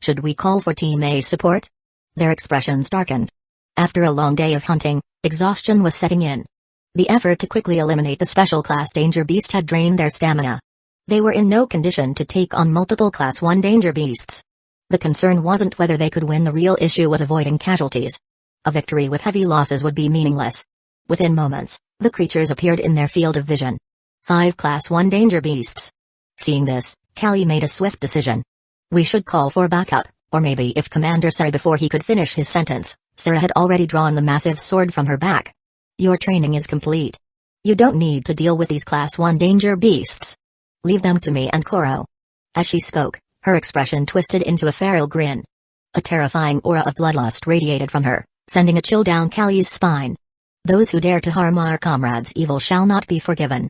Should we call for Team A support? Their expressions darkened. After a long day of hunting, exhaustion was setting in. The effort to quickly eliminate the special class danger beast had drained their stamina. They were in no condition to take on multiple class 1 danger beasts. The concern wasn't whether they could win, the real issue was avoiding casualties. A victory with heavy losses would be meaningless. Within moments, the creatures appeared in their field of vision. 5 class 1 danger beasts. Seeing this, Callie made a swift decision. "We should call for backup," or maybe if Commander Sarah. Before he could finish his sentence, Sarah had already drawn the massive sword from her back. "Your training is complete. You don't need to deal with these class 1 danger beasts. Leave them to me and Koro." As she spoke, her expression twisted into a feral grin. A terrifying aura of bloodlust radiated from her, sending a chill down Callie's spine. "Those who dare to harm our comrades' evil shall not be forgiven."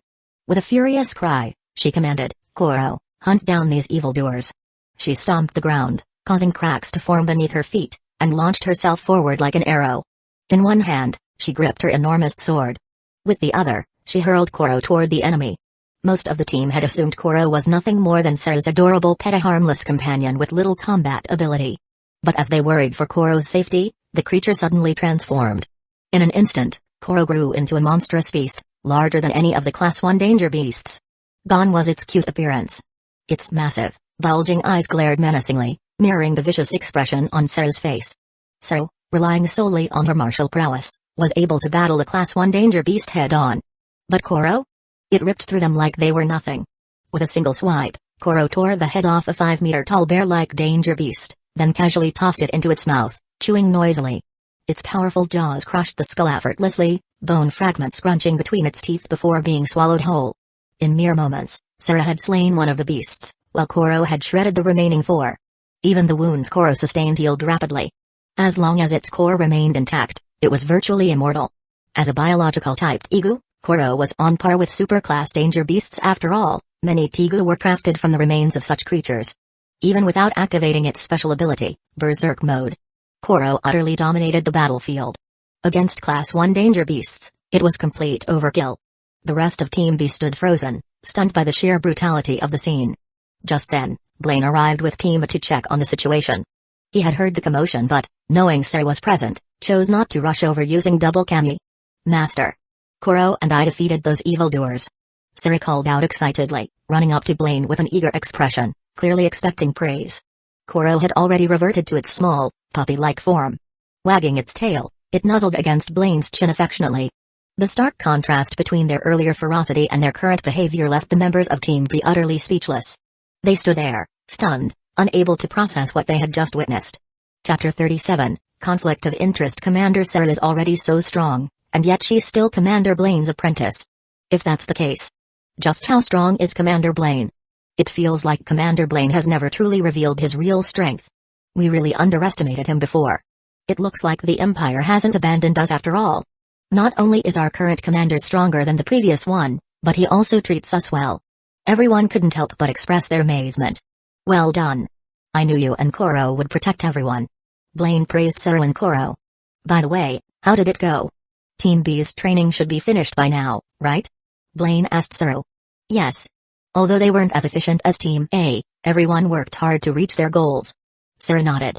With a furious cry, she commanded, "Koro, hunt down these evildoers." She stomped the ground, causing cracks to form beneath her feet, and launched herself forward like an arrow. In one hand, she gripped her enormous sword. With the other, she hurled Koro toward the enemy. Most of the team had assumed Koro was nothing more than Sarah's adorable pet, a harmless companion with little combat ability. But as they worried for Koro's safety, the creature suddenly transformed. In an instant, Koro grew into a monstrous beast, larger than any of the class 1 danger beasts. Gone was its cute appearance. Its massive, bulging eyes glared menacingly, mirroring the vicious expression on Sarah's face. So, relying solely on her martial prowess, was able to battle the class 1 danger beast head-on. But Koro? It ripped through them like they were nothing. With a single swipe, Koro tore the head off a 5-meter-tall bear-like danger beast, then casually tossed it into its mouth, chewing noisily. Its powerful jaws crushed the skull effortlessly, bone fragments crunching between its teeth before being swallowed whole. In mere moments, Sarah had slain one of the beasts, while Koro had shredded the remaining 4. Even the wounds Koro sustained healed rapidly. As long as its core remained intact, it was virtually immortal. As a biological-typed Tegu, Koro was on par with super-class danger beasts. After all, many Tegu were crafted from the remains of such creatures. Even without activating its special ability, Berserk Mode, Koro utterly dominated the battlefield. Against Class 1 danger beasts, it was complete overkill. The rest of Team B stood frozen, stunned by the sheer brutality of the scene. Just then, Blaine arrived with Team A to check on the situation. He had heard the commotion but, knowing Sarah was present, chose not to rush over using double Kamui. "Master, Koro and I defeated those evildoers," Sarah called out excitedly, running up to Blaine with an eager expression, clearly expecting praise. Koro had already reverted to its small, puppy-like form. Wagging its tail, it nuzzled against Blaine's chin affectionately. The stark contrast between their earlier ferocity and their current behavior left the members of Team B utterly speechless. They stood there, stunned, unable to process what they had just witnessed. Chapter 37, Conflict of Interest. Commander Sarah is already so strong, and yet she's still Commander Blaine's apprentice. If that's the case, just how strong is Commander Blaine? It feels like Commander Blaine has never truly revealed his real strength. We really underestimated him before. It looks like the Empire hasn't abandoned us after all. Not only is our current commander stronger than the previous one, but he also treats us well." Everyone couldn't help but express their amazement. "Well done. I knew you and Koro would protect everyone." Blaine praised Saru and Koro. "By the way, how did it go? Team B's training should be finished by now, right?" Blaine asked Saru. "Yes. Although they weren't as efficient as Team A, everyone worked hard to reach their goals." Saru nodded.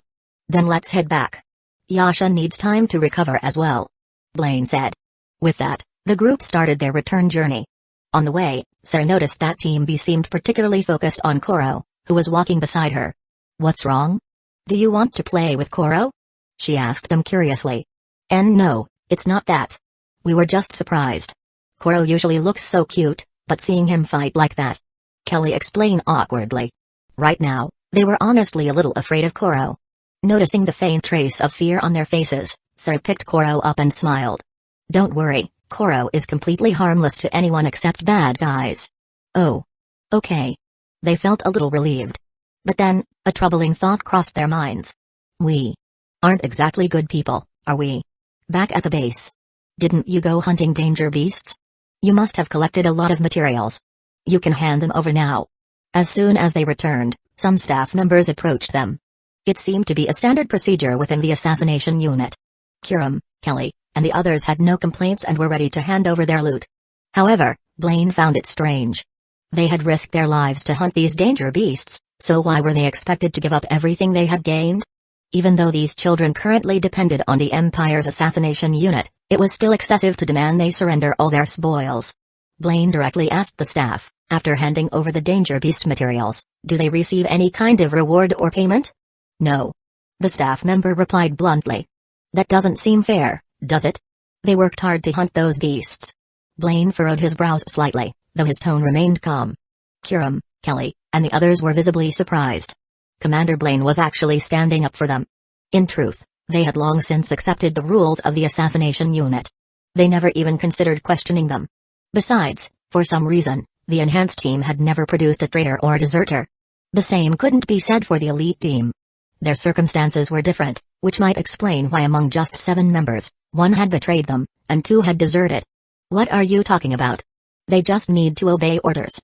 "Then let's head back. Yasha needs time to recover as well," Blaine said. With that, the group started their return journey. On the way, Saru noticed that Team B seemed particularly focused on Koro, who was walking beside her. "What's wrong? Do you want to play with Koro?" she asked them curiously. "And no, it's not that. We were just surprised. Koro usually looks so cute, but seeing him fight like that," Kelly explained awkwardly. Right now, they were honestly a little afraid of Koro. Noticing the faint trace of fear on their faces, Saru picked Koro up and smiled. "Don't worry, Koro is completely harmless to anyone except bad guys." "Oh. Okay." They felt a little relieved. But then, a troubling thought crossed their minds. "We aren't exactly good people, are we?" Back at the base. "Didn't you go hunting danger beasts? You must have collected a lot of materials. You can hand them over now." As soon as they returned, some staff members approached them. It seemed to be a standard procedure within the assassination unit. Kiram, Kelly, and the others had no complaints and were ready to hand over their loot. However, Blaine found it strange. They had risked their lives to hunt these danger beasts, so why were they expected to give up everything they had gained? Even though these children currently depended on the Empire's assassination unit, it was still excessive to demand they surrender all their spoils. Blaine directly asked the staff, after handing over the danger beast materials, "Do they receive any kind of reward or payment?" "No." The staff member replied bluntly. "That doesn't seem fair, does it? They worked hard to hunt those beasts." Blaine furrowed his brows slightly, though his tone remained calm. Kiram, Kelly, and the others were visibly surprised. Commander Blaine was actually standing up for them. In truth, they had long since accepted the rules of the assassination unit. They never even considered questioning them. Besides, for some reason, the enhanced team had never produced a traitor or deserter. The same couldn't be said for the elite team. Their circumstances were different, which might explain why among just 7 members, 1 had betrayed them, and 2 had deserted. "What are you talking about? They just need to obey orders.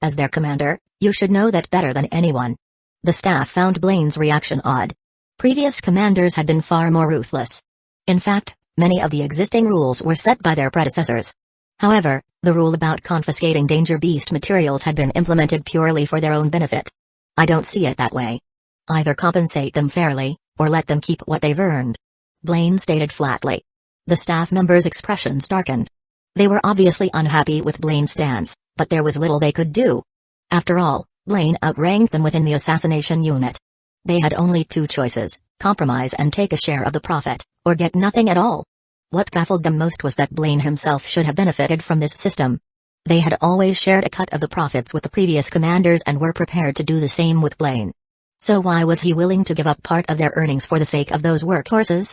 As their commander, you should know that better than anyone." The staff found Blaine's reaction odd. Previous commanders had been far more ruthless. In fact, many of the existing rules were set by their predecessors. However, the rule about confiscating danger beast materials had been implemented purely for their own benefit. "I don't see it that way. Either compensate them fairly, or let them keep what they've earned," Blaine stated flatly. The staff members' expressions darkened. They were obviously unhappy with Blaine's stance, but there was little they could do. After all, Blaine outranked them within the assassination unit. They had only 2 choices, compromise and take a share of the profit, or get nothing at all. What baffled them most was that Blaine himself should have benefited from this system. They had always shared a cut of the profits with the previous commanders and were prepared to do the same with Blaine. So why was he willing to give up part of their earnings for the sake of those workhorses?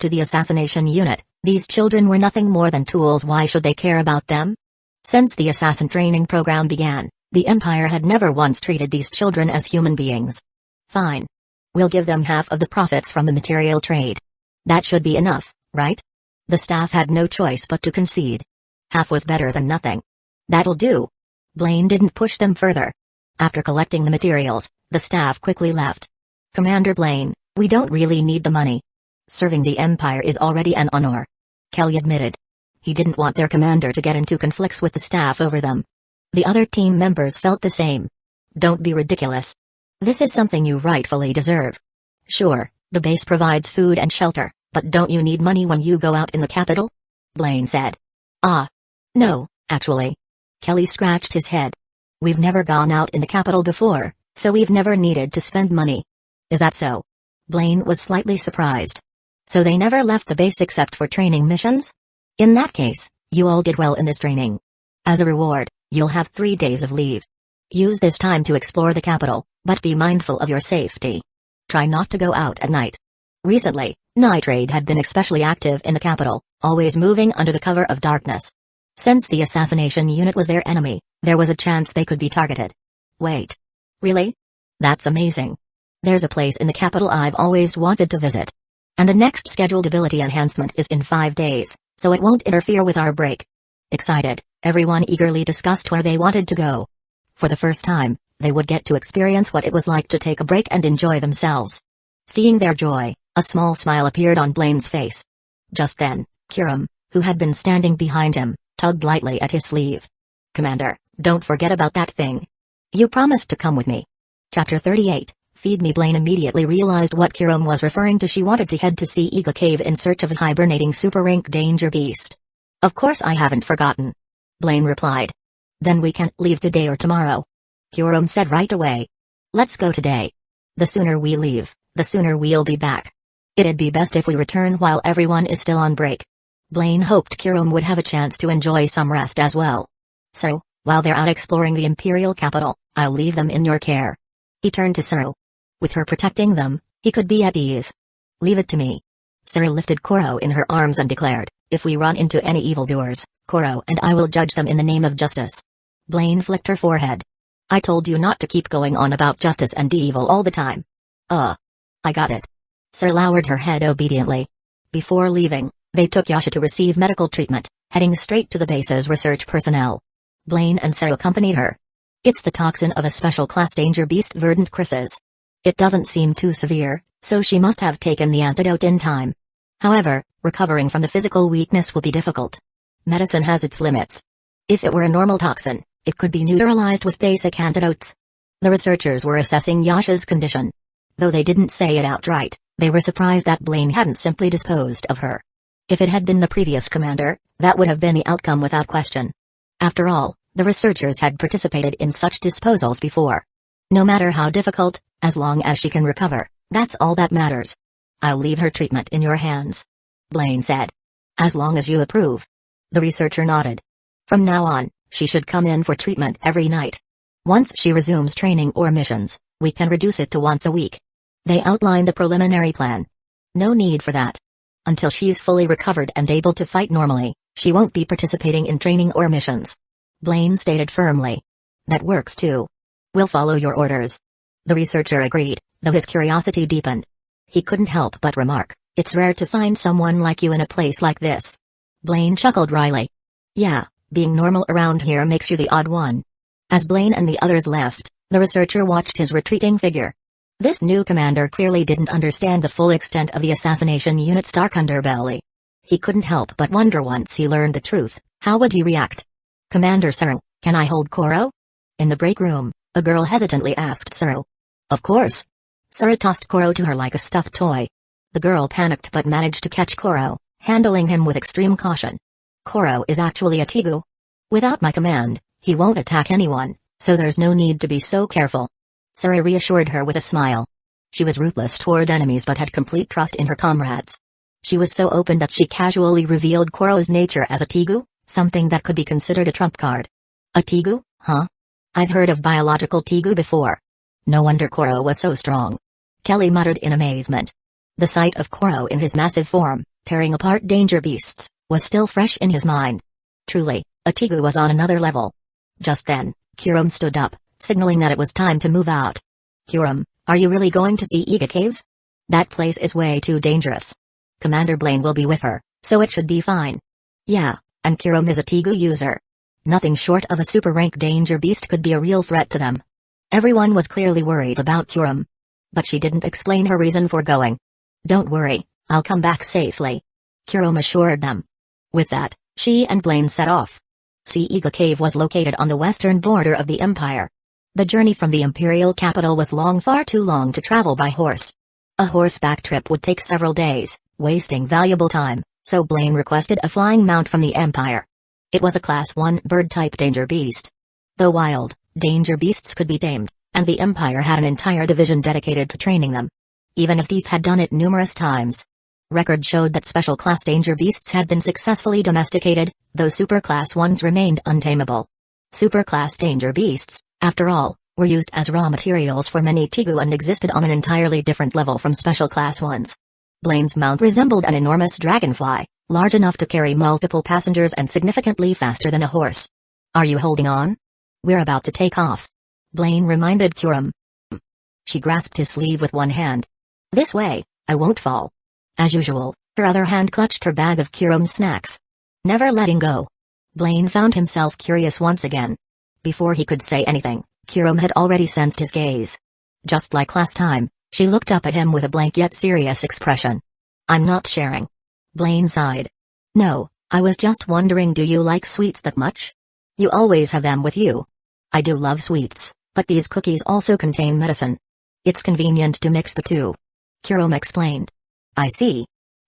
To the assassination unit, these children were nothing more than tools. Why should they care about them? Since the assassin training program began, the Empire had never once treated these children as human beings. "Fine. We'll give them half of the profits from the material trade. That should be enough, right?" The staff had no choice but to concede. Half was better than nothing. "That'll do." Blaine didn't push them further. After collecting the materials, the staff quickly left. "Commander Blaine, we don't really need the money. Serving the Empire is already an honor," Kelly admitted. He didn't want their commander to get into conflicts with the staff over them. The other team members felt the same. "Don't be ridiculous. This is something you rightfully deserve. Sure, the base provides food and shelter, but don't you need money when you go out in the capital?" Blaine said. No, actually." Kelly scratched his head. "We've never gone out in the capital before, so we've never needed to spend money." "Is that so?" Blaine was slightly surprised. "So they never left the base except for training missions? In that case, you all did well in this training. As a reward, you'll have 3 days of leave. Use this time to explore the capital, but be mindful of your safety. Try not to go out at night." Recently, night raid had been especially active in the capital, always moving under the cover of darkness. Since the assassination unit was their enemy, there was a chance they could be targeted. "Wait. Really? That's amazing. There's a place in the capital I've always wanted to visit. And the next scheduled ability enhancement is in 5 days, so it won't interfere with our break. Excited, everyone eagerly discussed where they wanted to go. For the first time, they would get to experience what it was like to take a break and enjoy themselves. Seeing their joy, a small smile appeared on Blaine's face. Just then, Kiram, who had been standing behind him, tugged lightly at his sleeve. "Commander, don't forget about that thing. You promised to come with me." Chapter 38, Feed Me. Blaine immediately realized what Kiram was referring to. She wanted to head to Ecchi Cave in search of a hibernating super rank danger beast. "Of course I haven't forgotten," Blaine replied. "Then we can't leave today or tomorrow," Kiram said right away. "Let's go today. The sooner we leave, the sooner we'll be back. It'd be best if we return while everyone is still on break." Blaine hoped Kiram would have a chance to enjoy some rest as well. "So, while they're out exploring the Imperial capital, I'll leave them in your care." He turned to Suru. With her protecting them, he could be at ease. "Leave it to me." Suru lifted Koro in her arms and declared, "If we run into any evildoers, Koro and I will judge them in the name of justice." Blaine flicked her forehead. "I told you not to keep going on about justice and evil all the time." I got it." Suru lowered her head obediently. Before leaving, they took Yasha to receive medical treatment, heading straight to the base's research personnel. Blaine and Suru accompanied her. "It's the toxin of a special class danger beast, verdant Chris's. It doesn't seem too severe, so she must have taken the antidote in time. However, recovering from the physical weakness will be difficult. Medicine has its limits. If it were a normal toxin, it could be neutralized with basic antidotes." The researchers were assessing Yasha's condition. Though they didn't say it outright, they were surprised that Blaine hadn't simply disposed of her. If it had been the previous commander, that would have been the outcome without question. After all, the researchers had participated in such disposals before. No matter how difficult, as long as she can recover, that's all that matters. "I'll leave her treatment in your hands," Blaine said. "As long as you approve." The researcher nodded. "From now on, she should come in for treatment every night. Once she resumes training or missions, we can reduce it to once a week." They outlined a preliminary plan. "No need for that. Until she's fully recovered and able to fight normally, she won't be participating in training or missions," Blaine stated firmly. "That works too. We'll follow your orders." The researcher agreed, though his curiosity deepened. He couldn't help but remark, "It's rare to find someone like you in a place like this." Blaine chuckled wryly. "Yeah, being normal around here makes you the odd one." As Blaine and the others left, the researcher watched his retreating figure. This new commander clearly didn't understand the full extent of the assassination unit's dark underbelly. He couldn't help but wonder once he learned the truth, how would he react? "Commander Suru, can I hold Koro?" In the break room, a girl hesitantly asked Suru. "Of course." Suru tossed Koro to her like a stuffed toy. The girl panicked but managed to catch Koro, handling him with extreme caution. "Koro is actually a Tegu. Without my command, he won't attack anyone, so there's no need to be so careful." Suru reassured her with a smile. She was ruthless toward enemies but had complete trust in her comrades. She was so open that she casually revealed Koro's nature as a Tegu, something that could be considered a trump card. "A Tegu, huh? I've heard of biological Tegu before. No wonder Koro was so strong." Kelly muttered in amazement. The sight of Koro in his massive form, tearing apart danger beasts, was still fresh in his mind. Truly, a Tegu was on another level. Just then, Kiram stood up, signaling that it was time to move out. "Kiram, are you really going to see Ecchi Cave? That place is way too dangerous. Commander Blaine will be with her, so it should be fine." "Yeah, and Kiram is a Tegu user. Nothing short of a super rank danger beast could be a real threat to them." Everyone was clearly worried about Kiram. But she didn't explain her reason for going. "Don't worry, I'll come back safely," Kiram assured them. With that, she and Blaine set off. Ecchi Cave was located on the western border of the Empire. The journey from the Imperial capital was long, far too long to travel by horse. A horseback trip would take several days, wasting valuable time, so Blaine requested a flying mount from the Empire. It was a Class 1 bird-type danger beast. Though wild, danger beasts could be tamed, and the Empire had an entire division dedicated to training them. Even as Death had done it numerous times. Records showed that special class danger beasts had been successfully domesticated, though super-class ones remained untamable. Super-class danger beasts, after all, were used as raw materials for many Tegu and existed on an entirely different level from special class ones. Blaine's mount resembled an enormous dragonfly, large enough to carry multiple passengers and significantly faster than a horse. "Are you holding on? We're about to take off," Blaine reminded Kiram. She grasped his sleeve with one hand. "This way, I won't fall." As usual, her other hand clutched her bag of Kurome's snacks. Never letting go. Blaine found himself curious once again. Before he could say anything, Kurome had already sensed his gaze. Just like last time, she looked up at him with a blank yet serious expression. "I'm not sharing." Blaine sighed. "No, I was just wondering, do you like sweets that much? You always have them with you." "I do love sweets, but these cookies also contain medicine. It's convenient to mix the two," Kurome explained. "I see.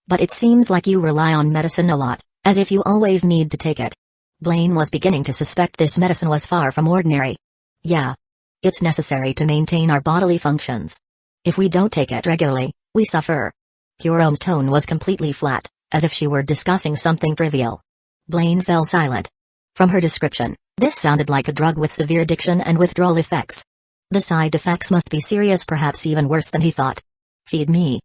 But it seems like you rely on medicine a lot, as if you always need to take it." Blaine was beginning to suspect this medicine was far from ordinary. "Yeah. It's necessary to maintain our bodily functions. If we don't take it regularly, we suffer." Kurome's tone was completely flat, as if she were discussing something trivial. Blaine fell silent. From her description, this sounded like a drug with severe addiction and withdrawal effects. The side effects must be serious, perhaps even worse than he thought. "Feed me,"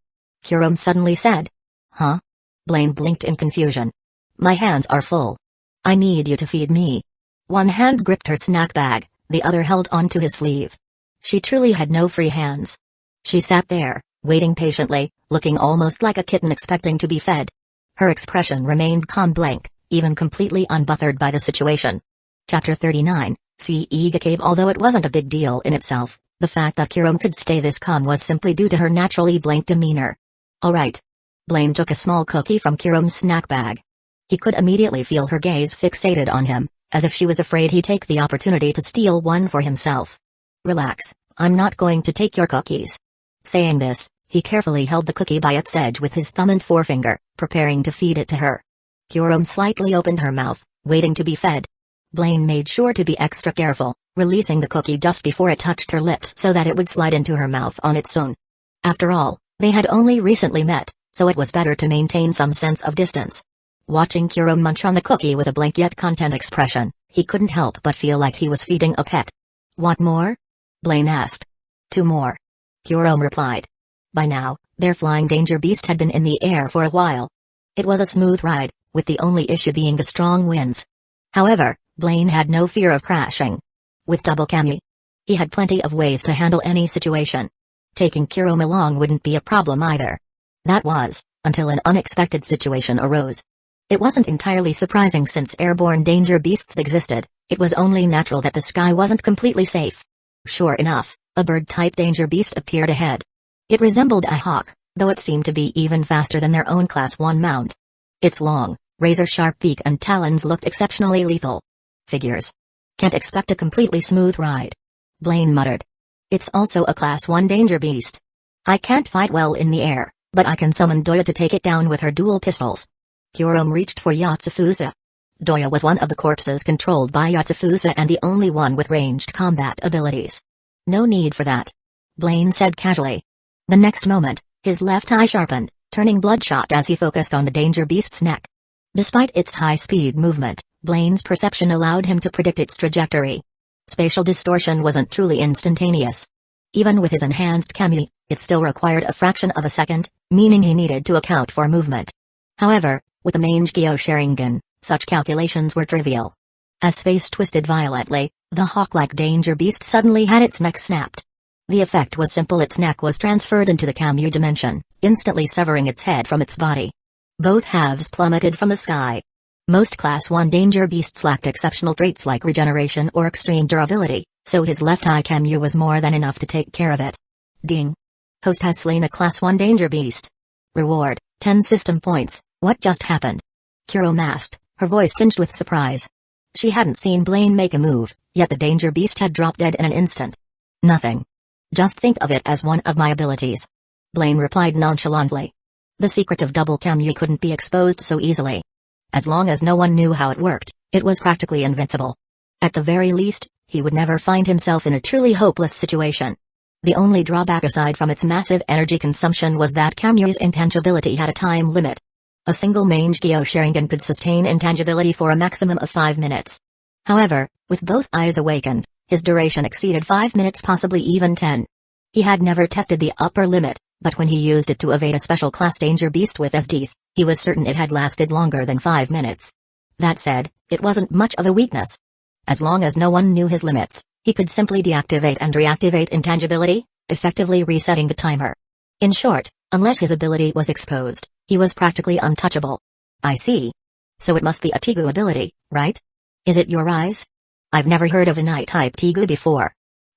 Kurome suddenly said. "Huh?" Blaine blinked in confusion. "My hands are full. I need you to feed me." One hand gripped her snack bag, the other held onto his sleeve. She truly had no free hands. She sat there, waiting patiently, looking almost like a kitten expecting to be fed. Her expression remained calm, blank, even completely unbothered by the situation. Chapter 39, See Ega Cave. Although it wasn't a big deal in itself, the fact that Kurome could stay this calm was simply due to her naturally blank demeanor. "All right." Blaine took a small cookie from Kurome's snack bag. He could immediately feel her gaze fixated on him, as if she was afraid he'd take the opportunity to steal one for himself. "Relax, I'm not going to take your cookies." Saying this, he carefully held the cookie by its edge with his thumb and forefinger, preparing to feed it to her. Kurome slightly opened her mouth, waiting to be fed. Blaine made sure to be extra careful, releasing the cookie just before it touched her lips so that it would slide into her mouth on its own. After all, they had only recently met, so it was better to maintain some sense of distance. Watching Kurome munch on the cookie with a blank yet content expression, he couldn't help but feel like he was feeding a pet. "Want more?" Blaine asked. "2 more," Kurome replied. By now, their flying danger beast had been in the air for a while. It was a smooth ride, with the only issue being the strong winds. However, Blaine had no fear of crashing. With double Kamui, he had plenty of ways to handle any situation. Taking Kurome along wouldn't be a problem either. That was, until an unexpected situation arose. It wasn't entirely surprising since airborne danger beasts existed, it was only natural that the sky wasn't completely safe. Sure enough, a bird-type danger beast appeared ahead. It resembled a hawk, though it seemed to be even faster than their own Class 1 mount. Its long, razor-sharp beak and talons looked exceptionally lethal. "Figures. Can't expect a completely smooth ride," Blaine muttered. "It's also a Class 1 danger beast. I can't fight well in the air, but I can summon Doya to take it down with her dual pistols." Kurome reached for Yatsufusa. Doya was one of the corpses controlled by Yatsufusa and the only one with ranged combat abilities. "No need for that," Blaine said casually. The next moment, his left eye sharpened, turning bloodshot as he focused on the danger beast's neck. Despite its high-speed movement, Blaine's perception allowed him to predict its trajectory. Spatial distortion wasn't truly instantaneous. Even with his enhanced Kamui, it still required a fraction of a second, meaning he needed to account for movement. However, with the Mangekyō Sharingan, such calculations were trivial. As space twisted violently, the hawk-like danger beast suddenly had its neck snapped. The effect was simple: its neck was transferred into the Kamui dimension, instantly severing its head from its body. Both halves plummeted from the sky. Most Class 1 danger beasts lacked exceptional traits like regeneration or extreme durability, so his left eye Kamui was more than enough to take care of it. Ding. Host has slain a Class 1 danger beast. Reward, 10 system points. What just happened? Kurome asked, her voice tinged with surprise. She hadn't seen Blaine make a move, yet the danger beast had dropped dead in an instant. "Nothing. Just think of it as one of my abilities," Blaine replied nonchalantly. The secret of double Kamui couldn't be exposed so easily. As long as no one knew how it worked, it was practically invincible. At the very least, he would never find himself in a truly hopeless situation. The only drawback aside from its massive energy consumption was that Kamui's intangibility had a time limit. A single Mangekyō Sharingan could sustain intangibility for a maximum of 5 minutes. However, with both eyes awakened, his duration exceeded 5 minutes, possibly even 10. He had never tested the upper limit, but when he used it to evade a special class danger beast with Esdeath, he was certain it had lasted longer than 5 minutes. That said, it wasn't much of a weakness. As long as no one knew his limits, he could simply deactivate and reactivate intangibility, effectively resetting the timer. In short, unless his ability was exposed, he was practically untouchable. I see. So it must be a Tegu ability, right? Is it your eyes? I've never heard of a night-type Tegu before.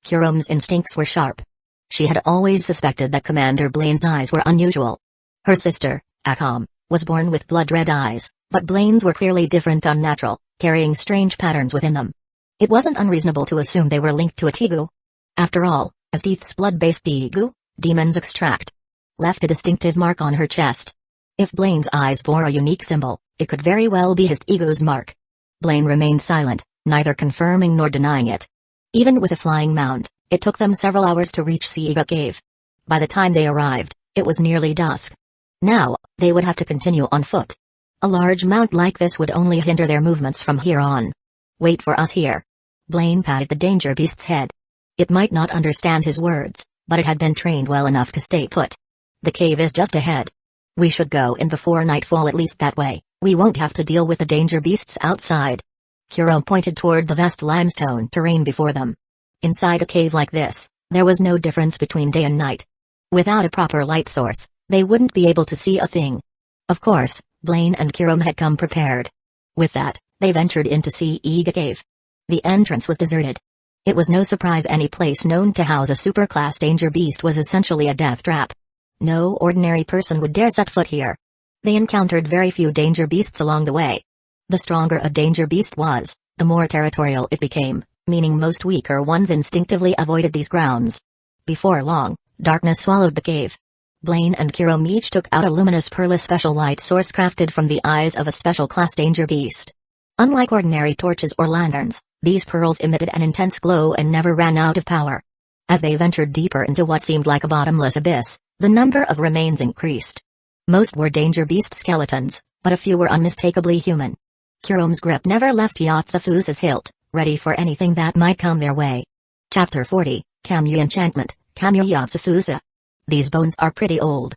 Kurome's instincts were sharp. She had always suspected that Commander Blaine's eyes were unusual. Her sister, Akame, was born with blood-red eyes, but Blaine's were clearly different, unnatural, carrying strange patterns within them. It wasn't unreasonable to assume they were linked to a Tegu. After all, as Teeth's blood-based Tegu, Demon's Extract, left a distinctive mark on her chest. If Blaine's eyes bore a unique symbol, it could very well be his Tegu's mark. Blaine remained silent, neither confirming nor denying it. Even with a flying mount, it took them several hours to reach Hyuga Cave. By the time they arrived, it was nearly dusk. Now, they would have to continue on foot. A large mount like this would only hinder their movements from here on. Wait for us here. Blaine patted the danger beast's head. It might not understand his words, but it had been trained well enough to stay put. The cave is just ahead. We should go in before nightfall, at least that way we won't have to deal with the danger beasts outside. Kurome pointed toward the vast limestone terrain before them. Inside a cave like this, there was no difference between day and night. Without a proper light source, they wouldn't be able to see a thing. Of course, Blaine and Kurome had come prepared. With that, they ventured into Hyuga Cave. The entrance was deserted. It was no surprise any place known to house a superclass danger beast was essentially a death trap. No ordinary person would dare set foot here. They encountered very few danger beasts along the way. The stronger a danger beast was, the more territorial it became, meaning most weaker ones instinctively avoided these grounds. Before long, darkness swallowed the cave. Blaine and Kurome each took out a luminous pearl, a special light source crafted from the eyes of a special class danger beast. Unlike ordinary torches or lanterns, these pearls emitted an intense glow and never ran out of power. As they ventured deeper into what seemed like a bottomless abyss, the number of remains increased. Most were danger beast skeletons, but a few were unmistakably human. Kurome's grip never left Yatsufusa's hilt, ready for anything that might come their way. Chapter 40, Kamui Enchantment, Kamui Yatsufusa. These bones are pretty old.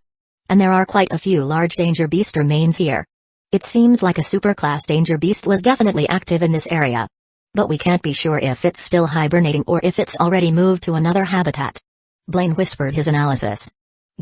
And there are quite a few large danger beast remains here. It seems like a superclass danger beast was definitely active in this area. But we can't be sure if it's still hibernating or if it's already moved to another habitat. Blaine whispered his analysis.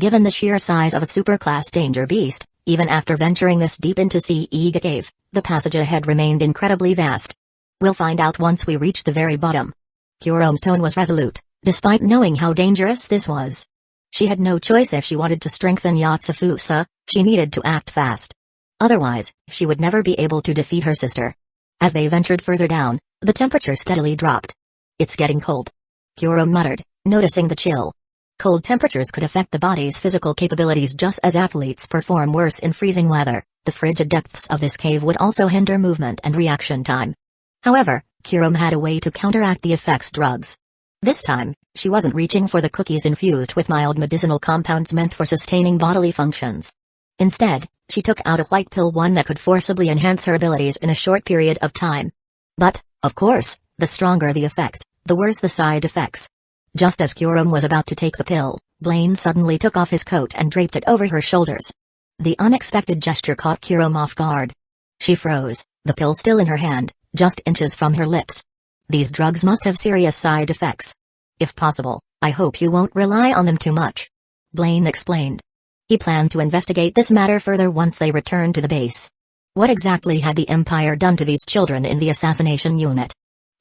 Given the sheer size of a superclass danger beast, even after venturing this deep into Hyuga Cave, the passage ahead remained incredibly vast. We'll find out once we reach the very bottom. Kurome's tone was resolute, despite knowing how dangerous this was. She had no choice. If she wanted to strengthen Yatsufusa, she needed to act fast. Otherwise, she would never be able to defeat her sister. As they ventured further down, the temperature steadily dropped. It's getting cold. Kurome muttered, noticing the chill. Cold temperatures could affect the body's physical capabilities just as athletes perform worse in freezing weather. The frigid depths of this cave would also hinder movement and reaction time. However, Kurome had a way to counteract the effects: drugs. This time, she wasn't reaching for the cookies infused with mild medicinal compounds meant for sustaining bodily functions. Instead, she took out a white pill, one that could forcibly enhance her abilities in a short period of time. But, of course, the stronger the effect, the worse the side effects. Just as Kurome was about to take the pill, Blaine suddenly took off his coat and draped it over her shoulders. The unexpected gesture caught Kurome off guard. She froze, the pill still in her hand, just inches from her lips. These drugs must have serious side effects. If possible, I hope you won't rely on them too much. Blaine explained. He planned to investigate this matter further once they returned to the base. What exactly had the Empire done to these children in the assassination unit?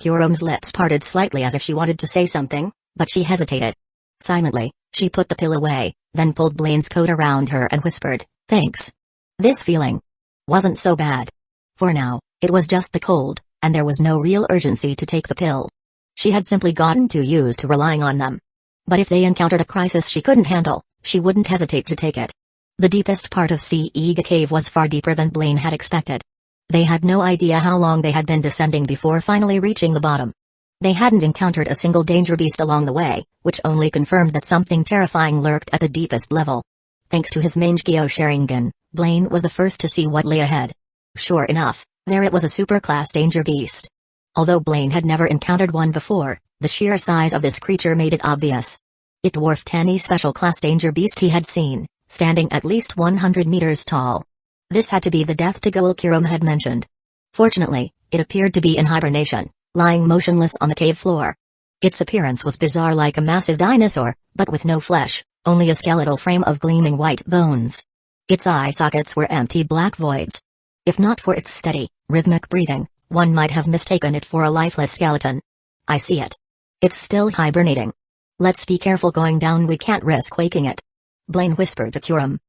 Kurome's lips parted slightly as if she wanted to say something, but she hesitated. Silently, she put the pill away, then pulled Blaine's coat around her and whispered, "Thanks." This feeling wasn't so bad. For now, it was just the cold, and there was no real urgency to take the pill. She had simply gotten too used to relying on them. But if they encountered a crisis she couldn't handle, she wouldn't hesitate to take it. The deepest part of Hyuga Cave was far deeper than Blaine had expected. They had no idea how long they had been descending before finally reaching the bottom. They hadn't encountered a single danger beast along the way, which only confirmed that something terrifying lurked at the deepest level. Thanks to his Mangekyō Sharingan, Blaine was the first to see what lay ahead. Sure enough, there it was, a superclass danger beast. Although Blaine had never encountered one before, the sheer size of this creature made it obvious. It dwarfed any special class danger beast he had seen, standing at least 100 meters tall. This had to be the death Tegu Kurome had mentioned. Fortunately, it appeared to be in hibernation, lying motionless on the cave floor. Its appearance was bizarre, like a massive dinosaur, but with no flesh, only a skeletal frame of gleaming white bones. Its eye sockets were empty black voids. If not for its steady, rhythmic breathing, one might have mistaken it for a lifeless skeleton. I see it. It's still hibernating. Let's be careful going down, we can't risk waking it. Blaine whispered to Kurom.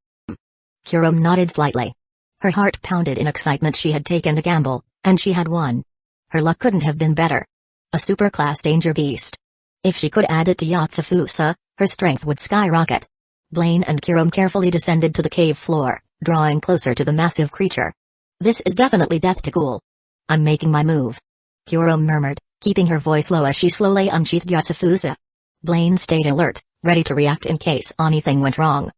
Kurom nodded slightly. Her heart pounded in excitement. She had taken a gamble, and she had won. Her luck couldn't have been better. A superclass danger beast. If she could add it to Yatsufusa, her strength would skyrocket. Blaine and Kurom carefully descended to the cave floor, drawing closer to the massive creature. This is definitely Death to Ghoul. I'm making my move. Kurom murmured, keeping her voice low as she slowly unsheathed Yatsufusa. Blaine stayed alert, ready to react in case anything went wrong.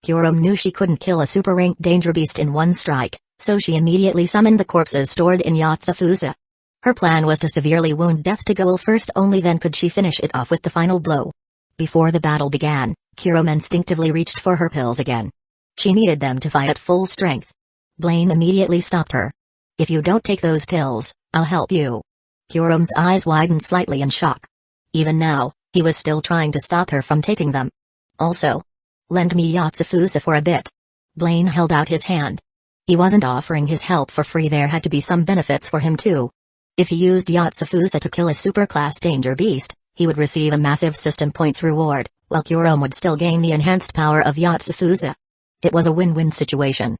Kurom knew she couldn't kill a super-ranked danger beast in one strike, so she immediately summoned the corpses stored in Yatsufusa. Her plan was to severely wound Death to Ghoul first, only then could she finish it off with the final blow. Before the battle began, Kurom instinctively reached for her pills again. She needed them to fight at full strength. Blaine immediately stopped her. If you don't take those pills, I'll help you. Kurom's eyes widened slightly in shock. Even now, he was still trying to stop her from taking them. Also, lend me Yatsufusa for a bit. Blaine held out his hand. He wasn't offering his help for free, there had to be some benefits for him too. If he used Yatsufusa to kill a superclass danger beast, he would receive a massive system points reward, while Kurom would still gain the enhanced power of Yatsufusa. It was a win-win situation.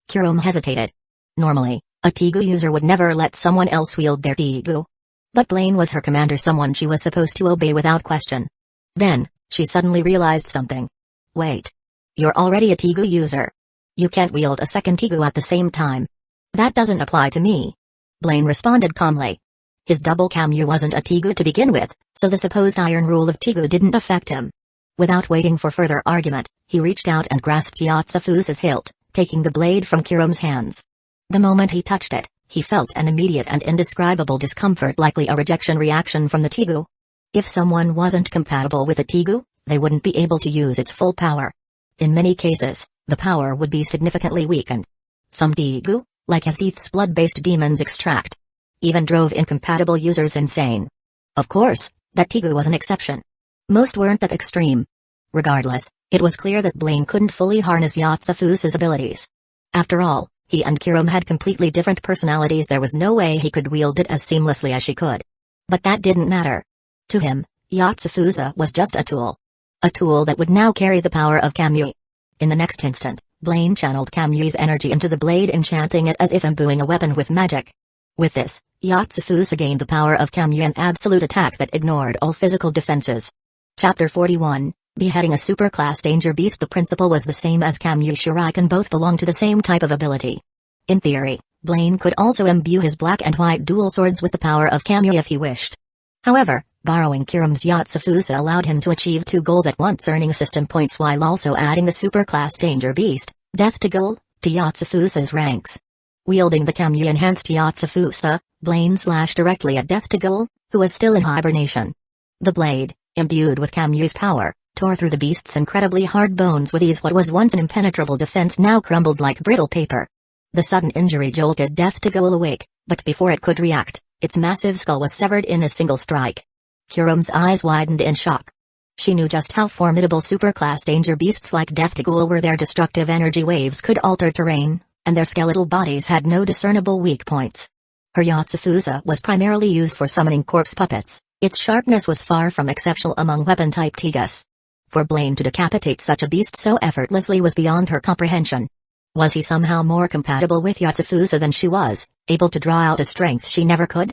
Kurom hesitated. Normally, a Tegu user would never let someone else wield their Tegu. But Blaine was her commander, someone she was supposed to obey without question. Then, she suddenly realized something. Wait. You're already a Tegu user. You can't wield a second Tegu at the same time. That doesn't apply to me. Blaine responded calmly. His double Kamui wasn't a Tegu to begin with, so the supposed iron rule of Tegu didn't affect him. Without waiting for further argument, he reached out and grasped Yatsufusa's hilt, taking the blade from Kurom's hands. The moment he touched it, he felt an immediate and indescribable discomfort, likely a rejection reaction from the Tegu. If someone wasn't compatible with a Tegu, they wouldn't be able to use its full power. In many cases, the power would be significantly weakened. Some Tegu, like his Teeth's blood-based demons extract, even drove incompatible users insane. Of course, that Tegu was an exception. Most weren't that extreme. Regardless, it was clear that Blaine couldn't fully harness Yatsufusa's abilities. After all, he and Kurom had completely different personalities. There was no way he could wield it as seamlessly as she could. But that didn't matter. To him, Yatsufusa was just a tool. A tool that would now carry the power of Kamui. In the next instant, Blaine channeled Kamui's energy into the blade, enchanting it as if imbuing a weapon with magic. With this, Yatsufusa gained the power of Kamui, an absolute attack that ignored all physical defenses. Chapter 41, Beheading a Superclass Danger Beast. The principle was the same as Kamui Shuriken, both belong to the same type of ability. In theory, Blaine could also imbue his black and white dual swords with the power of Kamui if he wished. However, borrowing Kurom's Yatsufusa allowed him to achieve two goals at once, earning system points while also adding the superclass danger beast, Death to Ghoul, to Yatsufusa's ranks. Wielding the Kamui-enhanced Yatsufusa, Blaine slashed directly at Death to Ghoul, who was still in hibernation. The blade, imbued with Kamui's power, tore through the beast's incredibly hard bones with ease. What was once an impenetrable defense now crumbled like brittle paper. The sudden injury jolted Death to Ghoul awake, but before it could react, its massive skull was severed in a single strike. Kurom's eyes widened in shock. She knew just how formidable superclass danger beasts like Death to Ghoul were. Their destructive energy waves could alter terrain, and their skeletal bodies had no discernible weak points. Her Yatsufusa was primarily used for summoning corpse puppets. Its sharpness was far from exceptional among weapon-type Tegus. For Blaine to decapitate such a beast so effortlessly was beyond her comprehension. Was he somehow more compatible with Yatsufusa than she was, able to draw out a strength she never could?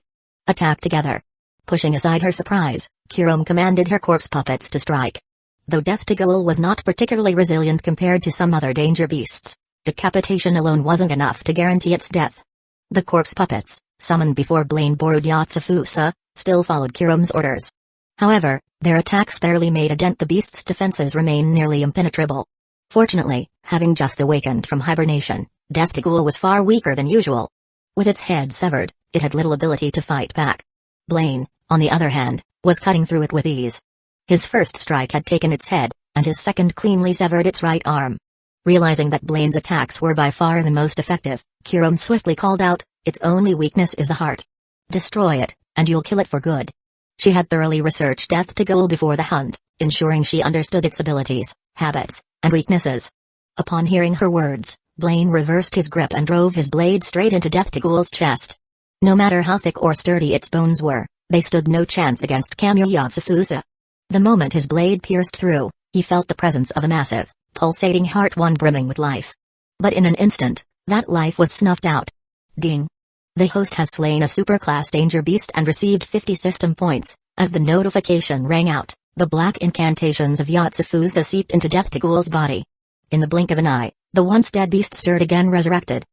Attack together. Pushing aside her surprise, Kurom commanded her corpse puppets to strike. Though Death to Ghoul was not particularly resilient compared to some other danger beasts, decapitation alone wasn't enough to guarantee its death. The corpse puppets, summoned before Blaine borrowed Yatsufusa, still followed Kurom's orders. However, their attacks barely made a dent. The beast's defenses remained nearly impenetrable. Fortunately, having just awakened from hibernation, Death to Ghoul was far weaker than usual. With its head severed, it had little ability to fight back. Blaine, on the other hand, was cutting through it with ease. His first strike had taken its head, and his second cleanly severed its right arm. Realizing that Blaine's attacks were by far the most effective, Kurom swiftly called out, "Its only weakness is the heart. Destroy it, and you'll kill it for good." She had thoroughly researched Death to Ghoul before the hunt, ensuring she understood its abilities, habits, and weaknesses. Upon hearing her words, Blaine reversed his grip and drove his blade straight into Death Tagul's chest. No matter how thick or sturdy its bones were, they stood no chance against Kamui Yatsufusa. The moment his blade pierced through, he felt the presence of a massive, pulsating heart, one brimming with life. But in an instant, that life was snuffed out. Ding! The host has slain a super-class danger beast and received 50 system points. As the notification rang out, the black incantations of Yatsufusa seeped into Death Tagul's body. In the blink of an eye, the once dead beast stirred again, resurrected.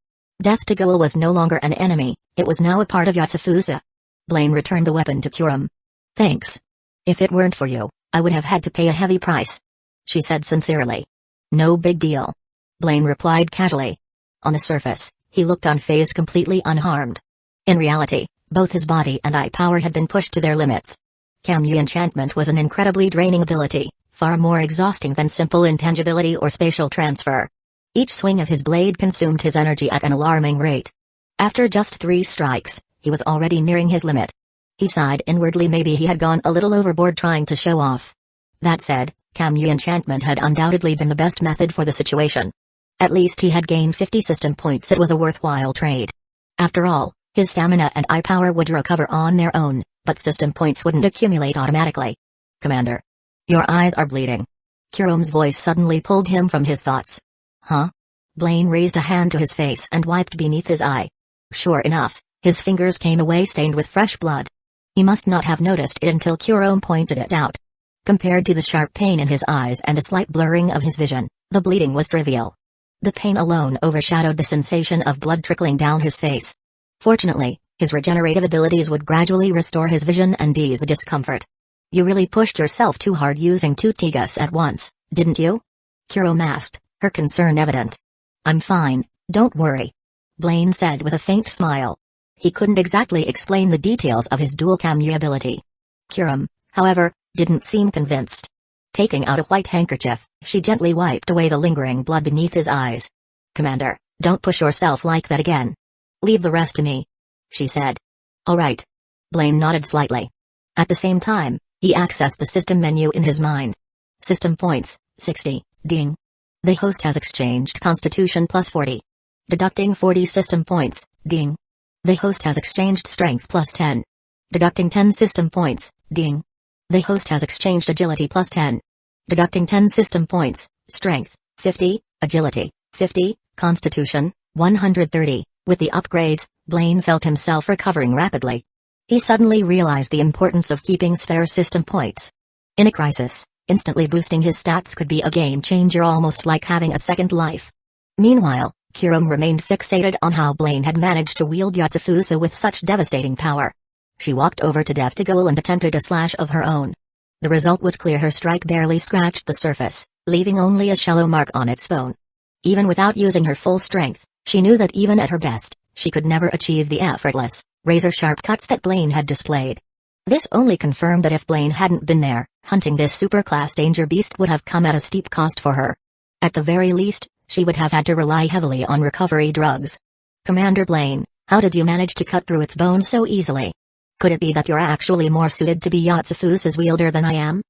Death Tagul was no longer an enemy, it was now a part of Yatsufusa. Blaine returned the weapon to Kurum. "Thanks. If it weren't for you, I would have had to pay a heavy price," she said sincerely. "No big deal," Blaine replied casually. On the surface, he looked unfazed, completely unharmed. In reality, both his body and eye power had been pushed to their limits. Kamui enchantment was an incredibly draining ability, far more exhausting than simple intangibility or spatial transfer. Each swing of his blade consumed his energy at an alarming rate. After just 3 strikes, he was already nearing his limit. He sighed inwardly, maybe he had gone a little overboard trying to show off. That said, Kamui enchantment had undoubtedly been the best method for the situation. At least he had gained 50 system points, it was a worthwhile trade. After all, his stamina and eye power would recover on their own, but system points wouldn't accumulate automatically. "Commander. Your eyes are bleeding." Kurum's voice suddenly pulled him from his thoughts. "Huh?" Blaine raised a hand to his face and wiped beneath his eye. Sure enough, his fingers came away stained with fresh blood. He must not have noticed it until Kurum pointed it out. Compared to the sharp pain in his eyes and the slight blurring of his vision, the bleeding was trivial. The pain alone overshadowed the sensation of blood trickling down his face. Fortunately, his regenerative abilities would gradually restore his vision and ease the discomfort. "You really pushed yourself too hard using 2 Tigas at once, didn't you?" Kurum asked, her concern evident. "I'm fine, don't worry," Blaine said with a faint smile. He couldn't exactly explain the details of his dual Kamui ability. Kurum, however, didn't seem convinced. Taking out a white handkerchief, she gently wiped away the lingering blood beneath his eyes. "Commander, don't push yourself like that again. Leave the rest to me," she said. "All right." Blaine nodded slightly. At the same time, he accessed the system menu in his mind. System points, 60, ding. The host has exchanged Constitution plus 40. Deducting 40 system points, ding. The host has exchanged Strength plus 10. Deducting 10 system points, ding. The host has exchanged Agility plus 10. Deducting 10 system points, Strength, 50, Agility, 50, Constitution, 130. With the upgrades, Blaine felt himself recovering rapidly. He suddenly realized the importance of keeping spare system points. In a crisis, instantly boosting his stats could be a game changer, almost like having a second life. Meanwhile, Kurum remained fixated on how Blaine had managed to wield Yatsufusa with such devastating power. She walked over to Death Tagul and attempted a slash of her own. The result was clear, her strike barely scratched the surface, leaving only a shallow mark on its bone. Even without using her full strength, she knew that even at her best, she could never achieve the effortless, razor-sharp cuts that Blaine had displayed. This only confirmed that if Blaine hadn't been there, hunting this super-class danger beast would have come at a steep cost for her. At the very least, she would have had to rely heavily on recovery drugs. "Commander Blaine, how did you manage to cut through its bones so easily? Could it be that you're actually more suited to be Yatsufusa's wielder than I am?"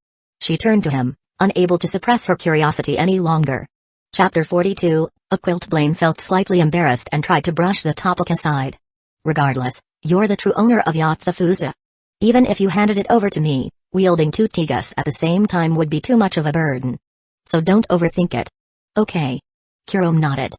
She turned to him, unable to suppress her curiosity any longer. Chapter 42, A Quilt. Blaine felt slightly embarrassed and tried to brush the topic aside. "Regardless, you're the true owner of Yatsufusa. Even if you handed it over to me, wielding 2 Tigas at the same time would be too much of a burden. So don't overthink it." "Okay." Kurum nodded.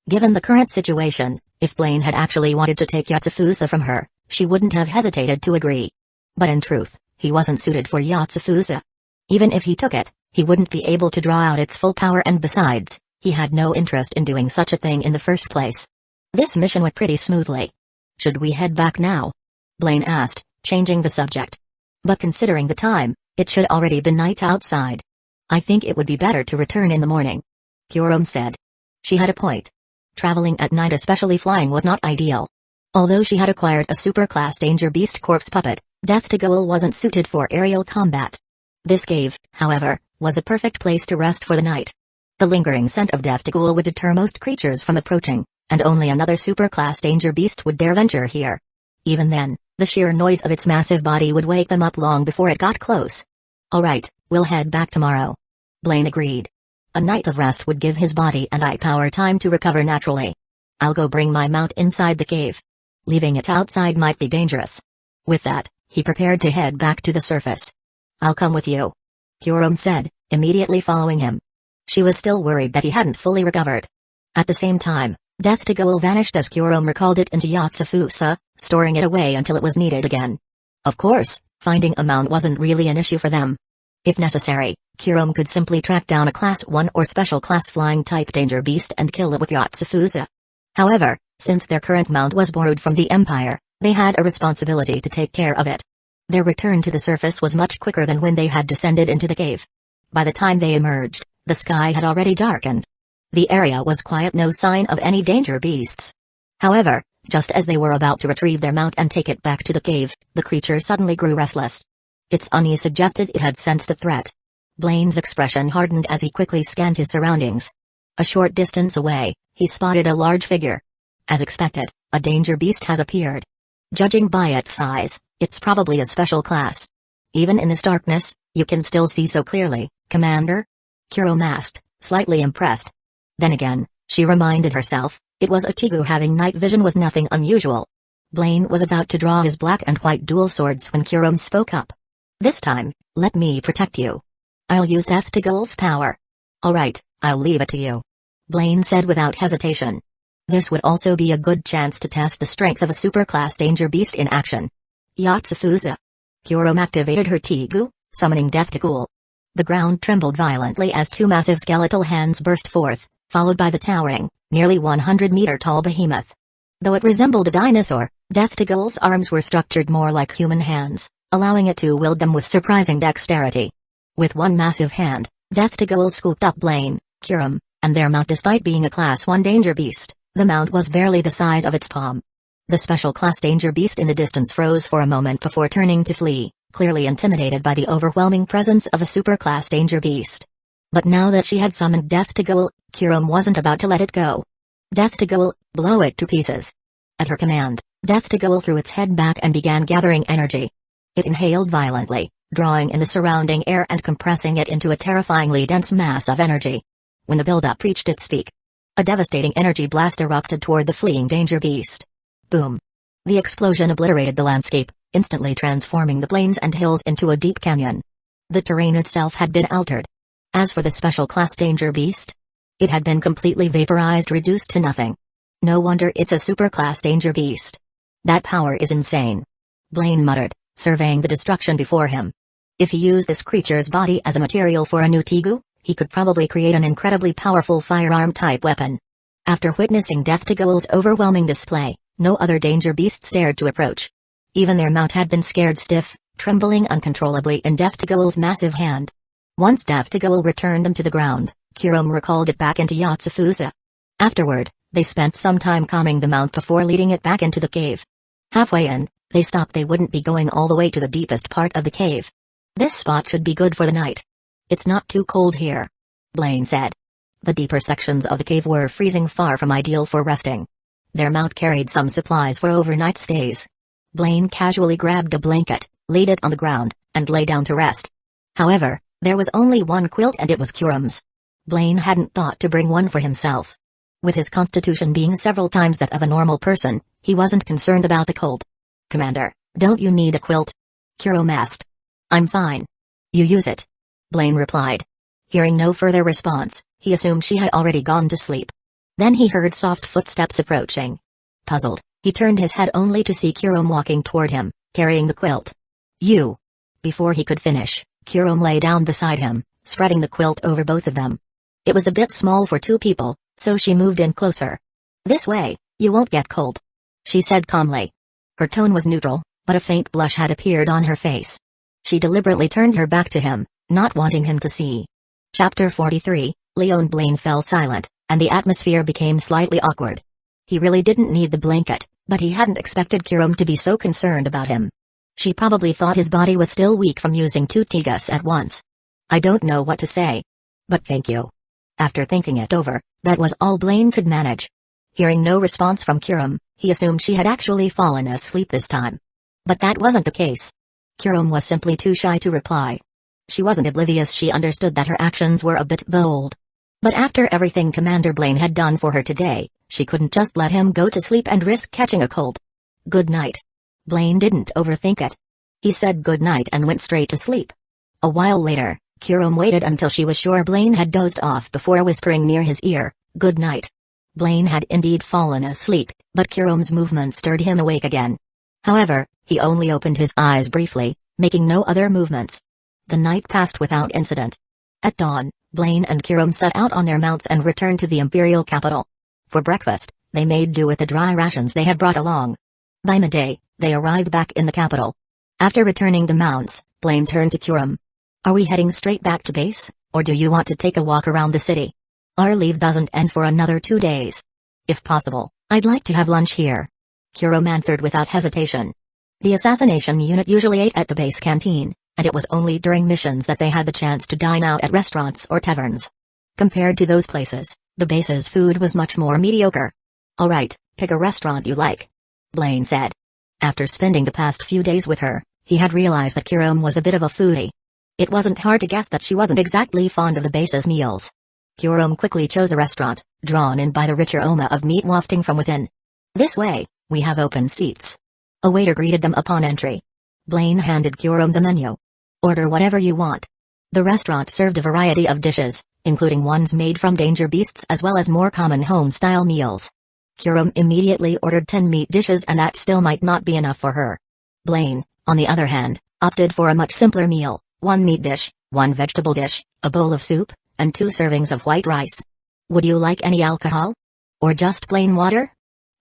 Given the current situation, if Blaine had actually wanted to take Yatsufusa from her, she wouldn't have hesitated to agree. But in truth, he wasn't suited for Yatsufusa. Even if he took it, he wouldn't be able to draw out its full power, and besides, he had no interest in doing such a thing in the first place. This mission went pretty smoothly. "Should we head back now?" Blaine asked, changing the subject. "But considering the time, it should already be night outside. I think it would be better to return in the morning," Kurum said. She had a point. Traveling at night, especially flying, was not ideal. Although she had acquired a super-class danger beast corpse puppet, Death Tagul wasn't suited for aerial combat. This cave, however, was a perfect place to rest for the night. The lingering scent of Death Tagul would deter most creatures from approaching, and only another super-class danger beast would dare venture here. Even then, the sheer noise of its massive body would wake them up long before it got close. "All right, We'll head back tomorrow. Blaine agreed. A night of rest would give his body and eye power time to recover naturally. I'll go bring my mount inside the cave. Leaving it outside might be dangerous. With that, he prepared to head back to the surface. I'll come with you, Kurom said, immediately following him. She was still worried that he hadn't fully recovered. At the same time, Death to Goal vanished as Kurom recalled it into Yatsufusa, storing it away until it was needed again. Of course, finding a mount wasn't really an issue for them. If necessary, Kurom could simply track down a Class 1 or Special Class flying type danger beast and kill it with Yatsufusa. However, since their current mount was borrowed from the Empire, they had a responsibility to take care of it. Their return to the surface was much quicker than when they had descended into the cave. By the time they emerged, the sky had already darkened. The area was quiet, no sign of any danger beasts. However, just as they were about to retrieve their mount and take it back to the cave, the creature suddenly grew restless. Its unease suggested it had sensed a threat. Blaine's expression hardened as he quickly scanned his surroundings. A short distance away, he spotted a large figure. As expected, a danger beast has appeared. Judging by its size, it's probably a special class. Even in this darkness, you can still see so clearly, Commander? Kurom asked, slightly impressed. Then again, she reminded herself, it was a Tigu. Having night vision was nothing unusual. Blaine was about to draw his black and white dual swords when Kurom spoke up. This time, let me protect you. I'll use Death to Goal's power. Alright, I'll leave it to you, Blaine said without hesitation. This would also be a good chance to test the strength of a superclass danger beast in action. Yatsufusa. Kurom activated her Tigu, summoning Death to Goal. The ground trembled violently as two massive skeletal hands burst forth, followed by the towering, nearly 100-meter-tall behemoth. Though it resembled a dinosaur, Death to Goal's arms were structured more like human hands, allowing it to wield them with surprising dexterity. With one massive hand, Death to Goal scooped up Blaine, Kurom, and their mount. Despite being a Class 1 danger beast, the mount was barely the size of its palm. The special class danger beast in the distance froze for a moment before turning to flee, clearly intimidated by the overwhelming presence of a superclass danger beast. But now that she had summoned Death to Goal, Kurom wasn't about to let it go. Death to Goal, blow it to pieces. At her command, Death to Goal threw its head back and began gathering energy. It inhaled violently, drawing in the surrounding air and compressing it into a terrifyingly dense mass of energy. When the buildup reached its peak, a devastating energy blast erupted toward the fleeing danger beast. Boom! The explosion obliterated the landscape, instantly transforming the plains and hills into a deep canyon. The terrain itself had been altered. As for the special class danger beast, it had been completely vaporized, reduced to nothing. No wonder it's a superclass danger beast. That power is insane, Blaine muttered, surveying the destruction before him. If he used this creature's body as a material for a new Tigu, he could probably create an incredibly powerful firearm-type weapon. After witnessing Death to Goal's overwhelming display, no other danger beasts dared to approach. Even their mount had been scared stiff, trembling uncontrollably in Death to Goal's massive hand. Once Death to Goal returned them to the ground, Kurom recalled it back into Yatsufusa. Afterward, they spent some time calming the mount before leading it back into the cave. Halfway in, they stopped. They wouldn't be going all the way to the deepest part of the cave. This spot should be good for the night. It's not too cold here, Blaine said. The deeper sections of the cave were freezing, far from ideal for resting. Their mount carried some supplies for overnight stays. Blaine casually grabbed a blanket, laid it on the ground, and lay down to rest. However, there was only one quilt and it was Kurom's. Blaine hadn't thought to bring one for himself. With his constitution being several times that of a normal person, he wasn't concerned about the cold. Commander, don't you need a quilt? Kurom asked. I'm fine. You use it, Blaine replied. Hearing no further response, he assumed she had already gone to sleep. Then he heard soft footsteps approaching. Puzzled, he turned his head only to see Kurom walking toward him, carrying the quilt. You! Before he could finish, Kurom lay down beside him, spreading the quilt over both of them. It was a bit small for two people, so she moved in closer. This way, you won't get cold, she said calmly. Her tone was neutral, but a faint blush had appeared on her face. She deliberately turned her back to him, not wanting him to see. Chapter 43, Leon. Blaine fell silent, and the atmosphere became slightly awkward. He really didn't need the blanket, but he hadn't expected Kurom to be so concerned about him. She probably thought his body was still weak from using two Tigas at once. I don't know what to say. But thank you. After thinking it over, that was all Blaine could manage. Hearing no response from Kurom, he assumed she had actually fallen asleep this time. But that wasn't the case. Kurom was simply too shy to reply. She wasn't oblivious, she understood that her actions were a bit bold. But after everything Commander Blaine had done for her today, she couldn't just let him go to sleep and risk catching a cold. Good night. Blaine didn't overthink it. He said good night and went straight to sleep. A while later, Kurome waited until she was sure Blaine had dozed off before whispering near his ear, good night. Blaine had indeed fallen asleep, but Kurome's movement stirred him awake again. However, he only opened his eyes briefly, making no other movements. The night passed without incident. At dawn, Blaine and Kurome set out on their mounts and returned to the imperial capital. For breakfast, they made do with the dry rations they had brought along. By midday, they arrived back in the capital. After returning the mounts, Blaine turned to Kurome. Are we heading straight back to base, or do you want to take a walk around the city? Our leave doesn't end for another 2 days. If possible, I'd like to have lunch here. Kurome answered without hesitation. The assassination unit usually ate at the base canteen, and it was only during missions that they had the chance to dine out at restaurants or taverns. Compared to those places, the base's food was much more mediocre. All right, pick a restaurant you like, Blaine said. After spending the past few days with her, he had realized that Kurome was a bit of a foodie. It wasn't hard to guess that she wasn't exactly fond of the base's meals. Kurome quickly chose a restaurant, drawn in by the rich aroma of meat wafting from within. This way, we have open seats. A waiter greeted them upon entry. Blaine handed Kurome the menu. Order whatever you want. The restaurant served a variety of dishes, including ones made from danger beasts as well as more common home-style meals. Kurome immediately ordered 10 meat dishes, and that still might not be enough for her. Blaine, on the other hand, opted for a much simpler meal, 1 meat dish, 1 vegetable dish, a bowl of soup, and 2 servings of white rice. Would you like any alcohol? Or just plain water?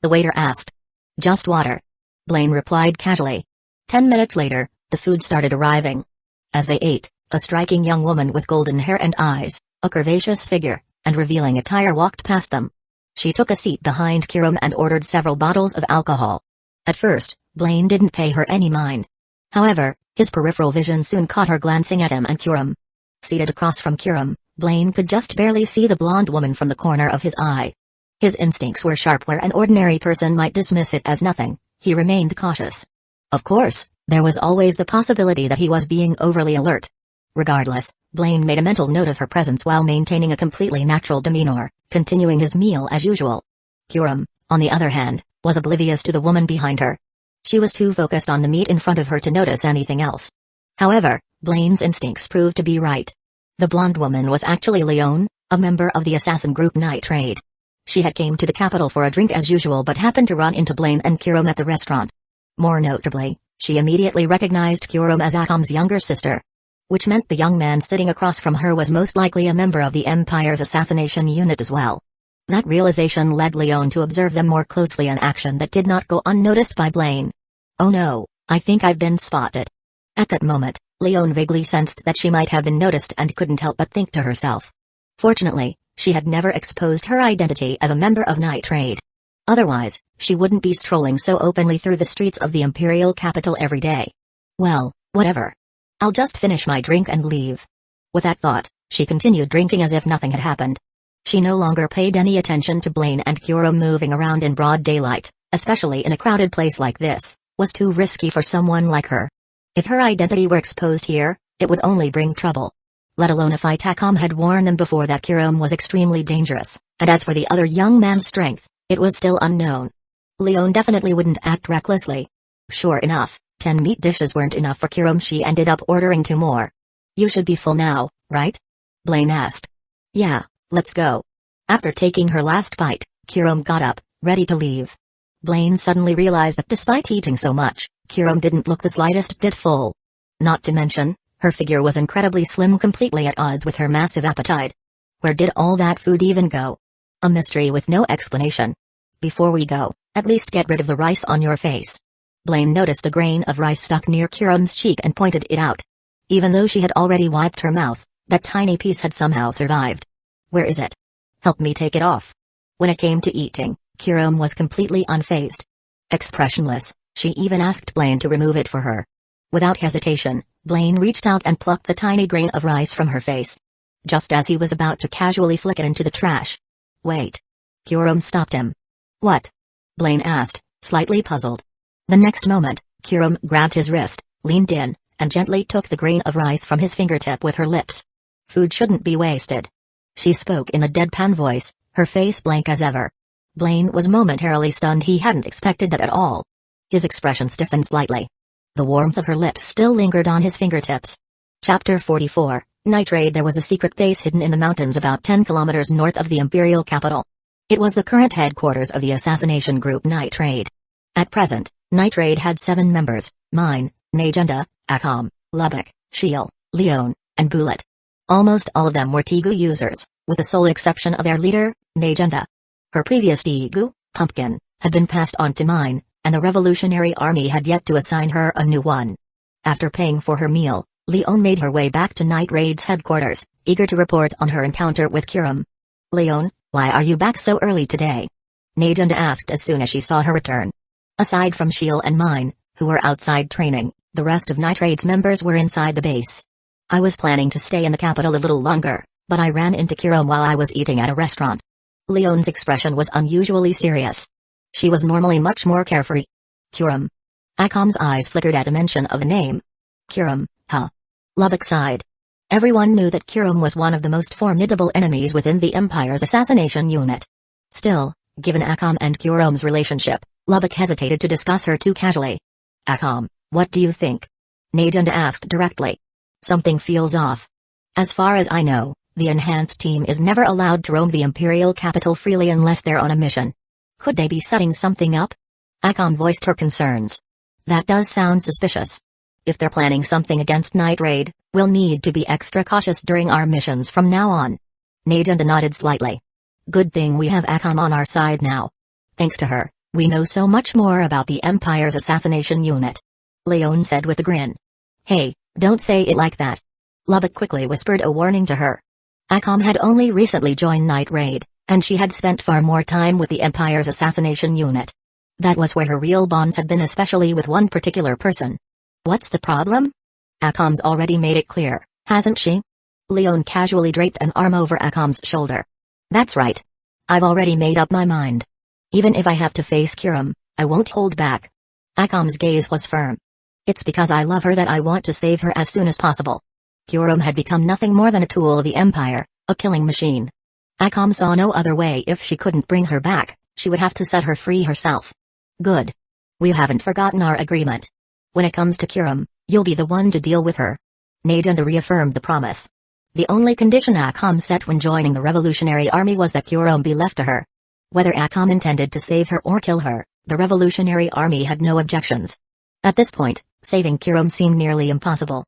The waiter asked. Just water. Blaine replied casually. 10 minutes later, the food started arriving. As they ate, a striking young woman with golden hair and eyes, a curvaceous figure, and revealing attire walked past them. She took a seat behind Kurome and ordered several bottles of alcohol. At first, Blaine didn't pay her any mind. However, his peripheral vision soon caught her glancing at him and Kurome. Seated across from Kurome, Blaine could just barely see the blonde woman from the corner of his eye. His instincts were sharp where an ordinary person might dismiss it as nothing. He remained cautious. Of course, there was always the possibility that he was being overly alert. Regardless, Blaine made a mental note of her presence while maintaining a completely natural demeanor, continuing his meal as usual. Kurome, on the other hand, was oblivious to the woman behind her. She was too focused on the meat in front of her to notice anything else. However, Blaine's instincts proved to be right. The blonde woman was actually Leone, a member of the assassin group Night Raid. She had came to the capital for a drink as usual but happened to run into Blaine and Kurome at the restaurant. More notably, she immediately recognized Kurome as Akame's younger sister. Which meant the young man sitting across from her was most likely a member of the Empire's assassination unit as well. That realization led Leone to observe them more closely, an action that did not go unnoticed by Blaine. Oh no, I think I've been spotted. At that moment, Leone vaguely sensed that she might have been noticed and couldn't help but think to herself. Fortunately, she had never exposed her identity as a member of Night Raid. Otherwise, she wouldn't be strolling so openly through the streets of the imperial capital every day. Well, whatever. I'll just finish my drink and leave. With that thought, she continued drinking as if nothing had happened. She no longer paid any attention to Blaine and Kurome moving around in broad daylight, especially in a crowded place like this, was too risky for someone like her. If her identity were exposed here, it would only bring trouble. Let alone if Akame had warned them before that Kurome was extremely dangerous, and as for the other young man's strength, it was still unknown. Leone definitely wouldn't act recklessly. Sure enough, 10 meat dishes weren't enough for Kurome. She ended up ordering 2 more. You should be full now, right? Blaine asked. Yeah, let's go. After taking her last bite, Kurome got up, ready to leave. Blaine suddenly realized that despite eating so much, Kurome didn't look the slightest bit full. Not to mention, her figure was incredibly slim, completely at odds with her massive appetite. Where did all that food even go? A mystery with no explanation. Before we go, at least get rid of the rice on your face. Blaine noticed a grain of rice stuck near Kurome's cheek and pointed it out. Even though she had already wiped her mouth, that tiny piece had somehow survived. Where is it? Help me take it off. When it came to eating, Kurome was completely unfazed. Expressionless, she even asked Blaine to remove it for her. Without hesitation, Blaine reached out and plucked the tiny grain of rice from her face. Just as he was about to casually flick it into the trash. Wait. Kurome stopped him. What? Blaine asked, slightly puzzled. The next moment, Kurome grabbed his wrist, leaned in, and gently took the grain of rice from his fingertip with her lips. Food shouldn't be wasted. She spoke in a deadpan voice, her face blank as ever. Blaine was momentarily stunned. He hadn't expected that at all. His expression stiffened slightly. The warmth of her lips still lingered on his fingertips. Chapter 44, Night Raid. There was a secret base hidden in the mountains about 10 kilometers north of the imperial capital. It was the current headquarters of the assassination group Night Raid. At present, Night Raid had 7 members: Mine, Najenda, Akame, Lubbock, Shiel, Leon, and Bullet. Almost all of them were Tegu users, with the sole exception of their leader, Najenda. Her previous Tegu, Pumpkin, had been passed on to Mine, and the Revolutionary Army had yet to assign her a new one. After paying for her meal, Leon made her way back to Night Raid's headquarters, eager to report on her encounter with Kurum. "Leon, why are you back so early today?" Najenda asked as soon as she saw her return. Aside from Shiel and Mine, who were outside training, the rest of Night Raid's members were inside the base. "I was planning to stay in the capital a little longer, but I ran into Kurum while I was eating at a restaurant." Leon's expression was unusually serious. She was normally much more carefree. "Kurum?" Akame's eyes flickered at the mention of the name. "Kurum, huh?" Lubbock sighed. Everyone knew that Kurum was one of the most formidable enemies within the Empire's assassination unit. Still, given Akame and Kurum's relationship, Lubbock hesitated to discuss her too casually. "Akame, what do you think?" Najenda asked directly. "Something feels off. As far as I know, the enhanced team is never allowed to roam the imperial capital freely unless they're on a mission. Could they be setting something up?" Akame voiced her concerns. "That does sound suspicious. If they're planning something against Night Raid, we'll need to be extra cautious during our missions from now on." Najenda nodded slightly. "Good thing we have Akame on our side now. Thanks to her, we know so much more about the Empire's assassination unit," Leon said with a grin. "Hey, don't say it like that." Lubbock quickly whispered a warning to her. Akame had only recently joined Night Raid, and she had spent far more time with the Empire's assassination unit. That was where her real bonds had been, especially with one particular person. "What's the problem?" "Akame's already made it clear, hasn't she?" Leon casually draped an arm over Akame's shoulder. "That's right. I've already made up my mind. Even if I have to face Kurum, I won't hold back." Akame's gaze was firm. "It's because I love her that I want to save her as soon as possible." Kurum had become nothing more than a tool of the Empire, a killing machine. Akame saw no other way. If she couldn't bring her back, she would have to set her free herself. "Good. We haven't forgotten our agreement. When it comes to Kurum, you'll be the one to deal with her." Najenda reaffirmed the promise. The only condition Akame set when joining the Revolutionary Army was that Kurum be left to her. Whether Akame intended to save her or kill her, the Revolutionary Army had no objections. At this point, saving Kurum seemed nearly impossible.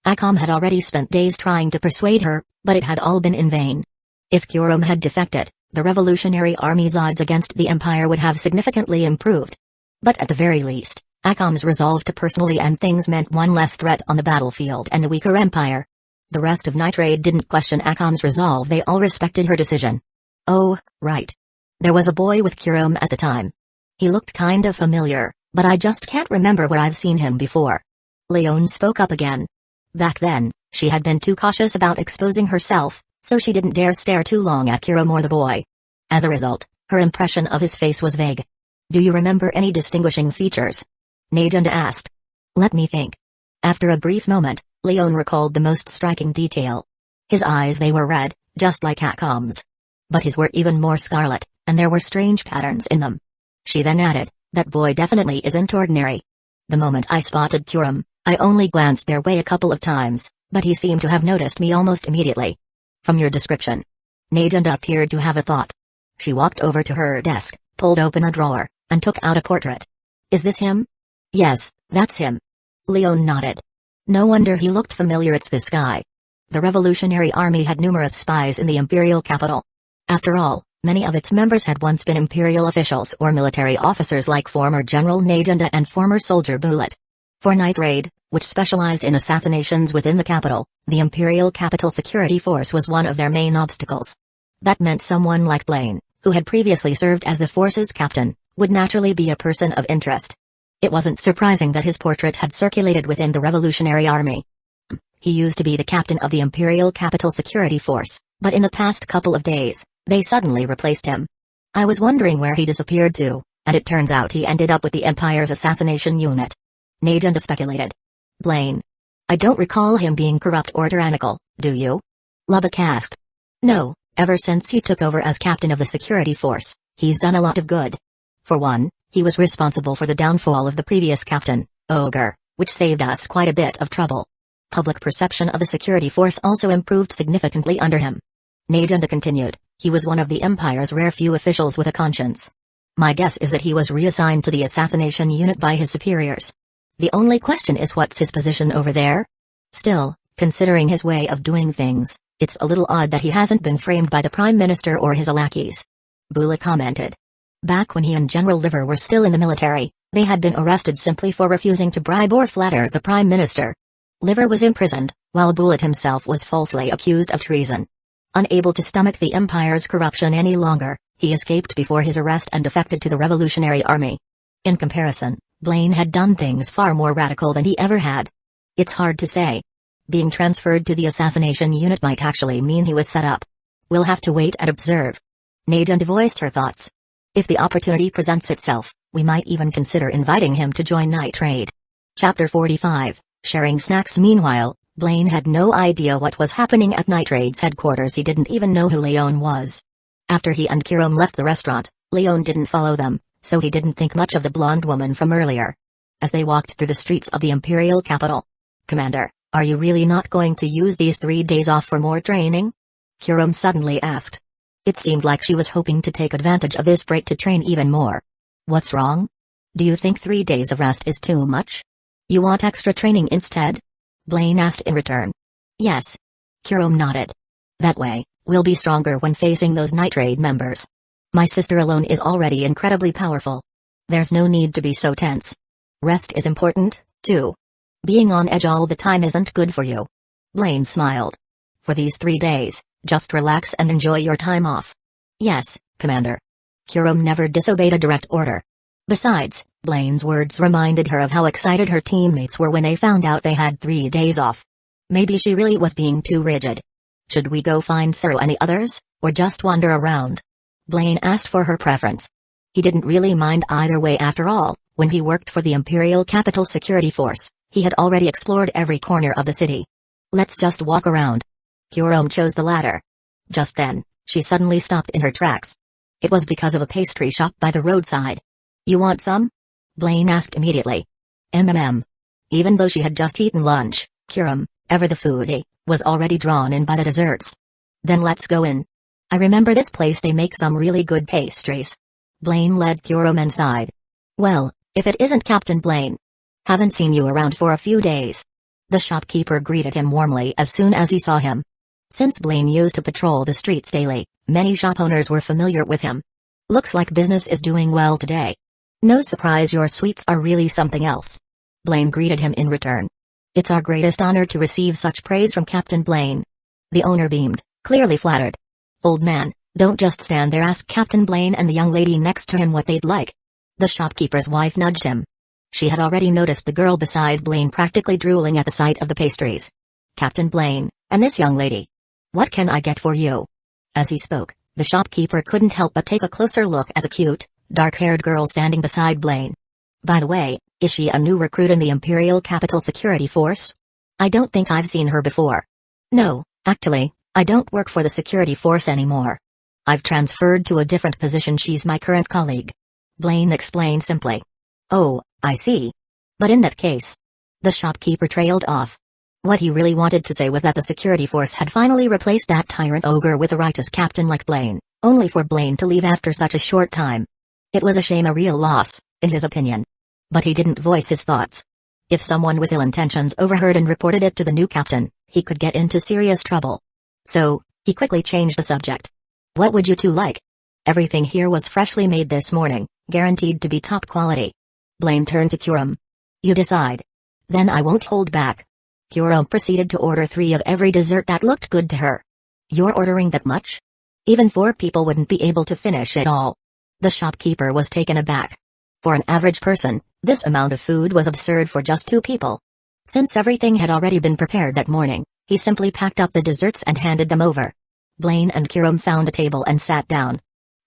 Akame had already spent days trying to persuade her, but it had all been in vain. If Kurum had defected, the Revolutionary Army's odds against the Empire would have significantly improved. But at the very least, Akame's resolve to personally end things meant one less threat on the battlefield and a weaker Empire. The rest of Night Raid didn't question Akame's resolve. They all respected her decision. "Oh, right. There was a boy with Kurum at the time. He looked kind of familiar, but I just can't remember where I've seen him before." Leon spoke up again. Back then, she had been too cautious about exposing herself, so she didn't dare stare too long at Kurum or the boy. As a result, her impression of his face was vague. "Do you remember any distinguishing features?" Najenda asked. "Let me think." After a brief moment, Leon recalled the most striking detail. His eyes, they were red, just like Akame's. But his were even more scarlet, and there were strange patterns in them. She then added, "That boy definitely isn't ordinary. The moment I spotted Kurum, I only glanced their way a couple of times, but he seemed to have noticed me almost immediately." "From your description." Najenda appeared to have a thought. She walked over to her desk, pulled open a drawer, and took out a portrait. "Is this him?" "Yes, that's him." Leon nodded. "No wonder he looked familiar. It's this guy." The Revolutionary Army had numerous spies in the imperial capital. After all, many of its members had once been imperial officials or military officers like former General Najenda and former soldier Bullet. For Night Raid, which specialized in assassinations within the capital, the Imperial Capital Security Force was one of their main obstacles. That meant someone like Blaine, who had previously served as the force's captain, would naturally be a person of interest. It wasn't surprising that his portrait had circulated within the Revolutionary Army. He used to be the captain of the Imperial Capital Security Force, but in the past couple of days, they suddenly replaced him. I was wondering where he disappeared to, and it turns out he ended up with the Empire's assassination unit. Najenda speculated. "Blaine. I don't recall him being corrupt or tyrannical, do you? Lubbock asked. No, ever since he took over as captain of the security force, he's done a lot of good. For one, he was responsible for the downfall of the previous captain, Ogre, which saved us quite a bit of trouble. Public perception of the security force also improved significantly under him. Najunda continued, he was one of the Empire's rare few officials with a conscience. My guess is that he was reassigned to the assassination unit by his superiors. The only question is what's his position over there? Still, considering his way of doing things, it's a little odd that he hasn't been framed by the Prime Minister or his lackeys. Bula commented. Back when he and General Liver were still in the military, they had been arrested simply for refusing to bribe or flatter the Prime Minister. Liver was imprisoned, while Bullet himself was falsely accused of treason. Unable to stomach the Empire's corruption any longer, he escaped before his arrest and defected to the Revolutionary Army. In comparison, Blaine had done things far more radical than he ever had. It's hard to say. Being transferred to the assassination unit might actually mean he was set up. We'll have to wait and observe. Najunda voiced her thoughts. If the opportunity presents itself, we might even consider inviting him to join Night Raid. Chapter 45. Sharing snacks. Meanwhile, Blaine had no idea what was happening at Night Raid's headquarters. He didn't even know who Leon was. After he and Kiram left the restaurant, Leon didn't follow them, so he didn't think much of the blonde woman from earlier. As they walked through the streets of the Imperial capital. Commander, are you really not going to use these 3 days off for more training? Kiram suddenly asked. It seemed like she was hoping to take advantage of this break to train even more. What's wrong? Do you think 3 days of rest is too much? You want extra training instead? Blaine asked in return. Yes. Kiram nodded. That way, we'll be stronger when facing those Night Raid members. My sister alone is already incredibly powerful. There's no need to be so tense. Rest is important, too. Being on edge all the time isn't good for you. Blaine smiled. For these 3 days, just relax and enjoy your time off. Yes, Commander. Kiram never disobeyed a direct order. Besides, Blaine's words reminded her of how excited her teammates were when they found out they had 3 days off. Maybe she really was being too rigid. Should we go find Sir or any others, or just wander around? Blaine asked for her preference. He didn't really mind either way after all. When he worked for the Imperial Capital Security Force, he had already explored every corner of the city. Let's just walk around. Kiram chose the latter. Just then, she suddenly stopped in her tracks. It was because of a pastry shop by the roadside. You want some? Blaine asked immediately. Even though she had just eaten lunch, Kiram, ever the foodie, was already drawn in by the desserts. Then let's go in. I remember this place, they make some really good pastries. Blaine led Kiram inside. Well, if it isn't Captain Blaine. Haven't seen you around for a few days. The shopkeeper greeted him warmly as soon as he saw him. Since Blaine used to patrol the streets daily, many shop owners were familiar with him. Looks like business is doing well today. No surprise, your sweets are really something else. Blaine greeted him in return. It's our greatest honor to receive such praise from Captain Blaine. The owner beamed, clearly flattered. Old man, don't just stand there, ask Captain Blaine and the young lady next to him what they'd like. The shopkeeper's wife nudged him. She had already noticed the girl beside Blaine practically drooling at the sight of the pastries. Captain Blaine, and this young lady. What can I get for you? As he spoke, the shopkeeper couldn't help but take a closer look at the cute, dark-haired girl standing beside Blaine. By the way, is she a new recruit in the Imperial Capital Security Force? I don't think I've seen her before. No, actually, I don't work for the security force anymore. I've transferred to a different position. She's my current colleague. Blaine explained simply. Oh, I see. But in that case... The shopkeeper trailed off. What he really wanted to say was that the security force had finally replaced that tyrant ogre with a righteous captain like Blaine, only for Blaine to leave after such a short time. It was a shame, a real loss, in his opinion. But he didn't voice his thoughts. If someone with ill intentions overheard and reported it to the new captain, he could get into serious trouble. So, he quickly changed the subject. What would you two like? Everything here was freshly made this morning, guaranteed to be top quality. Blaine turned to Kiram. You decide. Then I won't hold back. Kiram proceeded to order 3 of every dessert that looked good to her. You're ordering that much? Even 4 people wouldn't be able to finish it all. The shopkeeper was taken aback. For an average person, this amount of food was absurd for just 2 people. Since everything had already been prepared that morning, he simply packed up the desserts and handed them over. Blaine and Kiram found a table and sat down.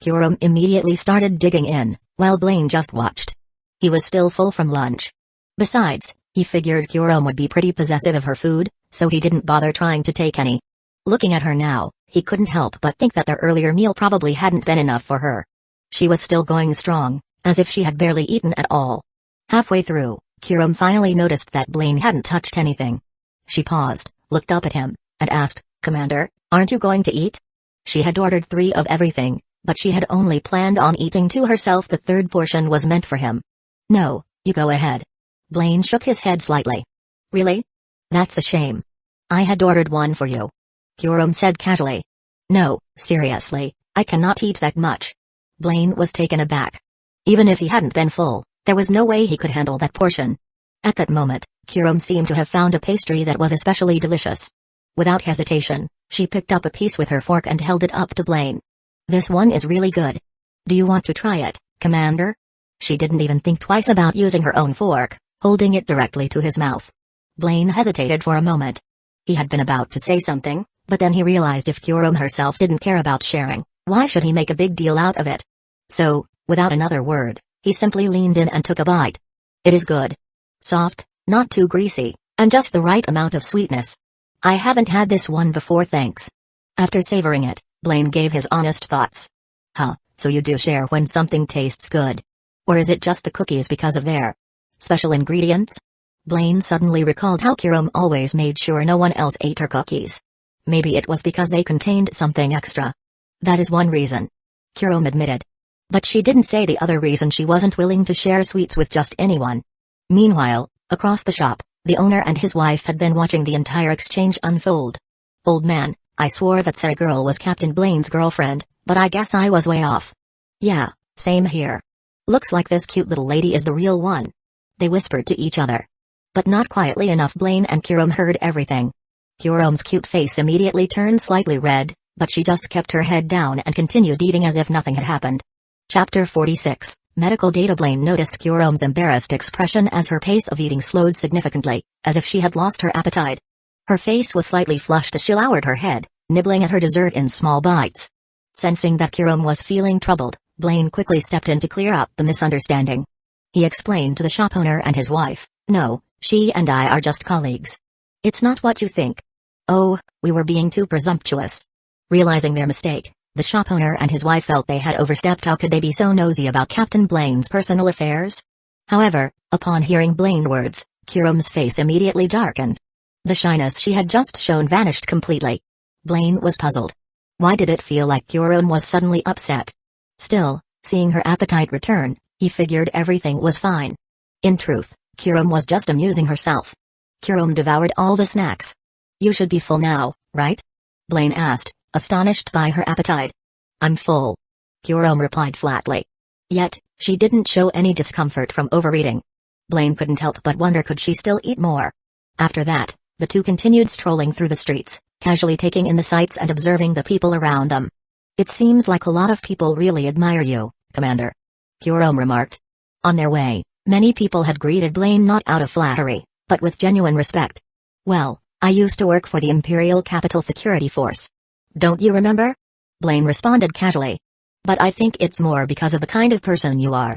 Kiram immediately started digging in, while Blaine just watched. He was still full from lunch. Besides, He figured Kurome would be pretty possessive of her food, so he didn't bother trying to take any. Looking at her now, he couldn't help but think that their earlier meal probably hadn't been enough for her. She was still going strong, as if she had barely eaten at all. Halfway through, Kurome finally noticed that Blaine hadn't touched anything. She paused, looked up at him, and asked, "Commander, aren't you going to eat?" She had ordered 3 of everything, but she had only planned on eating 2 herself. The third portion was meant for him. "No, you go ahead." Blaine shook his head slightly. "Really? That's a shame. I had ordered 1 for you," Kurome said casually. "No, seriously, I cannot eat that much." Blaine was taken aback. Even if he hadn't been full, there was no way he could handle that portion. At that moment, Kurome seemed to have found a pastry that was especially delicious. Without hesitation, she picked up a piece with her fork and held it up to Blaine. "This one is really good. Do you want to try it, Commander?" She didn't even think twice about using her own fork, holding it directly to his mouth. Blaine hesitated for a moment. He had been about to say something, but then he realized if Kurome herself didn't care about sharing, why should he make a big deal out of it? So, without another word, he simply leaned in and took a bite. It is good. Soft, not too greasy, and just the right amount of sweetness. "I haven't had this one before, thanks." After savoring it, Blaine gave his honest thoughts. So you do share when something tastes good. Or is it just the cookies because of their special ingredients? Blaine suddenly recalled how Kurome always made sure no one else ate her cookies. Maybe it was because they contained something extra. That is one reason, Kurome admitted. But she didn't say the other reason she wasn't willing to share sweets with just anyone. Meanwhile, across the shop, the owner and his wife had been watching the entire exchange unfold. "Old man, I swore that Sarah girl was Captain Blaine's girlfriend, but I guess I was way off." "Yeah, same here. Looks like this cute little lady is the real one," they whispered to each other. But not quietly enough. Blaine and Kurome heard everything. Kurome's cute face immediately turned slightly red, but she just kept her head down and continued eating as if nothing had happened. Chapter 46, Medical Data. Blaine noticed Kurome's embarrassed expression as her pace of eating slowed significantly, as if she had lost her appetite. Her face was slightly flushed as she lowered her head, nibbling at her dessert in small bites. Sensing that Kurome was feeling troubled, Blaine quickly stepped in to clear up the misunderstanding. He explained to the shop owner and his wife, "No, she and I are just colleagues. It's not what you think." "Oh, we were being too presumptuous." Realizing their mistake, the shop owner and his wife felt they had overstepped. How could they be so nosy about Captain Blaine's personal affairs? However, upon hearing Blaine's words, Kurome's face immediately darkened. The shyness she had just shown vanished completely. Blaine was puzzled. Why did it feel like Kurome was suddenly upset? Still, seeing her appetite return, he figured everything was fine. In truth, Kurome was just amusing herself. Kurome devoured all the snacks. "You should be full now, right?" Blaine asked, astonished by her appetite. "I'm full," Kurome replied flatly. Yet, she didn't show any discomfort from overeating. Blaine couldn't help but wonder, could she still eat more? After that, the two continued strolling through the streets, casually taking in the sights and observing the people around them. "It seems like a lot of people really admire you, Commander," Kurome remarked. On their way, many people had greeted Blaine not out of flattery, but with genuine respect. "Well, I used to work for the Imperial Capital Security Force. Don't you remember?" Blaine responded casually. "But I think it's more because of the kind of person you are,"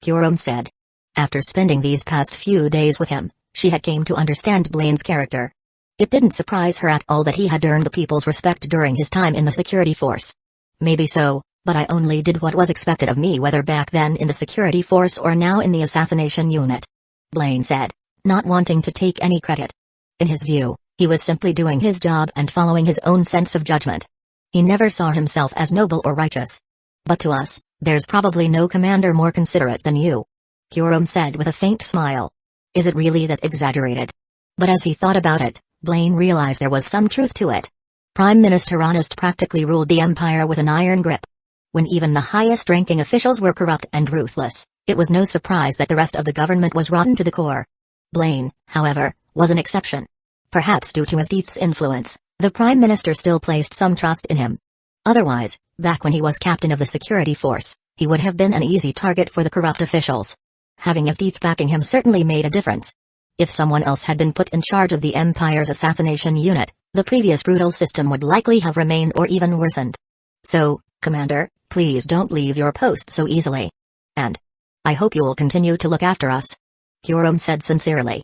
Kurome said. After spending these past few days with him, she had come to understand Blaine's character. It didn't surprise her at all that he had earned the people's respect during his time in the security force. "Maybe so, but I only did what was expected of me, whether back then in the security force or now in the assassination unit," Blaine said, not wanting to take any credit. In his view, he was simply doing his job and following his own sense of judgment. He never saw himself as noble or righteous. "But to us, there's probably no commander more considerate than you," Kurome said with a faint smile. Is it really that exaggerated? But as he thought about it, Blaine realized there was some truth to it. Prime Minister Honest practically ruled the empire with an iron grip. When even the highest-ranking officials were corrupt and ruthless, it was no surprise that the rest of the government was rotten to the core. Blaine, however, was an exception. Perhaps due to his death's influence, the Prime Minister still placed some trust in him. Otherwise, back when he was captain of the security force, he would have been an easy target for the corrupt officials. Having his teeth backing him certainly made a difference. If someone else had been put in charge of the Empire's assassination unit, the previous brutal system would likely have remained or even worsened. "So, Commander, please don't leave your post so easily. And I hope you will continue to look after us," Kurome said sincerely.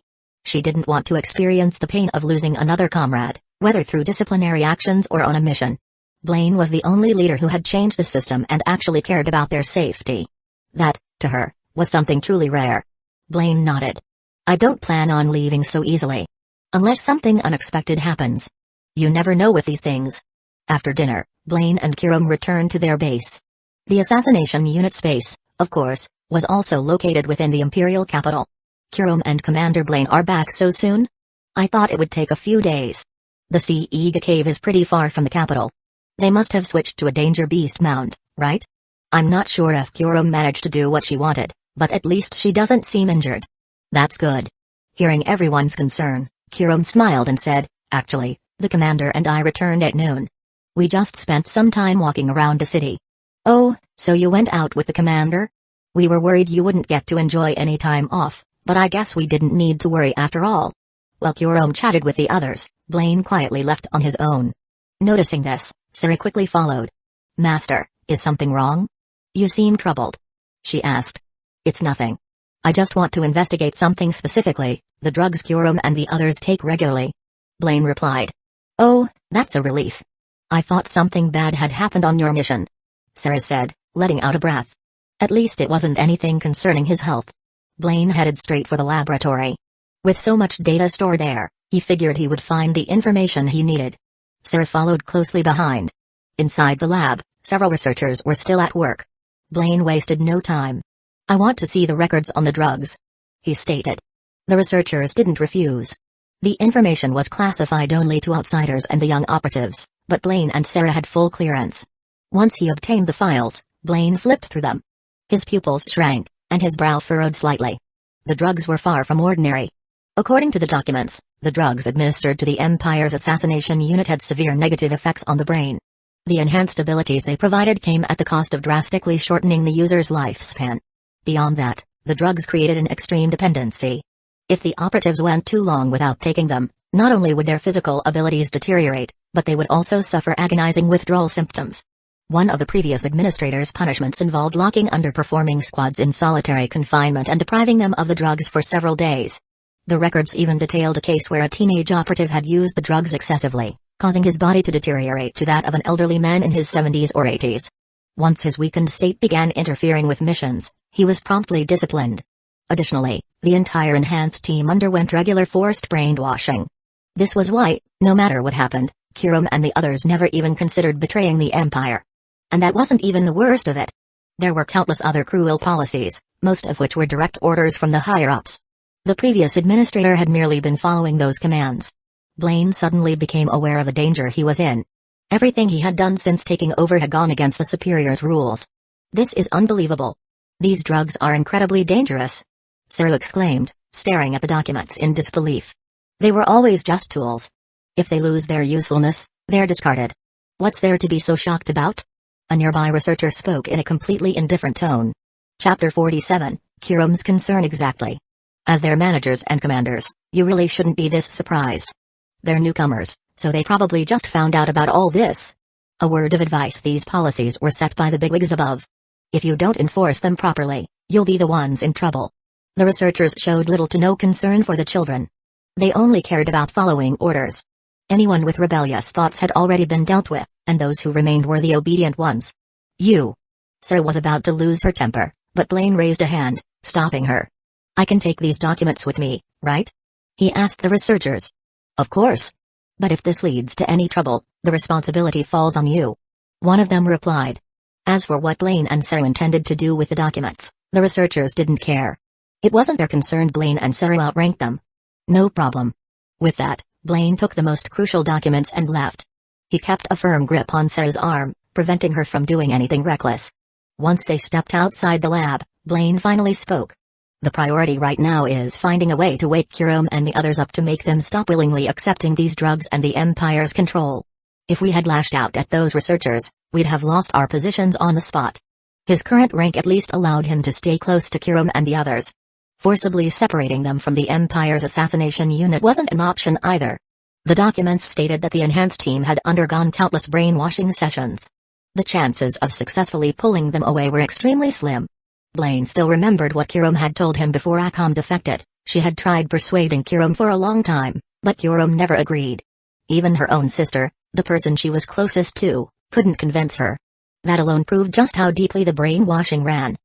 She didn't want to experience the pain of losing another comrade, whether through disciplinary actions or on a mission. Blaine was the only leader who had changed the system and actually cared about their safety. That, to her, was something truly rare. Blaine nodded. I don't plan on leaving so easily. Unless something unexpected happens. You never know with these things. After dinner, Blaine and Kirim returned to their base. The assassination unit's base, of course, was also located within the Imperial capital. Kirim and Commander Blaine are back so soon? I thought it would take a few days. The Seiga cave is pretty far from the capital. They must have switched to a danger beast mount, right? I'm not sure if Kirim managed to do what she wanted, but at least she doesn't seem injured. That's good. Hearing everyone's concern, Kirim smiled and said, actually, the commander and I returned at noon. We just spent some time walking around the city. Oh, so you went out with the commander? We were worried you wouldn't get to enjoy any time off, but I guess we didn't need to worry after all. While Kirim chatted with the others, Blaine quietly left on his own. Noticing this, Sarah quickly followed. Master, is something wrong? You seem troubled. She asked. It's nothing. I just want to investigate something specifically, the drugs Kirim and the others take regularly. Blaine replied. Oh, that's a relief. I thought something bad had happened on your mission. Sarah said, letting out a breath. At least it wasn't anything concerning his health. Blaine headed straight for the laboratory. With so much data stored there, he figured he would find the information he needed. Sarah followed closely behind. Inside the lab, several researchers were still at work. Blaine wasted no time. I want to see the records on the drugs, he stated. The researchers didn't refuse. The information was classified only to outsiders and the young operatives, but Blaine and Sarah had full clearance. Once he obtained the files, Blaine flipped through them. His pupils shrank, and his brow furrowed slightly. The drugs were far from ordinary. According to the documents, the drugs administered to the Empire's assassination unit had severe negative effects on the brain. The enhanced abilities they provided came at the cost of drastically shortening the user's lifespan. Beyond that, the drugs created an extreme dependency. If the operatives went too long without taking them, not only would their physical abilities deteriorate, but they would also suffer agonizing withdrawal symptoms. One of the previous administrator's punishments involved locking underperforming squads in solitary confinement and depriving them of the drugs for several days. The records even detailed a case where a teenage operative had used the drugs excessively, causing his body to deteriorate to that of an elderly man in his 70s or 80s. Once his weakened state began interfering with missions, he was promptly disciplined. Additionally, the entire enhanced team underwent regular forced brainwashing. This was why, no matter what happened, Kirim and the others never even considered betraying the Empire. And that wasn't even the worst of it. There were countless other cruel policies, most of which were direct orders from the higher-ups. The previous administrator had merely been following those commands. Blaine suddenly became aware of the danger he was in. Everything he had done since taking over had gone against the superior's rules. This is unbelievable. These drugs are incredibly dangerous. Sarah exclaimed, staring at the documents in disbelief. They were always just tools. If they lose their usefulness, they're discarded. What's there to be so shocked about? A nearby researcher spoke in a completely indifferent tone. Chapter 47, Kirim's concern exactly. As their managers and commanders, you really shouldn't be this surprised. They're newcomers, so they probably just found out about all this. A word of advice: these policies were set by the bigwigs above. If you don't enforce them properly, you'll be the ones in trouble. The researchers showed little to no concern for the children. They only cared about following orders. Anyone with rebellious thoughts had already been dealt with, and those who remained were the obedient ones. You. Sarah was about to lose her temper, but Blaine raised a hand, stopping her. I can take these documents with me, right? He asked the researchers. Of course. But if this leads to any trouble, the responsibility falls on you. One of them replied. As for what Blaine and Sarah intended to do with the documents, the researchers didn't care. It wasn't their concern. Blaine and Sarah outranked them. No problem. With that, Blaine took the most crucial documents and left. He kept a firm grip on Sarah's arm, preventing her from doing anything reckless. Once they stepped outside the lab, Blaine finally spoke. The priority right now is finding a way to wake Kirim and the others up to make them stop willingly accepting these drugs and the Empire's control. If we had lashed out at those researchers, we'd have lost our positions on the spot. His current rank at least allowed him to stay close to Kirim and the others. Forcibly separating them from the Empire's assassination unit wasn't an option either. The documents stated that the enhanced team had undergone countless brainwashing sessions. The chances of successfully pulling them away were extremely slim. Blaine still remembered what Kirim had told him before Akame defected. She had tried persuading Kirim for a long time, but Kirim never agreed. Even her own sister, the person she was closest to, couldn't convince her. That alone proved just how deeply the brainwashing ran.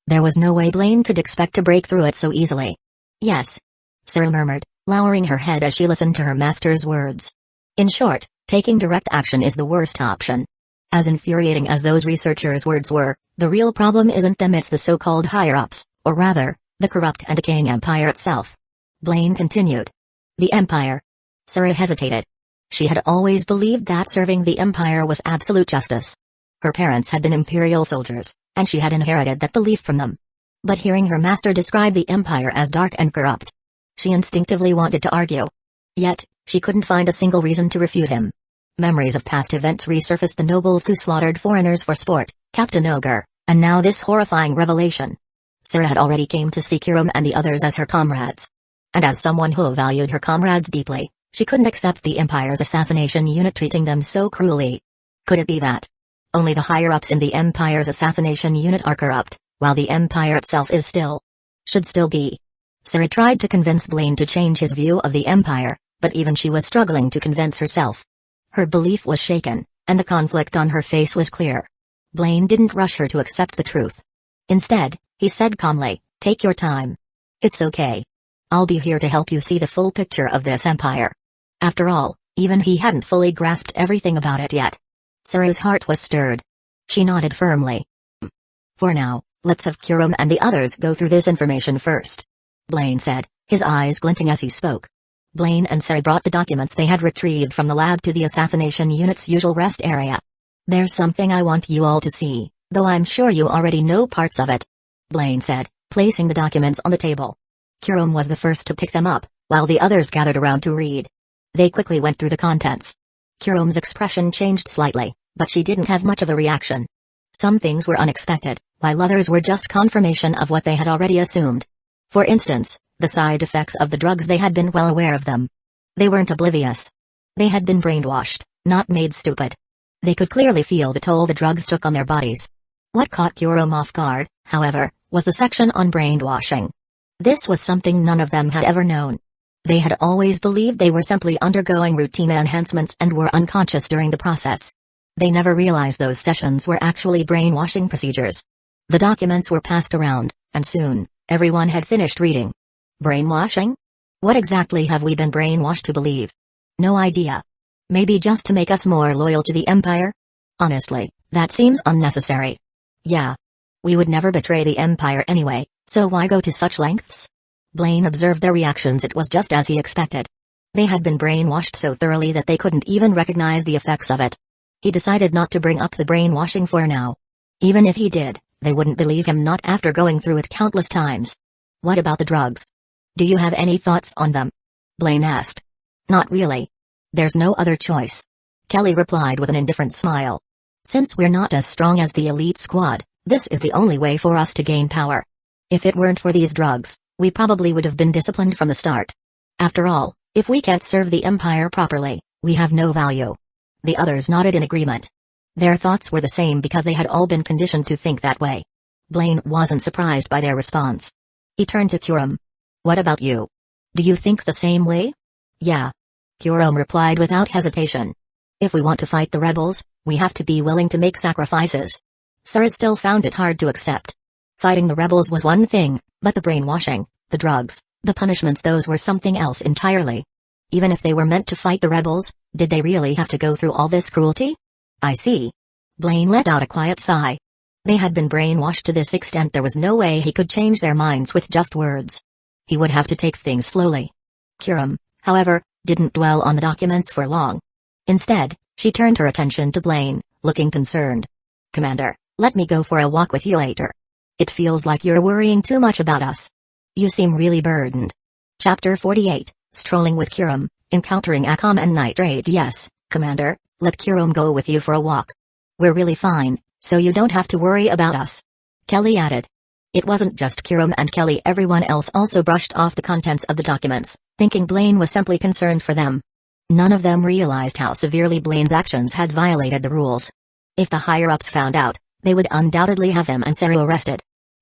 There was no way Blaine could expect to break through it so easily. Yes, Sarah murmured, lowering her head as she listened to her master's words. In short, taking direct action is the worst option. As infuriating as those researchers' words were, the real problem isn't them, it's the so-called higher-ups, or rather, the corrupt and decaying empire itself. Blaine continued. The empire. Sarah hesitated. She had always believed that serving the empire was absolute justice. Her parents had been imperial soldiers, and she had inherited that belief from them. But hearing her master describe the empire as dark and corrupt, she instinctively wanted to argue. Yet, she couldn't find a single reason to refute him. Memories of past events resurfaced: the nobles who slaughtered foreigners for sport, Captain Ogre, and now this horrifying revelation. Sarah had already came to see Kirim and the others as her comrades. And as someone who valued her comrades deeply, she couldn't accept the Empire's assassination unit treating them so cruelly. Could it be that only the higher-ups in the Empire's assassination unit are corrupt, while the Empire itself should still be? Sarah tried to convince Blaine to change his view of the Empire, but even she was struggling to convince herself. Her belief was shaken, and the conflict on her face was clear. Blaine didn't rush her to accept the truth. Instead, he said calmly, "Take your time. It's okay. I'll be here to help you see the full picture of this empire." After all, even he hadn't fully grasped everything about it yet. Sarah's heart was stirred. She nodded firmly. "For now, let's have Kirim and the others go through this information first," Blaine said, his eyes glinting as he spoke. Blaine and Sarah brought the documents they had retrieved from the lab to the assassination unit's usual rest area. "There's something I want you all to see, though I'm sure you already know parts of it," Blaine said, placing the documents on the table. Kirim was the first to pick them up, while the others gathered around to read. They quickly went through the contents. Kirim's expression changed slightly, but she didn't have much of a reaction. Some things were unexpected, while others were just confirmation of what they had already assumed. For instance, the side effects of the drugs. They had been well aware of them. They weren't oblivious. They had been brainwashed, not made stupid. They could clearly feel the toll the drugs took on their bodies. What caught Kirim off guard, however, was the section on brainwashing. This was something none of them had ever known. They had always believed they were simply undergoing routine enhancements and were unconscious during the process. They never realized those sessions were actually brainwashing procedures. The documents were passed around, and soon, everyone had finished reading. Brainwashing? What exactly have we been brainwashed to believe? No idea. Maybe just to make us more loyal to the Empire? Honestly, that seems unnecessary. Yeah. We would never betray the Empire anyway, so why go to such lengths? Blaine observed their reactions. It was just as he expected. They had been brainwashed so thoroughly that they couldn't even recognize the effects of it. He decided not to bring up the brainwashing for now. Even if he did, they wouldn't believe him, not after going through it countless times. What about the drugs? Do you have any thoughts on them? Blaine asked. Not really. There's no other choice. Kelly replied with an indifferent smile. Since we're not as strong as the elite squad, this is the only way for us to gain power. If it weren't for these drugs, we probably would have been disciplined from the start. After all, if we can't serve the Empire properly, we have no value. The others nodded in agreement. Their thoughts were the same because they had all been conditioned to think that way. Blaine wasn't surprised by their response. He turned to Kirim. What about you? Do you think the same way? Yeah. Kirim replied without hesitation. If we want to fight the rebels, we have to be willing to make sacrifices. Sarah still found it hard to accept. Fighting the rebels was one thing, but the brainwashing, the drugs, the punishments, those were something else entirely. Even if they were meant to fight the rebels, did they really have to go through all this cruelty? I see. Blaine let out a quiet sigh. They had been brainwashed to this extent. There was no way he could change their minds with just words. He would have to take things slowly. Kirim, however, didn't dwell on the documents for long. Instead, she turned her attention to Blaine, looking concerned. Commander, let me go for a walk with you later. It feels like you're worrying too much about us. You seem really burdened. Chapter 48, Strolling with Kirim, Encountering Akame and Nitrate. Yes, Commander, let Kirim go with you for a walk. We're really fine, so you don't have to worry about us. Kelly added. It wasn't just Kirim and Kelly. Everyone else also brushed off the contents of the documents, thinking Blaine was simply concerned for them. None of them realized how severely Blaine's actions had violated the rules. If the higher-ups found out, they would undoubtedly have him and Sarah arrested.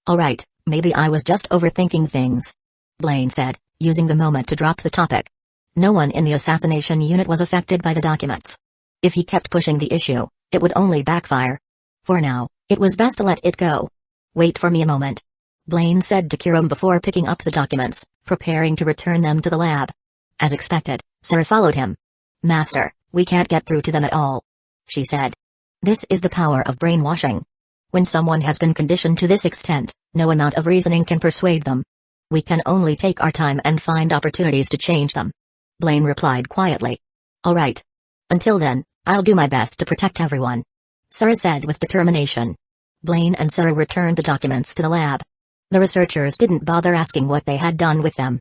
Alright, maybe I was just overthinking things, Blaine said, using the moment to drop the topic. No one in the assassination unit was affected by the documents. If he kept pushing the issue, it would only backfire. For now, it was best to let it go. Wait for me a moment, Blaine said to Kurom before picking up the documents, preparing to return them to the lab. As expected, Sarah followed him. Master, we can't get through to them at all, she said. This is the power of brainwashing. When someone has been conditioned to this extent, no amount of reasoning can persuade them. We can only take our time and find opportunities to change them. Blaine replied quietly. All right. Until then, I'll do my best to protect everyone, Sarah said with determination. Blaine and Sarah returned the documents to the lab. The researchers didn't bother asking what they had done with them.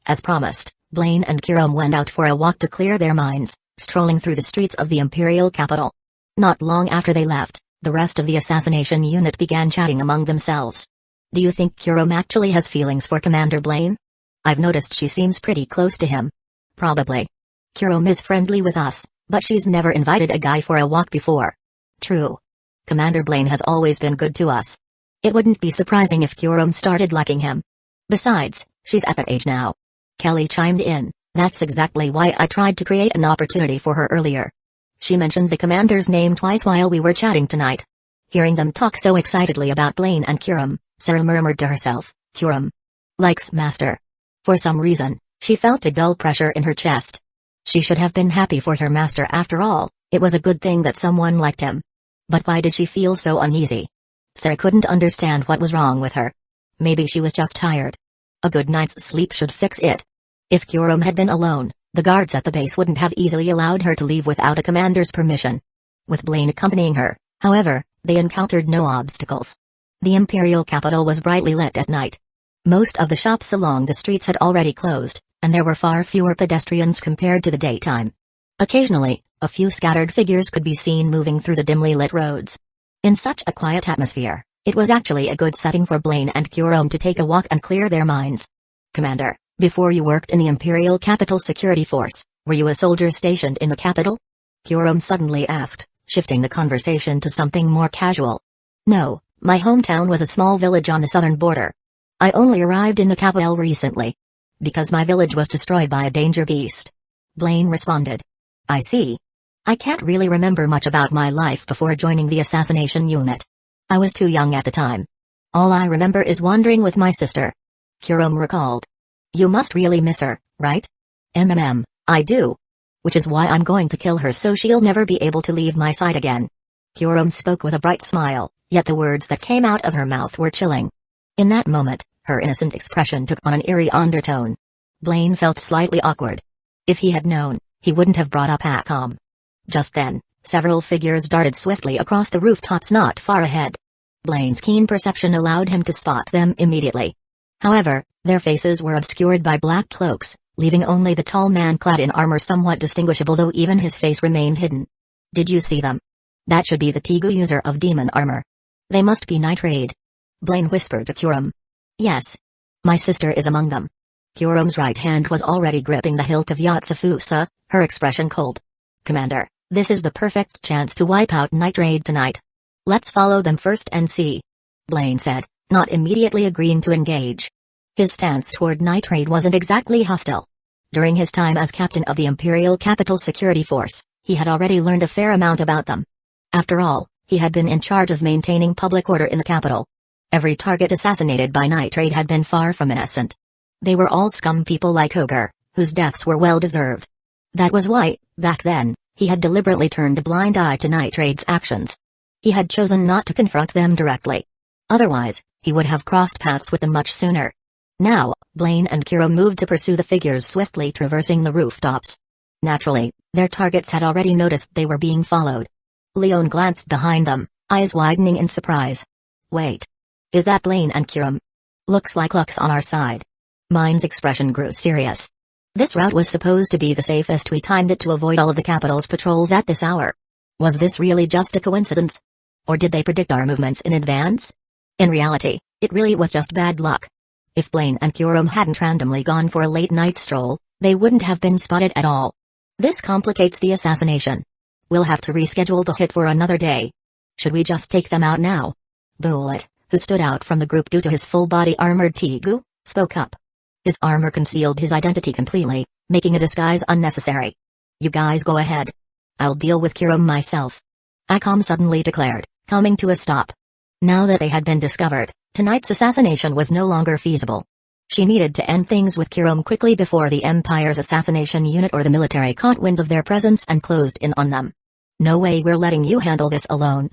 As promised, Blaine and Kurom went out for a walk to clear their minds, strolling through the streets of the imperial capital. Not long after they left, the rest of the assassination unit began chatting among themselves. Do you think Kurom actually has feelings for Commander Blaine? I've noticed she seems pretty close to him. Probably. Kurom is friendly with us, but she's never invited a guy for a walk before. True. Commander Blaine has always been good to us. It wouldn't be surprising if Kurom started liking him. Besides, she's at that age now. Kelly chimed in, that's exactly why I tried to create an opportunity for her earlier. She mentioned the commander's name twice while we were chatting tonight. Hearing them talk so excitedly about Blaine and Kurom, Sarah murmured to herself, Kurom likes Master. For some reason, she felt a dull pressure in her chest. She should have been happy for her master after all, it was a good thing that someone liked him. But why did she feel so uneasy? Sarah couldn't understand what was wrong with her. Maybe she was just tired. A good night's sleep should fix it. If Kurom had been alone, the guards at the base wouldn't have easily allowed her to leave without a commander's permission. With Blaine accompanying her, however, they encountered no obstacles. The imperial capital was brightly lit at night. Most of the shops along the streets had already closed, and there were far fewer pedestrians compared to the daytime. Occasionally, a few scattered figures could be seen moving through the dimly lit roads. In such a quiet atmosphere, it was actually a good setting for Blaine and Kurom to take a walk and clear their minds. Commander, before you worked in the Imperial Capital Security Force, were you a soldier stationed in the capital? Kurom suddenly asked, shifting the conversation to something more casual. No, my hometown was a small village on the southern border. I only arrived in the capital recently. Because my village was destroyed by a danger beast. Blaine responded. I see. I can't really remember much about my life before joining the assassination unit. I was too young at the time. All I remember is wandering with my sister. Kurom recalled. You must really miss her, right? I do. Which is why I'm going to kill her so she'll never be able to leave my side again. Kurom spoke with a bright smile, yet the words that came out of her mouth were chilling. In that moment, her innocent expression took on an eerie undertone. Blaine felt slightly awkward. If he had known, he wouldn't have brought up Akame. Just then, several figures darted swiftly across the rooftops not far ahead. Blaine's keen perception allowed him to spot them immediately. However, their faces were obscured by black cloaks, leaving only the tall man clad in armor somewhat distinguishable though even his face remained hidden. Did you see them? That should be the Tegu user of demon armor. They must be nitrate. Blaine whispered to Kurom. Yes. My sister is among them. Kurom's right hand was already gripping the hilt of Yatsufusa, her expression cold. Commander, this is the perfect chance to wipe out nitrate tonight. Let's follow them first and see. Blaine said, not immediately agreeing to engage. His stance toward nitrate wasn't exactly hostile. During his time as captain of the Imperial Capital Security Force, he had already learned a fair amount about them. After all, he had been in charge of maintaining public order in the capital. Every target assassinated by nitrate had been far from innocent. They were all scum people like Hyuga, whose deaths were well deserved. That was why, back then, he had deliberately turned a blind eye to nitrate's actions. He had chosen not to confront them directly. Otherwise, he would have crossed paths with them much sooner. Now, Blaine and Kurom moved to pursue the figures swiftly traversing the rooftops. Naturally, their targets had already noticed they were being followed. Leon glanced behind them, eyes widening in surprise. Wait. Is that Blaine and Kurom? Looks like luck's on our side. Mine's expression grew serious. This route was supposed to be the safest. We timed it to avoid all of the capital's patrols at this hour. Was this really just a coincidence? Or did they predict our movements in advance? In reality, it really was just bad luck. If Blaine and Kurom hadn't randomly gone for a late-night stroll, they wouldn't have been spotted at all. This complicates the assassination. We'll have to reschedule the hit for another day. Should we just take them out now? Bullet, who stood out from the group due to his full-body armored Tegu, spoke up. His armor concealed his identity completely, making a disguise unnecessary. You guys go ahead. I'll deal with Kurom myself. Akame suddenly declared, coming to a stop. Now that they had been discovered, tonight's assassination was no longer feasible. She needed to end things with Kurom quickly before the Empire's assassination unit or the military caught wind of their presence and closed in on them. No way we're letting you handle this alone.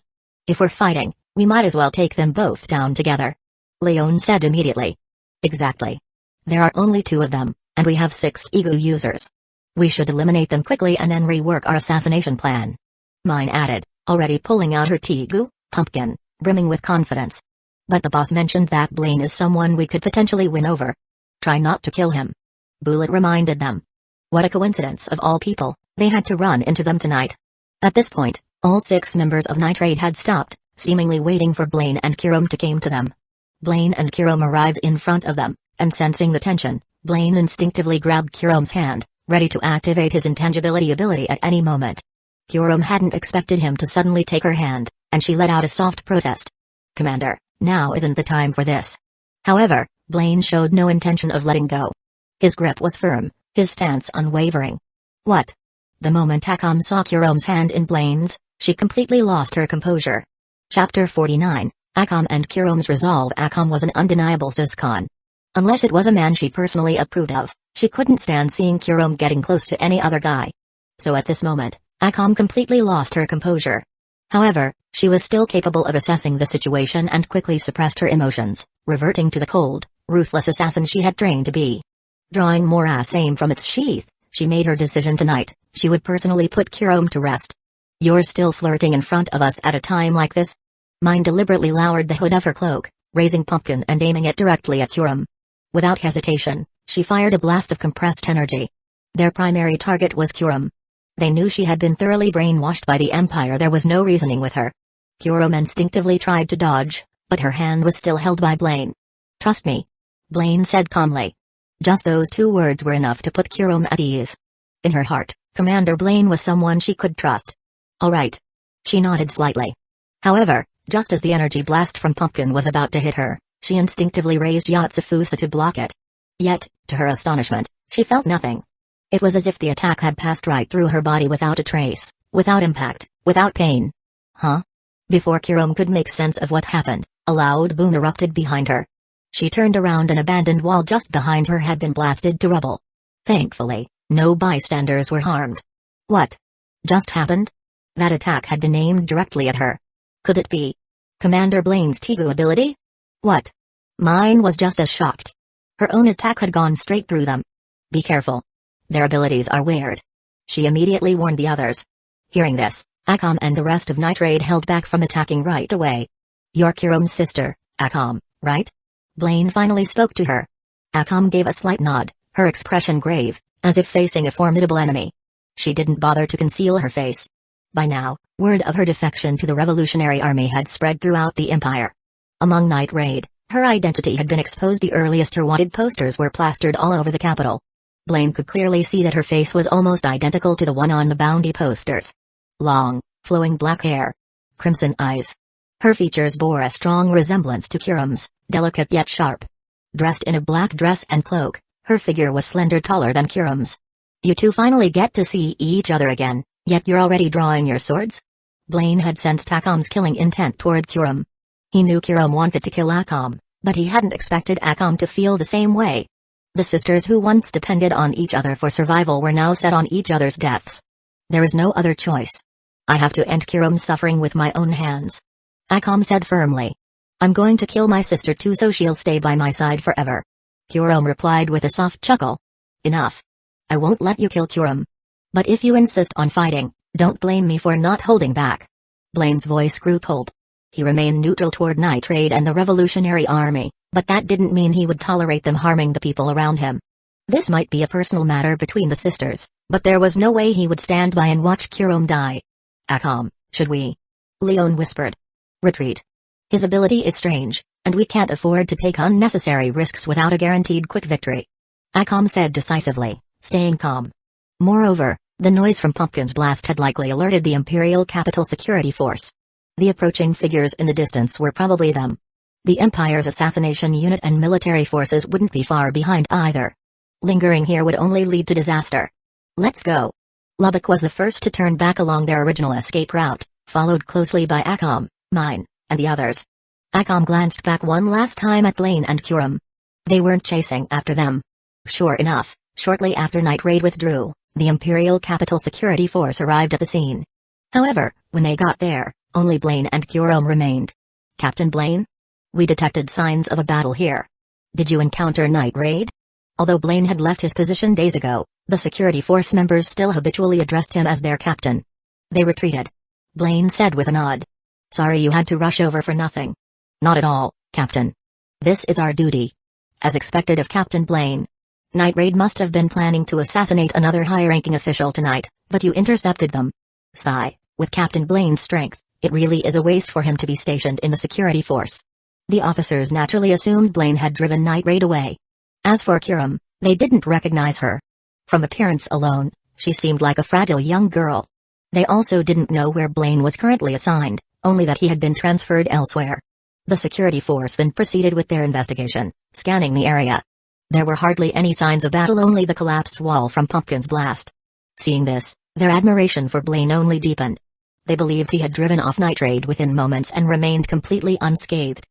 If we're fighting, we might as well take them both down together. Leon said immediately. Exactly. There are only 2 of them, and we have 6 ego users. We should eliminate them quickly and then rework our assassination plan. Mine added, already pulling out her Tegu, pumpkin, brimming with confidence. But the boss mentioned that Blaine is someone we could potentially win over. Try not to kill him. Bullet reminded them. What a coincidence of all people, they had to run into them tonight. At this point, all 6 members of Nitrate had stopped, seemingly waiting for Blaine and Kurom to come to them. Blaine and Kurom arrived in front of them, and sensing the tension, Blaine instinctively grabbed Kurom's hand, ready to activate his intangibility ability at any moment. Kurom hadn't expected him to suddenly take her hand, and she let out a soft protest. Commander, now isn't the time for this. However, Blaine showed no intention of letting go. His grip was firm, his stance unwavering. What? The moment Akame saw Kurom's hand in Blaine's, she completely lost her composure. Chapter 49, Akame and Kurom's resolve. Akame was an undeniable Siscon. Unless it was a man she personally approved of, she couldn't stand seeing Kurom getting close to any other guy. So at this moment, Akame completely lost her composure. However, she was still capable of assessing the situation and quickly suppressed her emotions, reverting to the cold, ruthless assassin she had trained to be. Drawing more aim from its sheath, she made her decision tonight. She would personally put Kurom to rest. You're still flirting in front of us at a time like this? Mine deliberately lowered the hood of her cloak, raising pumpkin and aiming it directly at Kurom. Without hesitation, she fired a blast of compressed energy. Their primary target was Kurom. They knew she had been thoroughly brainwashed by the Empire. There was no reasoning with her. Kurom instinctively tried to dodge, but her hand was still held by Blaine. Trust me. Blaine said calmly. Just those 2 words were enough to put Kurom at ease. In her heart, Commander Blaine was someone she could trust. All right. She nodded slightly. However, just as the energy blast from Pumpkin was about to hit her, she instinctively raised Yatsufusa to block it. Yet, to her astonishment, she felt nothing. It was as if the attack had passed right through her body without a trace, without impact, without pain. Huh? Before Kurom could make sense of what happened, a loud boom erupted behind her. She turned around. An abandoned wall just behind her had been blasted to rubble. Thankfully, no bystanders were harmed. What just happened? That attack had been aimed directly at her. Could it be Commander Blaine's Tegu ability? What? Mine was just as shocked. Her own attack had gone straight through them. Be careful. Their abilities are weird. She immediately warned the others. Hearing this, Akame and the rest of Nitrate held back from attacking right away. You're Kurom's sister, Akame, right? Blaine finally spoke to her. Akame gave a slight nod, her expression grave, as if facing a formidable enemy. She didn't bother to conceal her face. By now, word of her defection to the Revolutionary Army had spread throughout the Empire. Among Night Raid, her identity had been exposed. The earliest her wanted posters were plastered all over the capital. Blaine could clearly see that her face was almost identical to the one on the bounty posters. Long, flowing black hair. Crimson eyes. Her features bore a strong resemblance to Kurom's, delicate yet sharp. Dressed in a black dress and cloak, her figure was slender, taller than Kurom's. You two finally get to see each other again, yet you're already drawing your swords? Blaine had sensed Akame's killing intent toward Kurom. He knew Kurom wanted to kill Akame, but he hadn't expected Akame to feel the same way. The sisters who once depended on each other for survival were now set on each other's deaths. There is no other choice. I have to end Kurom's suffering with my own hands. Akame said firmly. I'm going to kill my sister too, so she'll stay by my side forever. Kurom replied with a soft chuckle. Enough. I won't let you kill Kurom. But if you insist on fighting, don't blame me for not holding back. Blaine's voice grew cold. He remained neutral toward Night Raid and the Revolutionary Army, but that didn't mean he would tolerate them harming the people around him. This might be a personal matter between the sisters, but there was no way he would stand by and watch Kurom die. Akame, should we? Leon whispered. Retreat. His ability is strange, and we can't afford to take unnecessary risks without a guaranteed quick victory. Akame said decisively, staying calm. Moreover, the noise from Pumpkin's blast had likely alerted the Imperial Capital Security Force. The approaching figures in the distance were probably them. The Empire's assassination unit and military forces wouldn't be far behind either. Lingering here would only lead to disaster. Let's go. Lubbock was the first to turn back along their original escape route, followed closely by Akame, mine, and the others. Akame glanced back one last time at Blaine and Kurum. They weren't chasing after them. Sure enough, shortly after Night Raid withdrew, the Imperial Capital Security Force arrived at the scene. However, when they got there, only Blaine and Kurum remained. Captain Blaine? We detected signs of a battle here. Did you encounter Night Raid? Although Blaine had left his position days ago, the security force members still habitually addressed him as their captain. They retreated. Blaine said with a nod. Sorry you had to rush over for nothing. Not at all, Captain. This is our duty. As expected of Captain Blaine. Night Raid must have been planning to assassinate another high-ranking official tonight, but you intercepted them. Sigh, with Captain Blaine's strength, it really is a waste for him to be stationed in the security force. The officers naturally assumed Blaine had driven Night Raid away. As for Kurum, they didn't recognize her. From appearance alone, she seemed like a fragile young girl. They also didn't know where Blaine was currently assigned, only that he had been transferred elsewhere. The security force then proceeded with their investigation, scanning the area. There were hardly any signs of battle, only the collapsed wall from Pumpkin's blast. Seeing this, their admiration for Blaine only deepened. They believed he had driven off Night Raid within moments and remained completely unscathed.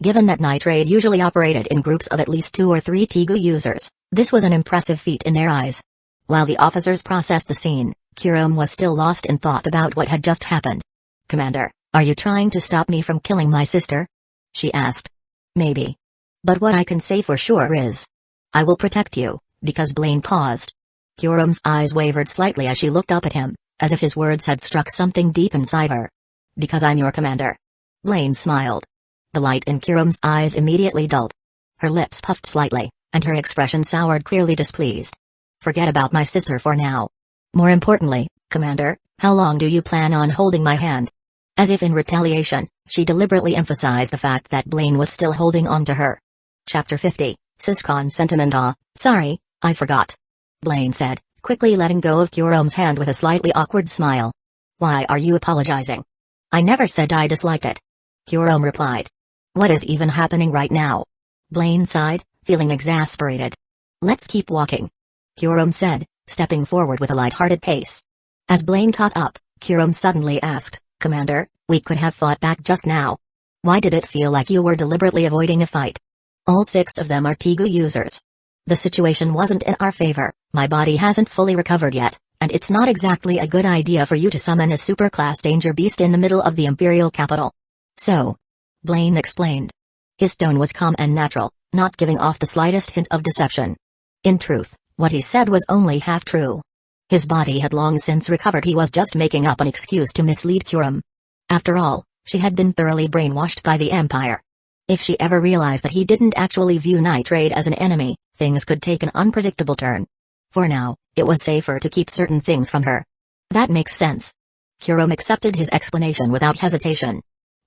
Given that Night Raid usually operated in groups of at least 2 or 3 Tegu users, this was an impressive feat in their eyes. While the officers processed the scene, Kurum was still lost in thought about what had just happened. Commander, are you trying to stop me from killing my sister? She asked. Maybe. But what I can say for sure is, I will protect you, because Blaine paused. Kurum's eyes wavered slightly as she looked up at him, as if his words had struck something deep inside her. Because I'm your commander. Blaine smiled. The light in Kurum's eyes immediately dulled. Her lips puffed slightly, and her expression soured, clearly displeased. Forget about my sister for now. More importantly, Commander, how long do you plan on holding my hand? As if in retaliation, she deliberately emphasized the fact that Blaine was still holding on to her. Chapter 50, Siscon Sentiment. Sorry, I forgot. Blaine said, quickly letting go of Kurum's hand with a slightly awkward smile. Why are you apologizing? I never said I disliked it. Kurum replied. What is even happening right now? Blaine sighed, feeling exasperated. Let's keep walking. Kurum said, stepping forward with a light-hearted pace. As Blaine caught up, Kurum suddenly asked, Commander, we could have fought back just now. Why did it feel like you were deliberately avoiding a fight? All 6 of them are Tegu users. The situation wasn't in our favor, my body hasn't fully recovered yet, and it's not exactly a good idea for you to summon a super-class danger beast in the middle of the Imperial capital. So, Blaine explained. His tone was calm and natural, not giving off the slightest hint of deception. In truth, what he said was only half true. His body had long since recovered, he was just making up an excuse to mislead Kurum. After all, she had been thoroughly brainwashed by the Empire. If she ever realized that he didn't actually view Night Raid as an enemy, things could take an unpredictable turn. For now, it was safer to keep certain things from her. That makes sense. Kurum accepted his explanation without hesitation.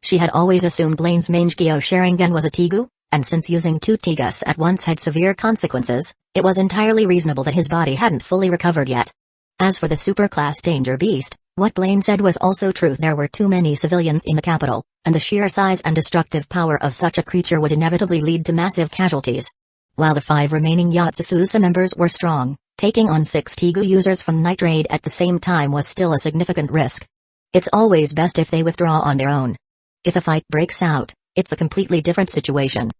She had always assumed Blaine's Mangekyō Sharingan was a Tegu, and since using 2 Tegus at once had severe consequences, it was entirely reasonable that his body hadn't fully recovered yet. As for the super-class danger beast, what Blaine said was also true. There were too many civilians in the capital, and the sheer size and destructive power of such a creature would inevitably lead to massive casualties. While the 5 remaining Yatsufusa members were strong, taking on 6 Tegu users from Night Raid at the same time was still a significant risk. It's always best if they withdraw on their own. If a fight breaks out, it's a completely different situation.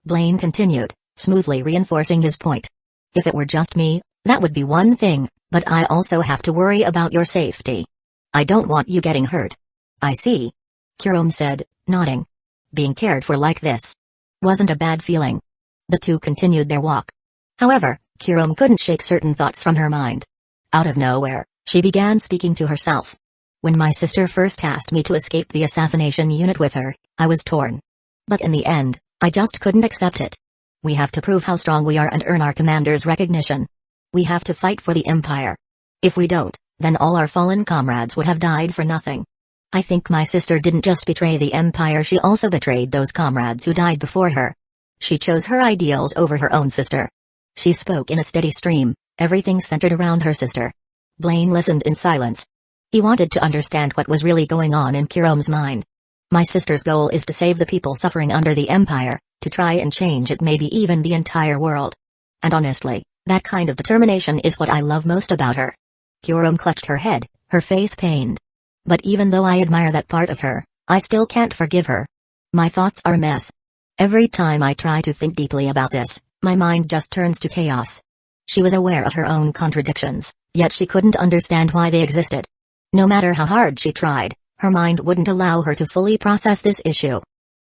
Blaine continued, smoothly reinforcing his point. If it were just me, that would be one thing, but I also have to worry about your safety. I don't want you getting hurt. I see. Kurum said, nodding. Being cared for like this wasn't a bad feeling. The 2 continued their walk. However, Kurum couldn't shake certain thoughts from her mind. Out of nowhere, she began speaking to herself. When my sister first asked me to escape the assassination unit with her, I was torn. But in the end, I just couldn't accept it. We have to prove how strong we are and earn our commander's recognition. We have to fight for the Empire. If we don't, then all our fallen comrades would have died for nothing. I think my sister didn't just betray the Empire, she also betrayed those comrades who died before her. She chose her ideals over her own sister. She spoke in a steady stream, everything centered around her sister. Blaine listened in silence. He wanted to understand what was really going on in Kurum's mind. My sister's goal is to save the people suffering under the Empire, to try and change it, maybe even the entire world. And honestly, that kind of determination is what I love most about her. Kurom clutched her head, her face pained. But even though I admire that part of her, I still can't forgive her. My thoughts are a mess. Every time I try to think deeply about this, my mind just turns to chaos. She was aware of her own contradictions, yet she couldn't understand why they existed. No matter how hard she tried, her mind wouldn't allow her to fully process this issue.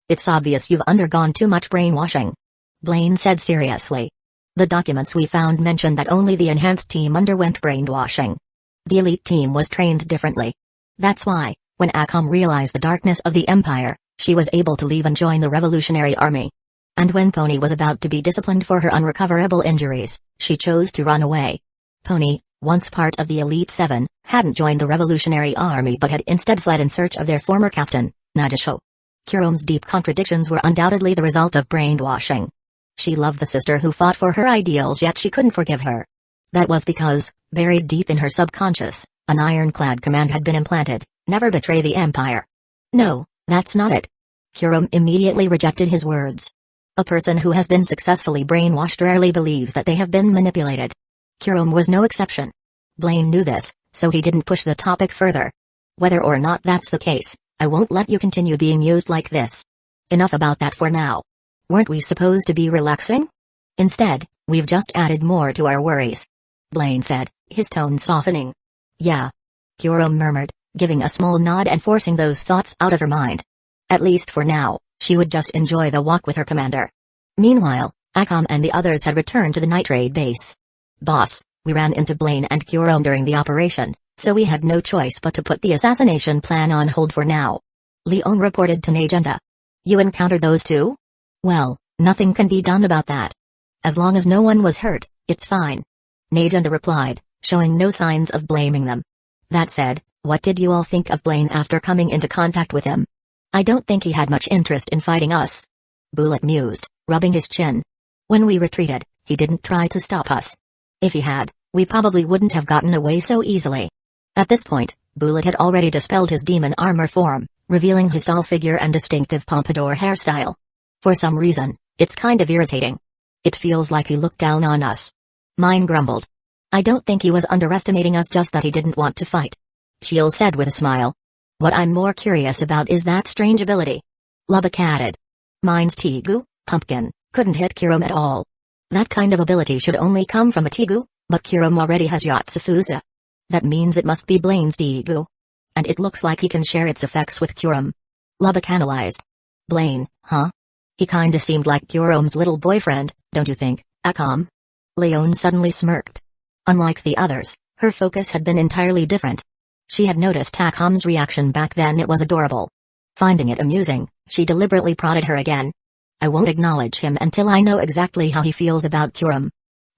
It's obvious you've undergone too much brainwashing, Blaine said seriously. The documents we found mentioned that only the enhanced team underwent brainwashing. The elite team was trained differently. That's why, when Akame realized the darkness of the Empire, she was able to leave and join the Revolutionary Army. And when Pony was about to be disciplined for her unrecoverable injuries, she chose to run away. Pony, once part of the Elite Seven, hadn't joined the Revolutionary Army but had instead fled in search of their former captain, Naruto. Kurom's deep contradictions were undoubtedly the result of brainwashing. She loved the sister who fought for her ideals, yet she couldn't forgive her. That was because, buried deep in her subconscious, an ironclad command had been implanted: never betray the Empire. No, that's not it. Kurom immediately rejected his words. A person who has been successfully brainwashed rarely believes that they have been manipulated. Kurom was no exception. Blaine knew this, so he didn't push the topic further. Whether or not that's the case, I won't let you continue being used like this. Enough about that for now. Weren't we supposed to be relaxing? Instead, we've just added more to our worries, Blaine said, his tone softening. Yeah. Kurom murmured, giving a small nod and forcing those thoughts out of her mind. At least for now, she would just enjoy the walk with her commander. Meanwhile, Akame and the others had returned to the night raid base. Boss, we ran into Blaine and Kurom during the operation, so we had no choice but to put the assassination plan on hold for now, Leon reported to Najenda. You encountered those two? Well, nothing can be done about that. As long as no one was hurt, it's fine, Najenda replied, showing no signs of blaming them. That said, what did you all think of Blaine after coming into contact with him? I don't think he had much interest in fighting us, Bullet mused, rubbing his chin. When we retreated, he didn't try to stop us. If he had, we probably wouldn't have gotten away so easily. At this point, Bullet had already dispelled his demon armor form, revealing his tall figure and distinctive pompadour hairstyle. For some reason, it's kind of irritating. It feels like he looked down on us. Mine grumbled. I don't think he was underestimating us, just that he didn't want to fight, Shield said with a smile. What I'm more curious about is that strange ability, Lubbock added. Mine's Tegu, Pumpkin, couldn't hit Kurom at all. That kind of ability should only come from a Tegu, but Kurom already has Yotsufusa. That means it must be Blaine's Tegu. And it looks like he can share its effects with Kurom, Lubbock analyzed. Blaine, huh? He kinda seemed like Kurom's little boyfriend, don't you think, Akame? Leon suddenly smirked. Unlike the others, her focus had been entirely different. She had noticed Akame's reaction back then. It was adorable. Finding it amusing, she deliberately prodded her again. I won't acknowledge him until I know exactly how he feels about Kurom,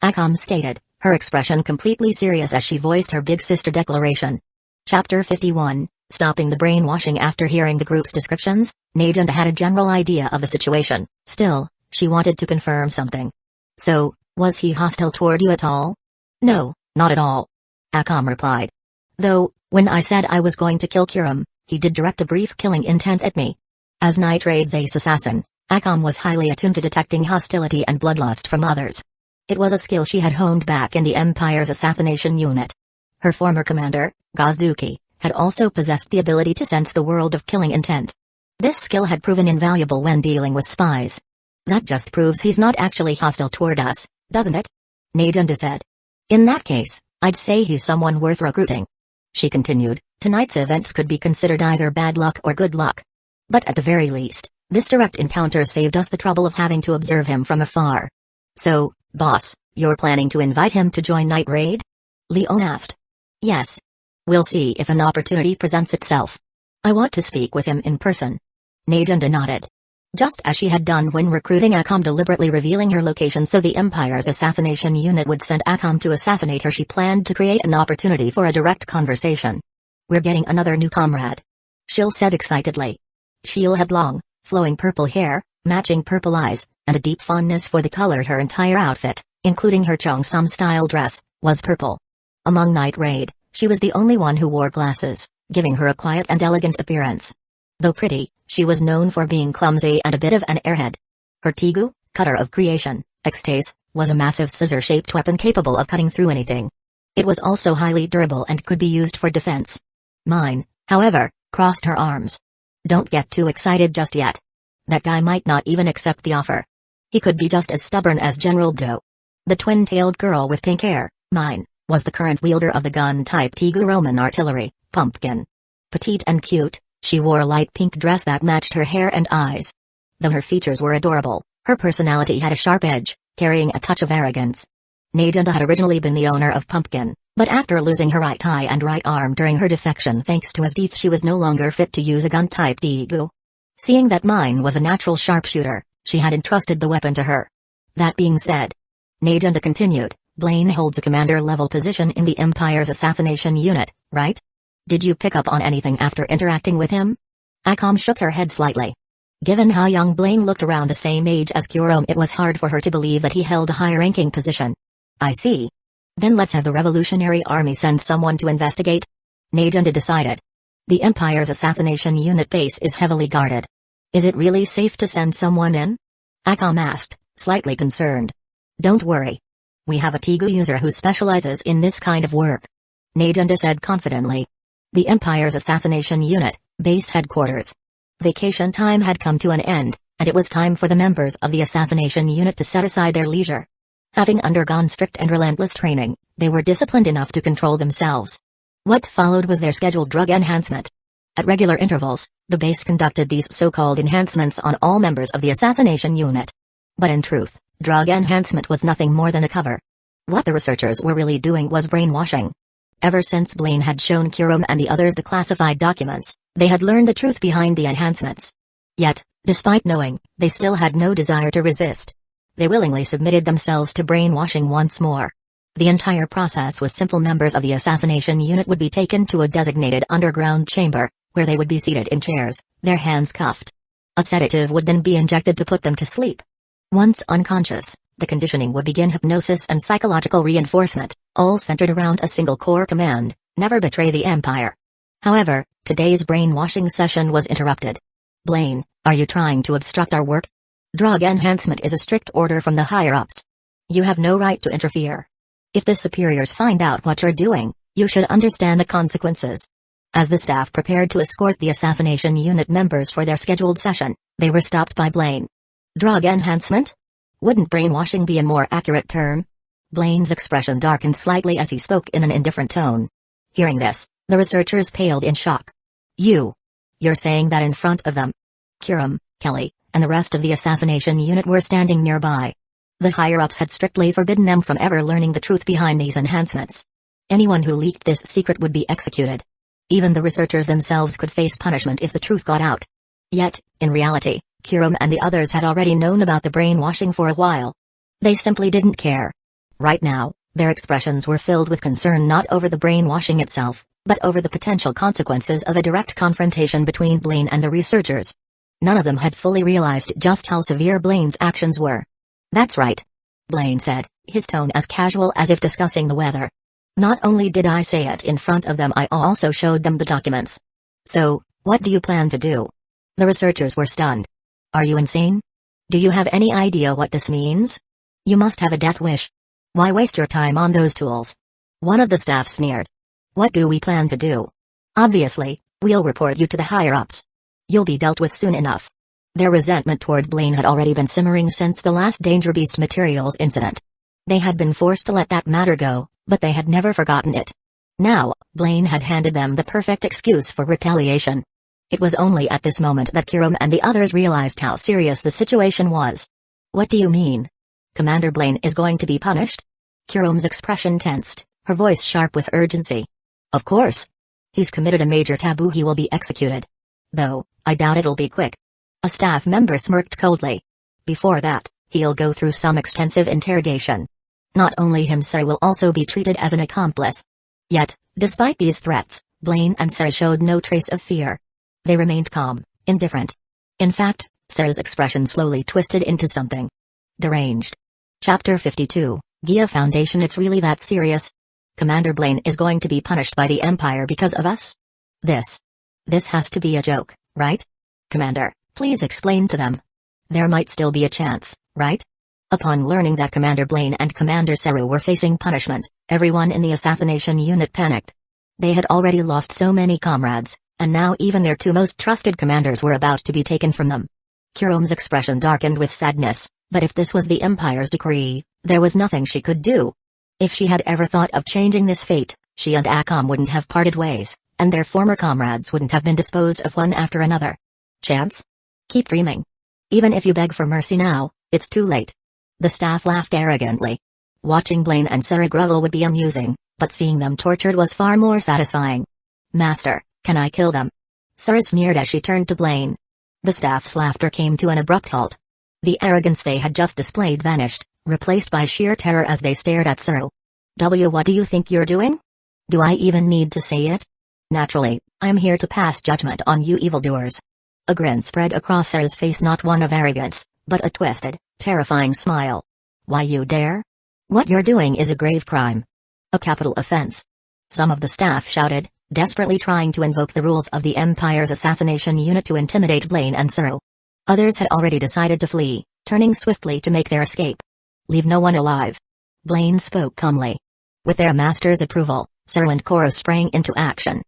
Akame stated, her expression completely serious as she voiced her big sister declaration. Chapter 51, Stopping the Brainwashing. After hearing the group's descriptions, Najenda had a general idea of the situation. Still, she wanted to confirm something. So, was he hostile toward you at all? No, not at all, Akame replied. Though, when I said I was going to kill Kurom, he did direct a brief killing intent at me. As Night Raid's ace assassin, Akame was highly attuned to detecting hostility and bloodlust from others. It was a skill she had honed back in the Empire's assassination unit. Her former commander, Gazuki, had also possessed the ability to sense the world of killing intent. This skill had proven invaluable when dealing with spies. That just proves he's not actually hostile toward us, doesn't it? Najenda said. In that case, I'd say he's someone worth recruiting. She continued, tonight's events could be considered either bad luck or good luck. But at the very least, this direct encounter saved us the trouble of having to observe him from afar. So, boss, you're planning to invite him to join Night Raid? Leon asked. Yes. We'll see if an opportunity presents itself. I want to speak with him in person. Najenda nodded. Just as she had done when recruiting Akame, deliberately revealing her location so the Empire's assassination unit would send Akame to assassinate her, she planned to create an opportunity for a direct conversation. We're getting another new comrade, Shield said excitedly. Shield had long, flowing purple hair, matching purple eyes, and a deep fondness for the color. Her entire outfit, including her Cheongsam-style dress, was purple. Among Night Raid, she was the only one who wore glasses, giving her a quiet and elegant appearance. Though pretty, she was known for being clumsy and a bit of an airhead. Her Tigu, cutter of creation, Extase, was a massive scissor-shaped weapon capable of cutting through anything. It was also highly durable and could be used for defense. Mine, however, crossed her arms. Don't get too excited just yet. That guy might not even accept the offer. He could be just as stubborn as General Do. The twin-tailed girl with pink hair, Mine, was the current wielder of the gun-type Tigu Roman artillery, Pumpkin. Petite and cute, she wore a light pink dress that matched her hair and eyes. Though her features were adorable, her personality had a sharp edge, carrying a touch of arrogance. Najunda had originally been the owner of Pumpkin, but after losing her right eye and right arm during her defection thanks to his teeth, she was no longer fit to use a gun-type Tigu. Seeing that Mine was a natural sharpshooter, she had entrusted the weapon to her. That being said, Najunda continued, Blaine holds a commander-level position in the Empire's assassination unit, right? Did you pick up on anything after interacting with him? Akame shook her head slightly. Given how young Blaine looked around the same age as Kurome, it was hard for her to believe that he held a high-ranking position. I see. Then let's have the Revolutionary Army send someone to investigate. Najunda decided. The Empire's assassination unit base is heavily guarded. Is it really safe to send someone in? Akame asked, slightly concerned. Don't worry. We have a Tigu user who specializes in this kind of work. Najunda said confidently. The Empire's assassination unit, base headquarters. Vacation time had come to an end, and it was time for the members of the assassination unit to set aside their leisure. Having undergone strict and relentless training, they were disciplined enough to control themselves. What followed was their scheduled drug enhancement. At regular intervals, the base conducted these so-called enhancements on all members of the assassination unit. But in truth, drug enhancement was nothing more than a cover. What the researchers were really doing was brainwashing. Ever since Blaine had shown Kurome and the others the classified documents, they had learned the truth behind the enhancements. Yet, despite knowing, they still had no desire to resist. They willingly submitted themselves to brainwashing once more. The entire process was simple. Members of the assassination unit would be taken to a designated underground chamber, where they would be seated in chairs, their hands cuffed. A sedative would then be injected to put them to sleep. Once unconscious, the conditioning would begin. Hypnosis and psychological reinforcement, all centered around a single core command: never betray the Empire. However, today's brainwashing session was interrupted. Blaine, are you trying to obstruct our work? Drug enhancement is a strict order from the higher-ups. You have no right to interfere. If the superiors find out what you're doing, you should understand the consequences. As the staff prepared to escort the assassination unit members for their scheduled session, they were stopped by Blaine. Drug enhancement? Wouldn't brainwashing be a more accurate term? Blaine's expression darkened slightly as he spoke in an indifferent tone. Hearing this, the researchers paled in shock. You're saying that in front of them? Kurome, Kelly, and the rest of the assassination unit were standing nearby. The higher-ups had strictly forbidden them from ever learning the truth behind these enhancements. Anyone who leaked this secret would be executed. Even the researchers themselves could face punishment if the truth got out. Yet, in reality, Kurome and the others had already known about the brainwashing for a while. They simply didn't care. Right now, their expressions were filled with concern not over the brainwashing itself, but over the potential consequences of a direct confrontation between Blaine and the researchers. None of them had fully realized just how severe Blaine's actions were. That's right. Blaine said, his tone as casual as if discussing the weather. Not only did I say it in front of them, I also showed them the documents. So, what do you plan to do? The researchers were stunned. Are you insane? Do you have any idea what this means? You must have a death wish. Why waste your time on those tools? One of the staff sneered. What do we plan to do? Obviously, we'll report you to the higher-ups. You'll be dealt with soon enough. Their resentment toward Blaine had already been simmering since the last Danger Beast materials incident. They had been forced to let that matter go, but they had never forgotten it. Now, Blaine had handed them the perfect excuse for retaliation. It was only at this moment that Kurome and the others realized how serious the situation was. What do you mean? Commander Blaine is going to be punished? Kurome's expression tensed, her voice sharp with urgency. Of course. He's committed a major taboo. He will be executed. Though, I doubt it'll be quick. A staff member smirked coldly. Before that, he'll go through some extensive interrogation. Not only him, Sari will also be treated as an accomplice. Yet, despite these threats, Blaine and Sari showed no trace of fear. They remained calm, indifferent. In fact, Sari's expression slowly twisted into something deranged. Chapter 52, Gia Foundation. It's really that serious? Commander Blaine is going to be punished by the Empire because of us? This has to be a joke, right? Commander, please explain to them. There might still be a chance, right? Upon learning that Commander Blaine and Commander Seru were facing punishment, everyone in the assassination unit panicked. They had already lost so many comrades, and now even their two most trusted commanders were about to be taken from them. Kurome's expression darkened with sadness, but if this was the Empire's decree, there was nothing she could do. If she had ever thought of changing this fate, she and Akame wouldn't have parted ways, and their former comrades wouldn't have been disposed of one after another. Chance? Keep dreaming. Even if you beg for mercy now, it's too late. The staff laughed arrogantly. Watching Blaine and Seru grovel would be amusing, but seeing them tortured was far more satisfying. Master, can I kill them? Seru sneered as she turned to Blaine. The staff's laughter came to an abrupt halt. The arrogance they had just displayed vanished, replaced by sheer terror as they stared at Seru. What do you think you're doing? Do I even need to say it? Naturally, I am here to pass judgment on you evildoers. A grin spread across Seru's face, not one of arrogance, but a twisted, terrifying smile. Why you dare? What you're doing is a grave crime. A capital offense. Some of the staff shouted, desperately trying to invoke the rules of the Empire's assassination unit to intimidate Blaine and Seru. Others had already decided to flee, turning swiftly to make their escape. Leave no one alive. Blaine spoke calmly. With their master's approval, Seru and Koro sprang into action.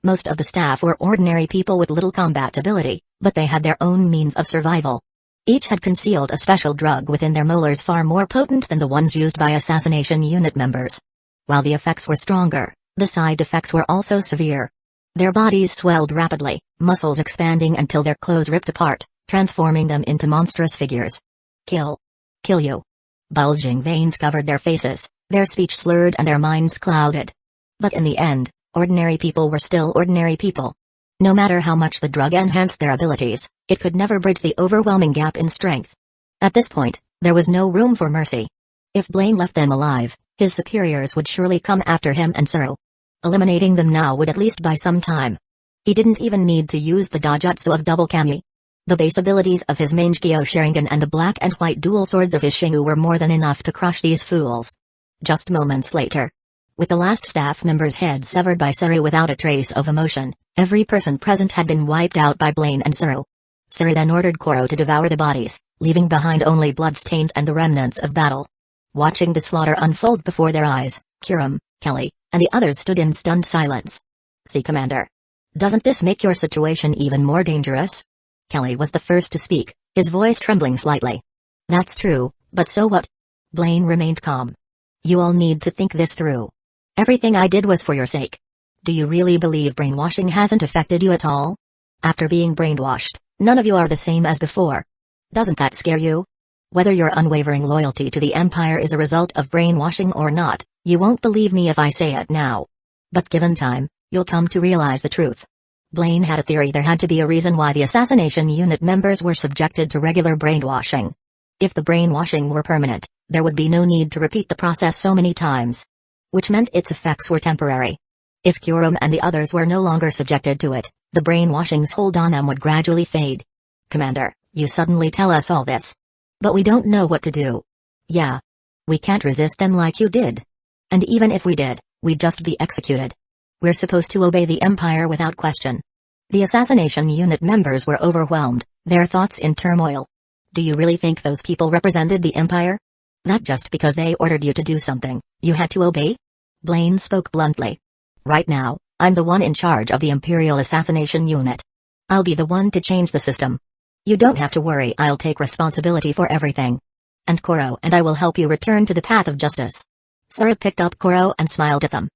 Most of the staff were ordinary people with little combat ability, but they had their own means of survival. Each had concealed a special drug within their molars far more potent than the ones used by assassination unit members. While the effects were stronger, the side effects were also severe. Their bodies swelled rapidly, muscles expanding until their clothes ripped apart, transforming them into monstrous figures. Kill. Kill you. Bulging veins covered their faces, their speech slurred and their minds clouded. But in the end, ordinary people were still ordinary people. No matter how much the drug enhanced their abilities, it could never bridge the overwhelming gap in strength. At this point, there was no room for mercy. If Blaine left them alive, his superiors would surely come after him and Seru. Eliminating them now would at least buy some time. He didn't even need to use the dojutsu of double Kamui. The base abilities of his Mangekyō Sharingan and the black and white dual swords of his shendu were more than enough to crush these fools. Just moments later, with the last staff member's head severed by Seru without a trace of emotion, every person present had been wiped out by Blaine and Seru. Seru then ordered Koro to devour the bodies, leaving behind only bloodstains and the remnants of battle. Watching the slaughter unfold before their eyes, Kurome, Kelly, and the others stood in stunned silence. See, Commander. Doesn't this make your situation even more dangerous? Kelly was the first to speak, his voice trembling slightly. That's true, but so what? Blaine remained calm. You all need to think this through. Everything I did was for your sake. Do you really believe brainwashing hasn't affected you at all? After being brainwashed, none of you are the same as before. Doesn't that scare you? Whether your unwavering loyalty to the Empire is a result of brainwashing or not, you won't believe me if I say it now. But given time, you'll come to realize the truth. Blaine had a theory there had to be a reason why the assassination unit members were subjected to regular brainwashing. If the brainwashing were permanent, there would be no need to repeat the process so many times. Which meant its effects were temporary. If Kurome and the others were no longer subjected to it, the brainwashing's hold on them would gradually fade. Commander, you suddenly tell us all this. But we don't know what to do. Yeah. We can't resist them like you did. And even if we did, we'd just be executed. We're supposed to obey the Empire without question. The assassination unit members were overwhelmed, their thoughts in turmoil. Do you really think those people represented the Empire? That just because they ordered you to do something, you had to obey? Blaine spoke bluntly. Right now, I'm the one in charge of the Imperial Assassination Unit. I'll be the one to change the system. You don't have to worry, I'll take responsibility for everything. And Koro and I will help you return to the path of justice. Seru picked up Koro and smiled at them.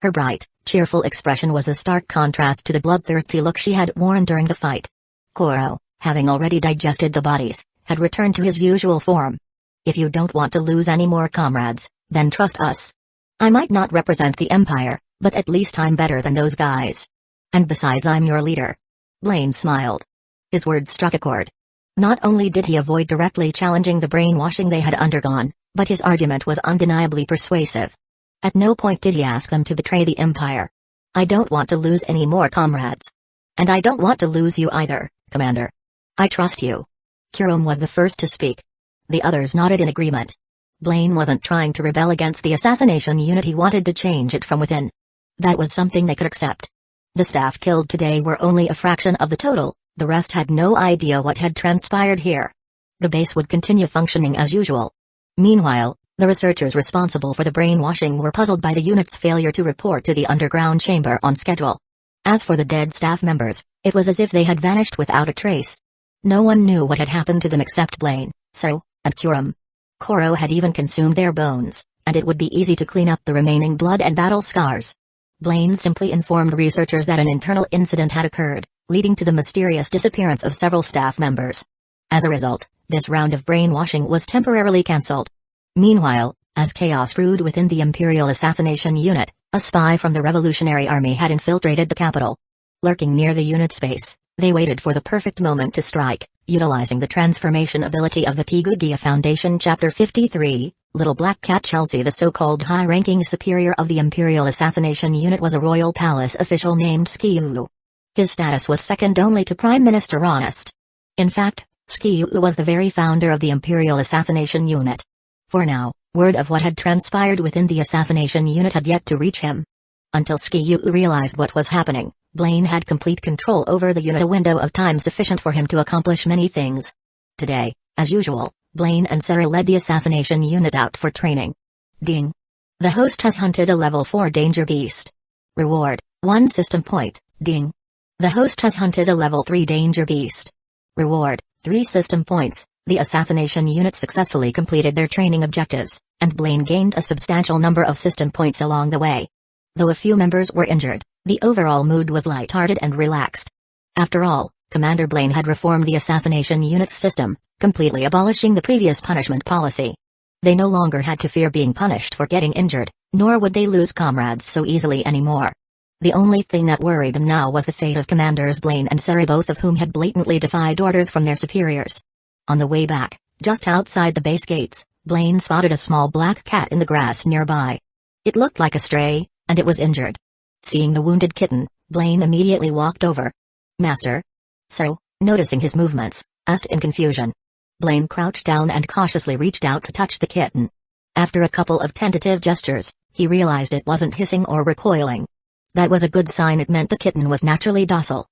Her bright, cheerful expression was a stark contrast to the bloodthirsty look she had worn during the fight. Koro, having already digested the bodies, had returned to his usual form. If you don't want to lose any more comrades, then trust us. I might not represent the Empire, but at least I'm better than those guys. And besides, I'm your leader. Blaine smiled. His words struck a chord. Not only did he avoid directly challenging the brainwashing they had undergone, but his argument was undeniably persuasive. At no point did he ask them to betray the Empire. I don't want to lose any more comrades. And I don't want to lose you either, Commander. I trust you. Kurome was the first to speak. The others nodded in agreement. Blaine wasn't trying to rebel against the assassination unit, he wanted to change it from within. That was something they could accept. The staff killed today were only a fraction of the total, The rest had no idea what had transpired here. The base would continue functioning as usual. Meanwhile, the researchers responsible for the brainwashing were puzzled by the unit's failure to report to the underground chamber on schedule. As for the dead staff members, it was as if they had vanished without a trace. No one knew what had happened to them except Blaine, Sero, and Kurum. Koro had even consumed their bones, and it would be easy to clean up the remaining blood and battle scars. Blaine simply informed researchers that an internal incident had occurred, leading to the mysterious disappearance of several staff members. As a result, this round of brainwashing was temporarily cancelled. Meanwhile, as chaos brewed within the Imperial Assassination Unit, a spy from the Revolutionary Army had infiltrated the capital. Lurking near the unit's base, they waited for the perfect moment to strike, utilizing the transformation ability of the Tigugia Foundation. Chapter 53, Little Black Cat Chelsea. The so-called high-ranking superior of the Imperial Assassination Unit was a royal palace official named Skiyu. His status was second only to Prime Minister Honest. In fact, Skiyu was the very founder of the Imperial Assassination Unit. For now, word of what had transpired within the Assassination Unit had yet to reach him. Until Skiyu realized what was happening, Blaine had complete control over the unit, a window of time sufficient for him to accomplish many things. Today, as usual, Blaine and Sero led the Assassination Unit out for training. Ding. The host has hunted a level 4 danger beast. Reward, 1 system point. Ding. The host has hunted a level 3 danger beast. Reward, 3 system points. The Assassination Unit successfully completed their training objectives, and Blaine gained a substantial number of system points along the way. Though a few members were injured, the overall mood was light-hearted and relaxed. After all, Commander Blaine had reformed the Assassination Unit's system, completely abolishing the previous punishment policy. They no longer had to fear being punished for getting injured, nor would they lose comrades so easily anymore. The only thing that worried them now was the fate of Commanders Blaine and Sero, both of whom had blatantly defied orders from their superiors. On the way back, just outside the base gates, Blaine spotted a small black cat in the grass nearby. It looked like a stray, and it was injured. Seeing the wounded kitten, Blaine immediately walked over. "Master?" Sero, noticing his movements, asked in confusion. Blaine crouched down and cautiously reached out to touch the kitten. After a couple of tentative gestures, he realized it wasn't hissing or recoiling. That was a good sign. It meant the kitten was naturally docile.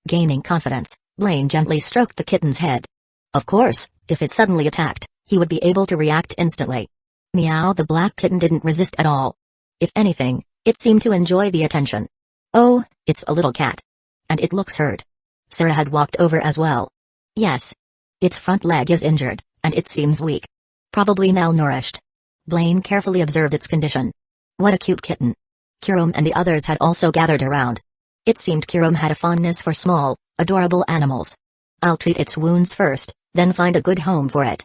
Gaining confidence, Blaine gently stroked the kitten's head. Of course, if it suddenly attacked, he would be able to react instantly. Meow. The black kitten didn't resist at all. If anything, it seemed to enjoy the attention. "Oh, it's a little cat. And it looks hurt." Sarah had walked over as well. "Yes. Its front leg is injured, and it seems weak. Probably malnourished." Blaine carefully observed its condition. What a cute kitten. Kurum and the others had also gathered around. It seemed Kurum had a fondness for small, adorable animals. "I'll treat its wounds first, then find a good home for it."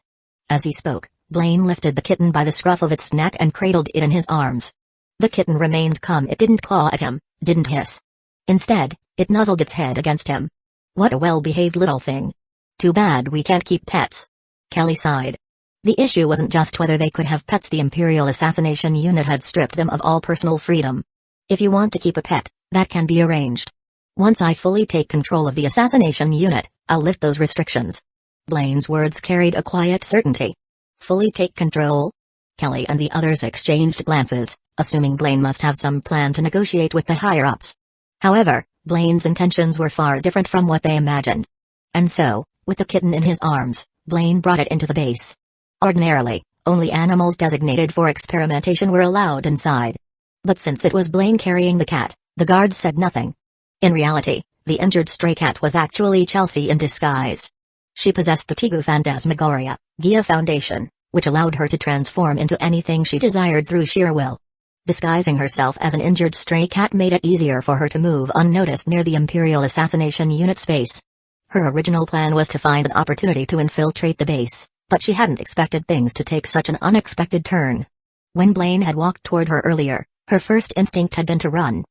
As he spoke, Blaine lifted the kitten by the scruff of its neck and cradled it in his arms. The kitten remained calm. It didn't claw at him, didn't hiss. Instead, it nuzzled its head against him. What a well-behaved little thing. Too bad we can't keep pets. Kelly sighed. The issue wasn't just whether they could have pets. The Imperial Assassination Unit had stripped them of all personal freedom. If you want to keep a pet, that can be arranged. Once I fully take control of the Assassination Unit, I'll lift those restrictions. Blaine's words carried a quiet certainty. Fully take control? Kelly and the others exchanged glances, assuming Blaine must have some plan to negotiate with the higher-ups. However, Blaine's intentions were far different from what they imagined. And so, with the kitten in his arms, Blaine brought it into the base. Ordinarily, only animals designated for experimentation were allowed inside. But since it was Blaine carrying the cat, the guards said nothing. In reality, the injured stray cat was actually Chelsea in disguise. She possessed the Tigu Phantasmagoria, Gia Foundation, which allowed her to transform into anything she desired through sheer will. Disguising herself as an injured stray cat made it easier for her to move unnoticed near the Imperial Assassination Unit space. Her original plan was to find an opportunity to infiltrate the base, but she hadn't expected things to take such an unexpected turn. When Blaine had walked toward her earlier, her first instinct had been to run.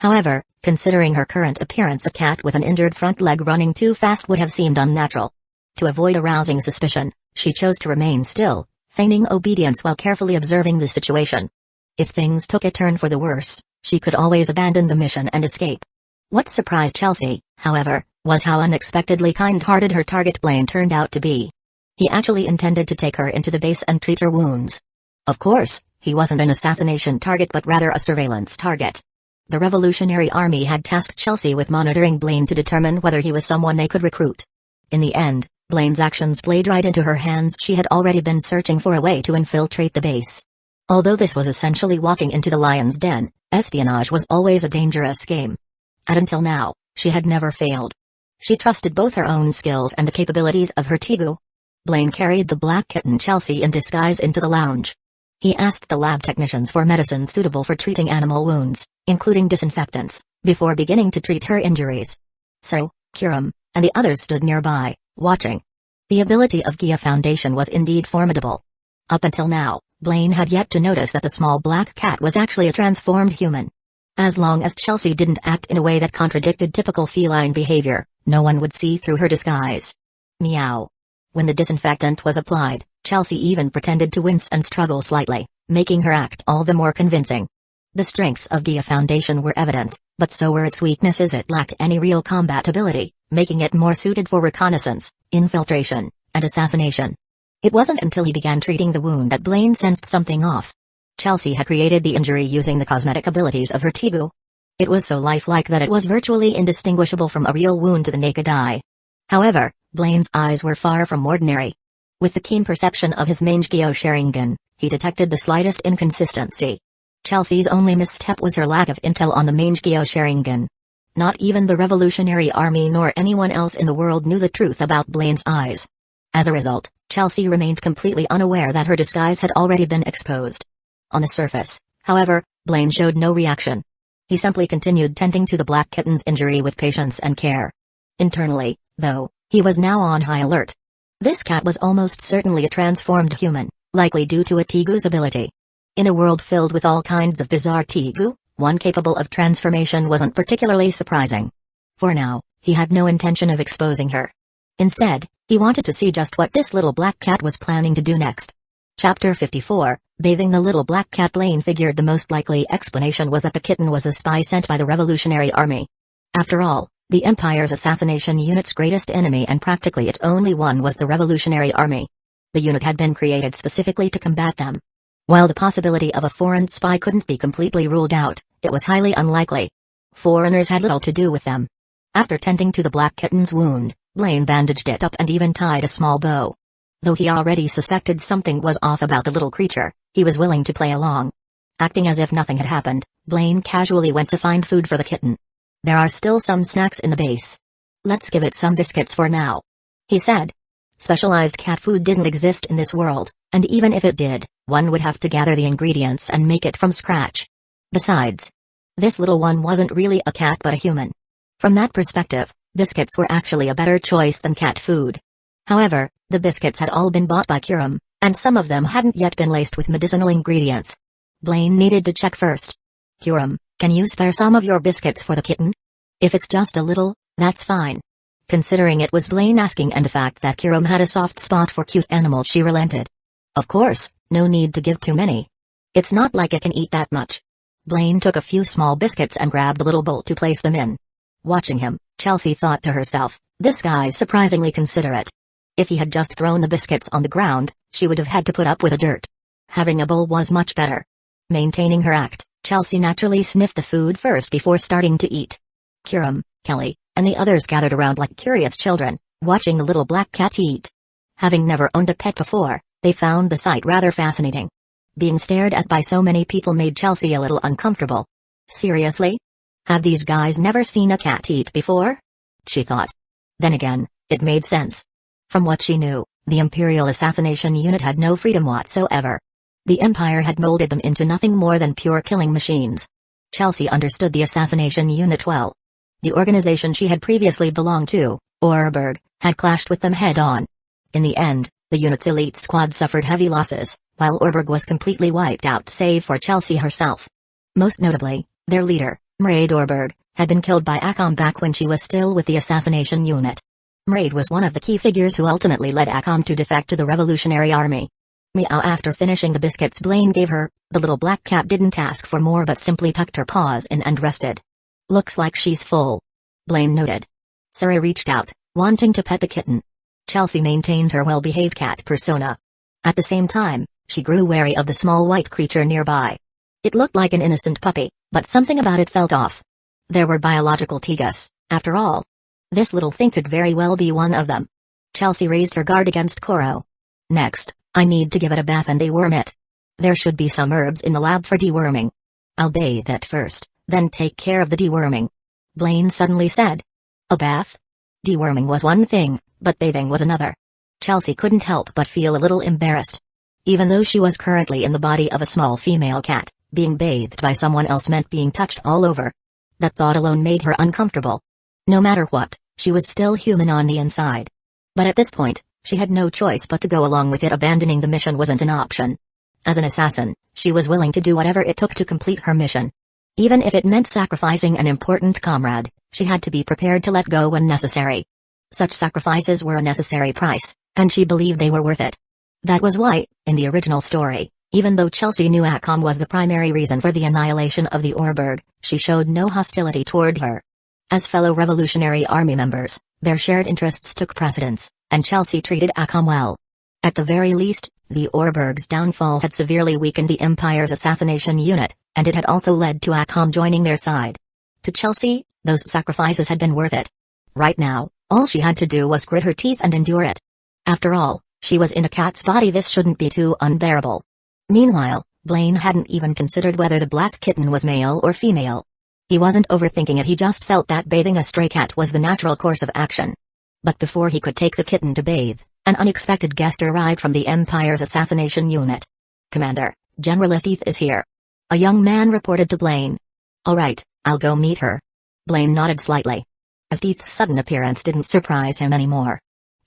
However, considering her current appearance, a cat with an injured front leg running too fast would have seemed unnatural. To avoid arousing suspicion, she chose to remain still, feigning obedience while carefully observing the situation. If things took a turn for the worse, she could always abandon the mission and escape. What surprised Chelsea, however, was how unexpectedly kind-hearted her target Blaine turned out to be. He actually intended to take her into the base and treat her wounds. Of course, he wasn't an assassination target but rather a surveillance target. The Revolutionary Army had tasked Chelsea with monitoring Blaine to determine whether he was someone they could recruit. In the end, Blaine's actions played right into her hands. She had already been searching for a way to infiltrate the base. Although this was essentially walking into the lion's den, espionage was always a dangerous game. And until now, she had never failed. She trusted both her own skills and the capabilities of her Tegu. Blaine carried the black kitten Chelsea in disguise into the lounge. He asked the lab technicians for medicines suitable for treating animal wounds, including disinfectants, before beginning to treat her injuries. So, Kurum and the others stood nearby, watching. The ability of Gia Foundation was indeed formidable. Up until now, Blaine had yet to notice that the small black cat was actually a transformed human. As long as Chelsea didn't act in a way that contradicted typical feline behavior, no one would see through her disguise. Meow. When the disinfectant was applied, Chelsea even pretended to wince and struggle slightly, making her act all the more convincing. The strengths of Gia Foundation were evident, but so were its weaknesses. It lacked any real combat ability, making it more suited for reconnaissance, infiltration, and assassination. It wasn't until he began treating the wound that Blaine sensed something off. Chelsea had created the injury using the cosmetic abilities of her Tegu. It was so lifelike that it was virtually indistinguishable from a real wound to the naked eye. However, Blaine's eyes were far from ordinary. With the keen perception of his Mangekyō Sharingan, he detected the slightest inconsistency. Chelsea's only misstep was her lack of intel on the Mangekyō Sharingan. Not even the Revolutionary Army nor anyone else in the world knew the truth about Blaine's eyes. As a result, Chelsea remained completely unaware that her disguise had already been exposed. On the surface, however, Blaine showed no reaction. He simply continued tending to the black kitten's injury with patience and care. Internally, though, he was now on high alert. This cat was almost certainly a transformed human, likely due to a Tegu's ability. In a world filled with all kinds of bizarre Tegu, one capable of transformation wasn't particularly surprising. For now, he had no intention of exposing her. Instead, he wanted to see just what this little black cat was planning to do next. Chapter 54, Bathing the Little Black Cat. Blaine figured the most likely explanation was that the kitten was a spy sent by the Revolutionary Army. After all, the Empire's assassination unit's greatest enemy and practically its only one was the Revolutionary Army. The unit had been created specifically to combat them. While the possibility of a foreign spy couldn't be completely ruled out, it was highly unlikely. Foreigners had little to do with them. After tending to the black kitten's wound, Blaine bandaged it up and even tied a small bow. Though he already suspected something was off about the little creature, he was willing to play along. Acting as if nothing had happened, Blaine casually went to find food for the kitten. There are still some snacks in the base. Let's give it some biscuits for now, he said. Specialized cat food didn't exist in this world, and even if it did, one would have to gather the ingredients and make it from scratch. Besides, this little one wasn't really a cat but a human. From that perspective, biscuits were actually a better choice than cat food. However, the biscuits had all been bought by Kurum, and some of them hadn't yet been laced with medicinal ingredients. Blaine needed to check first. Kurum, can you spare some of your biscuits for the kitten? If it's just a little, that's fine. Considering it was Blaine asking and the fact that Kurum had a soft spot for cute animals, she relented. Of course, no need to give too many. It's not like it can eat that much. Blaine took a few small biscuits and grabbed the little bowl to place them in. Watching him, Chelsea thought to herself, this guy's surprisingly considerate. If he had just thrown the biscuits on the ground, she would have had to put up with the dirt. Having a bowl was much better. Maintaining her act, Chelsea naturally sniffed the food first before starting to eat. Kurum, Kelly, and the others gathered around like curious children, watching the little black cat eat. Having never owned a pet before, they found the sight rather fascinating. Being stared at by so many people made Chelsea a little uncomfortable. Seriously? Have these guys never seen a cat eat before? She thought. Then again, it made sense. From what she knew, the Imperial Assassination Unit had no freedom whatsoever. The Empire had molded them into nothing more than pure killing machines. Chelsea understood the Assassination Unit well. The organization she had previously belonged to, Orberg, had clashed with them head-on. In the end, the unit's elite squad suffered heavy losses, while Orberg was completely wiped out save for Chelsea herself. Most notably, their leader, Mraid Orberg, had been killed by Akame back when she was still with the Assassination Unit. Mraid was one of the key figures who ultimately led Akame to defect to the Revolutionary Army. Meow. After finishing the biscuits Blaine gave her, the little black cat didn't ask for more but simply tucked her paws in and rested. Looks like she's full, Blaine noted. Sarah reached out, wanting to pet the kitten. Chelsea maintained her well-behaved cat persona. At the same time, she grew wary of the small white creature nearby. It looked like an innocent puppy, but something about it felt off. There were biological Tigas, after all. This little thing could very well be one of them. Chelsea raised her guard against Koro. Next, I need to give it a bath and deworm it. There should be some herbs in the lab for deworming. I'll bathe it first, then take care of the deworming. Blaine suddenly said. A bath? Deworming was one thing, but bathing was another. Chelsea couldn't help but feel a little embarrassed. Even though she was currently in the body of a small female cat, being bathed by someone else meant being touched all over. That thought alone made her uncomfortable. No matter what, she was still human on the inside. But at this point, she had no choice but to go along with it. Abandoning the mission wasn't an option. As an assassin, she was willing to do whatever it took to complete her mission. Even if it meant sacrificing an important comrade, she had to be prepared to let go when necessary. Such sacrifices were a necessary price, and she believed they were worth it. That was why, in the original story, even though Chelsea knew Akame was the primary reason for the annihilation of the Orberg, she showed no hostility toward her. As fellow Revolutionary Army members, their shared interests took precedence, and Chelsea treated Akame well. At the very least, the Orberg's downfall had severely weakened the Empire's assassination unit, and it had also led to Akame joining their side. To Chelsea, those sacrifices had been worth it. Right now, all she had to do was grit her teeth and endure it. After all, she was in a cat's body. This shouldn't be too unbearable. Meanwhile, Blaine hadn't even considered whether the black kitten was male or female. He wasn't overthinking it, he just felt that bathing a stray cat was the natural course of action. But before he could take the kitten to bathe, an unexpected guest arrived from the Empire's assassination unit. Commander, General Esdeath is here. A young man reported to Blaine. All right, I'll go meet her. Blaine nodded slightly. Esdeath's sudden appearance didn't surprise him anymore.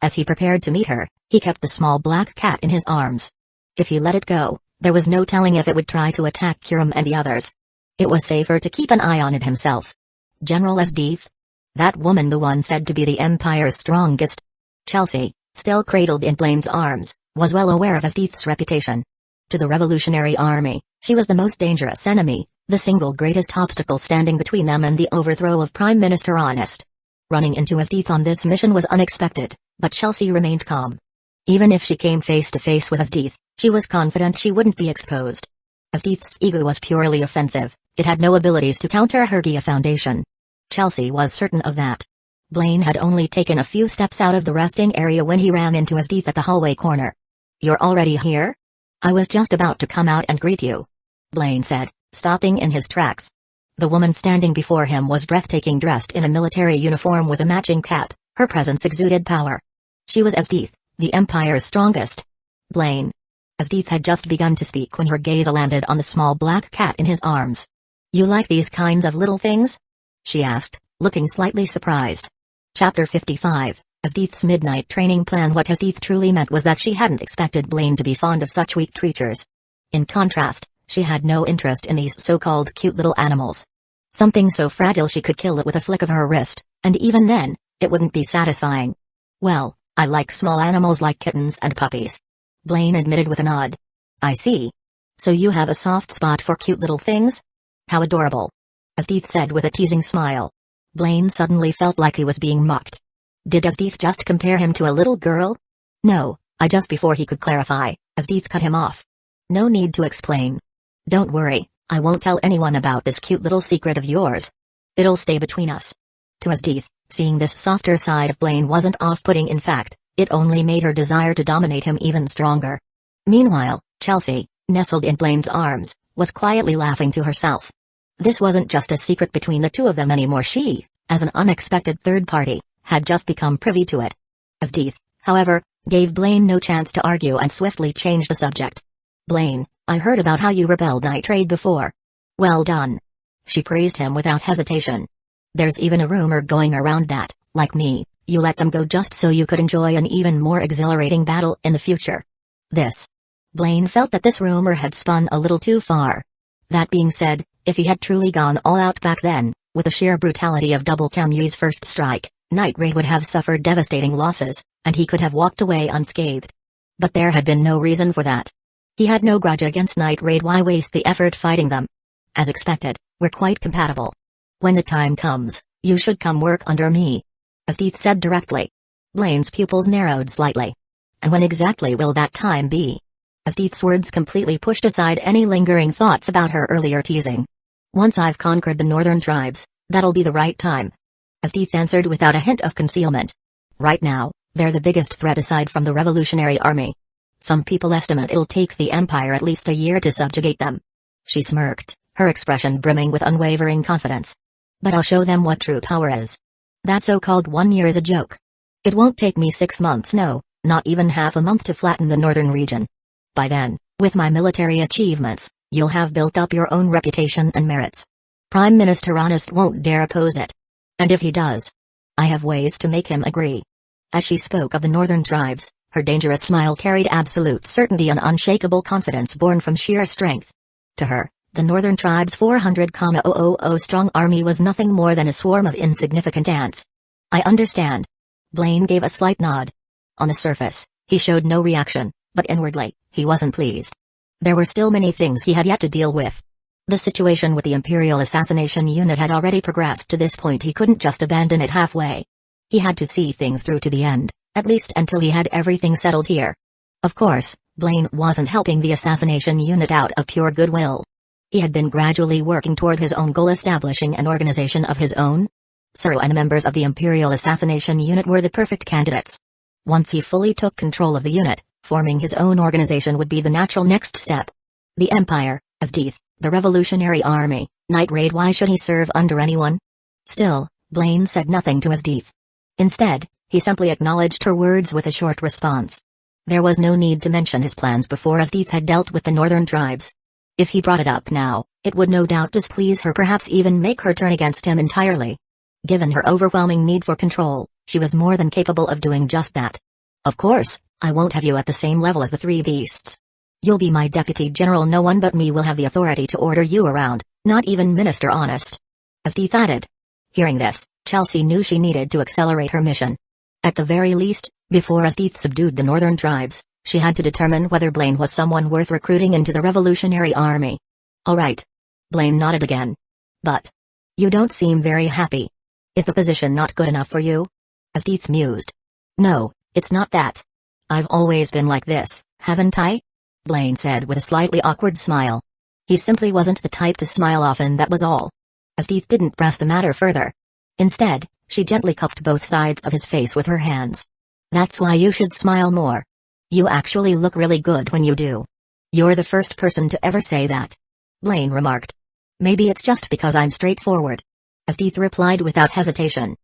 As he prepared to meet her, he kept the small black cat in his arms. If he let it go, there was no telling if it would try to attack Kurum and the others. It was safer to keep an eye on it himself. General Esdeath? That woman, the one said to be the Empire's strongest. Chelsea, still cradled in Blaine's arms, was well aware of Esdeath's reputation. To the Revolutionary Army, she was the most dangerous enemy, the single greatest obstacle standing between them and the overthrow of Prime Minister Honest. Running into Esdeath on this mission was unexpected, but Chelsea remained calm. Even if she came face to face with Esdeath, she was confident she wouldn't be exposed. Esdeath's ego was purely offensive, it had no abilities to counter her Gia foundation. Chelsea was certain of that. Blaine had only taken a few steps out of the resting area when he ran into Esdeath at the hallway corner. You're already here? I was just about to come out and greet you, Blaine said, stopping in his tracks. The woman standing before him was breathtaking, dressed in a military uniform with a matching cap. Her presence exuded power. She was Esdeath, the Empire's strongest. Blaine. Esdeath had just begun to speak when her gaze landed on the small black cat in his arms. You like these kinds of little things? She asked, looking slightly surprised. Chapter 55, Esdeath's Midnight Training Plan. What Esdeath truly meant was that she hadn't expected Blaine to be fond of such weak creatures. In contrast, she had no interest in these so-called cute little animals. Something so fragile she could kill it with a flick of her wrist, and even then, it wouldn't be satisfying. Well, I like small animals like kittens and puppies, Blaine admitted with a nod. I see. So you have a soft spot for cute little things? How adorable, Esdeath said with a teasing smile. Blaine suddenly felt like he was being mocked. Did Esdeath just compare him to a little girl? No, just before he could clarify, Esdeath cut him off. No need to explain. Don't worry, I won't tell anyone about this cute little secret of yours. It'll stay between us. To Esdeath, seeing this softer side of Blaine wasn't off-putting. In fact, it only made her desire to dominate him even stronger. Meanwhile, Chelsea, nestled in Blaine's arms, was quietly laughing to herself. This wasn't just a secret between the two of them anymore. She, as an unexpected third party, had just become privy to it. Esdeath, however, gave Blaine no chance to argue and swiftly changed the subject. Blaine, I heard about how you repelled night raid before. Well done. She praised him without hesitation. There's even a rumor going around that, like me, you let them go just so you could enjoy an even more exhilarating battle in the future. Blaine felt that this rumor had spun a little too far. That being said, if he had truly gone all out back then, with the sheer brutality of Double Kamui's first strike, Night Raid would have suffered devastating losses, and he could have walked away unscathed. But there had been no reason for that. He had no grudge against Night Raid. Why waste the effort fighting them? As expected, we're quite compatible. When the time comes, you should come work under me, Esdeath said directly. Blaine's pupils narrowed slightly. And when exactly will that time be? Asdith's words completely pushed aside any lingering thoughts about her earlier teasing. Once I've conquered the northern tribes, that'll be the right time. Asdith answered without a hint of concealment. Right now, they're the biggest threat aside from the revolutionary army. Some people estimate it'll take the Empire at least a year to subjugate them. She smirked, her expression brimming with unwavering confidence. But I'll show them what true power is. That so-called 1 year is a joke. It won't take me 6 months, no, not even half a month to flatten the northern region. By then, with my military achievements, you'll have built up your own reputation and merits. Prime Minister Honest won't dare oppose it. And if he does, I have ways to make him agree. As she spoke of the northern tribes, her dangerous smile carried absolute certainty and unshakable confidence born from sheer strength. To her, the northern tribe's 400,000 strong army was nothing more than a swarm of insignificant ants. I understand. Blaine gave a slight nod. On the surface, he showed no reaction, but inwardly, he wasn't pleased. There were still many things he had yet to deal with. The situation with the Imperial Assassination Unit had already progressed to this point. He couldn't just abandon it halfway. He had to see things through to the end, at least until he had everything settled here. Of course, Blaine wasn't helping the Assassination Unit out of pure goodwill. He had been gradually working toward his own goal, establishing an organization of his own. Zoro and the members of the Imperial Assassination Unit were the perfect candidates. Once he fully took control of the unit, forming his own organization would be the natural next step. The Empire, Asdith, the Revolutionary Army, Night Raid. Why should he serve under anyone? Still, Blaine said nothing to Asdith. Instead, he simply acknowledged her words with a short response. There was no need to mention his plans before Asdith had dealt with the northern tribes. If he brought it up now, it would no doubt displease her, perhaps even make her turn against him entirely. Given her overwhelming need for control, she was more than capable of doing just that. Of course, I won't have you at the same level as the three beasts. You'll be my deputy general. No one but me will have the authority to order you around, not even Minister Honest. Asdith added. Hearing this, Chelsea knew she needed to accelerate her mission. At the very least, before Asdith subdued the northern tribes, she had to determine whether Blaine was someone worth recruiting into the Revolutionary Army. All right. Blaine nodded again. But you don't seem very happy. Is the position not good enough for you? Asdith mused. No, it's not that. I've always been like this, haven't I? Blaine said with a slightly awkward smile. He simply wasn't the type to smile often, that was all. Asdith didn't press the matter further. Instead, she gently cupped both sides of his face with her hands. That's why you should smile more. You actually look really good when you do. You're the first person to ever say that. Blaine remarked. Maybe it's just because I'm straightforward. Asdith replied without hesitation.